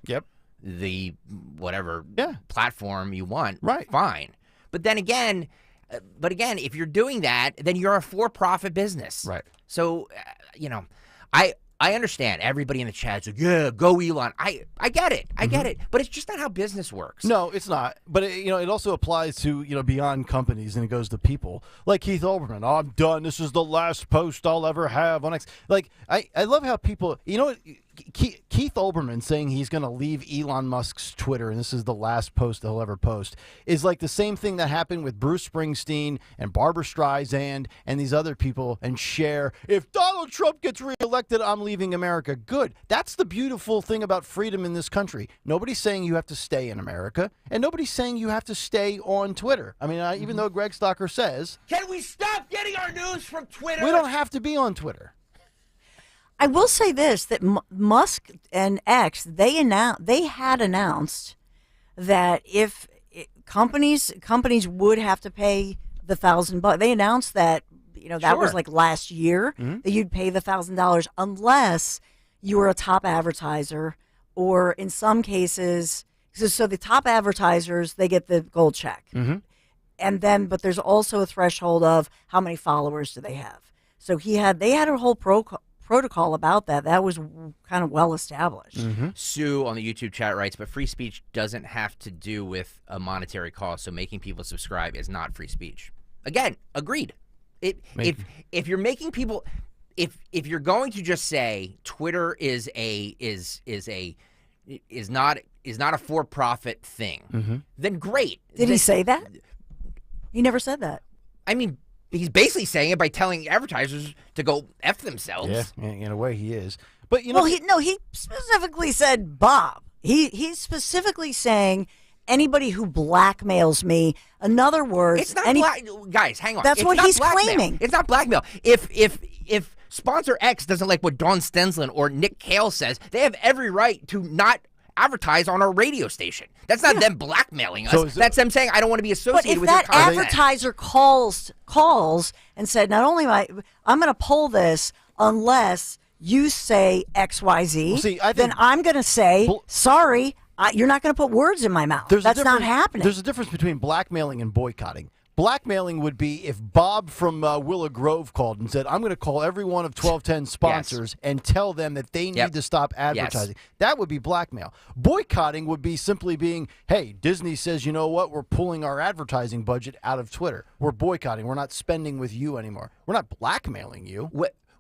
the whatever platform you want. Right. Fine. But again, if you're doing that, then you're a for-profit business. Right. So, I understand everybody in the chat's like, yeah, go Elon. I get it. I get it. But it's just not how business works. No, it's not. But, it also applies to, beyond companies, and it goes to people. Like Keith Olbermann. Oh, I'm done. This is the last post I'll ever have on X. Like, I love how people, Keith Olbermann saying he's going to leave Elon Musk's Twitter, and this is the last post he'll ever post, is like the same thing that happened with Bruce Springsteen and Barbara Streisand and these other people, and Cher. If Donald Trump gets reelected, I'm leaving America. Good. That's the beautiful thing about freedom in this country. Nobody's saying you have to stay in America, and nobody's saying you have to stay on Twitter. I mean, even though Greg Stocker says, can we stop getting our news from Twitter? We don't have to be on Twitter. I will say this, that Musk and X, they had announced that if companies would have to pay the $1,000. They announced that, that was like last year, that you'd pay the $1,000 unless you were a top advertiser, or in some cases, so the top advertisers, they get the gold check. And then, but there's also a threshold of how many followers do they have. So they had a whole protocol about that. That was kind of well established. Sue on the YouTube chat writes, but free speech doesn't have to do with a monetary cost, so making people subscribe is not free speech. Again, agreed. If you're making people, if you're going to just say Twitter is not a for-profit thing, then great. Did he say that? He never said that. I mean, he's basically saying it by telling advertisers to go F themselves. Yeah, in a way he is. But he specifically said Bob. He's specifically saying anybody who blackmails me. In other words, it's not guys, hang on. That's what he's claiming. It's not blackmail. If sponsor X doesn't like what Dawn Stensland or Nick Kayal says, they have every right to not advertise on our radio station. That's not them blackmailing us. So that's them saying, I don't want to be associated with your content. But if that advertiser calls and said, not only I'm going to pull this unless you say X, Y, Z, then I'm going to say, sorry, you're not going to put words in my mouth. That's not happening. There's a difference between blackmailing and boycotting. Blackmailing would be if Bob from Willow Grove called and said, I'm going to call every one of 1210 sponsors and tell them that they need to stop advertising. That would be blackmail. Boycotting would be simply being, hey, Disney says, you know what, we're pulling our advertising budget out of Twitter. We're boycotting. We're not spending with you anymore. We're not blackmailing you.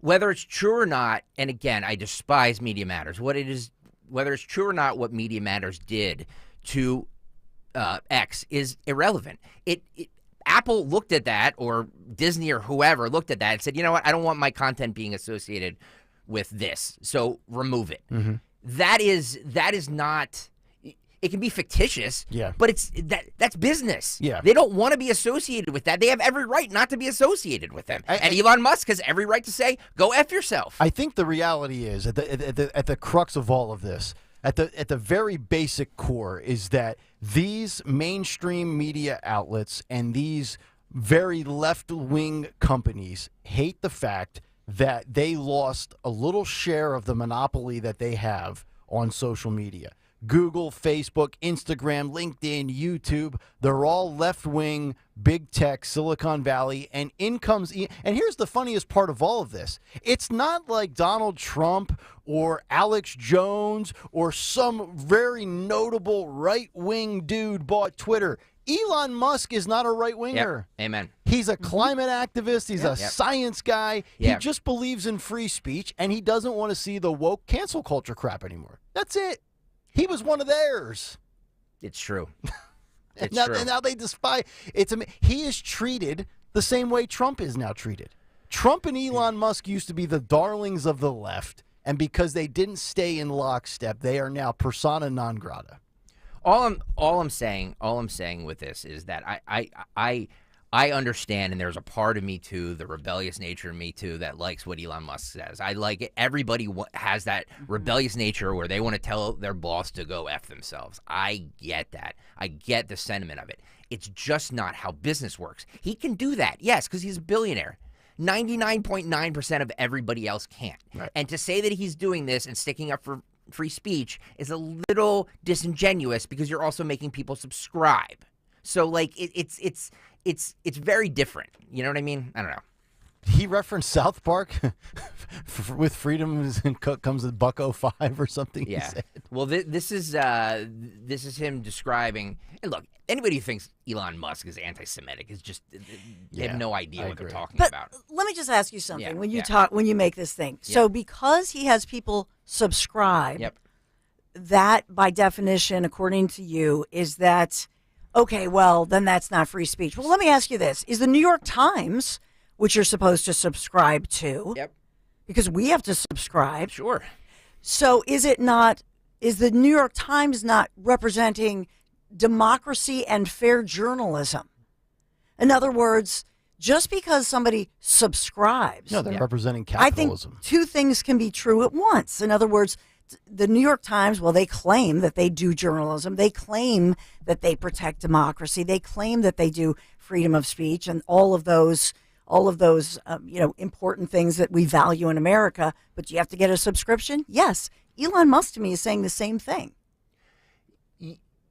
Whether it's true or not, and again, I despise Media Matters. Whether it's true or not, what Media Matters did to X is irrelevant. Apple looked at that, or Disney or whoever looked at that and said, you know what, I don't want my content being associated with this, so remove it. Mm-hmm. That is not. It can be fictitious, but that's business. Yeah. They don't want to be associated with that. They have every right not to be associated with them. And Elon Musk has every right to say, go F yourself. I think the reality is, at the crux of all of this, at the very basic core, is that these mainstream media outlets and these very left-wing companies hate the fact that they lost a little share of the monopoly that they have on social media. Google, Facebook, Instagram, LinkedIn, YouTube, they're all left-wing, big tech, Silicon Valley, and in comes... And here's the funniest part of all of this. It's not like Donald Trump or Alex Jones or some very notable right-wing dude bought Twitter. Elon Musk is not a right-winger. Yep. Amen. He's a climate activist. He's a science guy. He just believes in free speech, and he doesn't want to see the woke cancel culture crap anymore. That's it. He was one of theirs. It's true. And now they despise. He is treated the same way Trump is now treated. Trump and Elon Musk used to be the darlings of the left, and because they didn't stay in lockstep, they are now persona non grata. All I'm saying with this is that I understand, and there's a part of me too, the rebellious nature of me too, that likes what Elon Musk says. I like it. Everybody has that rebellious nature where they want to tell their boss to go F themselves. I get that. I get the sentiment of it. It's just not how business works. He can do that, yes, because he's a billionaire. 99.9% of everybody else can't. Right. And to say that he's doing this and sticking up for free speech is a little disingenuous because you're also making people subscribe. So, like, it's very different. You know what I mean? I don't know. He referenced South Park with freedom comes the $1.05 or something. Yeah. He said. Well, this is him describing. And look, anybody who thinks Elon Musk is anti-Semitic is just they have no idea what they're talking about. Let me just ask you something. When you make this thing, so because he has people subscribe, that by definition, according to you, is that okay? Well, then that's not free speech. Well, let me ask you this: is the New York Times, which you're supposed to subscribe to, because we have to subscribe. Sure. So is the New York Times not representing democracy and fair journalism? In other words, just because somebody subscribes. No, they're representing capitalism. I think two things can be true at once. In other words, the New York Times, well, they claim that they do journalism. They claim that they protect democracy. They claim that they do freedom of speech and all of those important things that we value in America. But you have to get a subscription? Yes. Elon Musk to me is saying the same thing.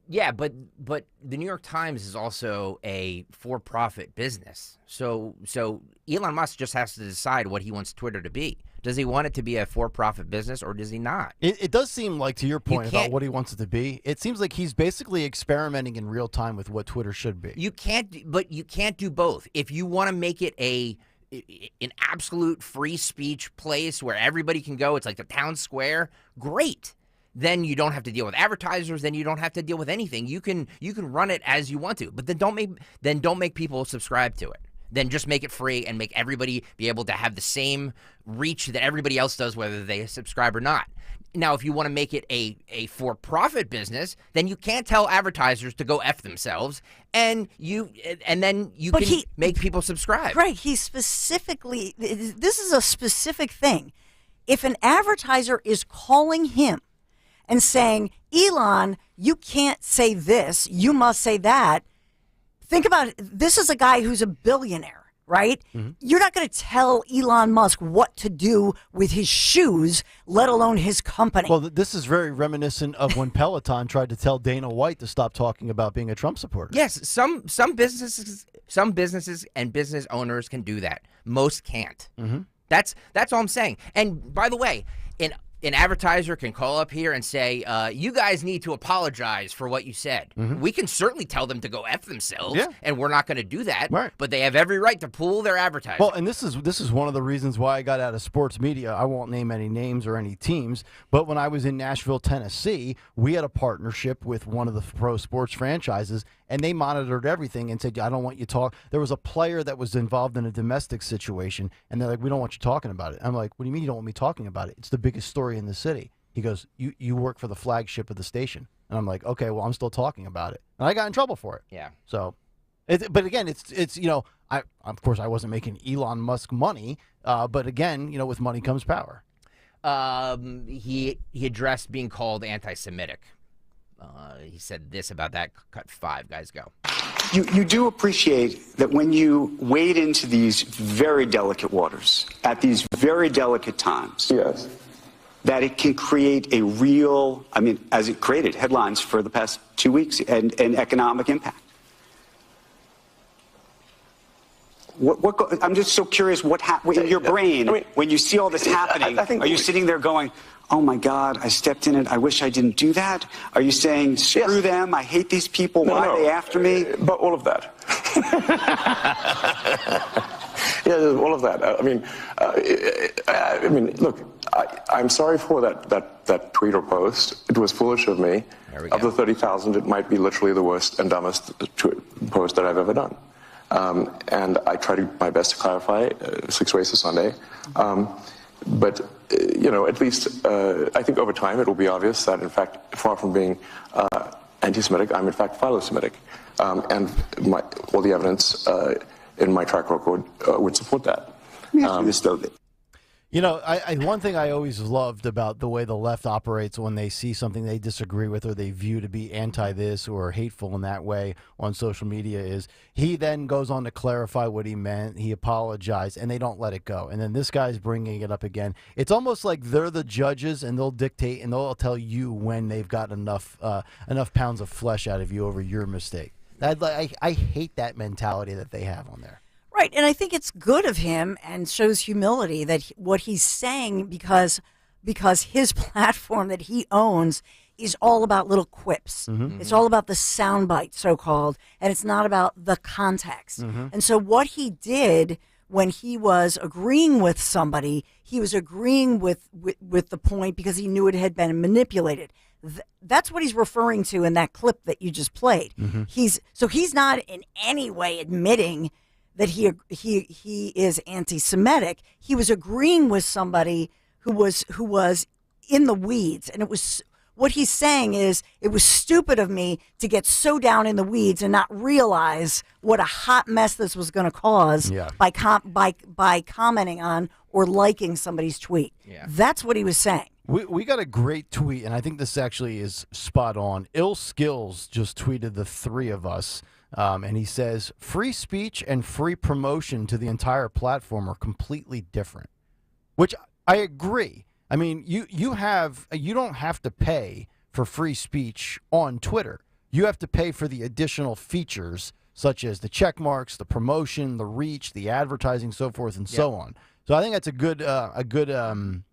Yeah, but the New York Times is also a for-profit business. So Elon Musk just has to decide what he wants Twitter to be. Does he want it to be a for-profit business or does he not? It does seem like, to your point about what he wants it to be, it seems like he's basically experimenting in real time with what Twitter should be. You can't do both. If you want to make it an absolute free speech place where everybody can go, it's like the town square, great. Then you don't have to deal with advertisers. Then you don't have to deal with anything. You can run it as you want to, but then don't make people subscribe to it. Then just make it free and make everybody be able to have the same reach that everybody else does, whether they subscribe or not. Now, if you want to make it a for-profit business, then you can't tell advertisers to go F themselves, and then you can make people subscribe. Right. This is a specific thing. If an advertiser is calling him and saying, Elon, you can't say this, you must say that. Think about it. This is a guy who's a billionaire, right? You're not going to tell Elon Musk what to do with his shoes, let alone his company. Well, this is very reminiscent of when Peloton tried to tell Dana White to stop talking about being a Trump supporter. Yes, some businesses and business owners can do that. Most can't. That's all I'm saying. And by the way, an advertiser can call up here and say, you guys need to apologize for what you said. We can certainly tell them to go F themselves, and we're not going to do that. Right. But they have every right to pull their advertising. Well, and this is one of the reasons why I got out of sports media. I won't name any names or any teams, but when I was in Nashville, Tennessee, we had a partnership with one of the pro sports franchises, and they monitored everything and said, I don't want you to talk. There was a player that was involved in a domestic situation, and they're like, we don't want you talking about it. I'm like, what do you mean you don't want me talking about it? It's the biggest story in the city. He goes, you work for the flagship of the station. And I'm like, okay, well, I'm still talking about it. And I got in trouble for it. Yeah. So, but again, it's of course I wasn't making Elon Musk money, but again, with money comes power. He addressed being called anti-Semitic. He said this about that. Cut 5, guys, go. You do appreciate that when you wade into these very delicate waters at these very delicate times, yes, that it can create a real, as it created headlines for the past 2 weeks, and economic impact. I'm just so curious what in your brain when you see all this happening. Are you sitting there going, oh my God, I stepped in it. I wish I didn't do that. Are you saying, screw them. I hate these people. Why are they after me? But all of that. Yeah, all of that. Look, I'm sorry for that tweet or post. It was foolish of me. Of the 30,000, it might be literally the worst and dumbest post that I've ever done. And I try my best to clarify 6 ways to Sunday. But at least I think over time it will be obvious that, in fact, far from being anti-Semitic, I'm in fact philo-Semitic. And all the evidence in my track record would support that. One thing I always loved about the way the left operates when they see something they disagree with or they view to be anti-this or hateful in that way on social media is he then goes on to clarify what he meant. He apologized, and they don't let it go. And then this guy's bringing it up again. It's almost like they're the judges, and they'll dictate, and they'll tell you when they've got enough pounds of flesh out of you over your mistake. I hate that mentality that they have on there. Right, and I think it's good of him and shows humility that what he's saying because his platform that he owns is all about little quips. It's all about the soundbite, so-called, and it's not about the context. And so what he did when he was agreeing with somebody, he was agreeing with the point because he knew it had been manipulated. That's what he's referring to in that clip that you just played. He's not in any way admitting that he is anti-Semitic. He was agreeing with somebody who was in the weeds, and it was what he's saying is it was stupid of me to get so down in the weeds and not realize what a hot mess this was going to cause by commenting on or liking somebody's tweet. That's what he was saying. We got a great tweet, and I think this actually is spot on. Ill Skills just tweeted the three of us. And he says, free speech and free promotion to the entire platform are completely different, which I agree. I mean, you don't have to pay for free speech on Twitter. You have to pay for the additional features such as the check marks, the promotion, the reach, the advertising, so forth and so on. So I think that's a good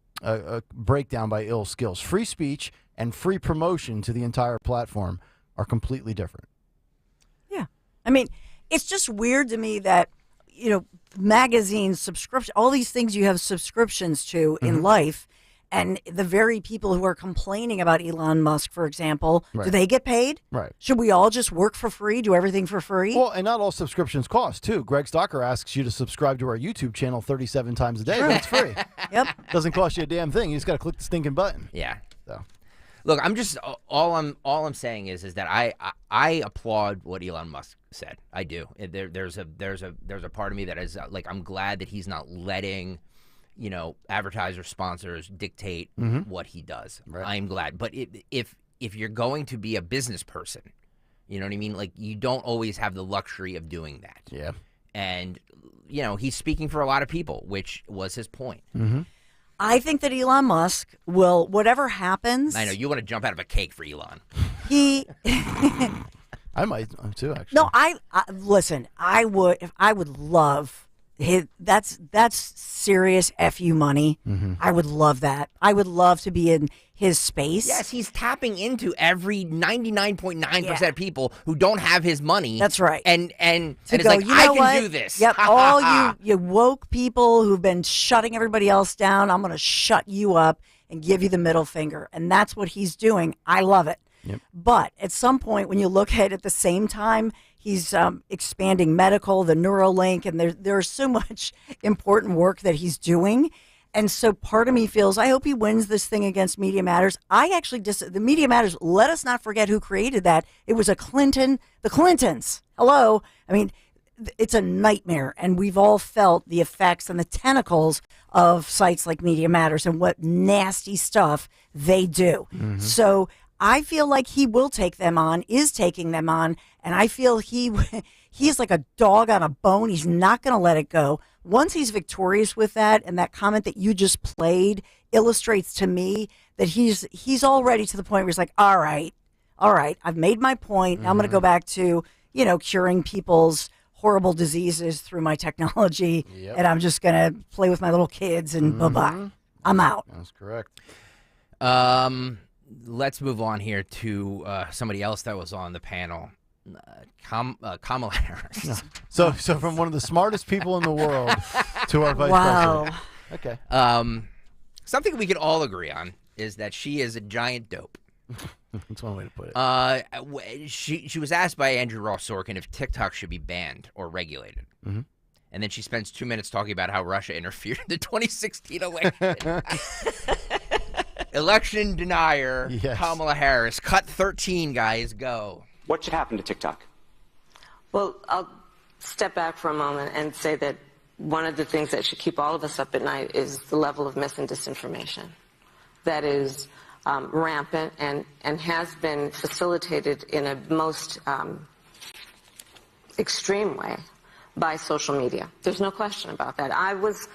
breakdown by Ill Skills. Free speech and free promotion to the entire platform are completely different. I mean, it's just weird to me that, magazines, subscription, all these things you have subscriptions to in life, and the very people who are complaining about Elon Musk, for example, do they get paid? Right. Should we all just work for free, do everything for free? Well, and not all subscriptions cost, too. Greg Stocker asks you to subscribe to our YouTube channel 37 times a day, but it's free. Doesn't cost you a damn thing. You just got to click the stinking button. Yeah. So. Look, I'm just all I'm saying is that I applaud what Elon Musk said. I do. There's a part of me that is like, I'm glad that he's not letting advertisers, sponsors dictate what he does. Right. I'm glad. But if you're going to be a business person, you know what I mean? Like, you don't always have the luxury of doing that. Yeah. And he's speaking for a lot of people, which was his point. Mm-hmm. I think that Elon Musk will, whatever happens. I know you want to jump out of a cake for Elon. He. I might too, actually. No, I listen. I would love. That's serious FU money. Mm-hmm. I would love that. I would love to be in his space. Yes, he's tapping into every 99.9% of people who don't have his money. That's right. And it's go, like, you I know can what? do this. Yep, all you woke people who've been shutting everybody else down, I'm going to shut you up and give you the middle finger. And that's what he's doing. I love it. Yep. But at some point, when you look at it at the same time, he's expanding medical, the Neuralink, and there's so much important work that he's doing. And so part of me feels, I hope he wins this thing against Media Matters. I actually the Media Matters, let us not forget who created that. It was the Clintons. Hello. I mean, it's a nightmare. And we've all felt the effects and the tentacles of sites like Media Matters and what nasty stuff they do. Mm-hmm. So I feel like he will take them on, is taking them on, and I feel he's like a dog on a bone. He's not going to let it go. Once he's victorious with that, and that comment that you just played illustrates to me that he's already to the point where he's like, all right, I've made my point. Now I'm going to go back to, curing people's horrible diseases through my technology, and I'm just going to play with my little kids, and bye-bye. I'm out. That's correct. Let's move on here to somebody else that was on the panel, Kamala Harris. So from one of the smartest people in the world to our vice president. Okay. Something we can all agree on is that she is a giant dope. That's one way to put it. She was asked by Andrew Ross Sorkin if TikTok should be banned or regulated. Mm-hmm. And then she spends 2 minutes talking about how Russia interfered in the 2016 election. Election denier, Yes. Kamala Harris. Cut 13, guys. Go. What should happen to TikTok? Well, I'll step back for a moment and say that one of the things that should keep all of us up at night is the level of mis and disinformation that is rampant and has been facilitated in a most extreme way by social media. There's no question about that. I was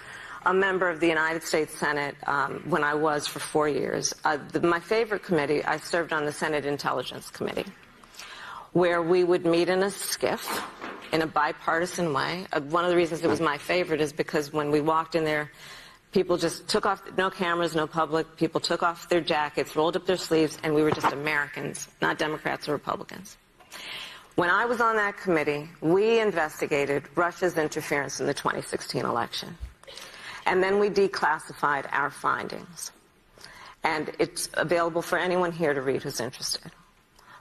a member of the United States Senate when I was for 4 years. My favorite committee, I served on the Senate Intelligence Committee, where we would meet in a skiff in a bipartisan way. One of the reasons it was my favorite is because when we walked in there, people just took off, no cameras, no public, people took off their jackets, rolled up their sleeves, and we were just Americans, not Democrats or Republicans. When I was on that committee, we investigated Russia's interference in the 2016 election. And then we declassified our findings. And it's available for anyone here to read who's interested.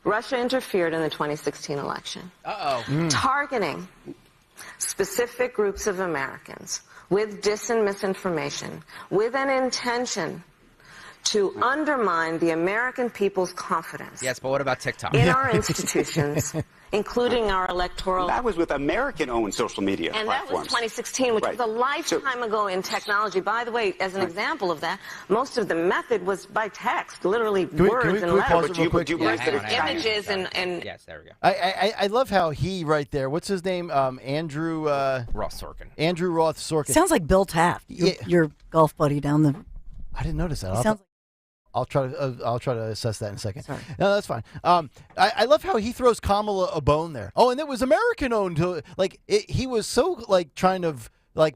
Russia interfered in the 2016 election, targeting specific groups of Americans with dis and misinformation, with an intention to undermine the American people's confidence. Yes, but what about TikTok? In our institutions, including our electoral. That was with American-owned social media and platforms. that was 2016, which Right. was a lifetime ago in technology. By the way, as an example of that, most of the method was by text, literally words and letters. Pause it real quick? Images and yes, there we go. I love how he right there. What's his name? Andrew Ross Sorkin. Andrew Roth Sorkin. Sounds like Bill Taft, your golf buddy down the. I didn't notice that. He sounds I'll try to assess that in a second. Sorry. No, that's fine. I love how he throws Kamala a bone there. Oh, and it was American owned. He was so trying to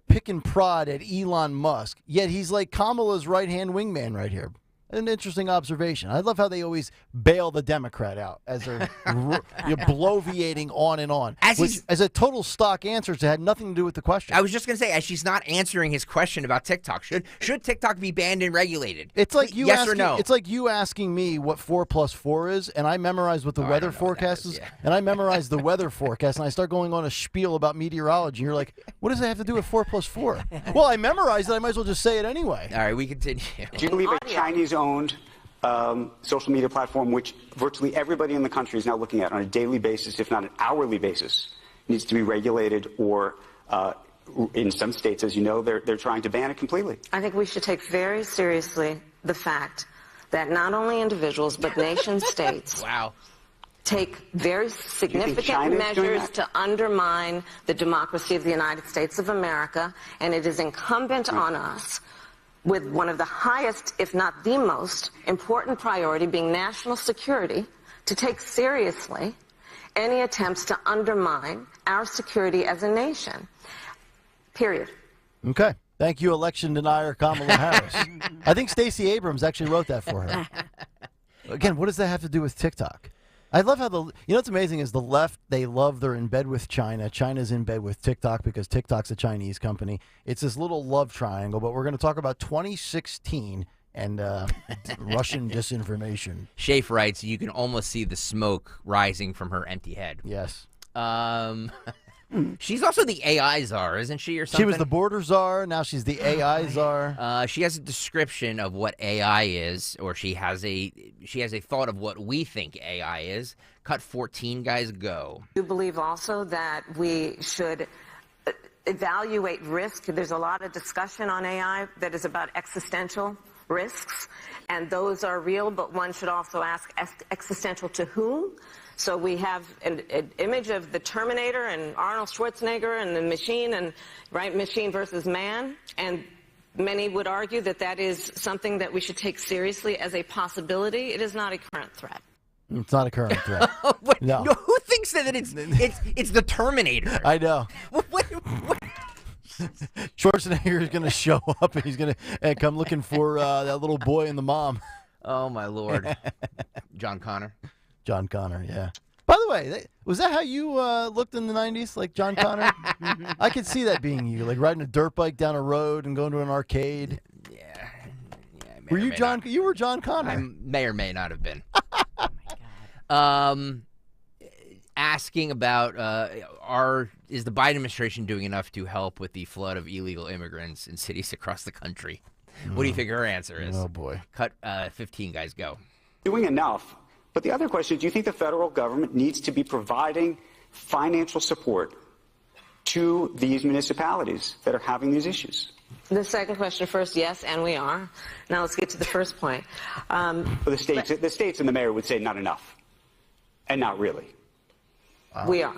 pick and prod at Elon Musk. Yet he's like Kamala's right hand wingman right here. An interesting observation. I love how they always bail the Democrat out as they're bloviating on and on. As a total stock answer that had nothing to do with the question. I was just going to say, as she's not answering his question about TikTok, should TikTok be banned and regulated? It's like you yes asking, or no? It's like you asking me what 4 + 4 is, and I memorized what the weather forecast is, and I memorized the weather forecast, and I start going on a spiel about meteorology. And you're like, what does that have to do with 4 + 4? Well, I memorized it. I might as well just say it anyway. All right, we continue. Do you believe a Chinese-owned social media platform, which virtually everybody in the country is now looking at on a daily basis, if not an hourly basis, needs to be regulated, or in some states, as you know, they're trying to ban it completely? I think we should take very seriously the fact that not only individuals but nation states take very significant measures to undermine the democracy of the United States of America, and it is incumbent on us, with one of the highest, if not the most important priority being national security, to take seriously any attempts to undermine our security as a nation. Period. Okay. Thank you, election denier Kamala Harris. I think Stacey Abrams actually wrote that for her. Again, what does that have to do with TikTok? I love how you know what's amazing is the left, they're in bed with China. China's in bed with TikTok because TikTok's a Chinese company. It's this little love triangle, but we're going to talk about 2016 and Russian disinformation. Schaaf writes, you can almost see the smoke rising from her empty head. Yes. She's also the AI czar, isn't she, or something? She was the border czar. Now she's the AI czar. She has a description of what AI is, or she has a thought of what we think AI is. Cut 14, guys, go. I do believe also that we should evaluate risk. There's a lot of discussion on AI that is about existential risks, and those are real, but one should also ask existential to whom? So we have an image of the Terminator and Arnold Schwarzenegger and the machine, and machine versus man, and many would argue that that is something that we should take seriously as a possibility. It is not a current threat. It's not a current threat. Wait, no. Who thinks that it's the Terminator? I know. What? Schwarzenegger is going to show up, and he's going to come looking for that little boy and the mom. Oh, my Lord. John Connor. John Connor, yeah. By the way, was that how you looked in the 90s, like John Connor? I could see that being you, like riding a dirt bike down a road and going to an arcade. Yeah. Were you John? You were John Connor. I may or may not have been. Oh, my God. Asking about is the Biden administration doing enough to help with the flood of illegal immigrants in cities across the country? What do you think her answer is? Oh, boy. Cut 15, guys, go. Doing enough. But the other question, do you think the federal government needs to be providing financial support to these municipalities that are having these issues? The second question first, yes, and we are. Now let's get to the first point. The states and the mayor would say not enough, and not really. Wow. We are.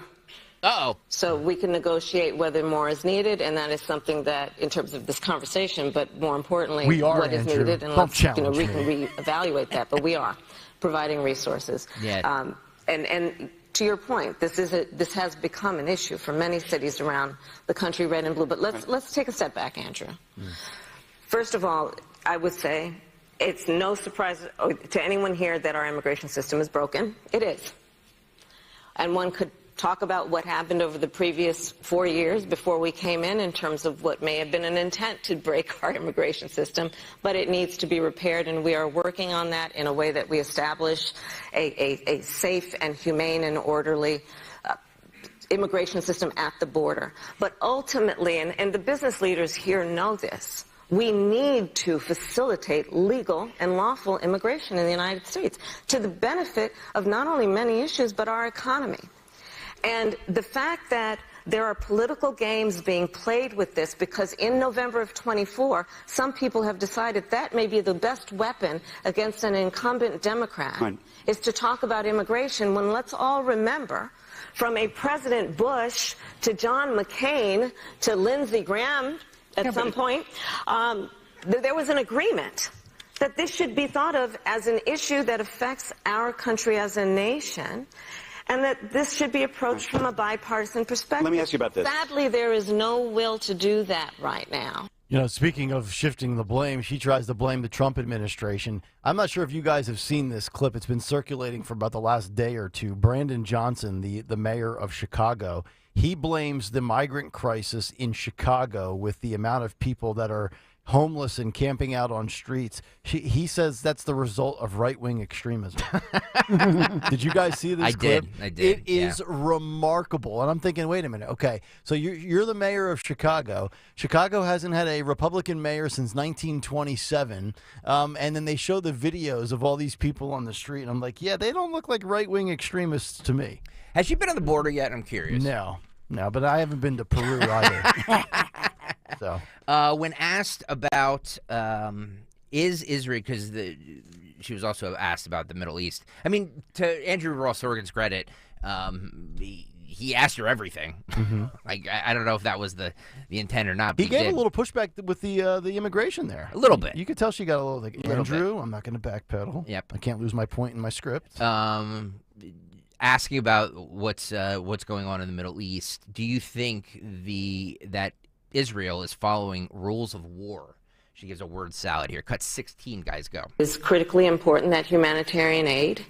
Uh-oh. So we can negotiate whether more is needed, and that is something that, in terms of this conversation, but more importantly, what is needed, and let's we can reevaluate that. But we are providing resources. Yeah. And to your point, this has become an issue for many cities around the country, red and blue. But let's take a step back, Andrew. First of all, I would say it's no surprise to anyone here that our immigration system is broken. It is. And one could talk about what happened over the previous 4 years before we came in terms of what may have been an intent to break our immigration system, but it needs to be repaired, and we are working on that in a way that we establish a safe and humane and orderly immigration system at the border. But ultimately, and the business leaders here know this, we need to facilitate legal and lawful immigration in the United States to the benefit of not only many issues, but our economy. And the fact that there are political games being played with this, because in November of 24, some people have decided that may be the best weapon against an incumbent Democrat, is to talk about immigration, when let's all remember, from a President Bush to John McCain to Lindsey Graham at some point, there was an agreement that this should be thought of as an issue that affects our country as a nation, and that this should be approached from a bipartisan perspective. Let me ask you about this. Sadly, there is no will to do that right now. You know, speaking of shifting the blame, she tries to blame the Trump administration. I'm not sure if you guys have seen this clip. It's been circulating for about the last day or two. Brandon Johnson, the mayor of Chicago, he blames the migrant crisis in Chicago with the amount of people that are homeless and camping out on streets. He says that's the result of right-wing extremism. Did you guys see this clip? I did. It is remarkable. And I'm thinking, wait a minute. Okay, so you're the mayor of Chicago. Chicago hasn't had a Republican mayor since 1927. And then they show the videos of all these people on the street. And I'm like, yeah, they don't look like right-wing extremists to me. Has she been on the border yet? I'm curious. No, but I haven't been to Peru either. So, when asked about is Israel, because she was also asked about the Middle East. I mean, to Andrew Ross Sorgin's credit, he asked her everything. Mm-hmm. Like, I don't know if that was the intent or not. But He gave did. a little pushback with the immigration there. A little bit. You could tell she got a little like, Little Andrew, I'm not going to backpedal. Yep. I can't lose my point in my script. Asking about what's going on in the Middle East, do you think that Israel is following rules of war? She gives a word salad here. Cut 16, guys, go. It's critically important that humanitarian aid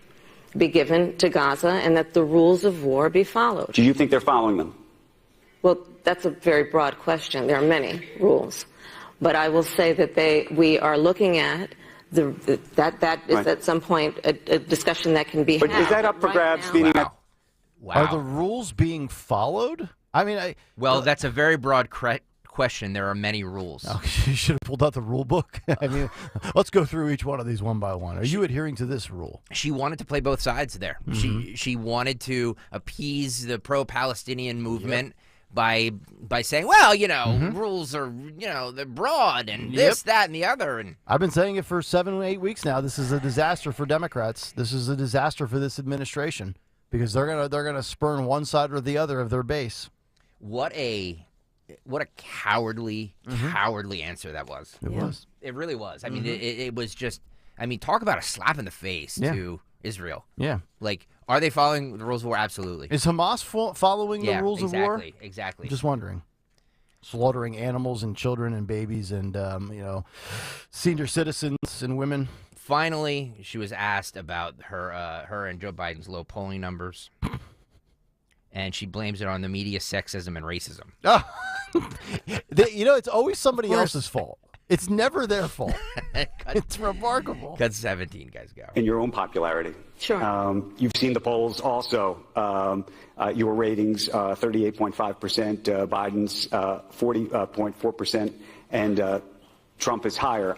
be given to Gaza and that the rules of war be followed. Do you think they're following them? Well, that's a very broad question. There are many rules. But I will say that we are looking at that is Right. at some point a discussion that can be But had. is that up for Right grabs? now- Meaning Wow. Are the rules being followed? I mean, Well, that's a very broad question. There are many rules. Oh, you should have pulled out the rule book. I mean, let's go through each one of these one by one. Are you adhering to this rule? She wanted to play both sides there. She wanted to appease the pro-Palestinian movement by saying, well, rules are, they're broad and this, that, and the other. And I've been saying it for 7 or 8 weeks now. This is a disaster for Democrats. This is a disaster for this administration because they're gonna spurn one side or the other of their base. What a cowardly answer that was. It was. It really was. I mean, it was just. I mean, talk about a slap in the face to Israel. Yeah. Like, are they following the rules of war? Absolutely. Is Hamas following the rules of war? Exactly. I'm just wondering. Slaughtering animals and children and babies and senior citizens and women. Finally, she was asked about her and Joe Biden's low polling numbers. And she blames it on the media, sexism, and racism. Oh. It's always somebody else's fault. It's never their fault. It's remarkable. Cut 17, guys, go. in your own popularity. Sure. You've seen the polls also. Your ratings, 38.5%, Biden's 40.4%, and Trump is higher.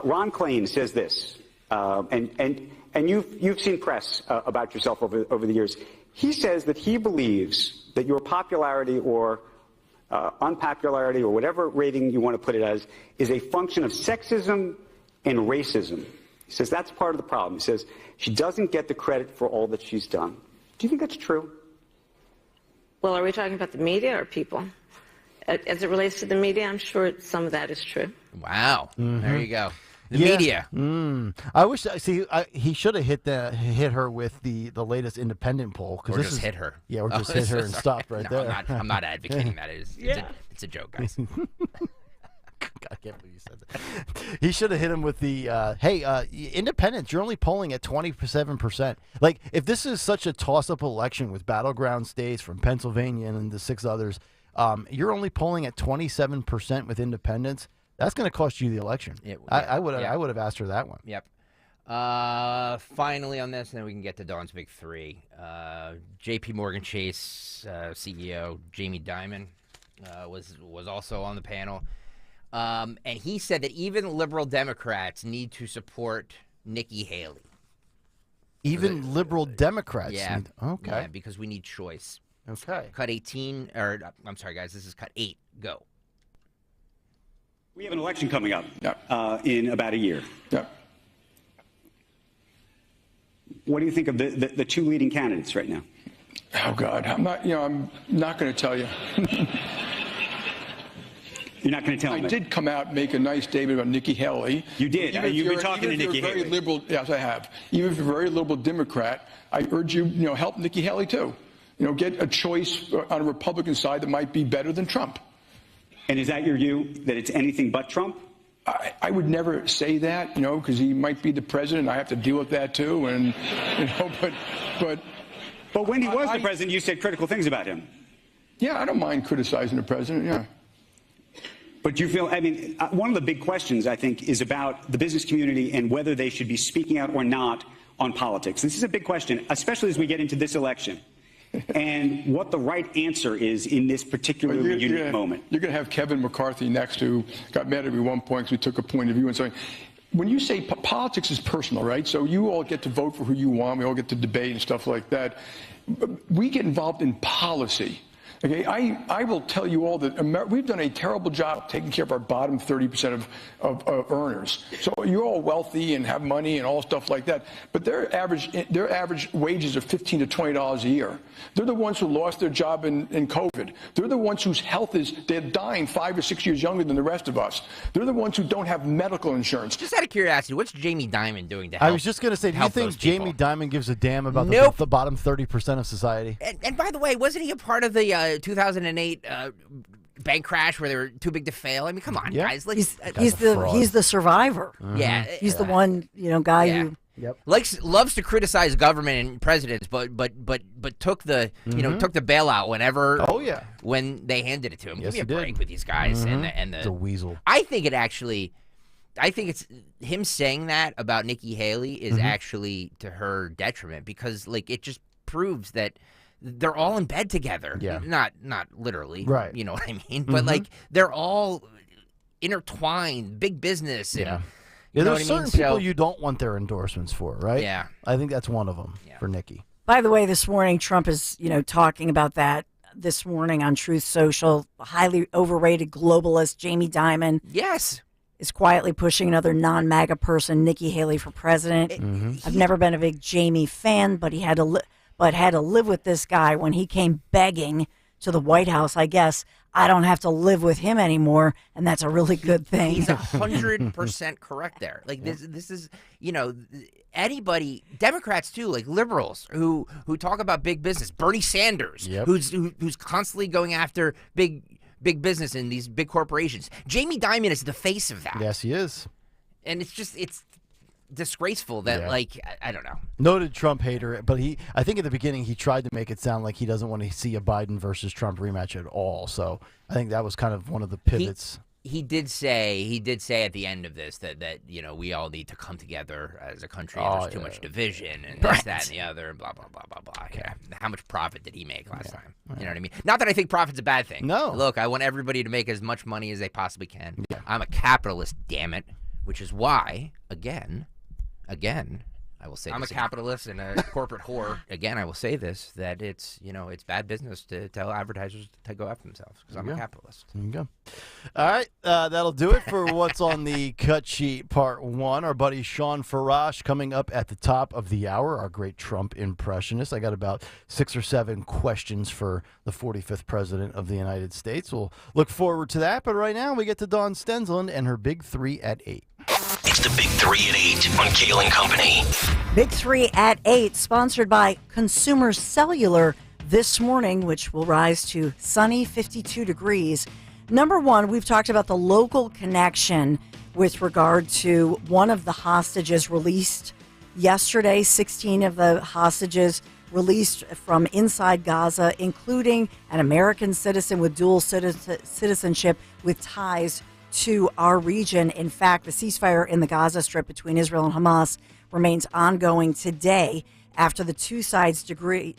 Ron Klain says this, and you've seen press about yourself over the years. He says that he believes that your popularity or unpopularity or whatever rating you want to put it as is a function of sexism and racism. He says that's part of the problem. He says she doesn't get the credit for all that she's done. Do you think that's true? Well, are we talking about the media or people? As it relates to the media, I'm sure some of that is true. Wow. There you go. The media. I wish. He should have hit her with the latest independent poll. Or just hit her. Yeah, or just hit her and stopped right there. I'm not advocating that. It's a joke, guys. I can't believe you said that. He should have hit him with the, independents, you're only polling at 27%. Like, if this is such a toss-up election with battleground states from Pennsylvania and the 6 others, you're only polling at 27% with independents. That's going to cost you the election. I would have asked her that one. Yep. Finally on this, and then we can get to Dawn's Big Three. J.P. Morgan Chase CEO Jamie Dimon was also on the panel. And he said that even liberal Democrats need to support Nikki Haley. Even liberal Democrats? Yeah. Okay. Yeah, because we need choice. Okay. Cut 18, or I'm sorry, guys, this is cut 8. Go. We have an election coming up in about a year. What do you think of the 2 leading candidates right now? Oh, God. I'm not going to tell you. You're not going to tell me? I did come out and make a nice statement about Nikki Haley. You did. You've been talking to Nikki Haley. Yes, I have. Even if you're a very liberal Democrat, I urge you, help Nikki Haley, too. Get a choice on a Republican side that might be better than Trump. And is that your view, that it's anything but Trump? I would never say that, because he might be the president. I have to deal with that, too. And, But when he was the president, you said critical things about him. Yeah, I don't mind criticizing the president, yeah. But you feel, one of the big questions, I think, is about the business community and whether they should be speaking out or not on politics. This is a big question, especially as we get into this election. And what the right answer is in this particularly unique moment. You're going to have Kevin McCarthy next, who got mad at me at one point because we took a point of view and saying, when you say politics is personal, right? So you all get to vote for who you want. We all get to debate and stuff like that. We get involved in policy. Okay, I will tell you all that we've done a terrible job taking care of our bottom 30% of earners. So you're all wealthy and have money and all stuff like that, but their average wages are $15 to $20 a year. They're the ones who lost their job in COVID. They're the ones whose health they're dying 5 or 6 years younger than the rest of us. They're the ones who don't have medical insurance. Just out of curiosity, what's Jamie Dimon doing to help? I was just going to say, do you think Jamie Dimon gives a damn about the bottom 30% of society? And by the way, wasn't he a part of the 2008 bank crash where they were too big to fail? I mean, come on, guys. He's the survivor. Yeah, he's the one guy who loves to criticize government and presidents, but took the took the bailout whenever. Oh yeah, when they handed it to him. Yes, Give me a break with these guys and the weasel. I think it's him saying that about Nikki Haley is actually to her detriment, because it just proves that they're all in bed together. Yeah. Not literally. Right. You know what I mean? But they're all intertwined, big business. And, there's certain people you don't want their endorsements for, right? Yeah. I think that's one of them for Nikki. By the way, this morning Trump is, talking about that this morning on Truth Social. Highly overrated globalist Jamie Dimon. Yes. Is quietly pushing another non-MAGA person, Nikki Haley, for president. I've never been a big Jamie fan, but he had to live with this guy when he came begging to the White House. I guess I don't have to live with him anymore, and that's a really good thing. He's 100% correct there. This is anybody, Democrats too, liberals who talk about big business. Bernie Sanders, who's constantly going after big business and these big corporations. Jamie Dimon is the face of that. Yes, he is. And it's disgraceful that I don't know. Noted Trump hater, but I think at the beginning he tried to make it sound like he doesn't want to see a Biden versus Trump rematch at all. So I think that was kind of one of the pivots. He did say at the end of this that we all need to come together as a country. And there's too much division and this, that, and the other, and blah blah blah blah blah. Yeah. How much profit did he make last time? You know what I mean? Not that I think profit's a bad thing. No. Look, I want everybody to make as much money as they possibly can. Yeah. I'm a capitalist, damn it, which is why again, I will say I'm a capitalist and a corporate whore. Again, I will say this, that it's bad business to tell advertisers to go after themselves, because I'm a capitalist. There you go. All right, that'll do it for What's on the Cut Sheet Part 1. Our buddy Sean Farash coming up at the top of the hour, our great Trump impressionist. I got about 6 or 7 questions for the 45th President of the United States. We'll look forward to that, but right now we get to Dawn Stensland and her Big 3 at 8. It's the Big 3 at 8 on Kayal and Company. Big 3 at 8, sponsored by Consumer Cellular this morning, which will rise to sunny 52 degrees. Number 1, we've talked about the local connection with regard to one of the hostages released yesterday. 16 of the hostages released from inside Gaza, including an American citizen with dual citizenship with ties to our region. In fact, the ceasefire in the Gaza Strip between Israel and Hamas remains ongoing today after the two sides agreed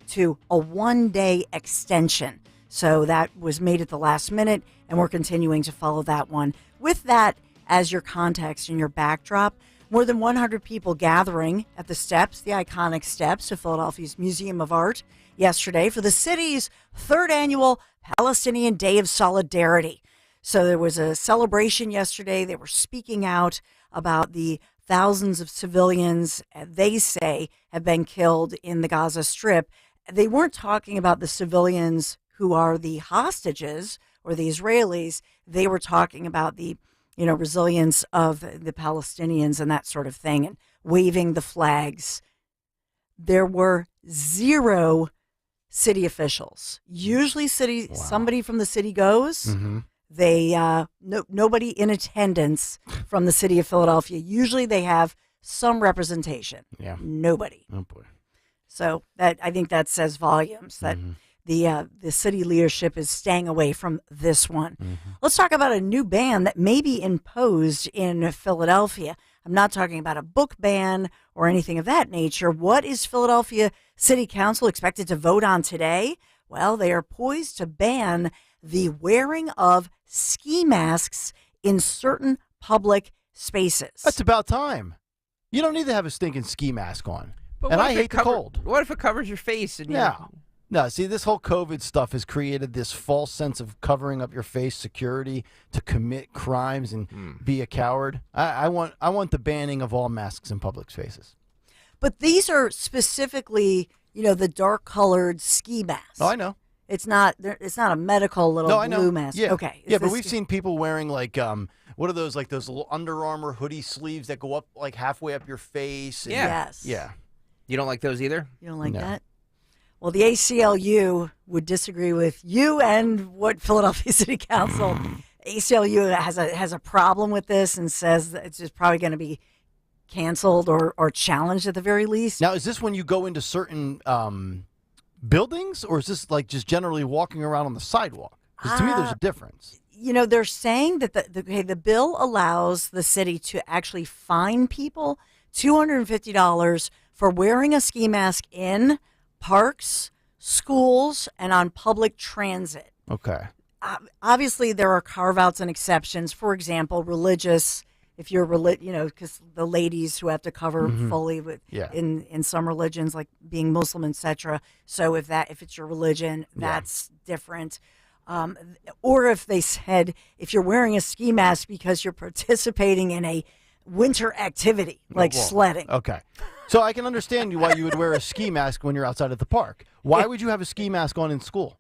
to a one-day extension. So that was made at the last minute, and we're continuing to follow that one. With that as your context and your backdrop, more than 100 people gathering at the steps, the iconic steps of Philadelphia's Museum of Art yesterday for the city's 3rd annual Palestinian Day of Solidarity. So there was a celebration yesterday. They were speaking out about the thousands of civilians they say have been killed in the Gaza Strip. They weren't talking about the civilians who are the hostages or the Israelis. They were talking about the resilience of the Palestinians and that sort of thing, and waving the flags. There were 0 city officials. Usually somebody from the city goes. Mm-hmm. Nobody in attendance from the city of Philadelphia. Usually they have some representation. Yeah. Nobody. Oh boy. So I think that says volumes that the city leadership is staying away from this one. Mm-hmm. Let's talk about a new ban that may be imposed in Philadelphia. I'm not talking about a book ban or anything of that nature. What is Philadelphia City Council expected to vote on today? Well, they are poised to ban the wearing of ski masks in certain public spaces. That's about time. You don't need to have a stinking ski mask on. And I hate the cold. What if it covers your face? And No, see, this whole COVID stuff has created this false sense of covering up your face security to commit crimes and be a coward. I want the banning of all masks in public spaces. But these are specifically, the dark-colored ski masks. Oh, I know. It's not a medical little blue mask. Yeah. Okay. Yeah, but we've seen people wearing like what are those, like those little Under Armour hoodie sleeves that go up like halfway up your face? Yeah. Yes. Yeah. You don't like those either? You don't like that? Well, the ACLU would disagree with you and what Philadelphia City Council. ACLU has a problem with this and says that it's just probably going to be canceled or challenged at the very least. Now, is this when you go into certain buildings, or is this like just generally walking around on the sidewalk? Because to me, there's a difference. They're saying that the bill allows the city to actually fine people $250 for wearing a ski mask in parks, schools, and on public transit. Okay. Obviously, there are carve-outs and exceptions. For example, religious, if you're because the ladies who have to cover fully with in some religions, like being Muslim, etc. So if it's your religion, that's different. Or if they said if you're wearing a ski mask because you're participating in a winter activity like sledding. Okay. So I can understand why you would wear a ski mask when you're outside at the park. Why would you have a ski mask on in school?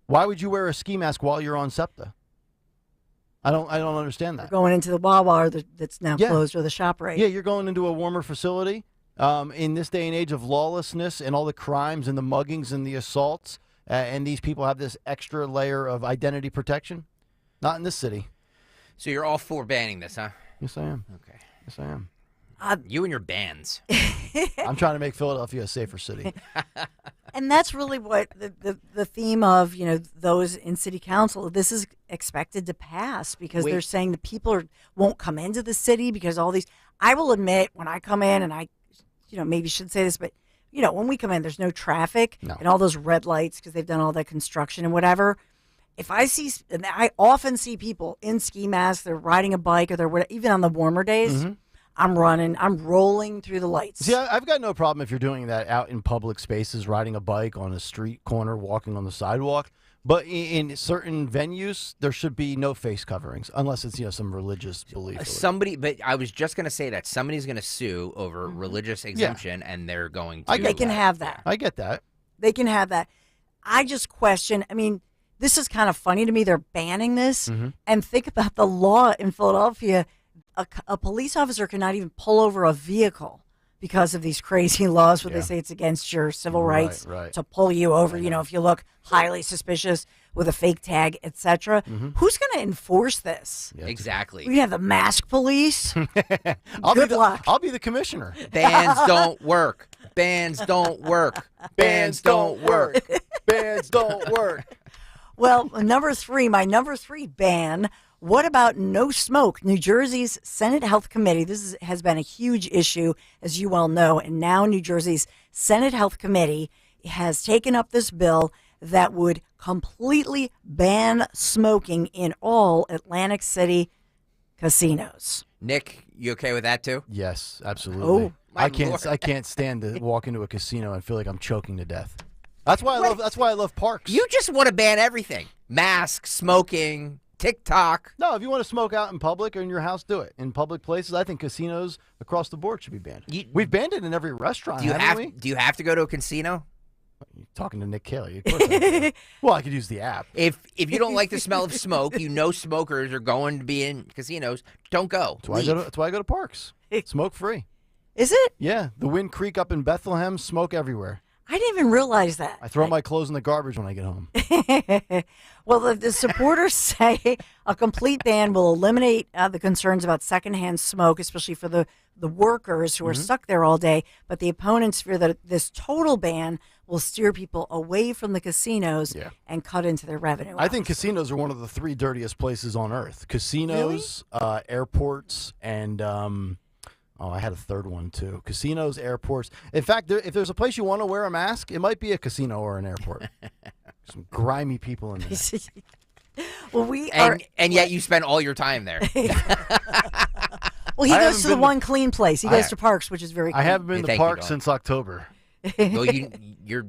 Why would you wear a ski mask while you're on SEPTA? I don't understand that. You're going into the Wawa that's now closed or the ShopRite. Yeah, you're going into a warmer facility. In this day and age of lawlessness and all the crimes and the muggings and the assaults, and these people have this extra layer of identity protection. Not in this city. So you're all for banning this, huh? Yes, I am. Okay. Yes, I am. You and your bands. I'm trying to make Philadelphia a safer city. And that's really what the theme of, those in city council, this is expected to pass because they're saying the people won't come into the city because all these, I will admit when I come in and I, maybe should say this, but when we come in, there's no traffic and all those red lights because they've done all that construction and whatever. If I see, and I often see people in ski masks, they're riding a bike or they're even on the warmer days. I'm rolling through the lights. See, I've got no problem if you're doing that out in public spaces, riding a bike on a street corner, walking on the sidewalk. But in certain venues, there should be no face coverings unless it's some religious belief. But I was just going to say that somebody's going to sue over religious exemption, and they're going to. They can have that. I get that. They can have that. I just question. I mean, this is kind of funny to me. They're banning this, and think about the law in Philadelphia. A police officer cannot even pull over a vehicle because of these crazy laws where they say it's against your civil rights to pull you over. If you look highly suspicious with a fake tag, etc. Who's going to enforce this? Yeah, exactly. We have the mask police. Good luck. I'll be the commissioner. Bans don't work. Bans don't work. Bans don't work. Bans don't work. Well, my number three ban. What about no smoke? New Jersey's Senate Health Committee, has been a huge issue, as you well know, and now New Jersey's Senate Health Committee has taken up this bill that would completely ban smoking in all Atlantic City casinos. Nick, you okay with that too? Yes, absolutely. Oh, I can't stand to walk into a casino and feel like I'm choking to death. That's why I love parks. You just want to ban everything. Masks, smoking, TikTok. No, if you want to smoke out in public or in your house, do it. In public places, I think casinos across the board should be banned. We've banned it in every restaurant, haven't we? Do you have to go to a casino? You're talking to Nick Kayal. Of course I well, I could use the app. If you don't like the smell of smoke, smokers are going to be in casinos, don't go. That's why I go to parks. Smoke free. Is it? Yeah. The Wind Creek up in Bethlehem, smoke everywhere. I didn't even realize that. I throw my clothes in the garbage when I get home. Well, the supporters say a complete ban will eliminate the concerns about secondhand smoke, especially for the workers who are stuck there all day. But the opponents fear that this total ban will steer people away from the casinos and cut into their revenue. I think casinos are one of the 3 dirtiest places on earth. Casinos, airports, and... I had a third one, too. Casinos, airports. In fact, if there's a place you want to wear a mask, it might be a casino or an airport. Some grimy people in there. Well, and yet you spend all your time there. Well, he goes to the one clean place. He goes to parks, which is very clean. I haven't been to parks since October. Well, you're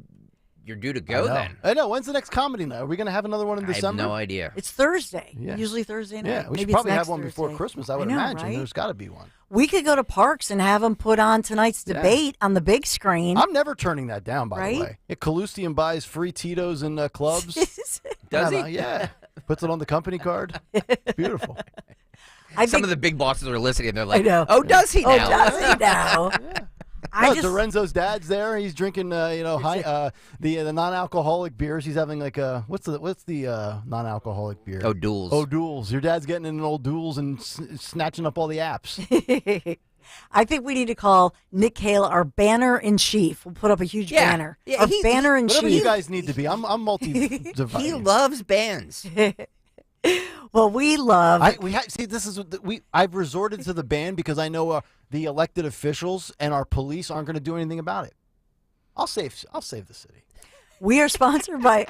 you're due to go then. I know. When's the next comedy night? Are we going to have another one in December? I have no idea. It's Thursday. Yeah. Usually Thursday night. Yeah, we should Maybe probably it's have next one before Thursday. Christmas, I would know, imagine. right? There's got to be one. We could go to Parks and have them put on tonight's debate on the big screen. I'm never turning that down, by Right? the way. Yeah, Calustian buys free Tito's in clubs. Does he? Yeah. Puts it on the company card. Beautiful. Some of the big bosses are listening, and they're like, I know. oh, does he now? Oh, does he now? Lorenzo's dad's there. He's drinking, the non-alcoholic beers. He's having like what's the non-alcoholic beer? O'Doul's. O'Doul's. Your dad's getting in an O'Doul's and snatching up all the apps. I think we need to call Nick Kayal our banner in chief. We'll put up a huge banner. Yeah, our banner in Whatever chief. you guys need to be. I'm multi-device. He loves bands. Well, we love. I've resorted to the ban because I know the elected officials and our police aren't going to do anything about it. I'll save the city. We are sponsored by.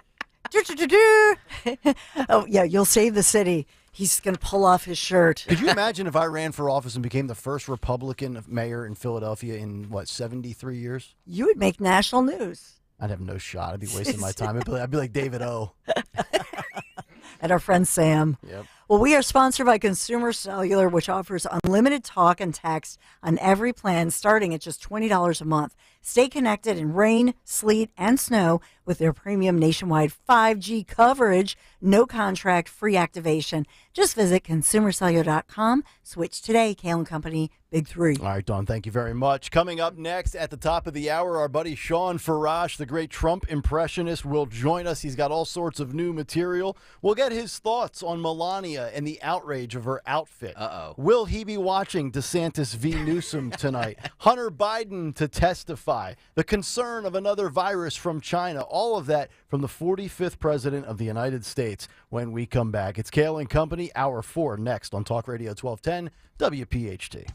Oh yeah, you'll save the city. He's going to pull off his shirt. Could you imagine if I ran for office and became the first Republican mayor in Philadelphia in 73 years? You would make national news. I'd have no shot. I'd be wasting my time. I'd be like David O. And our friend Sam. Yep. Well, we are sponsored by Consumer Cellular, which offers unlimited talk and text on every plan starting at just $20 a month. Stay connected in rain, sleet, and snow with their premium nationwide 5G coverage. No contract, free activation. Just visit consumercellular.com. Switch today. Kayal & Company, Big 3. All right, Dawn, thank you very much. Coming up next at the top of the hour, our buddy Sean Farash, the great Trump impressionist, will join us. He's got all sorts of new material. We'll get his thoughts on Melania and the outrage of her outfit. Uh-oh. Will he be watching DeSantis v. Newsom tonight? Hunter Biden to testify. The concern of another virus from China. All of that from the 45th president of the United States when we come back. It's Kayal & Company, Hour 4, next on Talk Radio 1210 WPHT.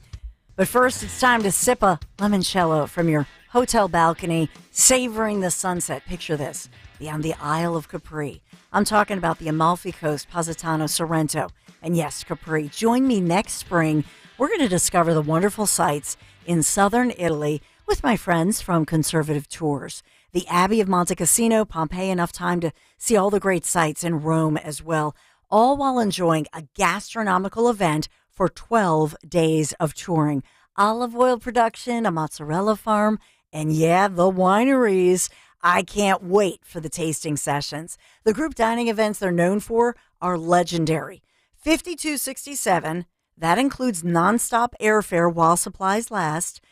But first, it's time to sip a limoncello from your hotel balcony, savoring the sunset. Picture this, beyond the Isle of Capri. I'm talking about the Amalfi Coast, Positano, Sorrento, and yes, Capri. Join me next spring. We're going to discover the wonderful sights in southern Italy with my friends from Conservative Tours. The Abbey of Monte Cassino, Pompeii, enough time to see all the great sights in Rome as well, all while enjoying a gastronomical event for 12 days of touring. Olive oil production, a mozzarella farm, and yeah, the wineries. I can't wait for the tasting sessions. The group dining events they're known for are legendary. 5267, that includes nonstop airfare while supplies last.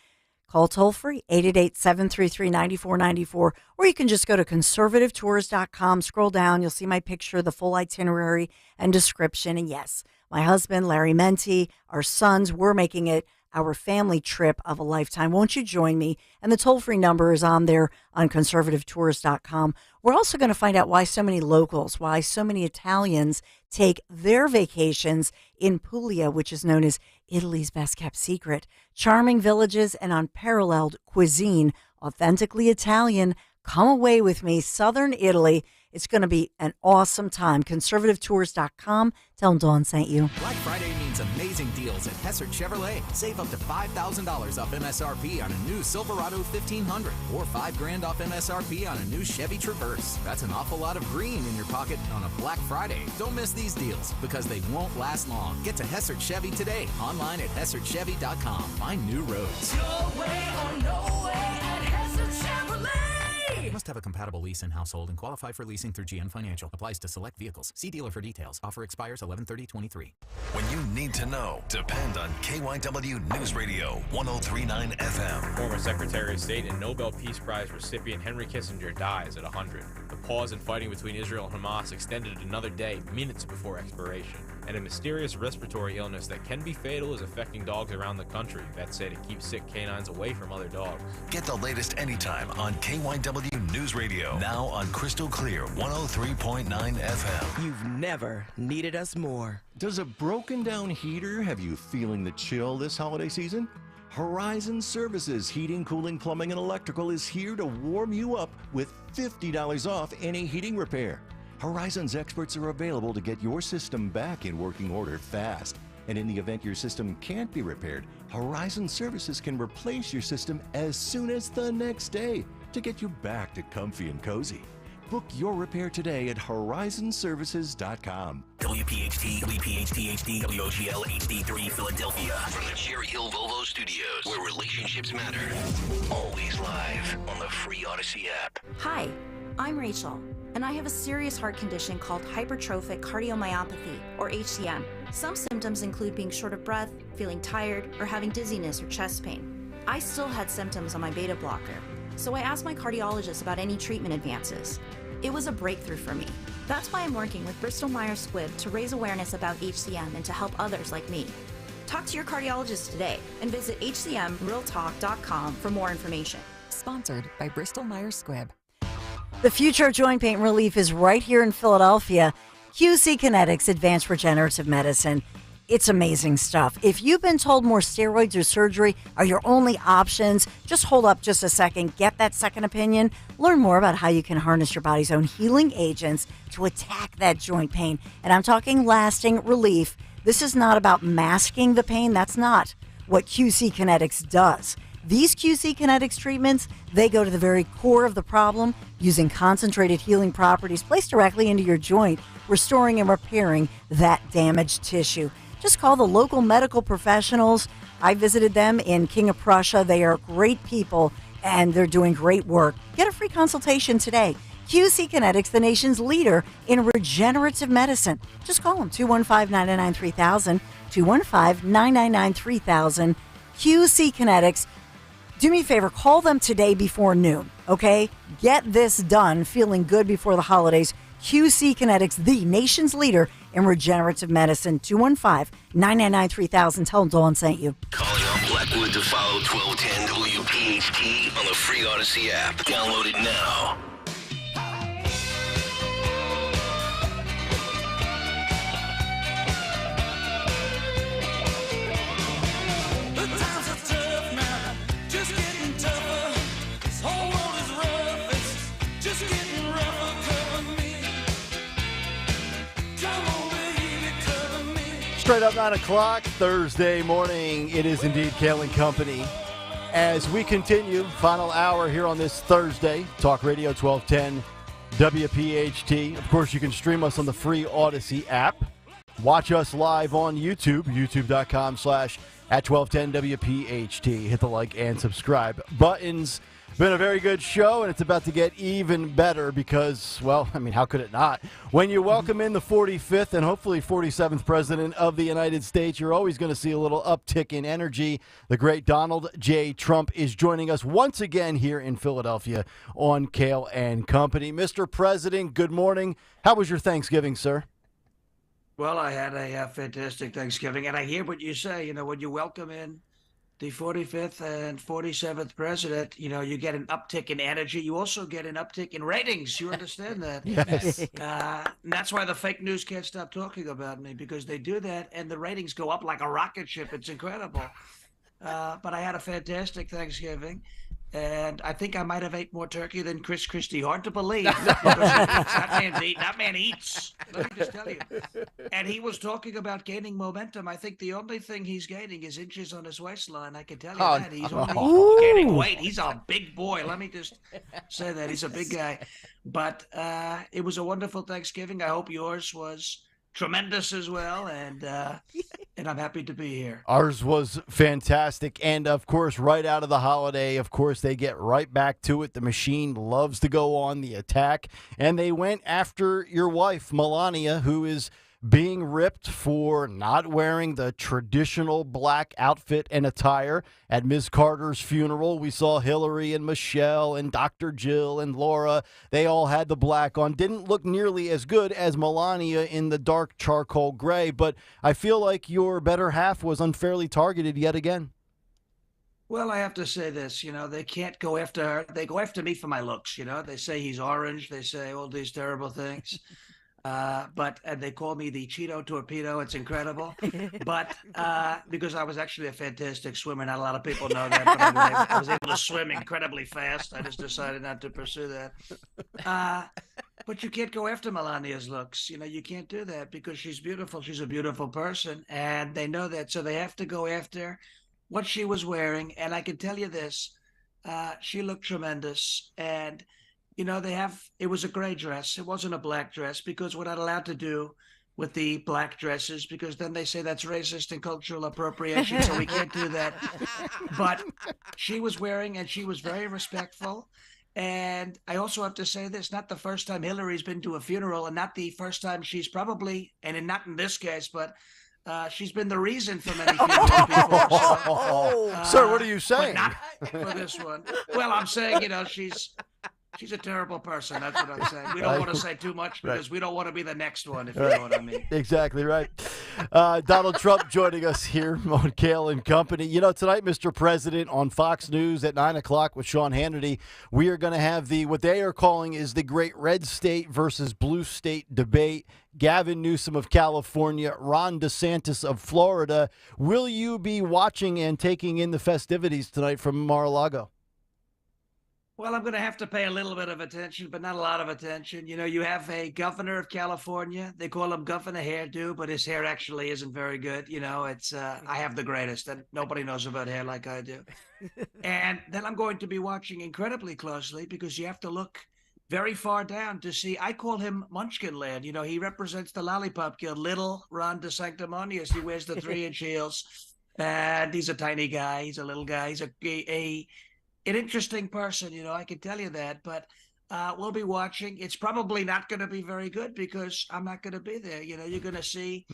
Call toll-free, 888-733-9494, or you can just go to conservativetours.com. Scroll down. You'll see my picture, the full itinerary and description. And yes, my husband, Larry Menti, our sons, we're making it our family trip of a lifetime. Won't you join me? And the toll-free number is on there on conservativetours.com. We're also going to find out why so many locals, why so many Italians take their vacations in Puglia, which is known as Italy's best-kept secret. Charming villages and unparalleled cuisine, authentically Italian. Come away with me, Southern Italy. It's going to be an awesome time. ConservativeTours.com. Tell them Dawn sent you. Black Friday means amazing deals at Hessert Chevrolet. Save up to $5,000 off MSRP on a new Silverado 1500 or $5,000 off MSRP on a new Chevy Traverse. That's an awful lot of green in your pocket on a Black Friday. Don't miss these deals because they won't last long. Get to Hessert Chevy today. Online at HessertChevy.com. Find new roads. Your way or no way at Hessert Chevrolet. Must have a compatible lease in household and qualify for leasing through GM Financial. Applies to select vehicles. See dealer for details. Offer expires 11/30/23. When you need to know, depend on KYW News Radio 103.9 FM. Former Secretary of State and Nobel Peace Prize recipient Henry Kissinger dies at 100. The pause in fighting between Israel and Hamas extended another day, minutes before expiration. And a mysterious respiratory illness that can be fatal is affecting dogs around the country. Vets say to keep sick canines away from other dogs. Get the latest anytime on KYW News Radio. Now on Crystal Clear 103.9 FM. You've never needed us more. Does a broken down heater have you feeling the chill this holiday season? Horizon Services Heating, Cooling, Plumbing, and Electrical is here to warm you up with $50 off any heating repair. Horizon's experts are available to get your system back in working order fast. And in the event your system can't be repaired, Horizon Services can replace your system as soon as the next day to get you back to comfy and cozy. Book your repair today at horizonservices.com. WPHT, WPHT HD, WOGL HD3 Philadelphia. From the Cherry Hill Volvo Studios, where relationships matter. Always live on the free Odyssey app. Hi, I'm Rachel, and I have a serious heart condition called hypertrophic cardiomyopathy, or HCM. Some symptoms include being short of breath, feeling tired, or having dizziness or chest pain. I still had symptoms on my beta blocker, so I asked my cardiologist about any treatment advances. It was a breakthrough for me. That's why I'm working with Bristol Myers Squibb to raise awareness about HCM and to help others like me. Talk to your cardiologist today and visit hcmrealtalk.com for more information. Sponsored by Bristol Myers Squibb. The future of joint pain relief is right here in Philadelphia. QC Kinetics Advanced Regenerative Medicine. It's amazing stuff. If you've been told more steroids or surgery are your only options, just hold up just a second. Get that second opinion. Learn more about how you can harness your body's own healing agents to attack that joint pain. And I'm talking lasting relief. This is not about masking the pain. That's not what QC Kinetics does. These QC Kinetics treatments, they go to the very core of the problem using concentrated healing properties placed directly into your joint, restoring and repairing that damaged tissue. Just call the local medical professionals. I visited them in King of Prussia. They are great people, and they're doing great work. Get a free consultation today. QC Kinetics, the nation's leader in regenerative medicine. Just call them, 215-999-3000, 215-999-3000. QC Kinetics. Do me a favor, call them today before noon, okay? Get this done, feeling good before the holidays. QC Kinetics, the nation's leader in regenerative medicine. 215-999-3000. Tell them Dawn sent you. Calling on Blackwood to follow 1210 WPHT on the free Odyssey app. Download it now. The times are tough now, just getting tougher. This whole world is rough, it's just getting rougher. Cover me. Come on, baby, cover me. Straight up 9 o'clock, Thursday morning. It is indeed Kayal and Company. As we continue, final hour here on this Thursday, Talk Radio 1210 WPHT. Of course, you can stream us on the free Odyssey app. Watch us live on YouTube, youtube.com/@1210WPHT. Hit the like and subscribe buttons. Been a very good show, and it's about to get even better because, well, I mean, how could it not? When you welcome in the 45th and hopefully 47th President of the United States, you're always going to see a little uptick in energy. The great Donald J. Trump is joining us once again here in Philadelphia on Kayal and Company. Mr. President, good morning. How was your Thanksgiving, sir? Well, I had a fantastic Thanksgiving, and I hear what you say. You know, when you welcome in the 45th and 47th president, you know, you get an uptick in energy. You also get an uptick in ratings. You understand that? Yes. And that's why the fake news can't stop talking about me, because they do that, and the ratings go up like a rocket ship. It's incredible. But I had a fantastic Thanksgiving. And I think I might have ate more turkey than Chris Christie. Hard to believe. That man eats. Let me just tell you. And he was talking about gaining momentum. I think the only thing he's gaining is inches on his waistline. I can tell you that. He's only gaining weight. He's a big boy. Let me just say that. He's a big guy. But it was a wonderful Thanksgiving. I hope yours was tremendous as well, and I'm happy to be here. Ours was fantastic, and of course, right out of the holiday, of course, they get right back to it. The machine loves to go on the attack, and they went after your wife, Melania, who is being ripped for not wearing the traditional black outfit and attire. At Ms. Carter's funeral, we saw Hillary and Michelle and Dr. Jill and Laura. They all had the black on. Didn't look nearly as good as Melania in the dark charcoal gray, but I feel like your better half was unfairly targeted yet again. Well, I have to say this, you know, they can't go after her. They go after me for my looks, you know. They say he's orange. They say all these terrible things. But they call me the Cheeto Torpedo. It's incredible. But because I was actually a fantastic swimmer, not a lot of people know that, but I was able to swim incredibly fast. I just decided not to pursue that. But you can't go after Melania's looks. You know, you can't do that because she's beautiful. She's a beautiful person, and they know that. So they have to go after what she was wearing. And I can tell you this, She looked tremendous. And, you know, it was a gray dress. It wasn't a black dress because we're not allowed to do with the black dresses because then they say that's racist and cultural appropriation. So we can't do that. But she was wearing, and she was very respectful. And I also have to say this, not the first time Hillary's been to a funeral and not the first time she's probably, and not in this case, but she's been the reason for many funerals before. So, Sir, what are you saying? Not for this one. Well, I'm saying, you know, she's a terrible person. That's what I'm saying. We don't want to say too much because we don't want to be the next one, if you know what I mean. Exactly right. Donald Trump joining us here on Kayal and Company. You know, tonight, Mr. President, on Fox News at 9 o'clock with Sean Hannity, we are going to have what they are calling is the great red state versus blue state debate. Gavin Newsom of California, Ron DeSantis of Florida. Will you be watching and taking in the festivities tonight from Mar-a-Lago? Well, I'm going to have to pay a little bit of attention, but not a lot of attention. You know, you have a governor of California. They call him Governor Hairdo, but his hair actually isn't very good. You know, it's I have the greatest, and nobody knows about hair like I do. And then I'm going to be watching incredibly closely because you have to look very far down to see. I call him Munchkinland. You know, he represents the lollipop kid, little Ron DeSanctimonious. He wears the 3-inch heels, and he's a tiny guy. He's a little guy. He's an interesting person, you know, I can tell you that, but we'll be watching. It's probably not going to be very good because I'm not going to be there. You know, you're going to see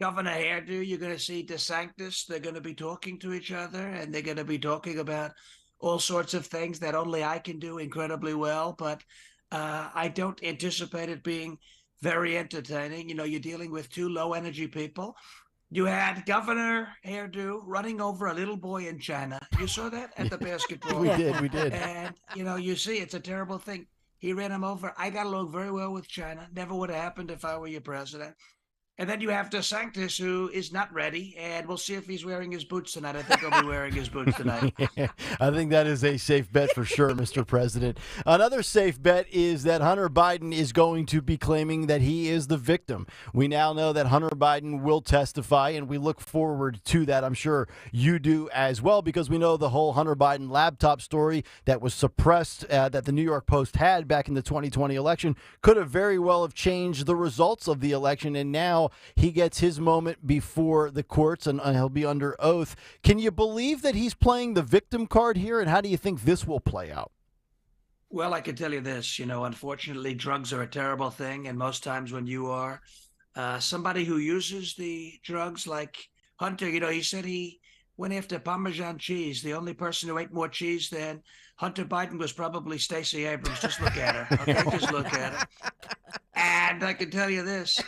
Governor Hairdo, you're going to see DeSantis. They're going to be talking to each other, and they're going to be talking about all sorts of things that only I can do incredibly well, but I don't anticipate it being very entertaining. You know, you're dealing with two low-energy people. You had Governor Hairdo running over a little boy in China. You saw that at the basketball. We did. And, you know, you see, it's a terrible thing. He ran him over. I got along very well with China. Never would have happened if I were your president. And then you have DeSantis, who is not ready, and we'll see if he's wearing his boots tonight. I think he'll be wearing his boots tonight. I think that is a safe bet for sure, Mr. President. Another safe bet is that Hunter Biden is going to be claiming that he is the victim. We now know that Hunter Biden will testify, and we look forward to that. I'm sure you do as well, because we know the whole Hunter Biden laptop story that was suppressed that the New York Post had back in the 2020 election could have very well have changed the results of the election, and now he gets his moment before the courts and he'll be under oath. Can you believe that he's playing the victim card here, and how do you think this will play out? Well, I can tell you this, you know, unfortunately, drugs are a terrible thing. And most times when you are somebody who uses the drugs like Hunter, you know, he said he went after Parmesan cheese. The only person who ate more cheese than Hunter Biden was probably Stacey Abrams. Just look at her. Okay, just look at her. And I can tell you this,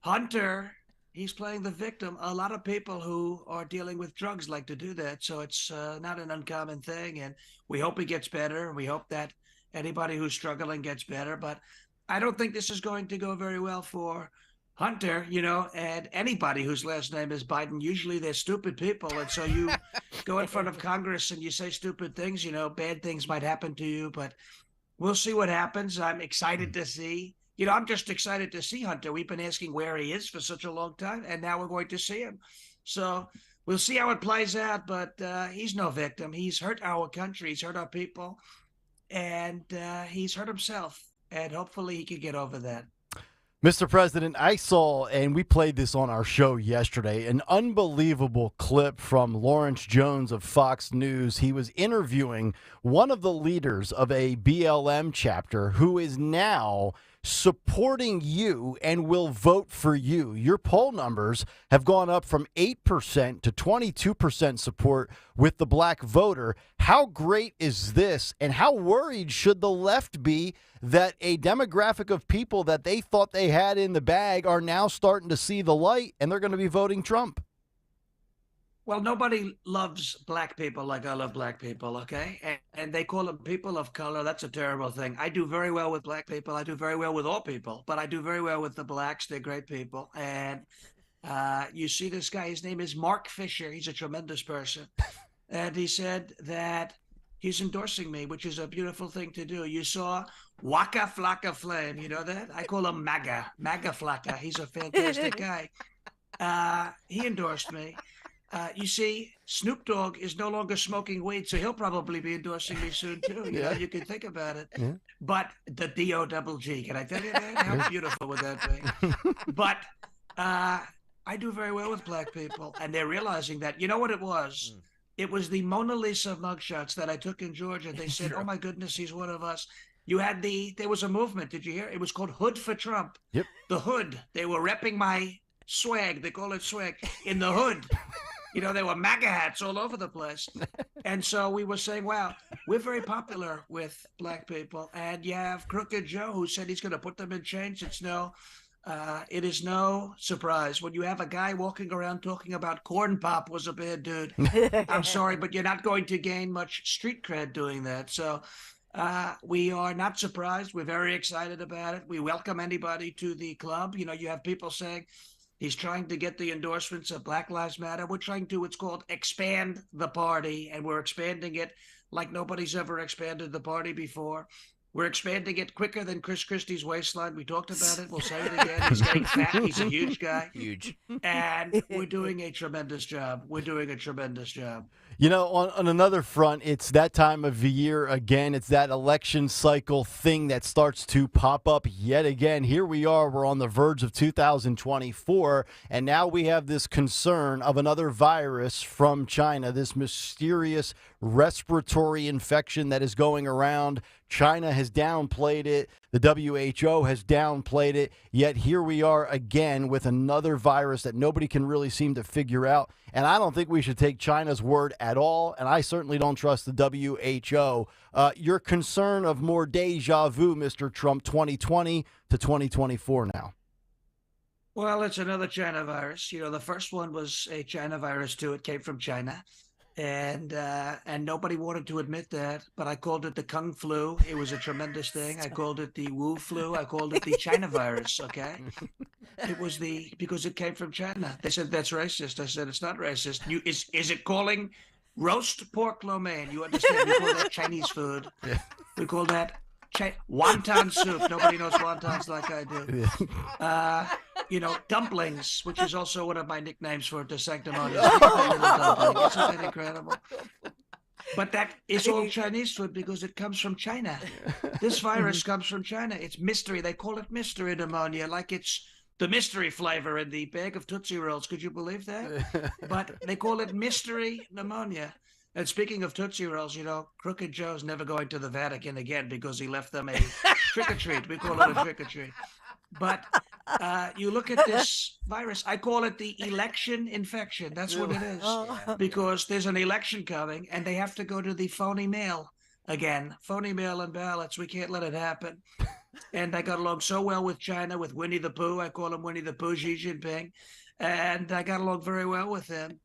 Hunter, he's playing the victim. A lot of people who are dealing with drugs like to do that. So it's not an uncommon thing. And we hope he gets better. We hope that anybody who's struggling gets better. But I don't think this is going to go very well for Hunter, you know, and anybody whose last name is Biden. Usually they're stupid people. And so you go in front of Congress and you say stupid things, you know, bad things might happen to you. But we'll see what happens. I'm excited to see. You know, I'm just excited to see Hunter. We've been asking where he is for such a long time, and now we're going to see him. So we'll see how it plays out, but he's no victim. He's hurt our country. He's hurt our people, and he's hurt himself, and hopefully he can get over that. Mr. President, I saw, and we played this on our show yesterday, an unbelievable clip from Lawrence Jones of Fox News. He was interviewing one of the leaders of a BLM chapter who is now supporting you and will vote for you. Your poll numbers have gone up from 8% to 22% support with the black voter. How great is this, and how worried should the left be that a demographic of people that they thought they had in the bag are now starting to see the light and they're going to be voting Trump? Well, nobody loves black people like I love black people, okay? And they call them people of color. That's a terrible thing. I do very well with black people. I do very well with all people, but I do very well with the blacks. They're great people. And you see this guy, his name is Mark Fisher. He's a tremendous person. And he said that he's endorsing me, which is a beautiful thing to do. You saw Waka Flocka Flame. You know that? I call him MAGA Flocka. He's a fantastic guy. He endorsed me. You see, Snoop Dogg is no longer smoking weed, so he'll probably be endorsing me soon too. You know, you can think about it. Yeah. But the D-O-double-G, can I tell you that? How beautiful would that be? But I do very well with black people, and they're realizing that. You know what it was? It was the Mona Lisa mugshots that I took in Georgia. They said, "Oh my goodness, he's one of us." There was a movement. Did you hear? It was called Hood for Trump. Yep. The Hood. They were repping my swag. They call it swag in the hood. You know, there were MAGA hats all over the place. And so we were saying, wow, we're very popular with black people. And you have Crooked Joe who said he's going to put them in chains. It is no surprise when you have a guy walking around talking about Corn Pop was a bad dude. I'm sorry, but you're not going to gain much street cred doing that. So we are not surprised. We're very excited about it. We welcome anybody to the club. You know, you have people saying, he's trying to get the endorsements of Black Lives Matter. We're trying to, it's called expand the party, and we're expanding it like nobody's ever expanded the party before. We're expanding it quicker than Chris Christie's waistline. We talked about it. We'll say it again. He's getting fat. He's a huge guy. Huge. And we're doing a tremendous job. We're doing a tremendous job. You know, on another front, it's that time of the year again. It's that election cycle thing that starts to pop up yet again. Here we are. We're on the verge of 2024, and now we have this concern of another virus from China, this mysterious respiratory infection that is going around. China has downplayed it. The WHO has downplayed it. Yet here we are again with another virus that nobody can really seem to figure out. And I don't think we should take China's word at all. And I certainly don't trust the WHO. Your concern of more deja vu, Mr. Trump, 2020 to 2024 now. Well, it's another China virus. You know, the first one was a China virus too. It came from China. And nobody wanted to admit that, but I called it the Kung flu. It was a tremendous thing. I called it the Wu flu. I called it the China virus. Okay, it was because it came from China. They said that's racist. I said it's not racist. Is it calling roast pork lo mein? You understand? We call that Chinese food. Yeah. We call that wonton soup. Nobody knows wontons like I do. You know, dumplings, which is also one of my nicknames for the sanctimonious. Isn't that incredible? But that is all Chinese food because it comes from China. This virus comes from China. It's mystery. They call it mystery pneumonia, like it's the mystery flavor in the bag of Tootsie Rolls. Could you believe that? But they call it mystery pneumonia. And speaking of Tootsie Rolls, you know, Crooked Joe's never going to the Vatican again because he left them a trick-or-treat. We call it a trick-or-treat. But you look at this virus, I call it the election infection. That's what it is. Because there's an election coming, and they have to go to the phony mail again. Phony mail and ballots. We can't let it happen. And I got along so well with China, with Winnie the Pooh. I call him Winnie the Pooh, Xi Jinping. And I got along very well with him.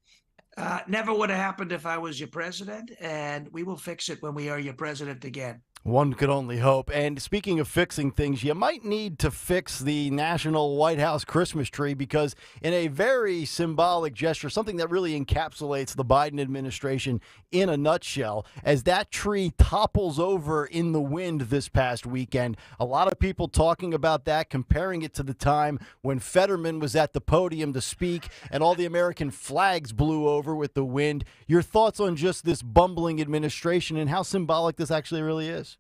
Never would have happened if I was your president, and we will fix it when we are your president again. One could only hope. And speaking of fixing things, you might need to fix the National White House Christmas tree because in a very symbolic gesture, something that really encapsulates the Biden administration in a nutshell, as that tree topples over in the wind this past weekend. A lot of people talking about that, comparing it to the time when Fetterman was at the podium to speak and all the American flags blew over with the wind. Your thoughts on just this bumbling administration and how symbolic this actually really is?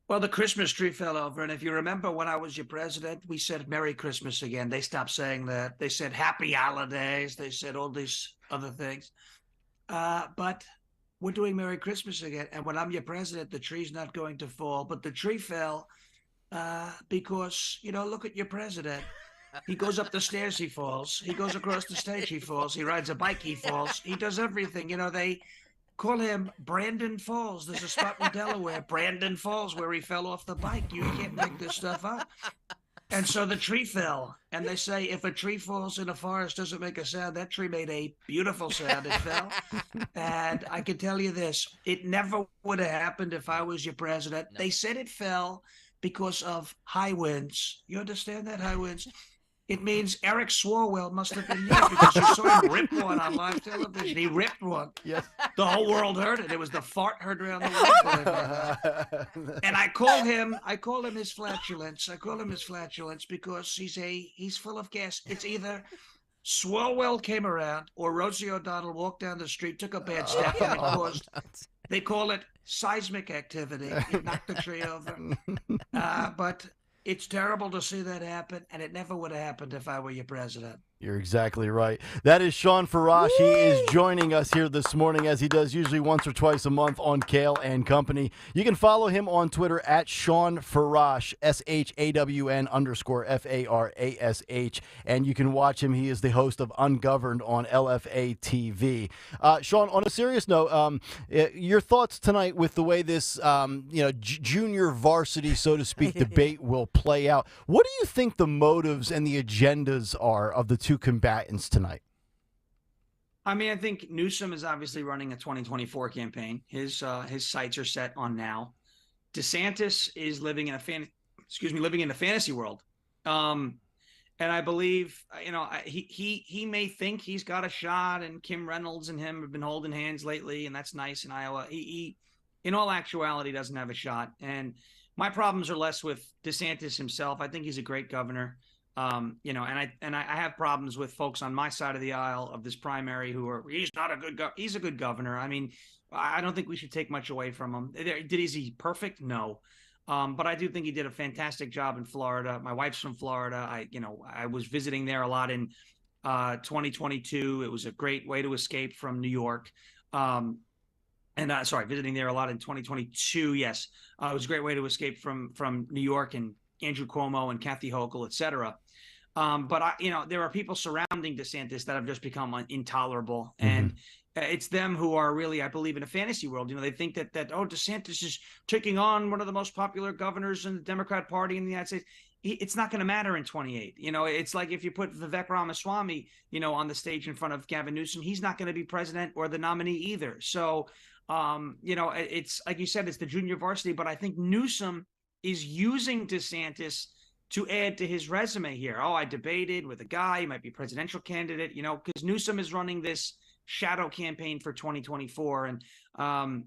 Well, the Christmas tree fell over. And if you remember when I was your president, we said Merry Christmas again. They stopped saying that. They said Happy Holidays. They said all these other things. But we're doing Merry Christmas again. And when I'm your president, the tree's not going to fall. But the tree fell because, you know, look at your president. He goes up the stairs, he falls. He goes across the stage, he falls. He rides a bike, he falls. He does everything. You know, they call him Brandon Falls. There's a spot in Delaware, Brandon Falls, where he fell off the bike. You can't make this stuff up. And so the tree fell. And they say if a tree falls in a forest, doesn't make a sound. That tree made a beautiful sound. It fell. And I can tell you this, it never would have happened if I was your president. No. They said it fell because of high winds. You understand that, high winds? It means Eric Swalwell must have been there because you saw him rip one on live television. He ripped one. Yes. The whole world heard it. It was the fart heard around the world. And I call him his flatulence. I call him his flatulence because he's full of gas. It's either Swalwell came around, or Rosie O'Donnell walked down the street, took a bad step, and it caused, they call it seismic activity. It knocked the tree over. But it's terrible to see that happen, and it never would have happened if I were your president. You're exactly right. That is Sean Farash. He is joining us here this morning, as he does usually once or twice a month on Kayal and Company. You can follow him on Twitter at Sean Farash, SHAWN_FARASH, and you can watch him. He is the host of Ungoverned on LFA TV. Sean, on a serious note, your thoughts tonight with the way this, junior varsity, so to speak, debate will play out. What do you think the motives and the agendas are of the two combatants tonight? I mean, I think Newsom is obviously running a 2024 campaign. His sights are set on now. DeSantis is living in a fantasy world. And I believe, he may think he's got a shot, and Kim Reynolds and him have been holding hands lately, and that's nice in Iowa. He in all actuality, doesn't have a shot. And my problems are less with DeSantis himself. I think he's a great governor. And I have problems with folks on my side of the aisle of this primary who are, he's a good governor. I mean, I don't think we should take much away from him. Is he perfect? No. But I do think he did a fantastic job in Florida. My wife's from Florida. I was visiting there a lot in 2022. It was a great way to escape from New York. Visiting there a lot in 2022. Yes. It was a great way to escape from New York and Andrew Cuomo and Kathy Hochul, et cetera. But there are people surrounding DeSantis that have just become intolerable. And it's them who are really, I believe, in a fantasy world. They think that DeSantis is taking on one of the most popular governors in the Democrat Party in the United States. It's not going to matter in 28. It's like if you put Vivek Ramaswamy, on the stage in front of Gavin Newsom, he's not going to be president or the nominee either. So, it's like you said, it's the junior varsity, but I think Newsom is using DeSantis to add to his resume here. Oh, I debated with a guy, he might be presidential candidate, because Newsom is running this shadow campaign for 2024. And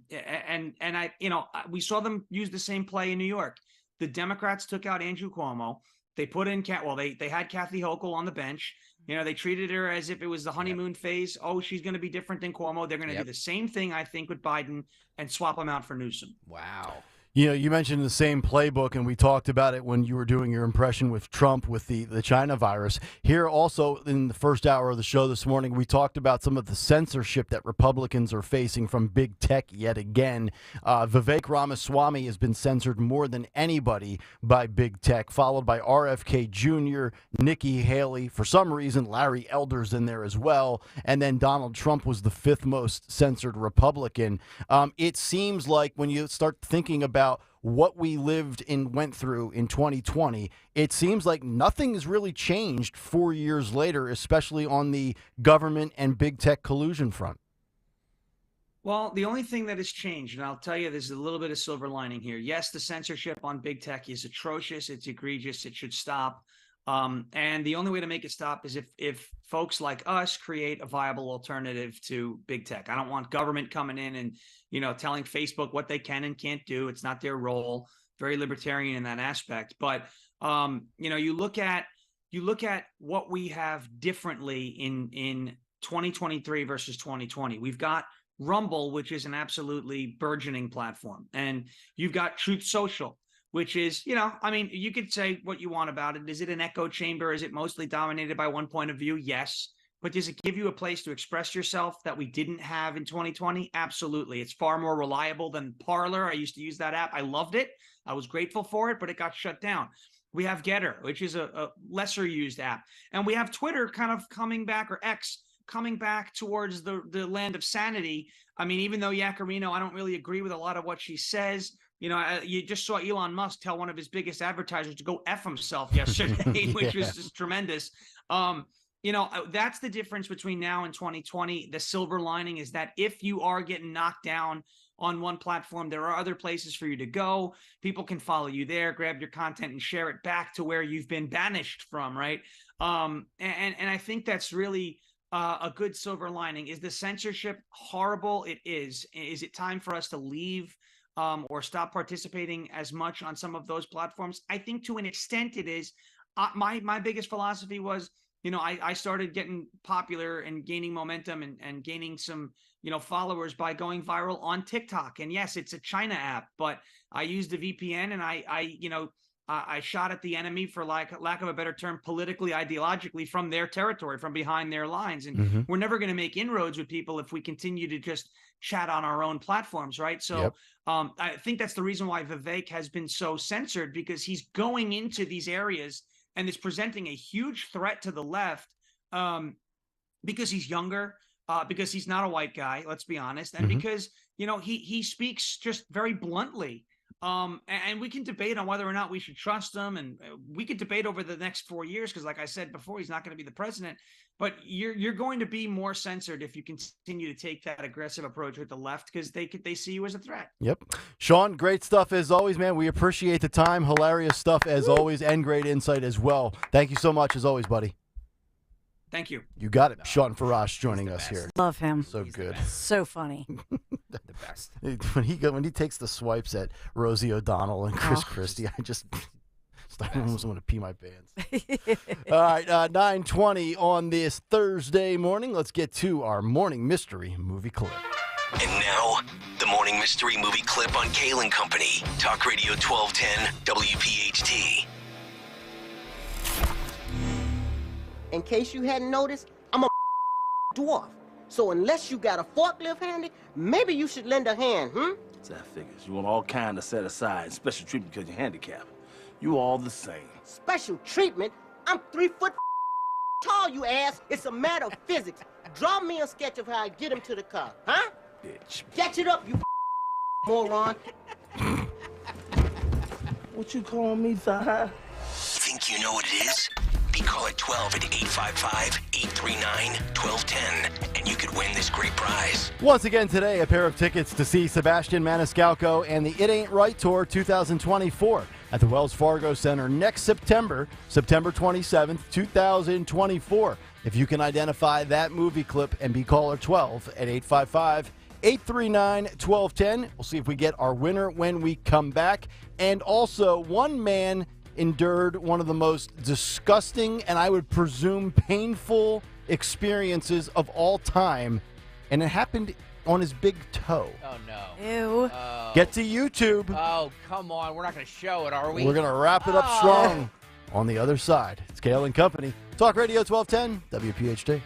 we saw them use the same play in New York. The Democrats took out Andrew Cuomo. They put in they had Kathy Hochul on the bench. They treated her as if it was the honeymoon phase. Oh, she's going to be different than Cuomo. They're going to do the same thing, I think, with Biden and swap him out for Newsom. Wow. You mentioned the same playbook, and we talked about it when you were doing your impression with Trump with the China virus. Here also in the first hour of the show this morning, we talked about some of the censorship that Republicans are facing from big tech yet again. Vivek Ramaswamy has been censored more than anybody by big tech, followed by RFK Jr., Nikki Haley. For some reason, Larry Elder's in there as well. And then Donald Trump was the fifth most censored Republican. It seems like when you start thinking about what we lived and went through in 2020, it seems like nothing has really changed 4 years later, especially on the government and big tech collusion front. Well, the only thing that has changed, and I'll tell you, there's a little bit of silver lining here. Yes, the censorship on big tech is atrocious. It's egregious. It should stop. And the only way to make it stop is if folks like us create a viable alternative to big tech. I don't want government coming in and, telling Facebook what they can and can't do. It's not their role. Very libertarian in that aspect. But, you look at what we have differently in 2023 versus 2020. We've got Rumble, which is an absolutely burgeoning platform. And you've got Truth Social, which is, you could say what you want about it. Is it an echo chamber? Is it mostly dominated by one point of view? Yes. But does it give you a place to express yourself that we didn't have in 2020? Absolutely. It's far more reliable than Parler. I used to use that app. I loved it. I was grateful for it, but it got shut down. We have Getter, which is a lesser used app. And we have Twitter kind of coming back, or X coming back towards the land of sanity. I mean, even though Yaccarino, I don't really agree with a lot of what she says. You just saw Elon Musk tell one of his biggest advertisers to go F himself yesterday, which was just tremendous. That's the difference between now and 2020. The silver lining is that if you are getting knocked down on one platform, there are other places for you to go. People can follow you there, grab your content and share it back to where you've been banished from, right? And I think that's really a good silver lining. Is the censorship horrible? It is. Is it time for us to leave or stop participating as much on some of those platforms? I think to an extent it is. My biggest philosophy was I started getting popular and gaining momentum and gaining some, followers by going viral on TikTok. And yes, it's a China app, but I used a VPN and I shot at the enemy, for lack of a better term, politically, ideologically, from their territory, from behind their lines. And we're never going to make inroads with people if we continue to just chat on our own platforms, right? So I think that's the reason why Vivek has been so censored, because he's going into these areas and is presenting a huge threat to the left, because he's younger, because he's not a white guy, let's be honest, and because he speaks just very bluntly. And we can debate on whether or not we should trust him, and we could debate over the next 4 years, because like I said before, he's not going to be the president. But you're going to be more censored if you continue to take that aggressive approach with the left, because they see you as a threat. Yep. Sean, great stuff as always, man. We appreciate the time. Hilarious stuff as always, and great insight as well. Thank you so much as always, buddy. Thank you. You got it. Sean Farash joining us here. Love him. So good. So funny. The best. When he takes the swipes at Rosie O'Donnell and Chris Christie, I almost want to pee my pants. All right, 9:20 on this Thursday morning. Let's get to our morning mystery movie clip. And now, the morning mystery movie clip on Kayal and Company. Talk Radio 1210 WPHT. In case you hadn't noticed, I'm a dwarf. So unless you got a forklift handy, maybe you should lend a hand, So that figures. You want all kind of set aside, special treatment because you're handicapped. You all the same. Special treatment? I'm 3 foot tall, you ass. It's a matter of physics. Draw me a sketch of how I get him to the car, huh? Bitch. Sketch it up, you moron. What you calling me, Zaha? Think you know what it is? Be call at 12 at 855-839-1210, and you could win this great prize. Once again today, a pair of tickets to see Sebastian Maniscalco and the It Ain't Right Tour 2024 at the Wells Fargo Center next September 27th, 2024. If you can identify that movie clip and be caller 12 at 855-839-1210, we'll see if we get our winner when we come back. And also, one man endured one of the most disgusting and I would presume painful experiences of all time, and it happened on his big toe. Oh, no. Ew. Get to YouTube. Oh, come on. We're not going to show it, are we? We're going to wrap it up strong on the other side. It's Kayal and Company. Talk Radio 1210, WPHT.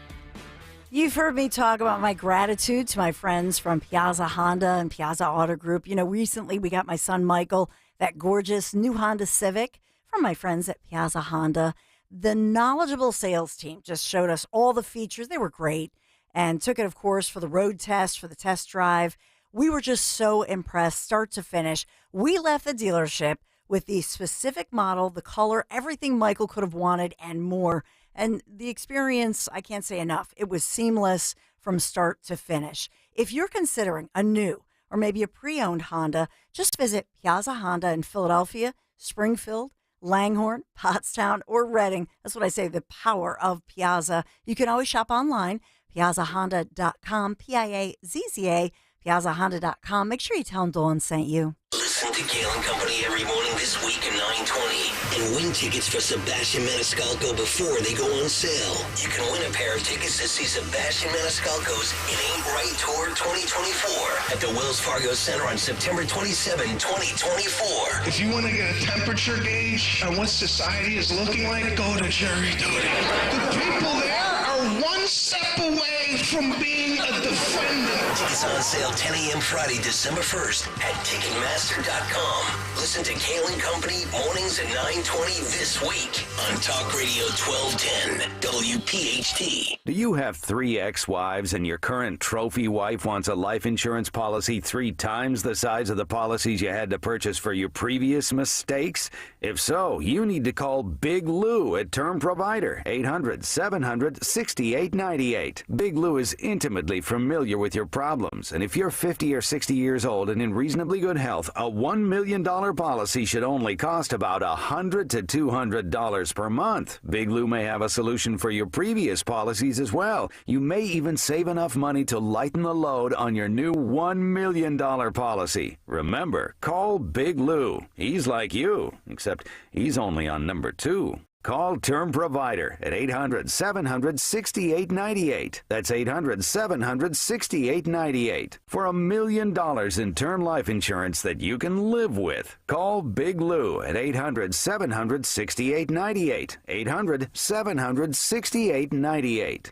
You've heard me talk about my gratitude to my friends from Piazza Honda and Piazza Auto Group. Recently we got my son Michael that gorgeous new Honda Civic from my friends at Piazza Honda. The knowledgeable sales team just showed us all the features. They were great, and took it, of course, for the road test, for the test drive. We were just so impressed, start to finish. We left the dealership with the specific model, the color, everything Michael could have wanted and more. And the experience, I can't say enough. It was seamless from start to finish. If you're considering a new or maybe a pre-owned Honda, just visit Piazza Honda in Philadelphia, Springfield, Langhorne, Pottstown, or Reading. That's what I say, the power of Piazza. You can always shop online, piazzahonda.com, Piazza, piazzahonda.com. Make sure you tell them Dawn sent you. Listen to Kayal and Company every morning this week at 9:20 and win tickets for Sebastian Maniscalco before they go on sale. You can win a pair of tickets to see Sebastian Maniscalco's It Ain't Right Tour 2024 at the Wells Fargo Center on September 27, 2024. If you want to get a temperature gauge on what society is looking like, go to jury duty. The people there are one step away from being a defendant. Tickets on sale 10 a.m. Friday, December 1st at Ticketmaster.com. Listen to Kayal and Company mornings at 9:20 this week on Talk Radio 1210 WPHT. Do you have 3 ex-wives and your current trophy wife wants a life insurance policy 3 times the size of the policies you had to purchase for your previous mistakes? If so, you need to call Big Lou at Term Provider, 800-700-6898. Big Lou is intimately familiar with your problems, and if you're 50 or 60 years old and in reasonably good health, a $1 million policy should only cost about $100 to $200 per month. Big Lou may have a solution for your previous policies as well. You may even save enough money to lighten the load on your new $1 million policy. Remember, call Big Lou. He's like you, except he's only on number 2. Call Term Provider at 800-700-6898. That's 800-700-6898. For $1 million in term life insurance that you can live with. Call Big Lou at 800-700-6898. 800-700-6898.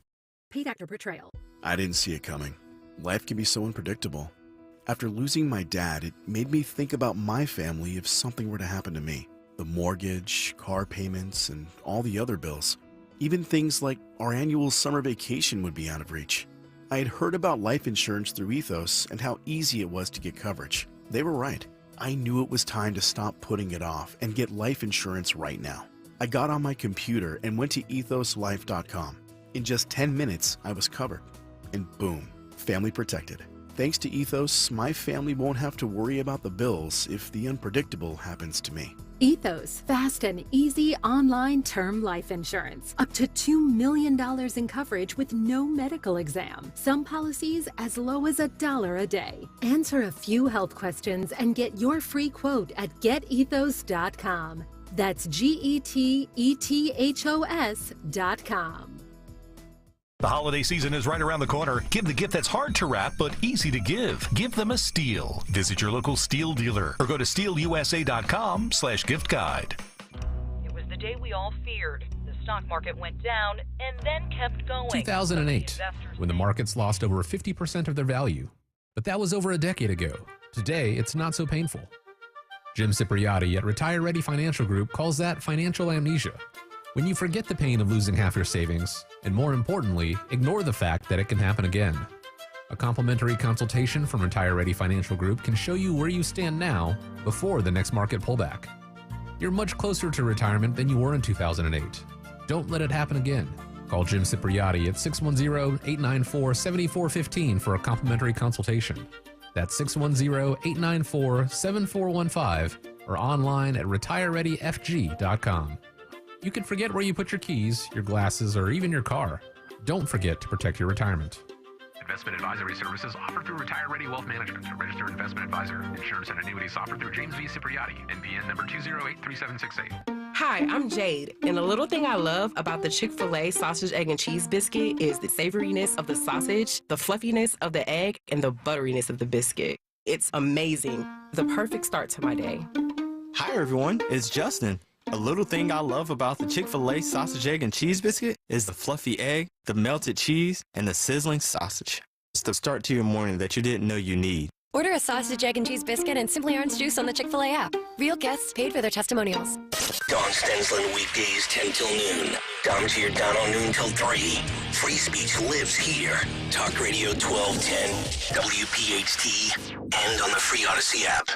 Paid actor portrayal. I didn't see it coming. Life can be so unpredictable. After losing my dad, it made me think about my family if something were to happen to me. The mortgage, car payments, and all the other bills. Even things like our annual summer vacation would be out of reach. I had heard about life insurance through Ethos and how easy it was to get coverage. They were right. I knew it was time to stop putting it off and get life insurance right now. I got on my computer and went to ethoslife.com. In just 10 minutes, I was covered. And boom, family protected. Thanks to Ethos, my family won't have to worry about the bills if the unpredictable happens to me. Ethos, fast and easy online term life insurance. Up to $2 million in coverage with no medical exam. Some policies as low as $1 a day. Answer a few health questions and get your free quote at getethos.com. That's GETETHOS.com. The holiday season is right around the corner. Give the gift that's hard to wrap but easy to give. Give them a Steel. Visit your local Steel dealer or go to steelusa.com/gift guide. It was the day we all feared. The stock market went down and then kept going. 2008, when the markets lost over 50% of their value. But that was over a decade ago. Today, it's not so painful. Jim Cipriotti at Retire Ready Financial Group calls that financial amnesia. When you forget the pain of losing half your savings, and more importantly, ignore the fact that it can happen again. A complimentary consultation from Retire Ready Financial Group can show you where you stand now before the next market pullback. You're much closer to retirement than you were in 2008. Don't let it happen again. Call Jim Cipriotti at 610-894-7415 for a complimentary consultation. That's 610-894-7415 or online at retirereadyfg.com. You can forget where you put your keys, your glasses, or even your car. Don't forget to protect your retirement. Investment advisory services offered through Retire Ready Wealth Management, a registered investment advisor. Insurance and annuities offered through James V. Cipriotti, NPN number 2083768. Hi, I'm Jade, and the little thing I love about the Chick-fil-A sausage, egg, and cheese biscuit is the savoriness of the sausage, the fluffiness of the egg, and the butteriness of the biscuit. It's amazing. The perfect start to my day. Hi, everyone. It's Justin. A little thing I love about the Chick-fil-A sausage, egg, and cheese biscuit is the fluffy egg, the melted cheese, and the sizzling sausage. It's the start to your morning that you didn't know you need. Order a sausage, egg, and cheese biscuit and Simply Orange juice on the Chick-fil-A app. Real guests paid for their testimonials. Dawn Stensland weekdays 10 till noon. Dom's here down on noon till 3. Free speech lives here. Talk Radio 1210, WPHT, and on the free Odyssey app.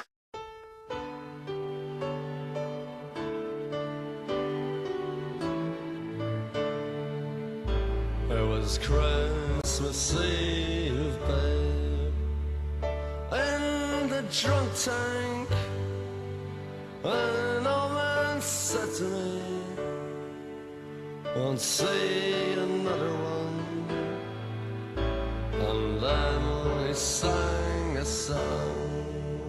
It was Christmas Eve, babe, in the drunk tank. An old man said to me, won't see another one. And then we sang a song,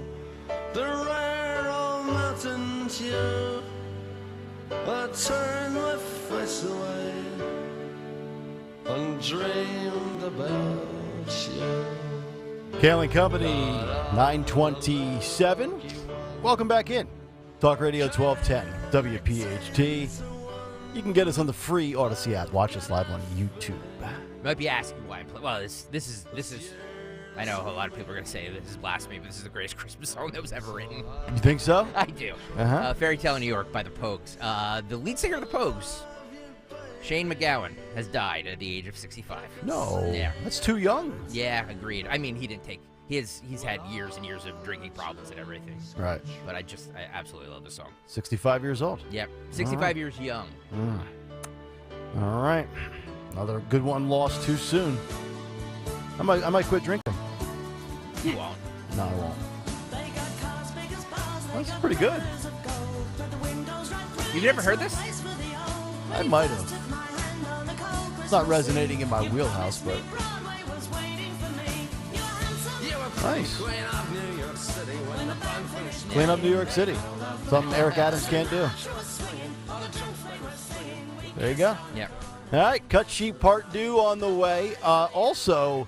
the rare old mountain tune. I turned my face away and dreamed about you. Kayal and Company, 927. Welcome back in. Talk Radio 1210, WPHT. You can get us on the free Odyssey app. Watch us live on YouTube. You might be asking why I'm playing. Well, this is. I know a lot of people are going to say this is blasphemy, but this is the greatest Christmas song that was ever written. You think so? I do. Fairy Tale in New York by the Pogues. The lead singer of the Pogues, Shane MacGowan, has died at the age of 65. No. Yeah. That's too young. Yeah, agreed. I mean, he didn't take... He's had years and years of drinking problems and everything. Right. But I absolutely love the song. 65 years old. Yep. 65 years young. All right. Another good one lost too soon. I might quit drinking. You won't. No, I won't. That's pretty good. You've never heard this? I might have. It's not resonating in my wheelhouse, but... Nice. Clean up New York City. Something Eric Adams can't do. There you go. Yeah. All right, cut sheet part due on the way. Also,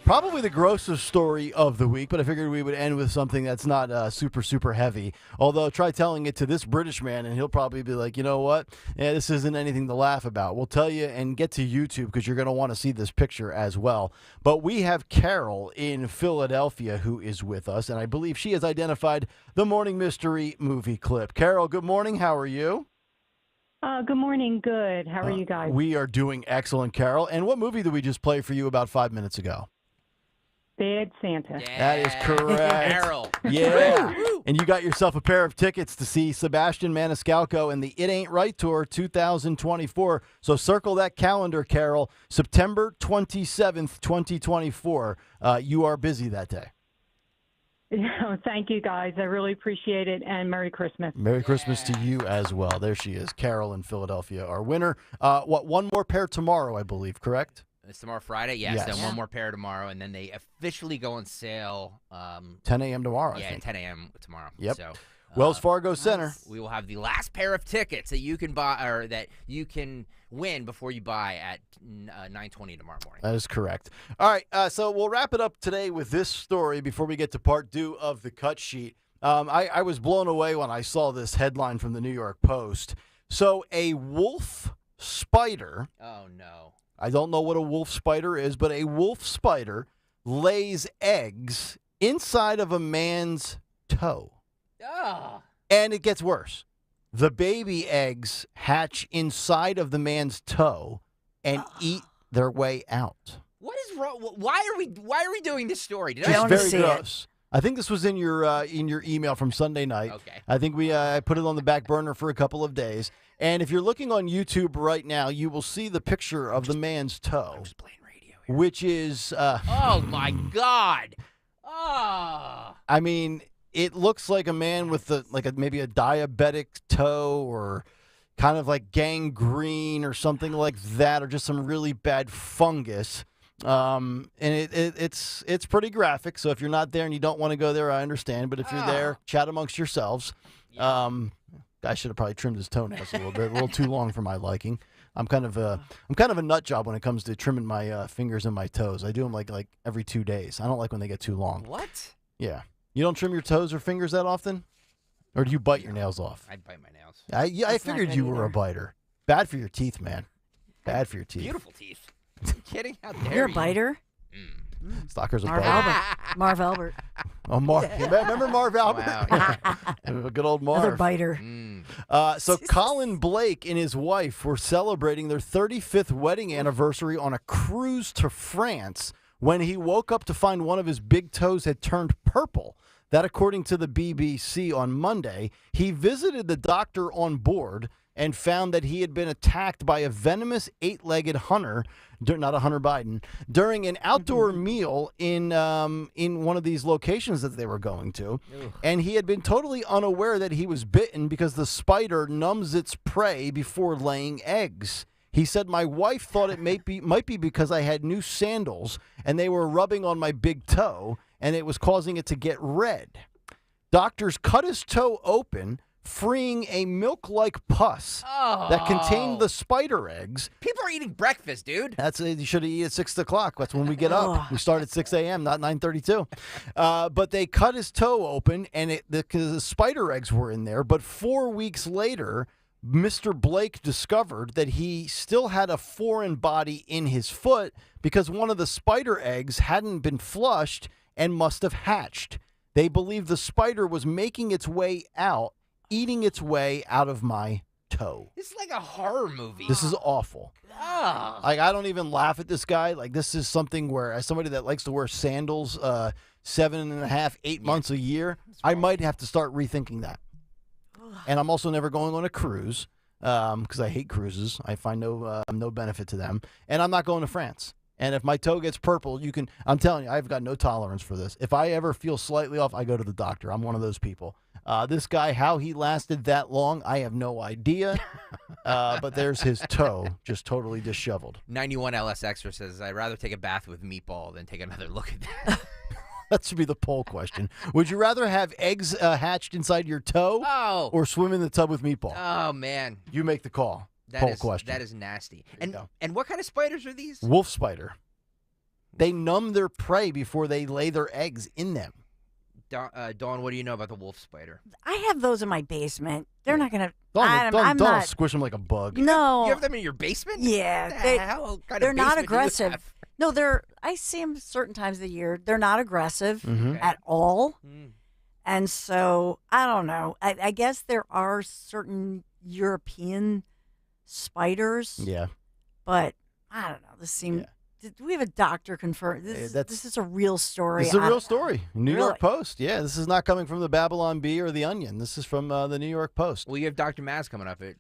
probably the grossest story of the week, but I figured we would end with something that's not super, super heavy. Although, try telling it to this British man, and he'll probably be like, you know what? Yeah, this isn't anything to laugh about. We'll tell you and get to YouTube because you're going to want to see this picture as well. But we have Carol in Philadelphia who is with us, and I believe she has identified the Morning Mystery movie clip. Carol, good morning. How are you? Good morning. Good. How are you guys? We are doing excellent, Carol. And what movie did we just play for you about 5 minutes ago? Bad Santa. That is correct. Carol. Yeah. And you got yourself a pair of tickets to see Sebastian Maniscalco and the It Ain't Right Tour 2024. So circle that calendar, Carol. September 27th, 2024. You are busy that day. Thank you, guys. I really appreciate it, and Merry Christmas. Merry Christmas to you as well. There she is, Carol in Philadelphia, our winner. One more pair tomorrow, I believe, correct? It's tomorrow, Friday. Yes. Yes. Then one more pair tomorrow, and then they officially go on sale. 10 a.m. tomorrow, I Yeah, think. 10 a.m. tomorrow. Yep. So, Wells Fargo Center. We will have the last pair of tickets that you can buy or that you can win before you buy at 9:20 tomorrow morning. That is correct. All right, so we'll wrap it up today with this story before we get to part 2 of the cut sheet. I was blown away when I saw this headline from the New York Post. So a wolf spider. Oh, no. I don't know what a wolf spider is, but a wolf spider lays eggs inside of a man's toe. Oh. And it gets worse. The baby eggs hatch inside of the man's toe and eat their way out. What is wrong? Why are we doing this story? Did It's I very gross. I think this was in your email from Sunday night. Okay. I think I put it on the back burner for a couple of days. And if you're looking on YouTube right now, you will see the picture of the man's toe. I'm just playing radio here. Which is Oh my God. Oh. I mean, it looks like a man with maybe a diabetic toe or kind of like gangrene or something like that, or just some really bad fungus. And it's pretty graphic. So if you're not there and you don't want to go there, I understand. But if you're there, chat amongst yourselves. I should have probably trimmed his toenails a little too long for my liking. I'm kind of a nut job when it comes to trimming my fingers and my toes. I do them like every 2 days. I don't like when they get too long. What? Yeah. You don't trim your toes or fingers that often? Or do you bite your nails off? I bite my nails. I figured you were a biter. Bad for your teeth, man. Bad for your teeth. Beautiful teeth. Are you kidding? How dare You're a you? biter? Stalker's a Marv biter. Albert. Marv Albert. Oh, Marv. Remember Marv Albert? Wow. A good old Marv. Another biter. So Colin Blake and his wife were celebrating their 35th wedding anniversary on a cruise to France when he woke up to find one of his big toes had turned purple. That, according to the BBC on Monday, he visited the doctor on board and found that he had been attacked by a venomous 8-legged hunter, not a Hunter Biden, during an outdoor meal in one of these locations that they were going to. And he had been totally unaware that he was bitten because the spider numbs its prey before laying eggs. He said, my wife thought it might be because I had new sandals and they were rubbing on my big toe and it was causing it to get red. Doctors cut his toe open, freeing a milk-like pus that contained the spider eggs. People are eating breakfast, dude. You should have eaten at 6 o'clock. That's when we get up. We start at 6 a.m., not 9:32. But they cut his toe open, and the spider eggs were in there. But 4 weeks later, Mr. Blake discovered that he still had a foreign body in his foot because one of the spider eggs hadn't been flushed and must have hatched. They believe the spider was making its way out, eating its way out of my toe. This is like a horror movie. This is awful. Oh. Like, I don't even laugh at this guy. Like, this is something where, as somebody that likes to wear sandals 7.5, 8 months a year, I might have to start rethinking that. And I'm also never going on a cruise because I hate cruises. I find no benefit to them. And I'm not going to France. And if my toe gets purple, I'm telling you, I've got no tolerance for this. If I ever feel slightly off, I go to the doctor. I'm one of those people. This guy, how he lasted that long, I have no idea. But there's his toe just totally disheveled. 91 LS Extra says, I'd rather take a bath with meatball than take another look at that. That should be the poll question. Would you rather have eggs hatched inside your toe or swim in the tub with meatball? Oh, man. You make the call. Poll question. That is nasty. And what kind of spiders are these? Wolf spider. They numb their prey before they lay their eggs in them. Dawn, what do you know about the wolf spider? I have those in my basement. They're not gonna. Don't squish them like a bug. No, You have them in your basement? Yeah, What the hell kind of they're not basement do you aggressive. have? No, I see them certain times of the year. They're not aggressive Mhm. at all. Mm. And so I don't know. I guess there are certain European spiders. Yeah. But I don't know. This seemed. Did we have a doctor confirm this is a real story? This is a real story. New Really? York Post. Yeah, this is not coming from the Babylon Bee or the Onion. This is from the New York Post. Well, you have Dr. Maz coming up at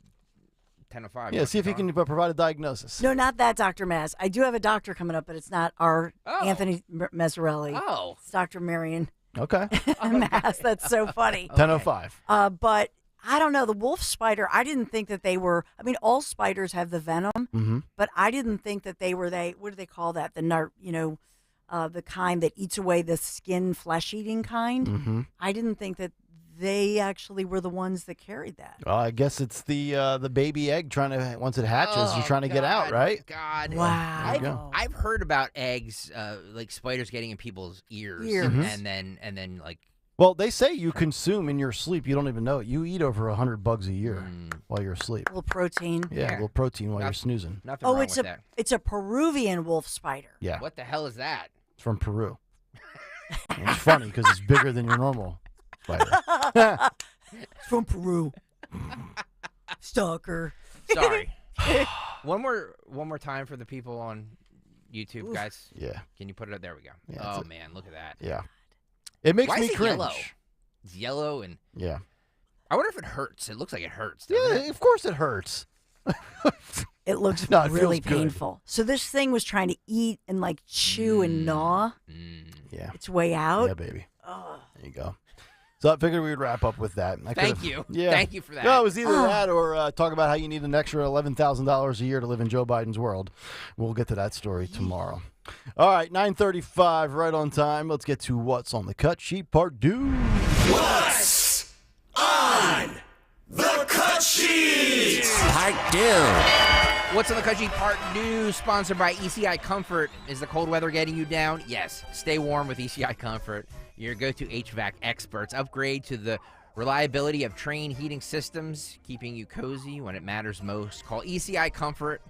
10:05. Yeah, see if he can provide a diagnosis. No, not that Dr. Maz. I do have a doctor coming up, but it's not our Anthony Mazzarelli. Oh. It's Dr. Marion Okay. Maz. That's so funny. 10:05. But I don't know. The wolf spider, I didn't think that they were. I mean, all spiders have the venom, Mhm. but I didn't think that they were. What do they call that? The kind that eats away the skin, flesh-eating kind. Mhm. I didn't think that they actually were the ones that carried that. Well, I guess it's the baby egg trying to, once it hatches, you're trying to get out, right? God. Wow. There you go. I've heard about eggs, like spiders getting in people's ears, Ears. and then like. Well, they say you consume in your sleep. You don't even know it. You eat over 100 bugs a year while you're asleep. A little protein. Yeah, a little protein while you're snoozing. Nothing Oh, wrong it's with a that. it's a Peruvian wolf spider. Yeah. What the hell is that? It's from Peru. And it's funny because it's bigger than your normal spider. It's from Peru. Stalker. Sorry. One more time for the people on YouTube, guys. Yeah. Can you put it up? There we go. Yeah, Oh it's man, look at that. Yeah. It makes Why me is it cringe. Yellow? It's yellow and Yeah. I wonder if it hurts. It looks like it hurts. Yeah, of course it hurts. It looks No, it really feels good. painful. So this thing was trying to eat and like chew and gnaw Yeah. its way out. Yeah, baby. There you go. So I figured we would wrap up with that. Thank you. Yeah. Thank you for that. No, it was either that or talk about how you need an extra $11,000 a year to live in Joe Biden's world. We'll get to that story tomorrow. All right, 9:35, right on time. Let's get to What's on the Cut Sheet, Part 2. What's on the cut sheet? Part 2. What's on the Cut Sheet Part 2, sponsored by ECI Comfort. Is the cold weather getting you down? Yes. Stay warm with ECI Comfort. Your go-to HVAC experts. Upgrade to the reliability of Trane heating systems, keeping you cozy when it matters most. Call ECI Comfort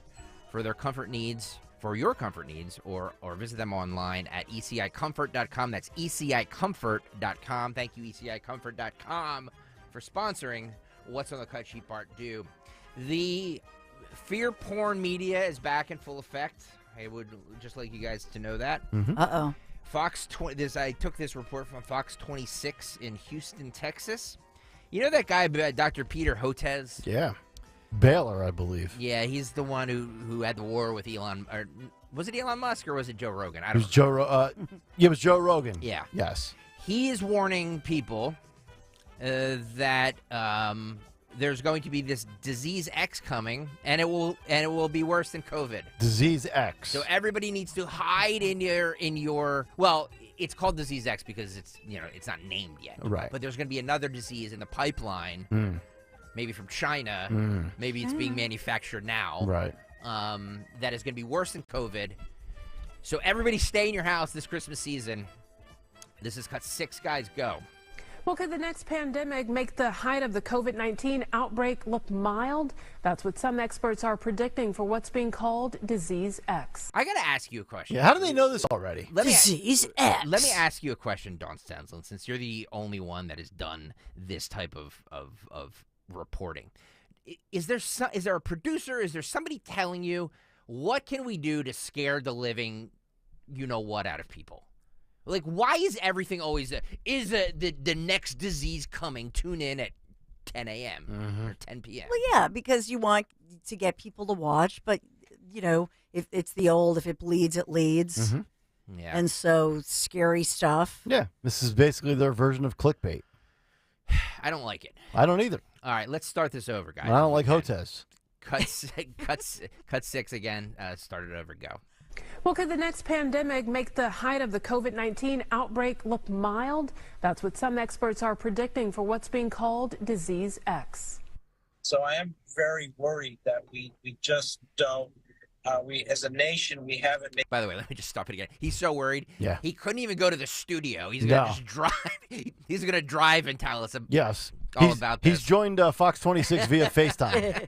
for their comfort needs, for your comfort needs, or visit them online at ecicomfort.com. That's ecicomfort.com. Thank you, ecicomfort.com, for sponsoring What's on the Cut Sheet Part 2. The fear porn media is back in full effect. I would just like you guys to know that. Uh-oh. Fox 20. I took this report from Fox 26 in Houston, Texas. You know that guy, Dr. Peter Hotez? Yeah. Baylor, I believe. Yeah, he's the one who had the war with Elon. Or was it Elon Musk or was it Joe Rogan? I It don't was Joe. Yeah, it was Joe Rogan. Yeah. Yes. He is warning people that there's going to be this disease X coming, and it will be worse than COVID. Disease X. So everybody needs to hide in your. Well, it's called disease X because it's not named yet. Right. But there's going to be another disease in the pipeline, maybe from China. Maybe it's being manufactured now. Right. That is going to be worse than COVID. So everybody stay in your house this Christmas season. This is Cut 6, guys. Go. Well, could the next pandemic make the height of the COVID-19 outbreak look mild? That's what some experts are predicting for what's being called Disease X. I got to ask you a question. Yeah, how do they know this already? Disease X. Let me ask you a question, Dawn Stanslin, since you're the only one that has done this type of reporting. Is there a producer? Is there somebody telling you what can we do to scare the living, what, out of people? Like, why is everything always the next disease coming? Tune in at 10 a.m. or 10 p.m. Well, yeah, because you want to get people to watch, but if it's the old, if it bleeds, it leads. Yeah. And so scary stuff. Yeah, this is basically their version of clickbait. I don't like it. I don't either. All right, let's start this over, guys. And I don't like Hotez. Cut 6 again. Start it over. Go. Well, could the next pandemic make the height of the COVID-19 outbreak look mild? That's what some experts are predicting for what's being called Disease X. So I am very worried that we just don't. We as a nation, we haven't made. By the way, let me just stop it again. He's so worried. Yeah. He couldn't even go to the studio. He's gonna just drive. He's gonna drive and tell us all about this. He's joined Fox 26 via FaceTime.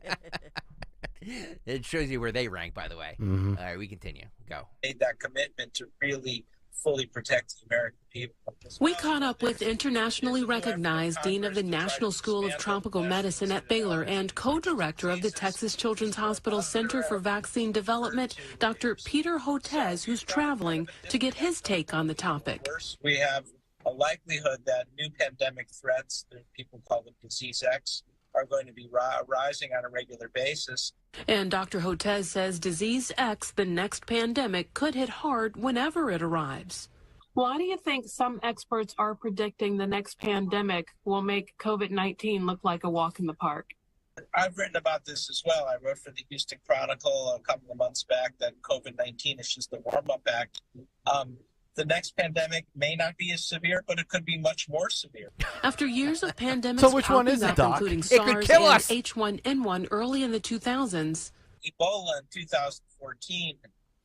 It shows you where they rank, by the way. Mhm. All right, we continue. Go. Made that commitment to really fully protect the American people. We caught up with internationally recognized Dean of the National School of Tropical Medicine at Baylor and co-director of the Texas Children's Hospital Center for Vaccine Development, Dr. Peter Hotez, who's traveling to get his take on the topic. We have a likelihood that new pandemic threats, that people call them disease X, are going to be rising on a regular basis. And Dr. Hotez says Disease X, the next pandemic, could hit hard whenever it arrives. Why do you think some experts are predicting the next pandemic will make COVID-19 look like a walk in the park? I've written about this as well. I wrote for the Houston Chronicle a couple of months back that COVID-19 is just the warm-up act. The next pandemic may not be as severe, but it could be much more severe. After years of pandemics So which one is it, up, Doc? including It could SARS kill and us. H1N1 early in the 2000s, Ebola in 2014,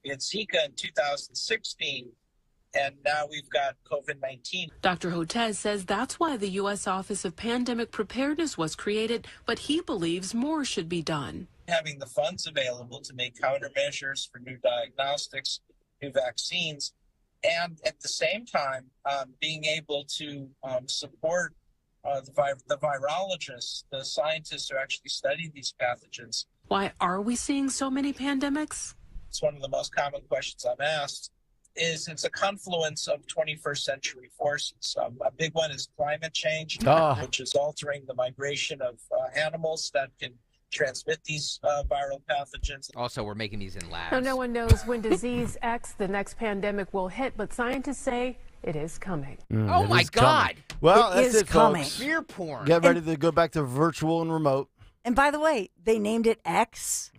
we had Zika in 2016, and now we've got COVID-19. Dr. Hotez says that's why the U.S. Office of Pandemic Preparedness was created, but he believes more should be done. Having the funds available to make countermeasures for new diagnostics, new vaccines, and at the same time, being able to support the virologists, the scientists who actually study these pathogens. Why are we seeing so many pandemics? It's one of the most common questions I'm asked. It's a confluence of 21st century forces. A big one is climate change, which is altering the migration of animals that can transmit these viral pathogens. Also, we're making these in labs. Now, no one knows when Disease X, the next pandemic, will hit, but scientists say it is coming. Oh It my is coming. God. Well, It that's is it, coming. folks. Fear porn. Get ready to go back to virtual and remote. And by the way, they named it X.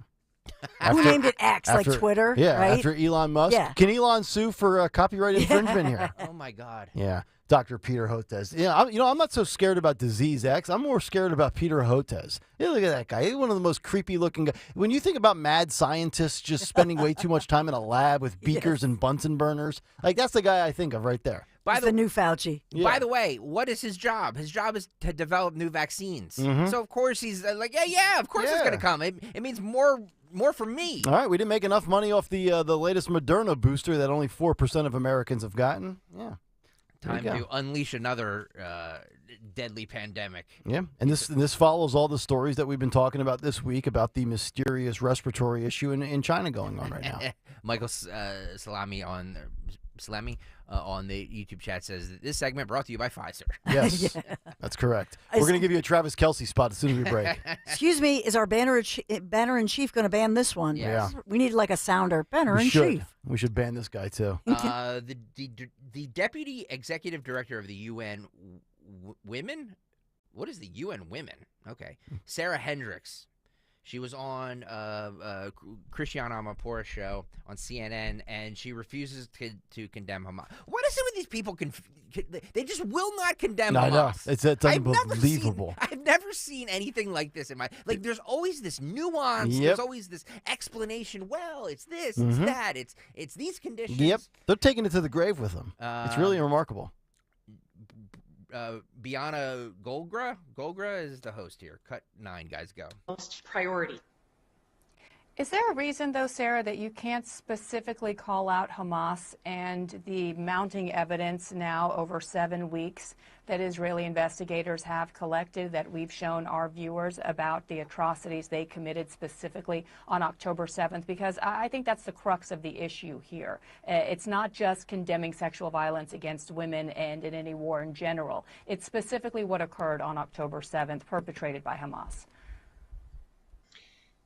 Who named it X? Like Twitter, Yeah, right? after Elon Musk. Yeah. Can Elon sue for copyright infringement here? Oh my God. Yeah, Dr. Peter Hotez. Yeah, I'm not so scared about Disease X. I'm more scared about Peter Hotez. Yeah, look at that guy. He's one of the most creepy-looking guys. When you think about mad scientists just spending way too much time in a lab with beakers and Bunsen burners, like that's the guy I think of right there. By the new Fauci. By the way, what is his job? His job is to develop new vaccines. Mhm. So of course he's like, yeah, of course it's going to come. It means more for me. All right, we didn't make enough money off the latest Moderna booster that only 4% of Americans have gotten. Yeah. There you Time go. to unleash another deadly pandemic. Yeah, and this follows all the stories that we've been talking about this week about the mysterious respiratory issue in China going on right now. Michael Salami on the YouTube chat says that this segment brought to you by Pfizer. Yes, that's correct. We're going to give you a Travis Kelce spot as soon as we break. Excuse me, is our banner in chief going to ban this one? Yeah. We need like a sounder. Banner We in should. chief. We should ban this guy too. The deputy executive director of the UN Women? What is the UN Women? Okay. Sarah Hendricks. She was on Cristiano Amapora's show on CNN, and she refuses to condemn Hamas. What is it with these people? They just will not condemn I know. Hamas. It's unbelievable. I've never seen anything like this in my there's always this nuance. Yep. There's always this explanation. Well, it's this, it's Mhm. that, it's these conditions. Yep, they're taking it to the grave with them. It's really remarkable. Biana Golgra is the host here. Cut 9, guys, go. Most priority. Is there a reason, though, Sarah, that you can't specifically call out Hamas and the mounting evidence now over 7 weeks that Israeli investigators have collected that we've shown our viewers about the atrocities they committed specifically on October 7th? Because I think that's the crux of the issue here. It's not just condemning sexual violence against women and in any war in general. It's specifically what occurred on October 7th, perpetrated by Hamas.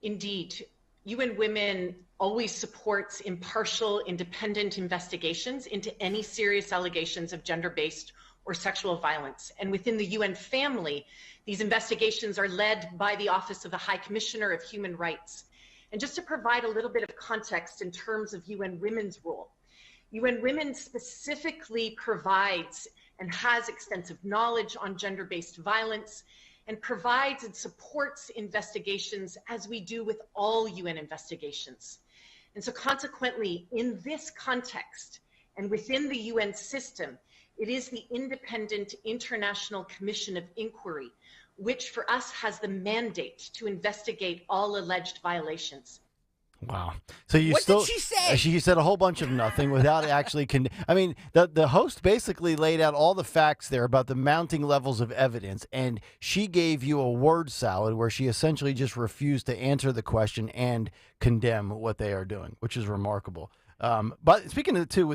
Indeed. UN Women always supports impartial, independent investigations into any serious allegations of gender-based or sexual violence. And within the UN family, these investigations are led by the Office of the High Commissioner of Human Rights. And just to provide a little bit of context in terms of UN Women's role, UN Women specifically provides and has extensive knowledge on gender-based violence and provides and supports investigations as we do with all UN investigations. And so consequently, in this context and within the UN system, it is the Independent International Commission of Inquiry, which for us has the mandate to investigate all alleged violations. Wow. So you What still, did she say? She said a whole bunch of nothing without actually. I mean, the host basically laid out all the facts there about the mounting levels of evidence, and she gave you a word salad where she essentially just refused to answer the question and condemn what they are doing, which is remarkable. But speaking of too,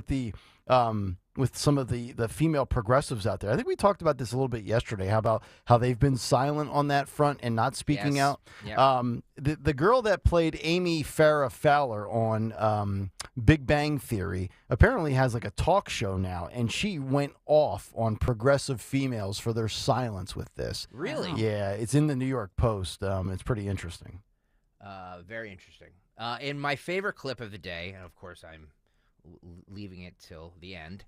with some of the female progressives out there, I think we talked about this a little bit yesterday. How they've been silent on that front and not speaking out. Yep. The girl that played Amy Farrah Fowler on Big Bang Theory apparently has like a talk show now, and she went off on progressive females for their silence with this. Really? Yeah, it's in the New York Post. It's pretty interesting. Very interesting. In my favorite clip of the day, and of course I'm leaving it till the end.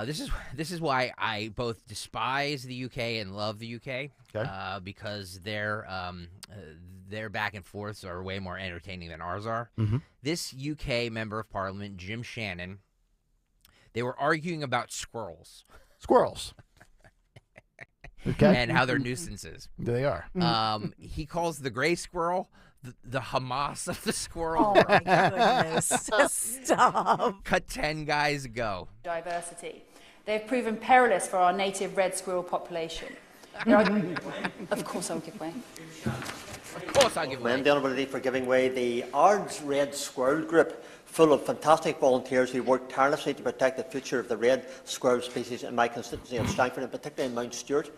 This is why I both despise the UK and love the UK, because their back and forths are way more entertaining than ours are. Mm-hmm. This UK member of Parliament, Jim Shannon, they were arguing about squirrels. Squirrels. Okay. And how they're nuisances. They are. He calls the gray squirrel the Hamas of the squirrel. Oh, my goodness. Stop. Cut 10 guys, go. Diversity. They've proven perilous for our native red squirrel population. Of course I'll give way. Of course I'll give way. And the honourability for giving way the Ards Red Squirrel Group, full of fantastic volunteers who work tirelessly to protect the future of the red squirrel species in my constituency of Strangford, and particularly in Mount Stewart.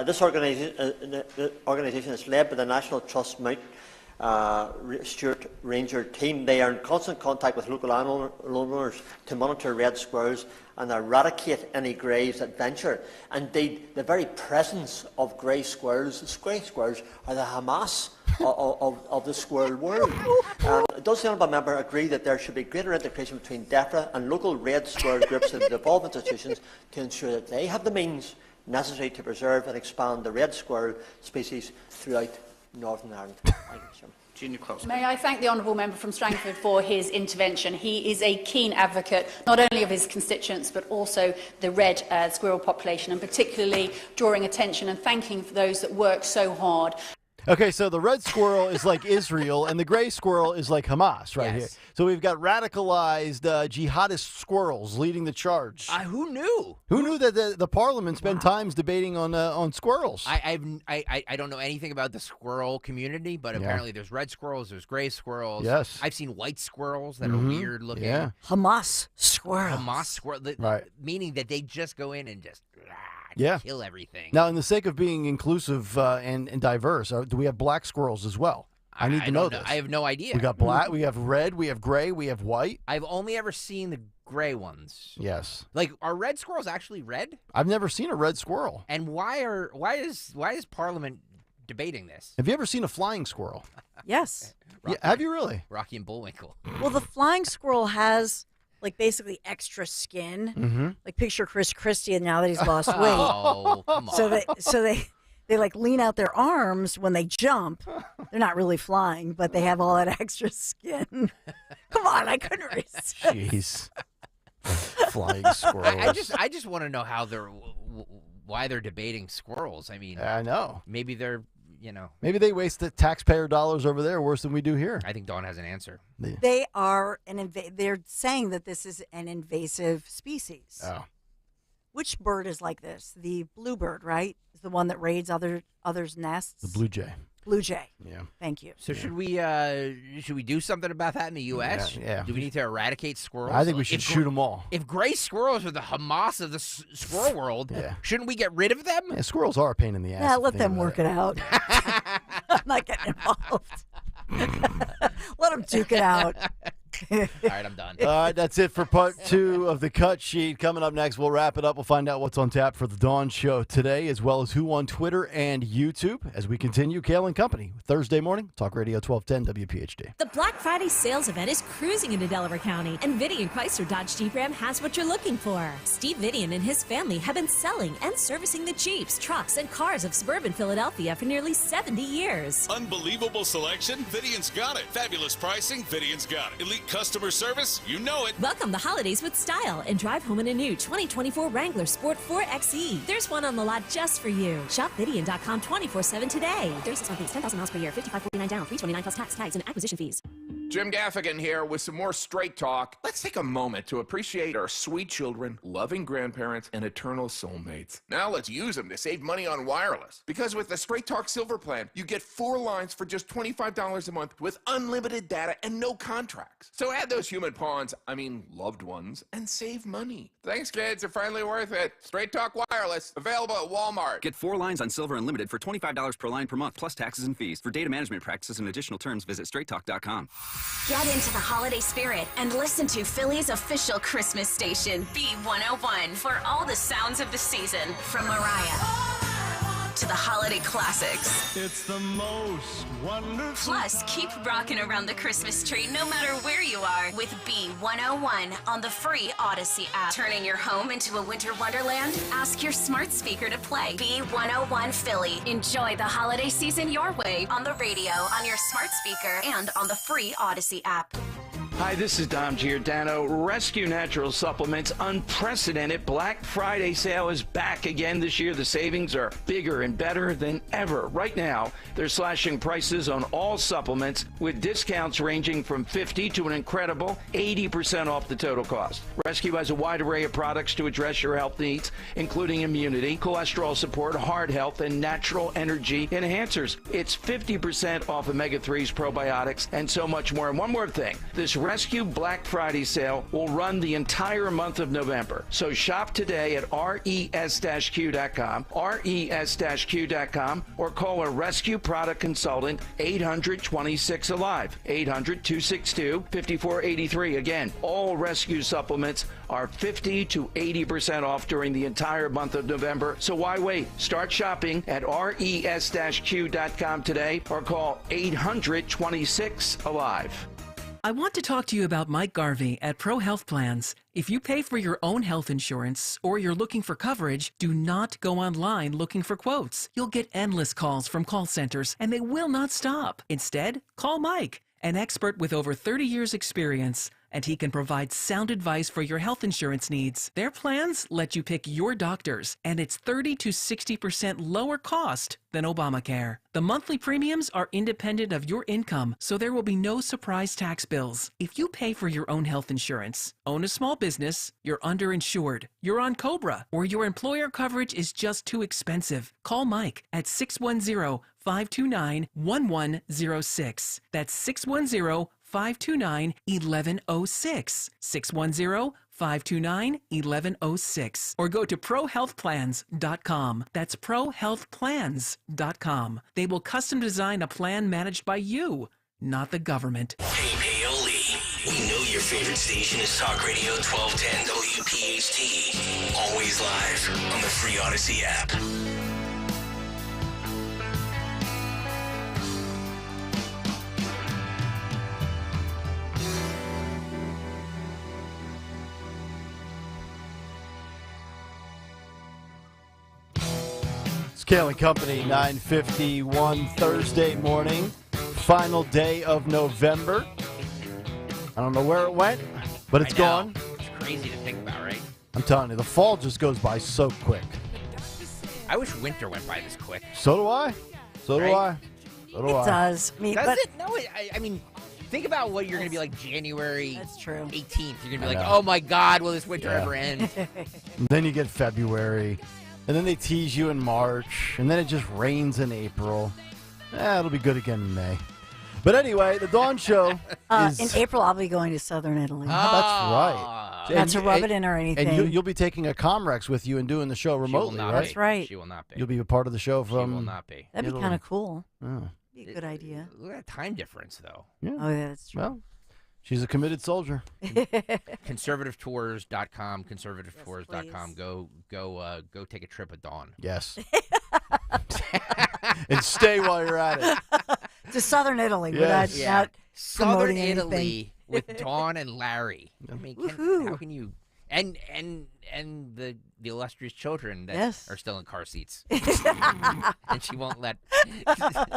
This organisation is led by the National Trust Mount Stewart Ranger team. They are in constant contact with local animal owners to monitor red squirrels and eradicate any greys that venture. Indeed, the very presence of grey squirrels are the Hamas of the squirrel world. Does the honourable member agree that there should be greater integration between DEFRA and local red squirrel groups and devolved institutions to ensure that they have the means necessary to preserve and expand the red squirrel species throughout Northern Ireland? Thank you, Chairman. May I thank the honourable member from Strangford for his intervention. He is a keen advocate not only of his constituents but also the red squirrel population, and particularly drawing attention and thanking for those that work so hard. Okay, so the red squirrel is like Israel, and the gray squirrel is like Hamas here. So we've got radicalized jihadist squirrels leading the charge. Who knew? Who knew that the Parliament spent times debating on squirrels? I don't know anything about the squirrel community, but apparently there's red squirrels, there's gray squirrels. Yes. I've seen white squirrels that are weird looking. Yeah. Hamas squirrels. Hamas squirrel, Right. Meaning that they just go in and just kill everything. Now, in the sake of being inclusive and diverse, do we have black squirrels as well? I need to know this. I have no idea. We got black, we have red, we have gray, we have white. I've only ever seen the gray ones. Yes. Like, are red squirrels actually red? I've never seen a red squirrel. And why is Parliament debating this? Have you ever seen a flying squirrel? Yes. Yeah, have you really? Rocky and Bullwinkle. Well, the flying squirrel has like basically extra skin. Mm-hmm. Like picture Chris Christie now that he's lost weight. Oh, come on. So they like lean out their arms when they jump. They're not really flying, but they have all that extra skin. Come on, I couldn't resist. Jeez. Flying squirrels. I just want to know why they're debating squirrels. I mean, I know. Maybe they're, Maybe they waste the taxpayer dollars over there worse than we do here. I think Dawn has an answer. They are they're saying that this is an invasive species. Oh. Which bird is like this? The bluebird, right? Is the one that raids others' nests? The blue jay. Blue jay. Yeah. Thank you. So should we do something about that in the U.S.? Yeah. Do we need to eradicate squirrels? I think we should shoot them all. If gray squirrels are the Hamas of the squirrel world, shouldn't we get rid of them? Yeah, squirrels are a pain in the ass. Yeah, let them work it out. I'm not getting involved. Let them duke it out. All right, I'm done. All right, that's it for part 2 of the cut sheet. Coming up next, we'll wrap it up. We'll find out what's on tap for the Dawn Show today, as well as who on Twitter and YouTube. As we continue, Kayal and Company, Thursday morning, Talk Radio 1210 WPHD. The Black Friday sales event is cruising into Delaware County, and Vidian Chrysler Dodge Jeep Ram has what you're looking for. Steve Vidian and his family have been selling and servicing the Jeeps, trucks, and cars of suburban Philadelphia for nearly 70 years. Unbelievable selection? Vidian's got it. Fabulous pricing? Vidian's got it. Elite customer service? You know it. Welcome the holidays with style and drive home in a new 2024 Wrangler Sport 4XE. There's one on the lot just for you. Shop Vidian.com 24/7 today. 36 month lease, 10,000 miles per year, $55.49 down, $329 plus tax and acquisition fees. Jim Gaffigan here with some more Straight Talk. Let's take a moment to appreciate our sweet children, loving grandparents, and eternal soulmates. Now let's use them to save money on wireless. Because with the Straight Talk Silver Plan, you get 4 lines for just $25 a month with unlimited data and no contracts. So add those human pawns, loved ones, and save money. Thanks, kids. They're finally worth it. Straight Talk Wireless, available at Walmart. Get 4 lines on Silver Unlimited for $25 per line per month, plus taxes and fees. For data management practices and additional terms, visit straighttalk.com. Get into the holiday spirit and listen to Philly's official Christmas station, B101, for all the sounds of the season, from Mariah to the holiday classics. It's the most wonderful. Plus, keep rocking around the Christmas tree no matter where you are with B101 on the free Odyssey app. Turning your home into a winter wonderland? Ask your smart speaker to play B101 Philly. Enjoy the holiday season your way on the radio, on your smart speaker, and on the free Odyssey app. Hi, this is Dom Giordano. Rescue Natural Supplements' unprecedented Black Friday sale is back again this year. The savings are bigger and better than ever. Right now, they're slashing prices on all supplements with discounts ranging from 50 to an incredible 80% off the total cost. Rescue has a wide array of products to address your health needs, including immunity, cholesterol support, heart health, and natural energy enhancers. It's 50% off omega-3s, probiotics, and so much more. And one more thing, this Rescue Black Friday sale will run the entire month of November. So shop today at res-q.com, res-q.com, or call a Rescue product consultant, 800-26-ALIVE, 800-262-5483. Again, all Rescue supplements are 50 to 80% off during the entire month of November. So why wait? Start shopping at res-q.com today or call 800-26-ALIVE. I want to talk to you about Mike Garvey at Pro Health Plans. If you pay for your own health insurance or you're looking for coverage, do not go online looking for quotes. You'll get endless calls from call centers and they will not stop. Instead, call Mike, an expert with over 30 years experience, and he can provide sound advice for your health insurance needs. Their plans let you pick your doctors, and it's 30 to 60% lower cost than Obamacare. The monthly premiums are independent of your income, so there will be no surprise tax bills. If you pay for your own health insurance, own a small business, you're underinsured, you're on COBRA, or your employer coverage is just too expensive, call Mike at 610-529-1106. That's 610-529-1106. 610-529-1106. Or go to prohealthplans.com. That's prohealthplans.com. They will custom design a plan managed by you, not the government. Hey, Paoli. We know your favorite station is Talk Radio 1210 WPHT. Always live on the free Odyssey app. It's Kayal and Company, 9:51 Thursday morning, final day of November. I don't know where it went, but it's gone. It's crazy to think about, right? I'm telling you, the fall just goes by so quick. I wish winter went by this quick. So do I. So do I. So do I. It does. Does it? No, I mean, think about what you're going to be like January 18th. You're going to be like, know. oh my God, will this winter ever end? And then you get February, and then they tease you in March, and then it just rains in April. It'll be good again in May. But anyway, the Dawn Show is... In April, I'll be going to southern Italy. That's right. Not to rub it in or anything. And you'll be taking a Comrex with you and doing the show remotely, right? That's right. She will not be. You'll be a part of the show from... She will not be. That'd be kind of cool. Oh. Be a good idea. Look at that time difference, though. Yeah. Oh, yeah, that's true. Well, She's a committed soldier. Conservativetours.com, conservativetours.com. Go take a trip with Dawn. Yes. And stay while you're at it. To Southern Italy. Yes. Not Southern promoting Italy anything. with Dawn and Larry. I mean, how can you... And the illustrious children that are still in car seats. And she won't let...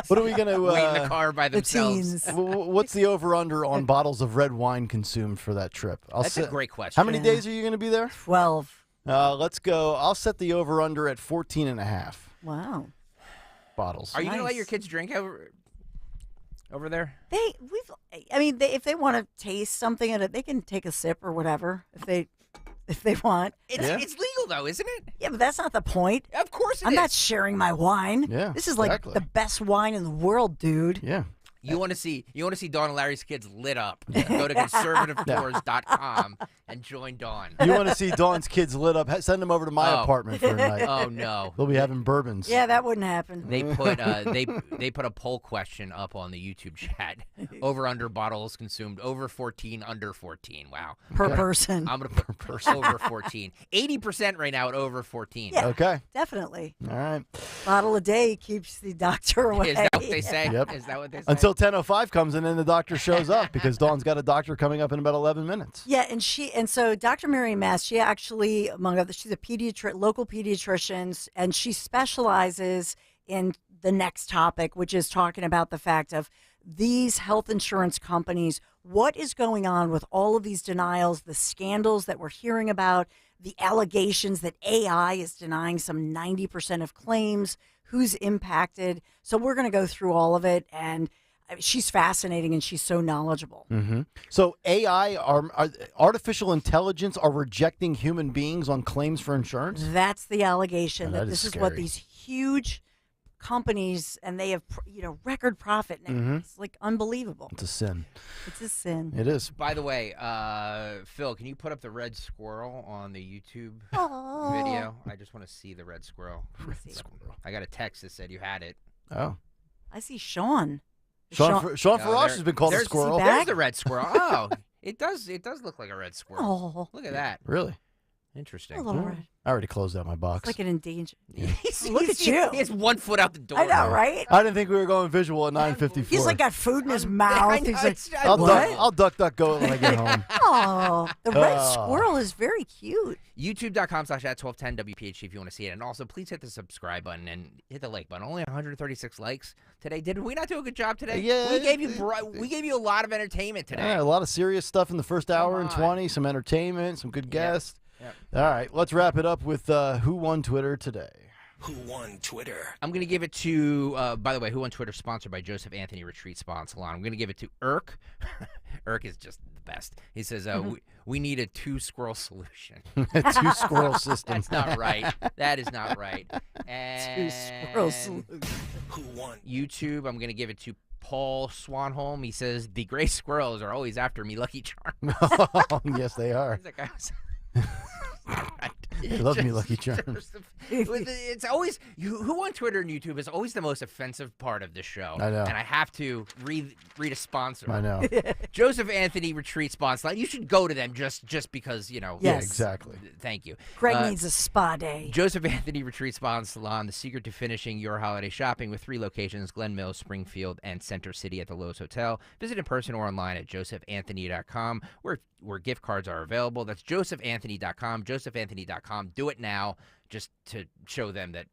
What are we going to... wait in the car by themselves. What's the over-under on bottles of red wine consumed for that trip? That's a great question. How many days are you going to be there? 12. Let's go. I'll set the over-under at 14.5. Wow. Bottles. Are you going to let your kids drink over there? If they want to taste something, they can take a sip or whatever if they want. It's legal though, isn't it? Yeah, but that's not the point. Of course it I'm is. not sharing my wine. Yeah, this is like the best wine in the world, dude. Yeah. You want to see Dawn and Larry's kids lit up. Go to conservativetours.com and join Dawn. You want to see Dawn's kids lit up? Send them over to my apartment for a night. Oh no, they'll be having bourbons. Yeah, that wouldn't happen. They put they put a poll question up on the YouTube chat. Over under bottles consumed over 14, under 14. Wow. Per person. I'm gonna put over 14. 80% right now at over 14. Yeah, okay. Definitely. All right. Bottle a day keeps the doctor away. Is that what they say? Yep. Is that what they say? Until 10:05 comes and then the doctor shows up because Dawn's got a doctor coming up in about 11 minutes. Yeah, and so Dr. Mary Mass, she actually, among others, she's a local pediatrician, and she specializes in the next topic, which is talking about the fact of these health insurance companies, what is going on with all of these denials, the scandals that we're hearing about, the allegations that AI is denying some 90% of claims, who's impacted. So we're going to go through all of it, and she's fascinating and she's so knowledgeable. Mm-hmm. So AI, artificial intelligence, are rejecting human beings on claims for insurance? That's the allegation, that this is what scary. these huge companies, and they have record profit now. Mhm. It's like unbelievable. It's a sin. It's a sin. It is. By the way, Phil, can you put up the red squirrel on the YouTube Oh. video? I just want to see the red squirrel. I got a text that said you had it. Oh. I see Sean. Sean Farash has been called a squirrel. There's the red squirrel. Oh, it does look like a red squirrel. Oh. Look at that. Really? Interesting. A little red. I already closed out my box. It's like an endangered. He's- Look at you. He has 1 foot out the door. I know, right? I didn't think we were going visual at 9:54. He's like got food in his mouth. He's like, I'll duck go when I get home. Oh, the red Oh. squirrel is very cute. YouTube.com/@1210WPHT if you want to see it. And also, please hit the subscribe button and hit the like button. Only 136 likes today. Did we not do a good job today? Yeah. We gave you a lot of entertainment today. Yeah, a lot of serious stuff in the first hour and 20, some entertainment, some good guests. Yep. All right, let's wrap it up with Who Won Twitter today. Who won Twitter? I'm going to give it to, by the way, Who Won Twitter, sponsored by Joseph Anthony Retreat Spa Salon. I'm going to give it to Irk. Irk is just the best. He says, we need a 2-squirrel solution. A 2-squirrel system. That's not right. That is not right. And 2-squirrel solution. Who won? YouTube, I'm going to give it to Paul Swanholm. He says, the gray squirrels are always after me Lucky Charms. Oh, yes, they are. That guy was... They love me, Lucky Charms. It's always who on Twitter and YouTube is always the most offensive part of this show. I know. And I have to read a sponsor. I know. Joseph Anthony Retreat Sponsor. You should go to them just because, Yes. Yeah, exactly. Thank you. Greg needs a spa day. Joseph Anthony Retreat Spa and Salon, the secret to finishing your holiday shopping with 3 locations, Glen Mills, Springfield, and Center City at the Lowe's Hotel. Visit in person or online at josephanthony.com where gift cards are available. That's josephanthony.com, josephanthony.com. Do it now just to show them that,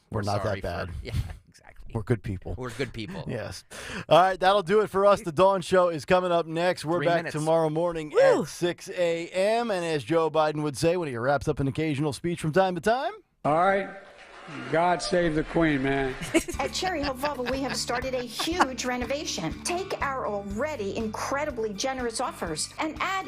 We're not sorry that bad. yeah, exactly. We're good people. We're good people. Yes. All right, that'll do it for us. The Dawn Show is coming up next. We're 3 back minutes. tomorrow morning at 6 a.m. And as Joe Biden would say when he wraps up an occasional speech from time to time, all right. God save the Queen, man. At Cherry Hill Volvo, we have started a huge renovation. Take our already incredibly generous offers and add